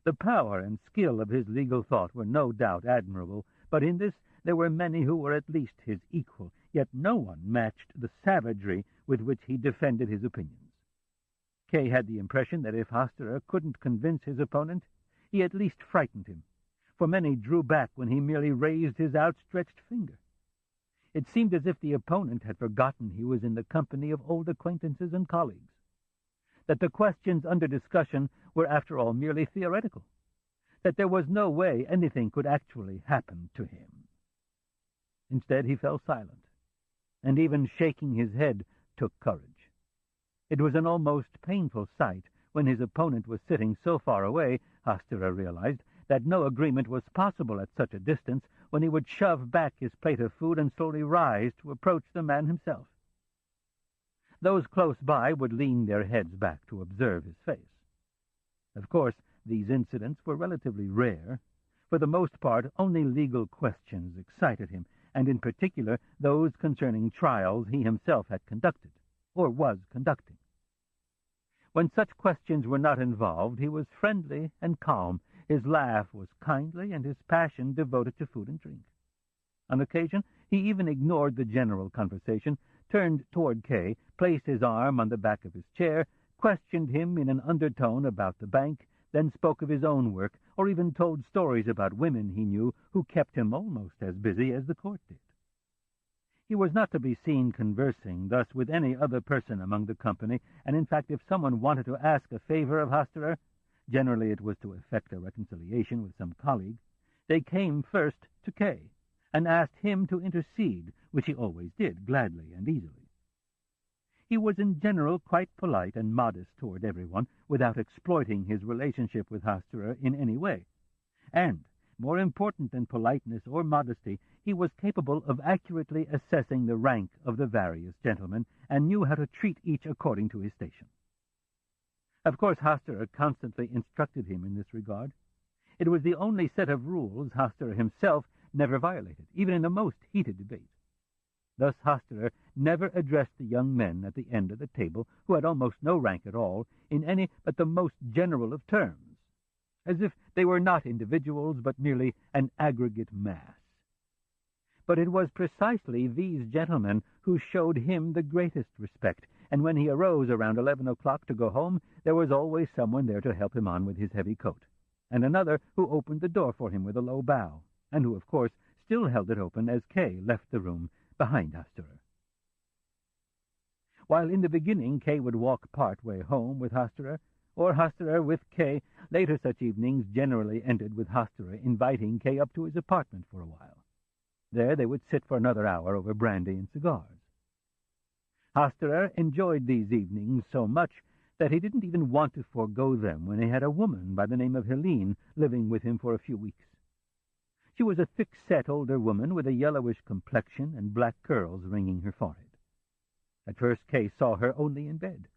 The power and skill of his legal thought were no doubt admirable, but in this there were many who were at least his equal, yet no one matched the savagery with which he defended his opinions. Kay had the impression that if Hosterer couldn't convince his opponent, he at least frightened him, for many drew back when he merely raised his outstretched finger. It seemed as if the opponent had forgotten he was in the company of old acquaintances and colleagues, that the questions under discussion were after all merely theoretical, that there was no way anything could actually happen to him. Instead, he fell silent, and even shaking his head took courage. It was an almost painful sight when his opponent was sitting so far away. Hosterer realized that no agreement was possible at such a distance, when he would shove back his plate of food and slowly rise to approach the man himself. Those close by would lean their heads back to observe his face. Of course, these incidents were relatively rare. For the most part, only legal questions excited him, and in particular those concerning trials he himself had conducted, or was conducting. When such questions were not involved, he was friendly and calm. His laugh was kindly, and his passion devoted to food and drink. On occasion, he even ignored the general conversation, turned toward Kay, placed his arm on the back of his chair, questioned him in an undertone about the bank, then spoke of his own work, or even told stories about women he knew who kept him almost as busy as the court did. He was not to be seen conversing thus with any other person among the company, and in fact, if someone wanted to ask a favor of Hosterer, generally it was to effect a reconciliation with some colleague, they came first to Kay, and asked him to intercede, which he always did, gladly and easily. He was in general quite polite and modest toward everyone, without exploiting his relationship with Hosterer in any way. And, more important than politeness or modesty, he was capable of accurately assessing the rank of the various gentlemen, and knew how to treat each according to his station. Of course, Hosterer constantly instructed him in this regard. It was the only set of rules Hosterer himself never violated, even in the most heated debate. Thus Hosterer never addressed the young men at the end of the table, who had almost no rank at all, in any but the most general of terms, as if they were not individuals, but merely an aggregate mass. But it was precisely these gentlemen who showed him the greatest respect, and when he arose around 11 o'clock to go home, there was always someone there to help him on with his heavy coat, and another who opened the door for him with a low bow, and who, of course, still held it open as Kay left the room behind Hosterer. While in the beginning Kay would walk part way home with Hosterer, or Hosterer with Kay, later such evenings generally ended with Hosterer inviting Kay up to his apartment for a while. There they would sit for another hour over brandy and cigars. Hosterer enjoyed these evenings so much that he didn't even want to forego them when he had a woman by the name of Helene living with him for a few weeks. She was a thick-set older woman with a yellowish complexion and black curls ringing her forehead. At first Kay saw her only in bed.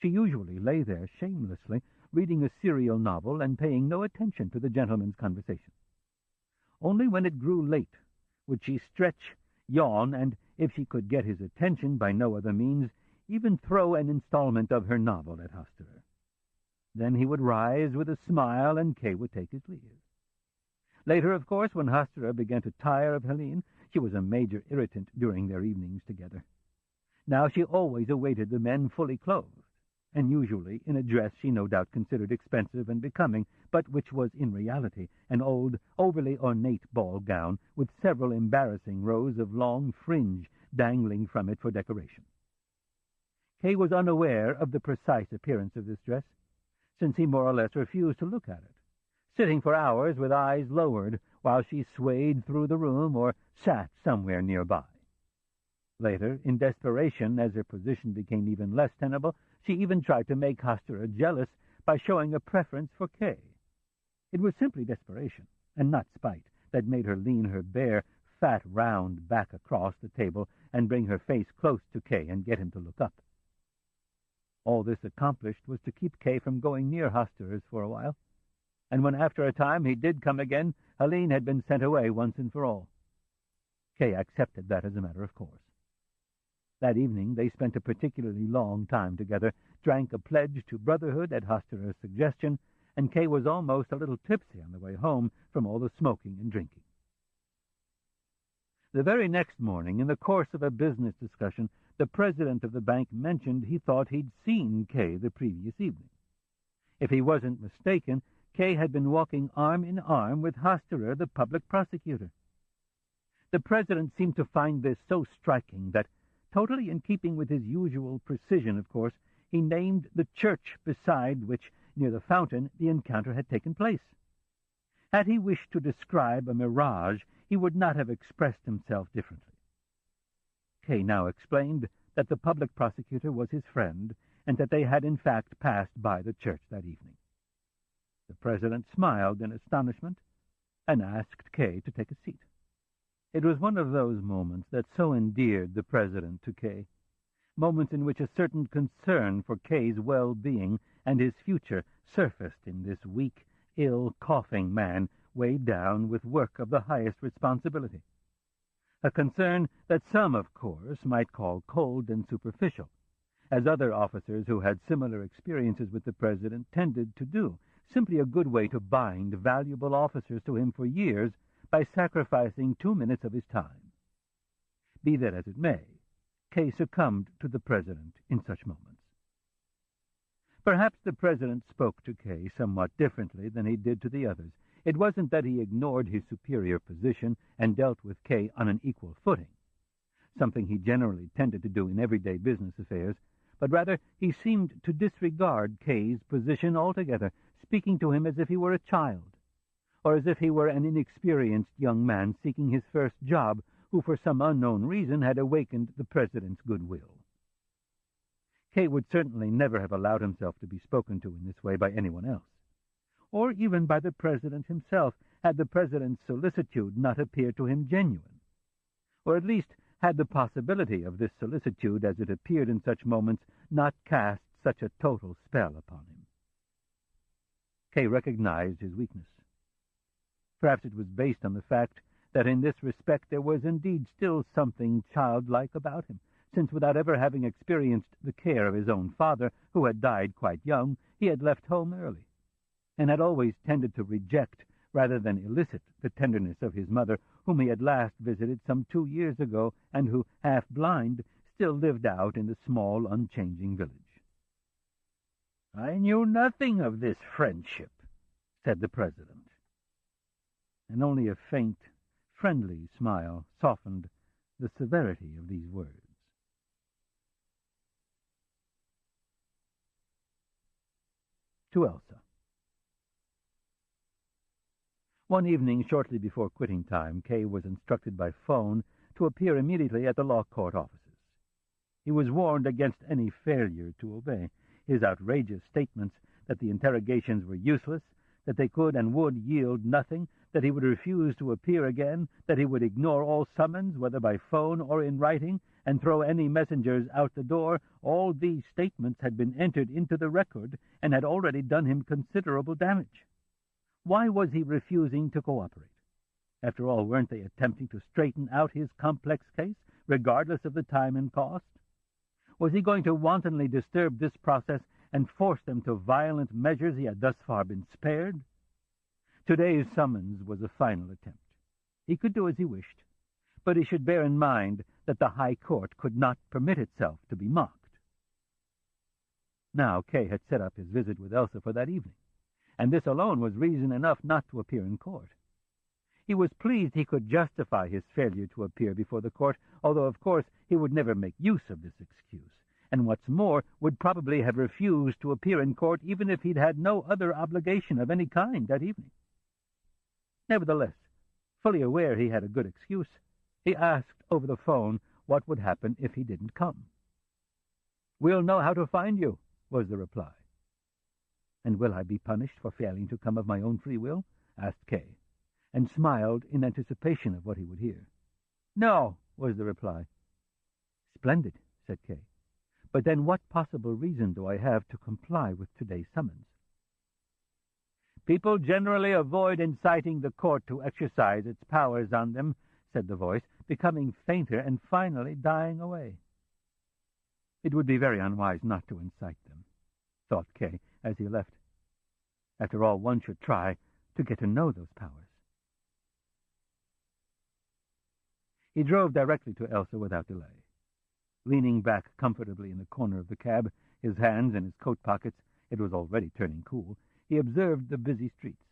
She usually lay there shamelessly, reading a serial novel and paying no attention to the gentleman's conversation. Only when it grew late would she stretch, yawn, and, if she could get his attention by no other means, even throw an installment of her novel at Hosterer. Then he would rise with a smile, and Kay would take his leave. Later, of course, when Hosterer began to tire of Helene, she was a major irritant during their evenings together. Now she always awaited the men fully clothed, and usually in a dress she no doubt considered expensive and becoming, but which was in reality an old, overly ornate ball gown with several embarrassing rows of long fringe dangling from it for decoration. Kay was unaware of the precise appearance of this dress, since he more or less refused to look at it, sitting for hours with eyes lowered while she swayed through the room or sat somewhere nearby. Later, in desperation, as her position became even less tenable, she even tried to make Hosterer jealous by showing a preference for Kay. It was simply desperation, and not spite, that made her lean her bare, fat, round back across the table and bring her face close to Kay and get him to look up. All this accomplished was to keep Kay from going near Hosterer's for a while, and when after a time he did come again, Helene had been sent away once and for all. Kay accepted that as a matter of course. That evening they spent a particularly long time together, drank a pledge to brotherhood at Hosterer's suggestion, and Kay was almost a little tipsy on the way home from all the smoking and drinking. The very next morning, in the course of a business discussion, the president of the bank mentioned he thought he'd seen Kay the previous evening. If he wasn't mistaken, Kay had been walking arm in arm with Hosterer, the public prosecutor. The president seemed to find this so striking that, totally in keeping with his usual precision, of course, he named the church beside which, near the fountain, the encounter had taken place. Had he wished to describe a mirage, he would not have expressed himself differently. Kay now explained that the public prosecutor was his friend, and that they had in fact passed by the church that evening. The president smiled in astonishment and asked Kay to take a seat. It was one of those moments that so endeared the president to Kay, moments in which a certain concern for Kay's well-being and his future surfaced in this weak, ill, coughing man weighed down with work of the highest responsibility. A concern that some, of course, might call cold and superficial, as other officers who had similar experiences with the president tended to do, simply a good way to bind valuable officers to him for years by sacrificing 2 minutes of his time. Be that as it may, Kay succumbed to the president in such moments. Perhaps the president spoke to Kay somewhat differently than he did to the others. It wasn't that he ignored his superior position and dealt with Kay on an equal footing, something he generally tended to do in everyday business affairs, but rather he seemed to disregard Kay's position altogether, speaking to him as if he were a child, or as if he were an inexperienced young man seeking his first job who for some unknown reason had awakened the president's goodwill. Kay would certainly never have allowed himself to be spoken to in this way by anyone else, or even by the president himself, had the president's solicitude not appeared to him genuine, or at least had the possibility of this solicitude as it appeared in such moments not cast such a total spell upon him. Kay recognized his weakness. Perhaps it was based on the fact that in this respect there was indeed still something childlike about him, since without ever having experienced the care of his own father, who had died quite young, he had left home early, and had always tended to reject rather than elicit the tenderness of his mother, whom he had last visited some 2 years ago, and who, half blind, still lived out in the small, unchanging village. "I knew nothing of this friendship," said the president, and only a faint, friendly smile softened the severity of these words. to Elsa. One evening, shortly before quitting time, Kay was instructed by phone to appear immediately at the law court offices. He was warned against any failure to obey. His outrageous statements that the interrogations were useless, that they could and would yield nothing, that he would refuse to appear again, that he would ignore all summons, whether by phone or in writing, and throw any messengers out the door, all these statements had been entered into the record and had already done him considerable damage. Why was he refusing to cooperate? After all, weren't they attempting to straighten out his complex case, regardless of the time and cost? Was he going to wantonly disturb this process and force them to violent measures he had thus far been spared? Today's summons was a final attempt. He could do as he wished, but he should bear in mind that the High Court could not permit itself to be mocked. Now Kay had set up his visit with Elsa for that evening, and this alone was reason enough not to appear in court. He was pleased he could justify his failure to appear before the court, although, of course, he would never make use of this excuse, and what's more, would probably have refused to appear in court even if he'd had no other obligation of any kind that evening. Nevertheless, fully aware he had a good excuse, he asked over the phone what would happen if he didn't come. "We'll know how to find you," was the reply. "And will I be punished for failing to come of my own free will?" asked Kay, and smiled in anticipation of what he would hear. "No," was the reply. "Splendid," said Kay. "But then what possible reason do I have to comply with today's summons?" "People generally avoid inciting the court to exercise its powers on them," said the voice, becoming fainter and finally dying away. It would be very unwise not to incite them, thought Kay as he left. After all, one should try to get to know those powers. He drove directly to Elsa without delay. Leaning back comfortably in the corner of the cab, his hands in his coat pockets, it was already turning cool, he observed the busy streets.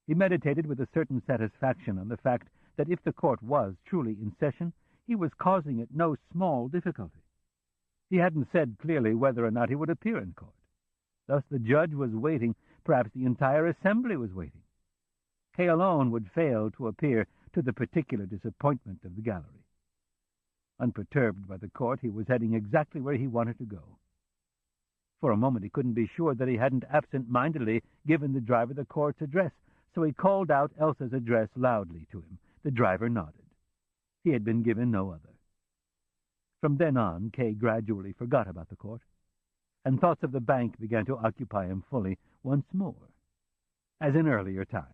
He meditated with a certain satisfaction on the fact that if the court was truly in session, he was causing it no small difficulty. He hadn't said clearly whether or not he would appear in court. Thus the judge was waiting, perhaps the entire assembly was waiting. Kay alone would fail to appear, to the particular disappointment of the gallery. Unperturbed by the court, he was heading exactly where he wanted to go. For a moment he couldn't be sure that he hadn't absent-mindedly given the driver the court's address, so he called out Elsa's address loudly to him. The driver nodded. He had been given no other. From then on, Kay gradually forgot about the court, and thoughts of the bank began to occupy him fully once more, as in earlier times.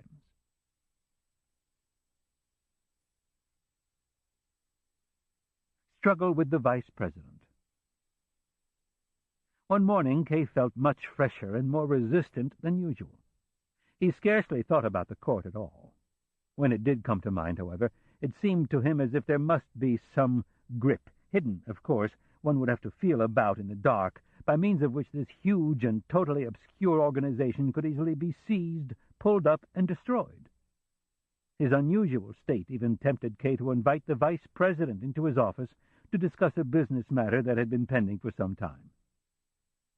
Struggle with the vice president. One morning, Kay felt much fresher and more resistant than usual. He scarcely thought about the court at all. When it did come to mind, however, it seemed to him as if there must be some grip, hidden, of course, one would have to feel about in the dark, by means of which this huge and totally obscure organization could easily be seized, pulled up, and destroyed. His unusual state even tempted Kay to invite the vice president into his office to discuss a business matter that had been pending for some time.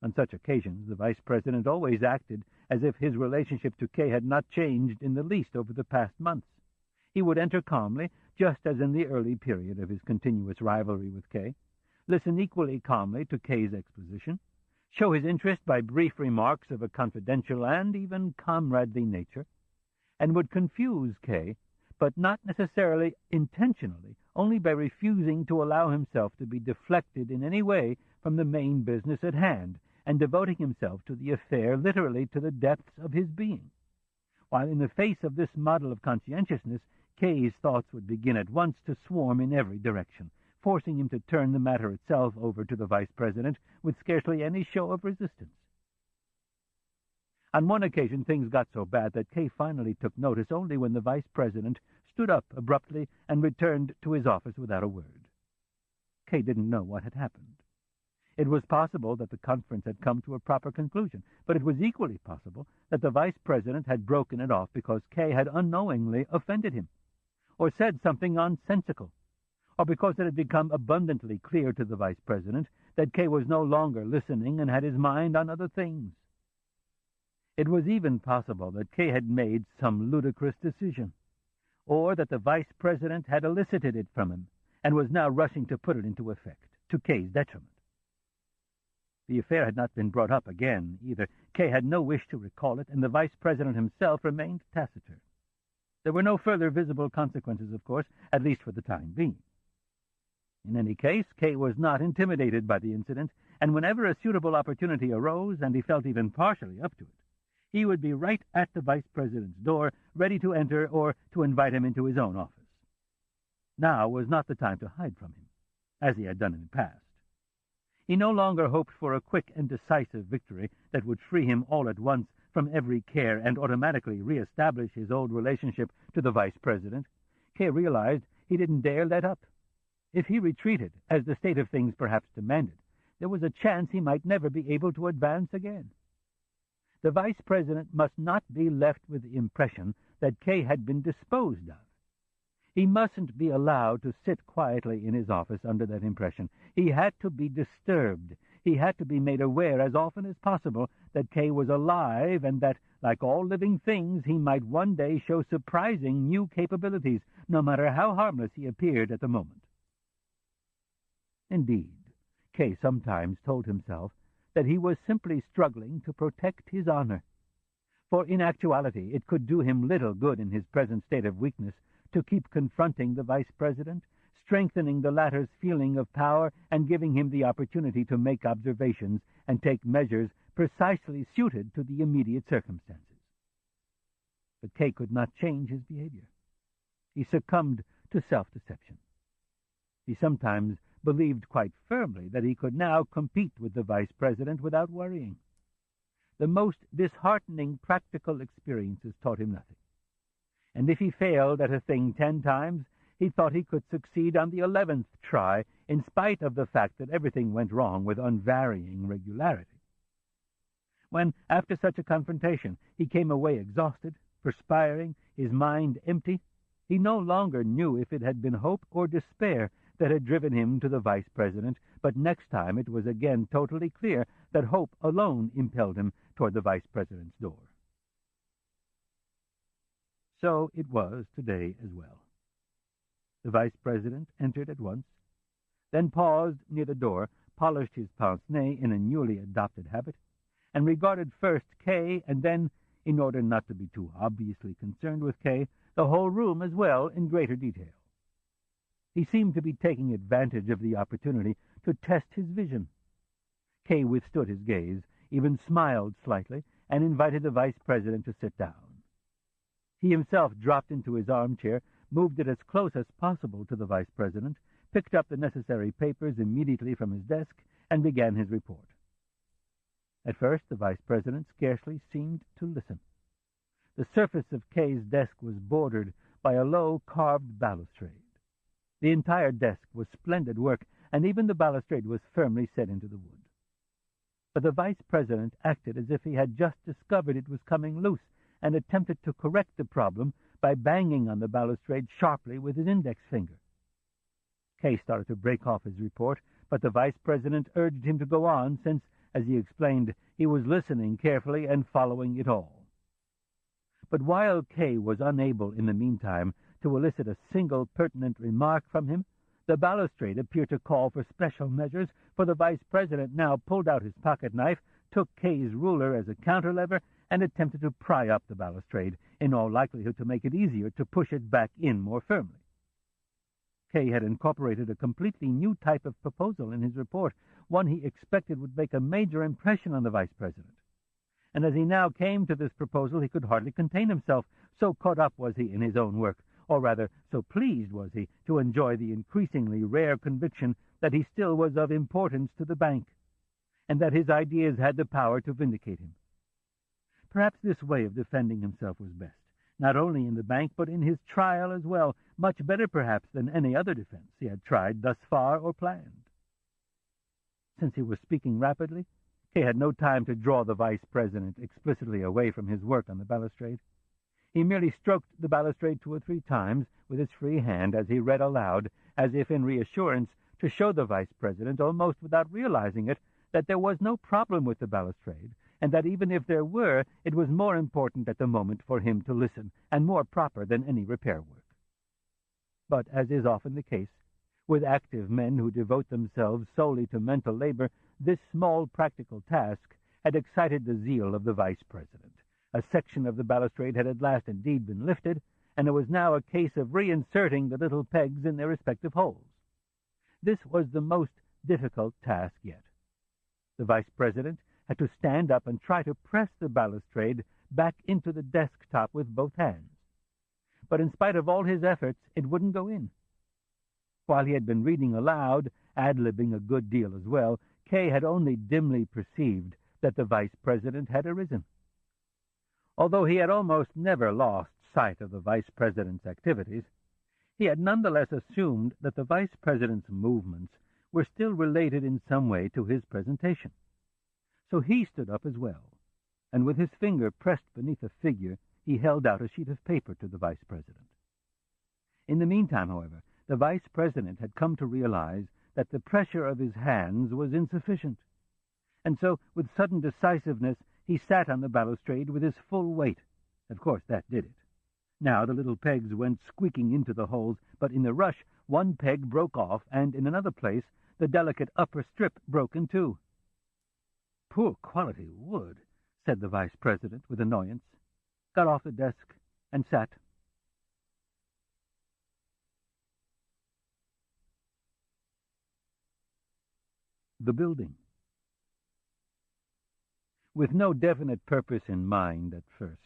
On such occasions, the vice president always acted as if his relationship to Kay had not changed in the least over the past months. He would enter calmly, just as in the early period of his continuous rivalry with Kay, listen equally calmly to Kay's exposition, show his interest by brief remarks of a confidential and even comradely nature, and would confuse Kay, but not necessarily intentionally, only by refusing to allow himself to be deflected in any way from the main business at hand, and devoting himself to the affair literally to the depths of his being. While in the face of this model of conscientiousness, Kay's thoughts would begin at once to swarm in every direction, forcing him to turn the matter itself over to the vice president with scarcely any show of resistance. On one occasion things got so bad that Kay finally took notice only when the vice president stood up abruptly and returned to his office without a word. Kay didn't know what had happened. It was possible that the conference had come to a proper conclusion, but it was equally possible that the vice president had broken it off because Kay had unknowingly offended him, or said something nonsensical, or because it had become abundantly clear to the vice president that Kay was no longer listening and had his mind on other things. It was even possible that Kay had made some ludicrous decision, or that the vice president had elicited it from him and was now rushing to put it into effect, to Kay's detriment. The affair had not been brought up again, either. Kay had no wish to recall it, and the vice president himself remained taciturn. There were no further visible consequences, of course, at least for the time being. In any case, Kay was not intimidated by the incident, and whenever a suitable opportunity arose, and he felt even partially up to it, he would be right at the vice president's door, ready to enter or to invite him into his own office. Now was not the time to hide from him, as he had done in the past. He no longer hoped for a quick and decisive victory that would free him all at once from every care and automatically re-establish his old relationship to the vice president. Kay realized he didn't dare let up. If he retreated, as the state of things perhaps demanded, there was a chance he might never be able to advance again. The vice president must not be left with the impression that Kay had been disposed of. He mustn't be allowed to sit quietly in his office under that impression. He had to be disturbed. He had to be made aware as often as possible that Kay was alive and that, like all living things, he might one day show surprising new capabilities, no matter how harmless he appeared at the moment. Indeed, Kay sometimes told himself that he was simply struggling to protect his honor. For in actuality, it could do him little good in his present state of weakness to keep confronting the vice president, strengthening the latter's feeling of power and giving him the opportunity to make observations and take measures precisely suited to the immediate circumstances. But Kay could not change his behavior. He succumbed to self-deception. He sometimes believed quite firmly that he could now compete with the vice president without worrying. The most disheartening practical experiences taught him nothing. And if he failed at a thing 10 times, he thought he could succeed on the 11th try, in spite of the fact that everything went wrong with unvarying regularity. When, after such a confrontation, he came away exhausted, perspiring, his mind empty, he no longer knew if it had been hope or despair that had driven him to the vice president, but next time it was again totally clear that hope alone impelled him toward the vice president's door. So it was today as well. The vice president entered at once, then paused near the door, polished his pince-nez in a newly adopted habit, and regarded first Kay, and then, in order not to be too obviously concerned with Kay, the whole room as well in greater detail. He seemed to be taking advantage of the opportunity to test his vision. Kay withstood his gaze, even smiled slightly, and invited the vice president to sit down. He himself dropped into his armchair, moved it as close as possible to the vice president, picked up the necessary papers immediately from his desk, and began his report. At first, the vice president scarcely seemed to listen. The surface of Kay's desk was bordered by a low carved balustrade. The entire desk was splendid work, and even the balustrade was firmly set into the wood. But the vice president acted as if he had just discovered it was coming loose, and attempted to correct the problem by banging on the balustrade sharply with his index finger. Kay started to break off his report, but the vice president urged him to go on, since, as he explained, he was listening carefully and following it all. But while Kay was unable, in the meantime, to elicit a single pertinent remark from him, the balustrade appeared to call for special measures, for the vice president now pulled out his pocket-knife, took Kay's ruler as a counter-lever, and attempted to pry up the balustrade, in all likelihood to make it easier to push it back in more firmly. Kay had incorporated a completely new type of proposal in his report, one he expected would make a major impression on the vice president. And as he now came to this proposal, he could hardly contain himself, so caught up was he in his own work, or rather, so pleased was he to enjoy the increasingly rare conviction that he still was of importance to the bank, and that his ideas had the power to vindicate him. Perhaps this way of defending himself was best, not only in the bank, but in his trial as well, much better perhaps than any other defense he had tried thus far or planned. Since he was speaking rapidly, Kay had no time to draw the vice president explicitly away from his work on the balustrade. He merely stroked the balustrade 2 or 3 times with his free hand as he read aloud, as if in reassurance, to show the vice president, almost without realizing it, that there was no problem with the balustrade, and that even if there were, it was more important at the moment for him to listen, and more proper than any repair work. But, as is often the case, with active men who devote themselves solely to mental labor, this small practical task had excited the zeal of the vice president. A section of the balustrade had at last indeed been lifted, and it was now a case of reinserting the little pegs in their respective holes. This was the most difficult task yet. The vice president had to stand up and try to press the balustrade back into the desktop with both hands. But in spite of all his efforts, it wouldn't go in. While he had been reading aloud, ad-libbing a good deal as well, Kay had only dimly perceived that the vice president had arisen. Although he had almost never lost sight of the vice president's activities, he had nonetheless assumed that the vice president's movements were still related in some way to his presentation. So he stood up as well, and with his finger pressed beneath a figure, he held out a sheet of paper to the vice president. In the meantime, however, the vice president had come to realize that the pressure of his hands was insufficient, and so, with sudden decisiveness, he sat on the balustrade with his full weight. Of course, that did it. Now the little pegs went squeaking into the holes, but in the rush, one peg broke off, and in another place, the delicate upper strip broke in two. "Poor quality wood," said the vice president with annoyance, got off the desk, and sat. The building. With no definite purpose in mind at first,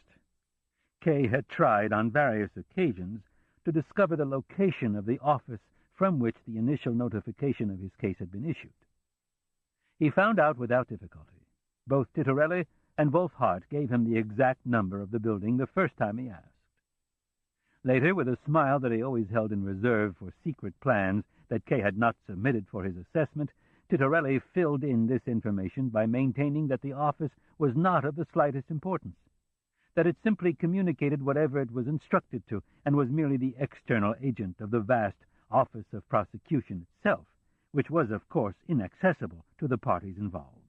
Kay had tried on various occasions to discover the location of the office from which the initial notification of his case had been issued. He found out without difficulty. Both Titorelli and Wolfhart gave him the exact number of the building the first time he asked. Later, with a smile that he always held in reserve for secret plans that Kay had not submitted for his assessment, Titorelli filled in this information by maintaining that the office was not of the slightest importance, that it simply communicated whatever it was instructed to, and was merely the external agent of the vast Office of Prosecution itself, which was, of course, inaccessible to the parties involved.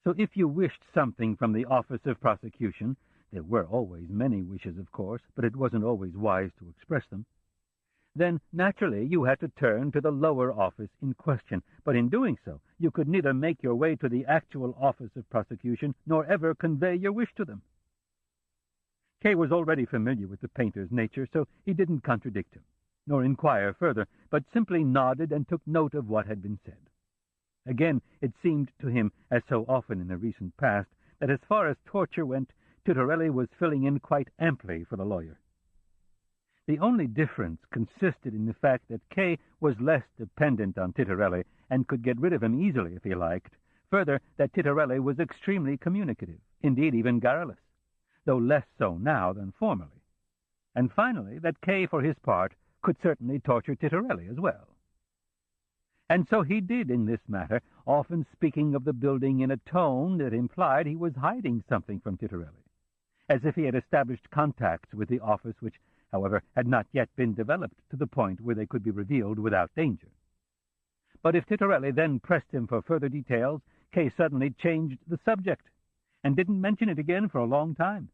So if you wished something from the Office of Prosecution, there were always many wishes, of course, but it wasn't always wise to express them, then naturally you had to turn to the lower office in question, but in doing so you could neither make your way to the actual Office of Prosecution nor ever convey your wish to them. Kay was already familiar with the painter's nature, so he didn't contradict him, nor inquire further, but simply nodded and took note of what had been said. Again, it seemed to him, as so often in the recent past, that as far as torture went, Titorelli was filling in quite amply for the lawyer. The only difference consisted in the fact that Kay was less dependent on Titorelli and could get rid of him easily if he liked. Further, that Titorelli was extremely communicative, indeed even garrulous, though less so now than formerly. And finally, that Kay, for his part, could certainly torture Titorelli as well. And so he did in this matter, often speaking of the building in a tone that implied he was hiding something from Titorelli, as if he had established contacts with the office which, however, had not yet been developed to the point where they could be revealed without danger. But if Titorelli then pressed him for further details, Kay suddenly changed the subject, and didn't mention it again for a long time.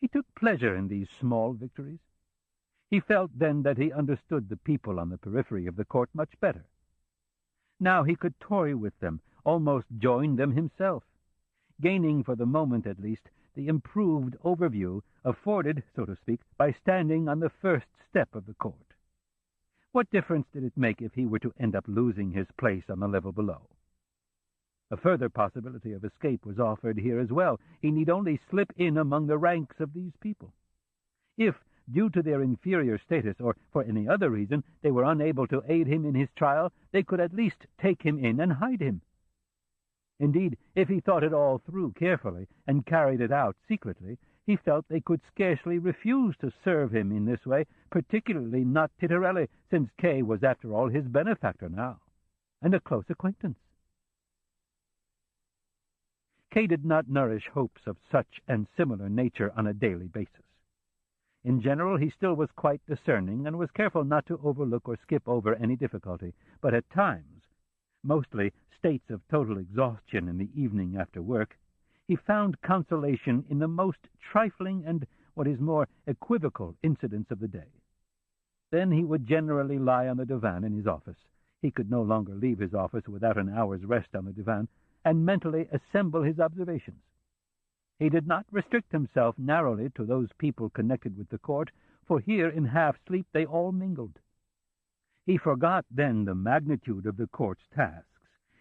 He took pleasure in these small victories. He felt then that he understood the people on the periphery of the court much better. Now he could toy with them, almost join them himself, gaining for the moment at least the improved overview afforded, so to speak, by standing on the first step of the court. What difference did it make if he were to end up losing his place on the level below? A further possibility of escape was offered here as well. He need only slip in among the ranks of these people. If, due to their inferior status or for any other reason, they were unable to aid him in his trial, they could at least take him in and hide him. Indeed, if he thought it all through carefully and carried it out secretly, he felt they could scarcely refuse to serve him in this way, particularly not Titorelli, since Kay was after all his benefactor now, and a close acquaintance. Kay did not nourish hopes of such and similar nature on a daily basis. In general, he still was quite discerning, and was careful not to overlook or skip over any difficulty, but at times, mostly states of total exhaustion in the evening after work, he found consolation in the most trifling and, what is more, equivocal incidents of the day. Then he would generally lie on the divan in his office. He could no longer leave his office without an hour's rest on the divan, and mentally assemble his observations. He did not restrict himself narrowly to those people connected with the court, for here in half-sleep they all mingled. He forgot then the magnitude of the court's tasks.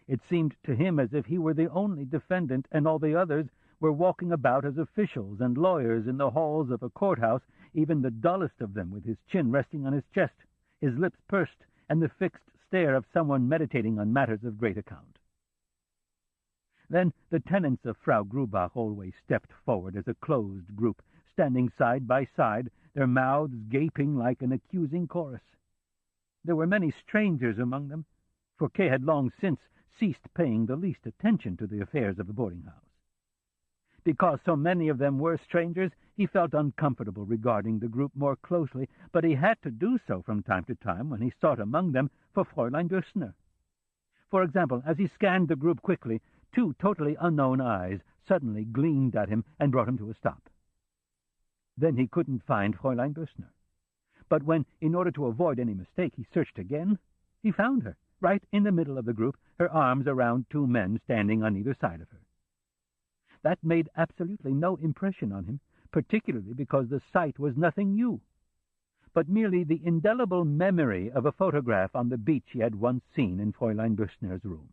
It seemed to him as if he were the only defendant, and all the others were walking about as officials and lawyers in the halls of a courthouse, even the dullest of them with his chin resting on his chest, his lips pursed, and the fixed stare of someone meditating on matters of great account. Then the tenants of Frau Grubach always stepped forward as a closed group, standing side by side, their mouths gaping like an accusing chorus. There were many strangers among them, for Kay had long since ceased paying the least attention to the affairs of the boarding-house. Because so many of them were strangers, he felt uncomfortable regarding the group more closely, but he had to do so from time to time when he sought among them for Fräulein Bürstner. For example, as he scanned the group quickly, 2 totally unknown eyes suddenly gleamed at him and brought him to a stop. Then he couldn't find Fräulein Bürstner. But when, in order to avoid any mistake, he searched again, he found her, right in the middle of the group, her arms around 2 men standing on either side of her. That made absolutely no impression on him, particularly because the sight was nothing new, but merely the indelible memory of a photograph on the beach he had once seen in Fräulein Bürstner's room.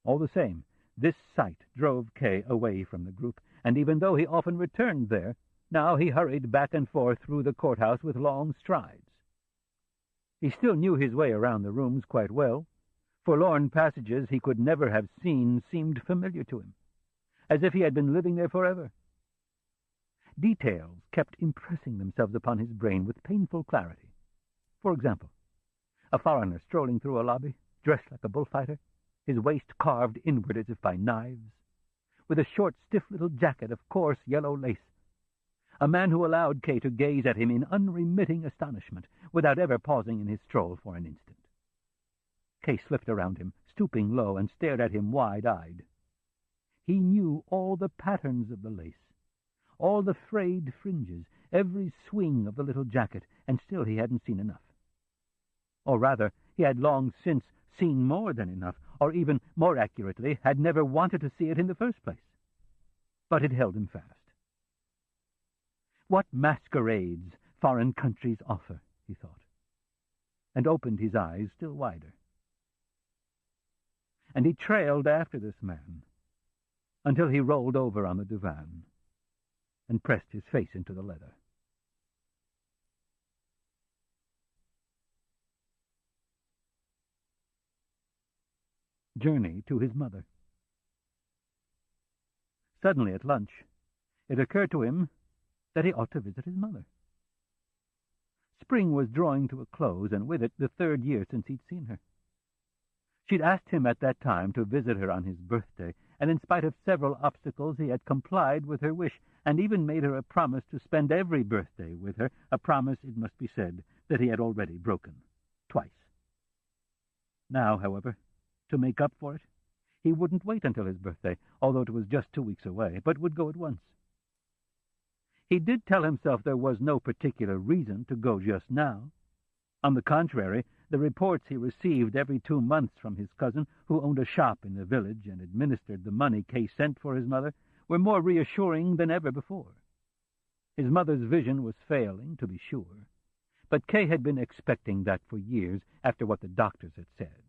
All the same, this sight drove Kay away from the group, and even though he often returned there, now he hurried back and forth through the courthouse with long strides. He still knew his way around the rooms quite well. Forlorn passages he could never have seen seemed familiar to him, as if he had been living there forever. Details kept impressing themselves upon his brain with painful clarity. For example, a foreigner strolling through a lobby, dressed like a bullfighter, his waist carved inward as if by knives, with a short, stiff little jacket of coarse yellow lace. A man who allowed Kay to gaze at him in unremitting astonishment, without ever pausing in his stroll for an instant. Kay slipped around him, stooping low, and stared at him wide-eyed. He knew all the patterns of the lace, all the frayed fringes, every swing of the little jacket, and still he hadn't seen enough. Or rather, he had long since seen more than enough, or even, more accurately, had never wanted to see it in the first place. But it held him fast. What masquerades foreign countries offer, he thought, and opened his eyes still wider. And he trailed after this man until he rolled over on the divan and pressed his face into the leather. Journey to his mother. Suddenly at lunch, it occurred to him that he ought to visit his mother. Spring was drawing to a close, and with it the 3rd year since he'd seen her. She'd asked him at that time to visit her on his birthday, and in spite of several obstacles he had complied with her wish, and even made her a promise to spend every birthday with her, a promise, it must be said, that he had already broken, twice. Now, however, to make up for it, he wouldn't wait until his birthday, although it was just 2 weeks away, but would go at once. He did tell himself there was no particular reason to go just now. On the contrary, the reports he received every 2 months from his cousin, who owned a shop in the village and administered the money Kay sent for his mother, were more reassuring than ever before. His mother's vision was failing, to be sure, but Kay had been expecting that for years after what the doctors had said.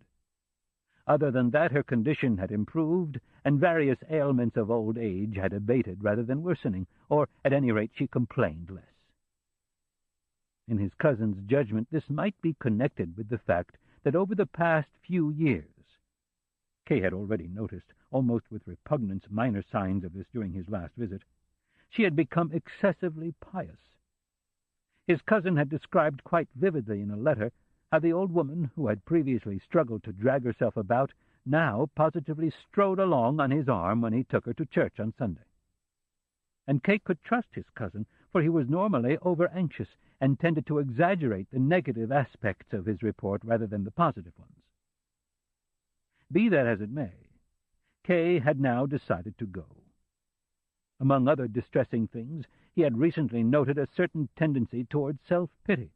Other than that, her condition had improved, and various ailments of old age had abated rather than worsening, or at any rate she complained less. In his cousin's judgment, this might be connected with the fact that over the past few years, Kay had already noticed, almost with repugnance, minor signs of this during his last visit, she had become excessively pious. His cousin had described quite vividly in a letter how the old woman, who had previously struggled to drag herself about, now positively strode along on his arm when he took her to church on Sunday. And Kay could trust his cousin, for he was normally over-anxious and tended to exaggerate the negative aspects of his report rather than the positive ones. Be that as it may, Kay had now decided to go. Among other distressing things, he had recently noted a certain tendency toward self-pity,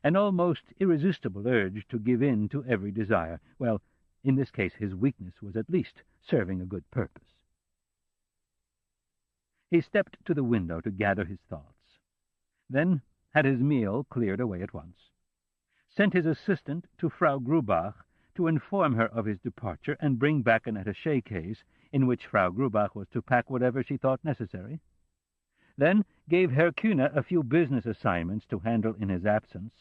an almost irresistible urge to give in to every desire. Well, in this case his weakness was at least serving a good purpose. He stepped to the window to gather his thoughts, then had his meal cleared away at once, sent his assistant to Frau Grubach to inform her of his departure and bring back an attaché case in which Frau Grubach was to pack whatever she thought necessary, then gave Herr Kühne a few business assignments to handle in his absence,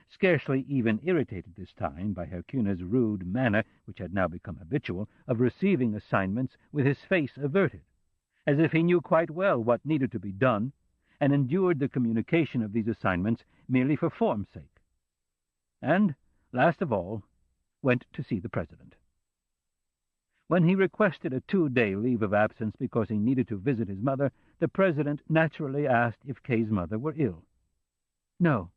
scarcely even irritated this time by Herr Kühne's rude manner, which had now become habitual, of receiving assignments with his face averted, as if he knew quite well what needed to be done, and endured the communication of these assignments merely for form's sake. And, last of all, went to see the President. When he requested a 2-day leave of absence because he needed to visit his mother, the President naturally asked if Kay's mother were ill. "No,"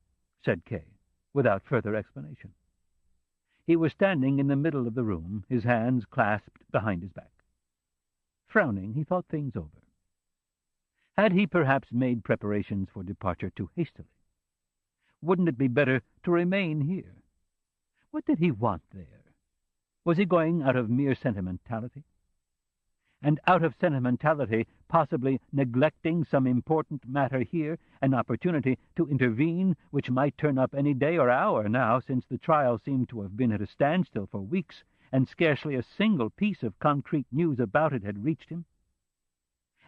said Kay, without further explanation. He was standing in the middle of the room, his hands clasped behind his back. Frowning, he thought things over. Had he perhaps made preparations for departure too hastily? Wouldn't it be better to remain here? What did he want there? Was he going out of mere sentimentality? And out of sentimentality, possibly neglecting some important matter here, an opportunity to intervene which might turn up any day or hour now, since the trial seemed to have been at a standstill for weeks, and scarcely a single piece of concrete news about it had reached him?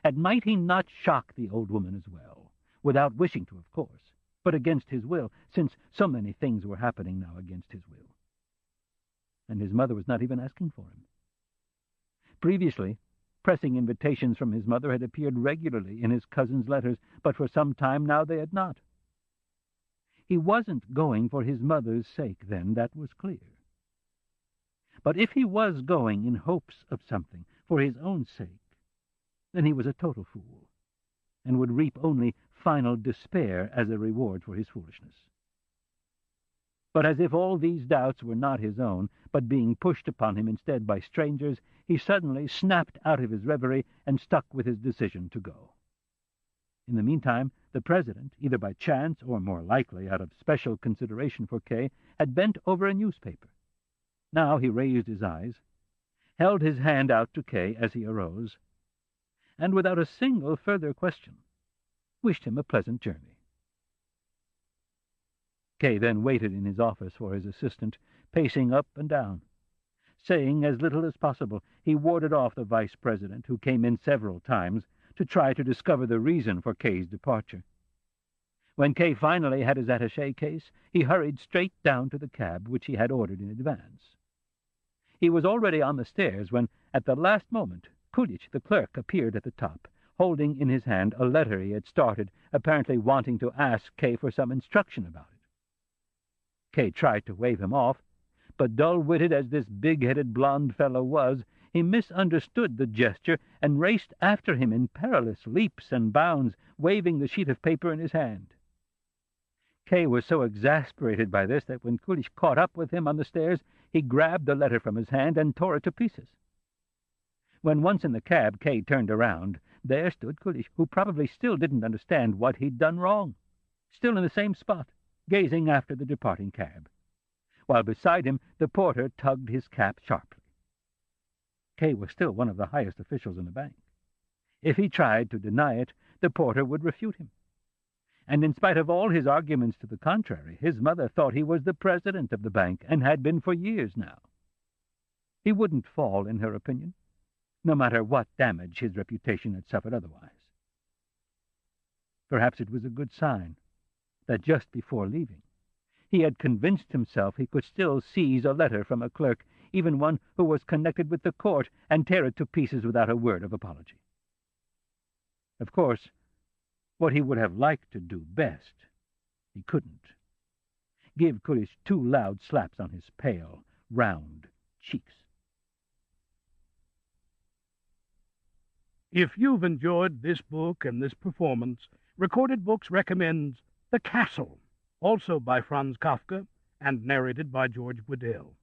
And might he not shock the old woman as well, without wishing to, of course, but against his will, since so many things were happening now against his will? And his mother was not even asking for him. Previously, pressing invitations from his mother had appeared regularly in his cousin's letters, but for some time now they had not. He wasn't going for his mother's sake, then, that was clear. But if he was going in hopes of something, for his own sake, then he was a total fool, and would reap only final despair as a reward for his foolishness. But as if all these doubts were not his own, but being pushed upon him instead by strangers, he suddenly snapped out of his reverie and stuck with his decision to go. In the meantime, the President, either by chance or more likely out of special consideration for Kay, had bent over a newspaper. Now he raised his eyes, held his hand out to Kay as he arose, and without a single further question, wished him a pleasant journey. Kay then waited in his office for his assistant, pacing up and down. Saying as little as possible, he warded off the vice president, who came in several times, to try to discover the reason for Kay's departure. When Kay finally had his attaché case, he hurried straight down to the cab which he had ordered in advance. He was already on the stairs when, at the last moment, Kulich, the clerk, appeared at the top, holding in his hand a letter he had started, apparently wanting to ask Kay for some instruction about it. Kay tried to wave him off, but dull-witted as this big-headed blond fellow was, he misunderstood the gesture and raced after him in perilous leaps and bounds, waving the sheet of paper in his hand. Kay was so exasperated by this that when Kulich caught up with him on the stairs, he grabbed the letter from his hand and tore it to pieces. When once in the cab, Kay turned around. There stood Kulich, who probably still didn't understand what he'd done wrong, still in the same spot, gazing after the departing cab, while beside him the porter tugged his cap sharply. Kay was still one of the highest officials in the bank. If he tried to deny it, the porter would refute him. And in spite of all his arguments to the contrary, his mother thought he was the president of the bank, and had been for years now. He wouldn't fall, in her opinion, no matter what damage his reputation had suffered otherwise. Perhaps it was a good sign that just before leaving, he had convinced himself he could still seize a letter from a clerk, even one who was connected with the court, and tear it to pieces without a word of apology. Of course, what he would have liked to do best, he couldn't. Give Kulich 2 loud slaps on his pale, round cheeks. If you've enjoyed this book and this performance, Recorded Books recommends The Castle, also by Franz Kafka and narrated by George Waddell.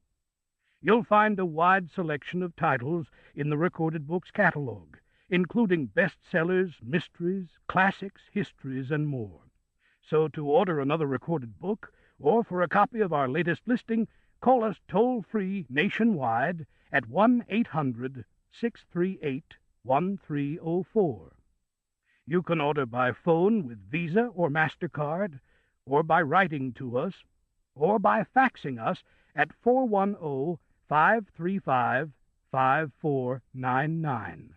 You'll find a wide selection of titles in the Recorded Books catalog, including bestsellers, mysteries, classics, histories, and more. So to order another recorded book, or for a copy of our latest listing, call us toll-free nationwide at 1-800-638-1304. You can order by phone with Visa or MasterCard, or by writing to us, or by faxing us at 410-535-5499.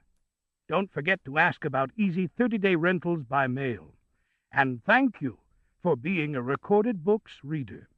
Don't forget to ask about easy 30-day rentals by mail. And thank you for being a Recorded Books reader.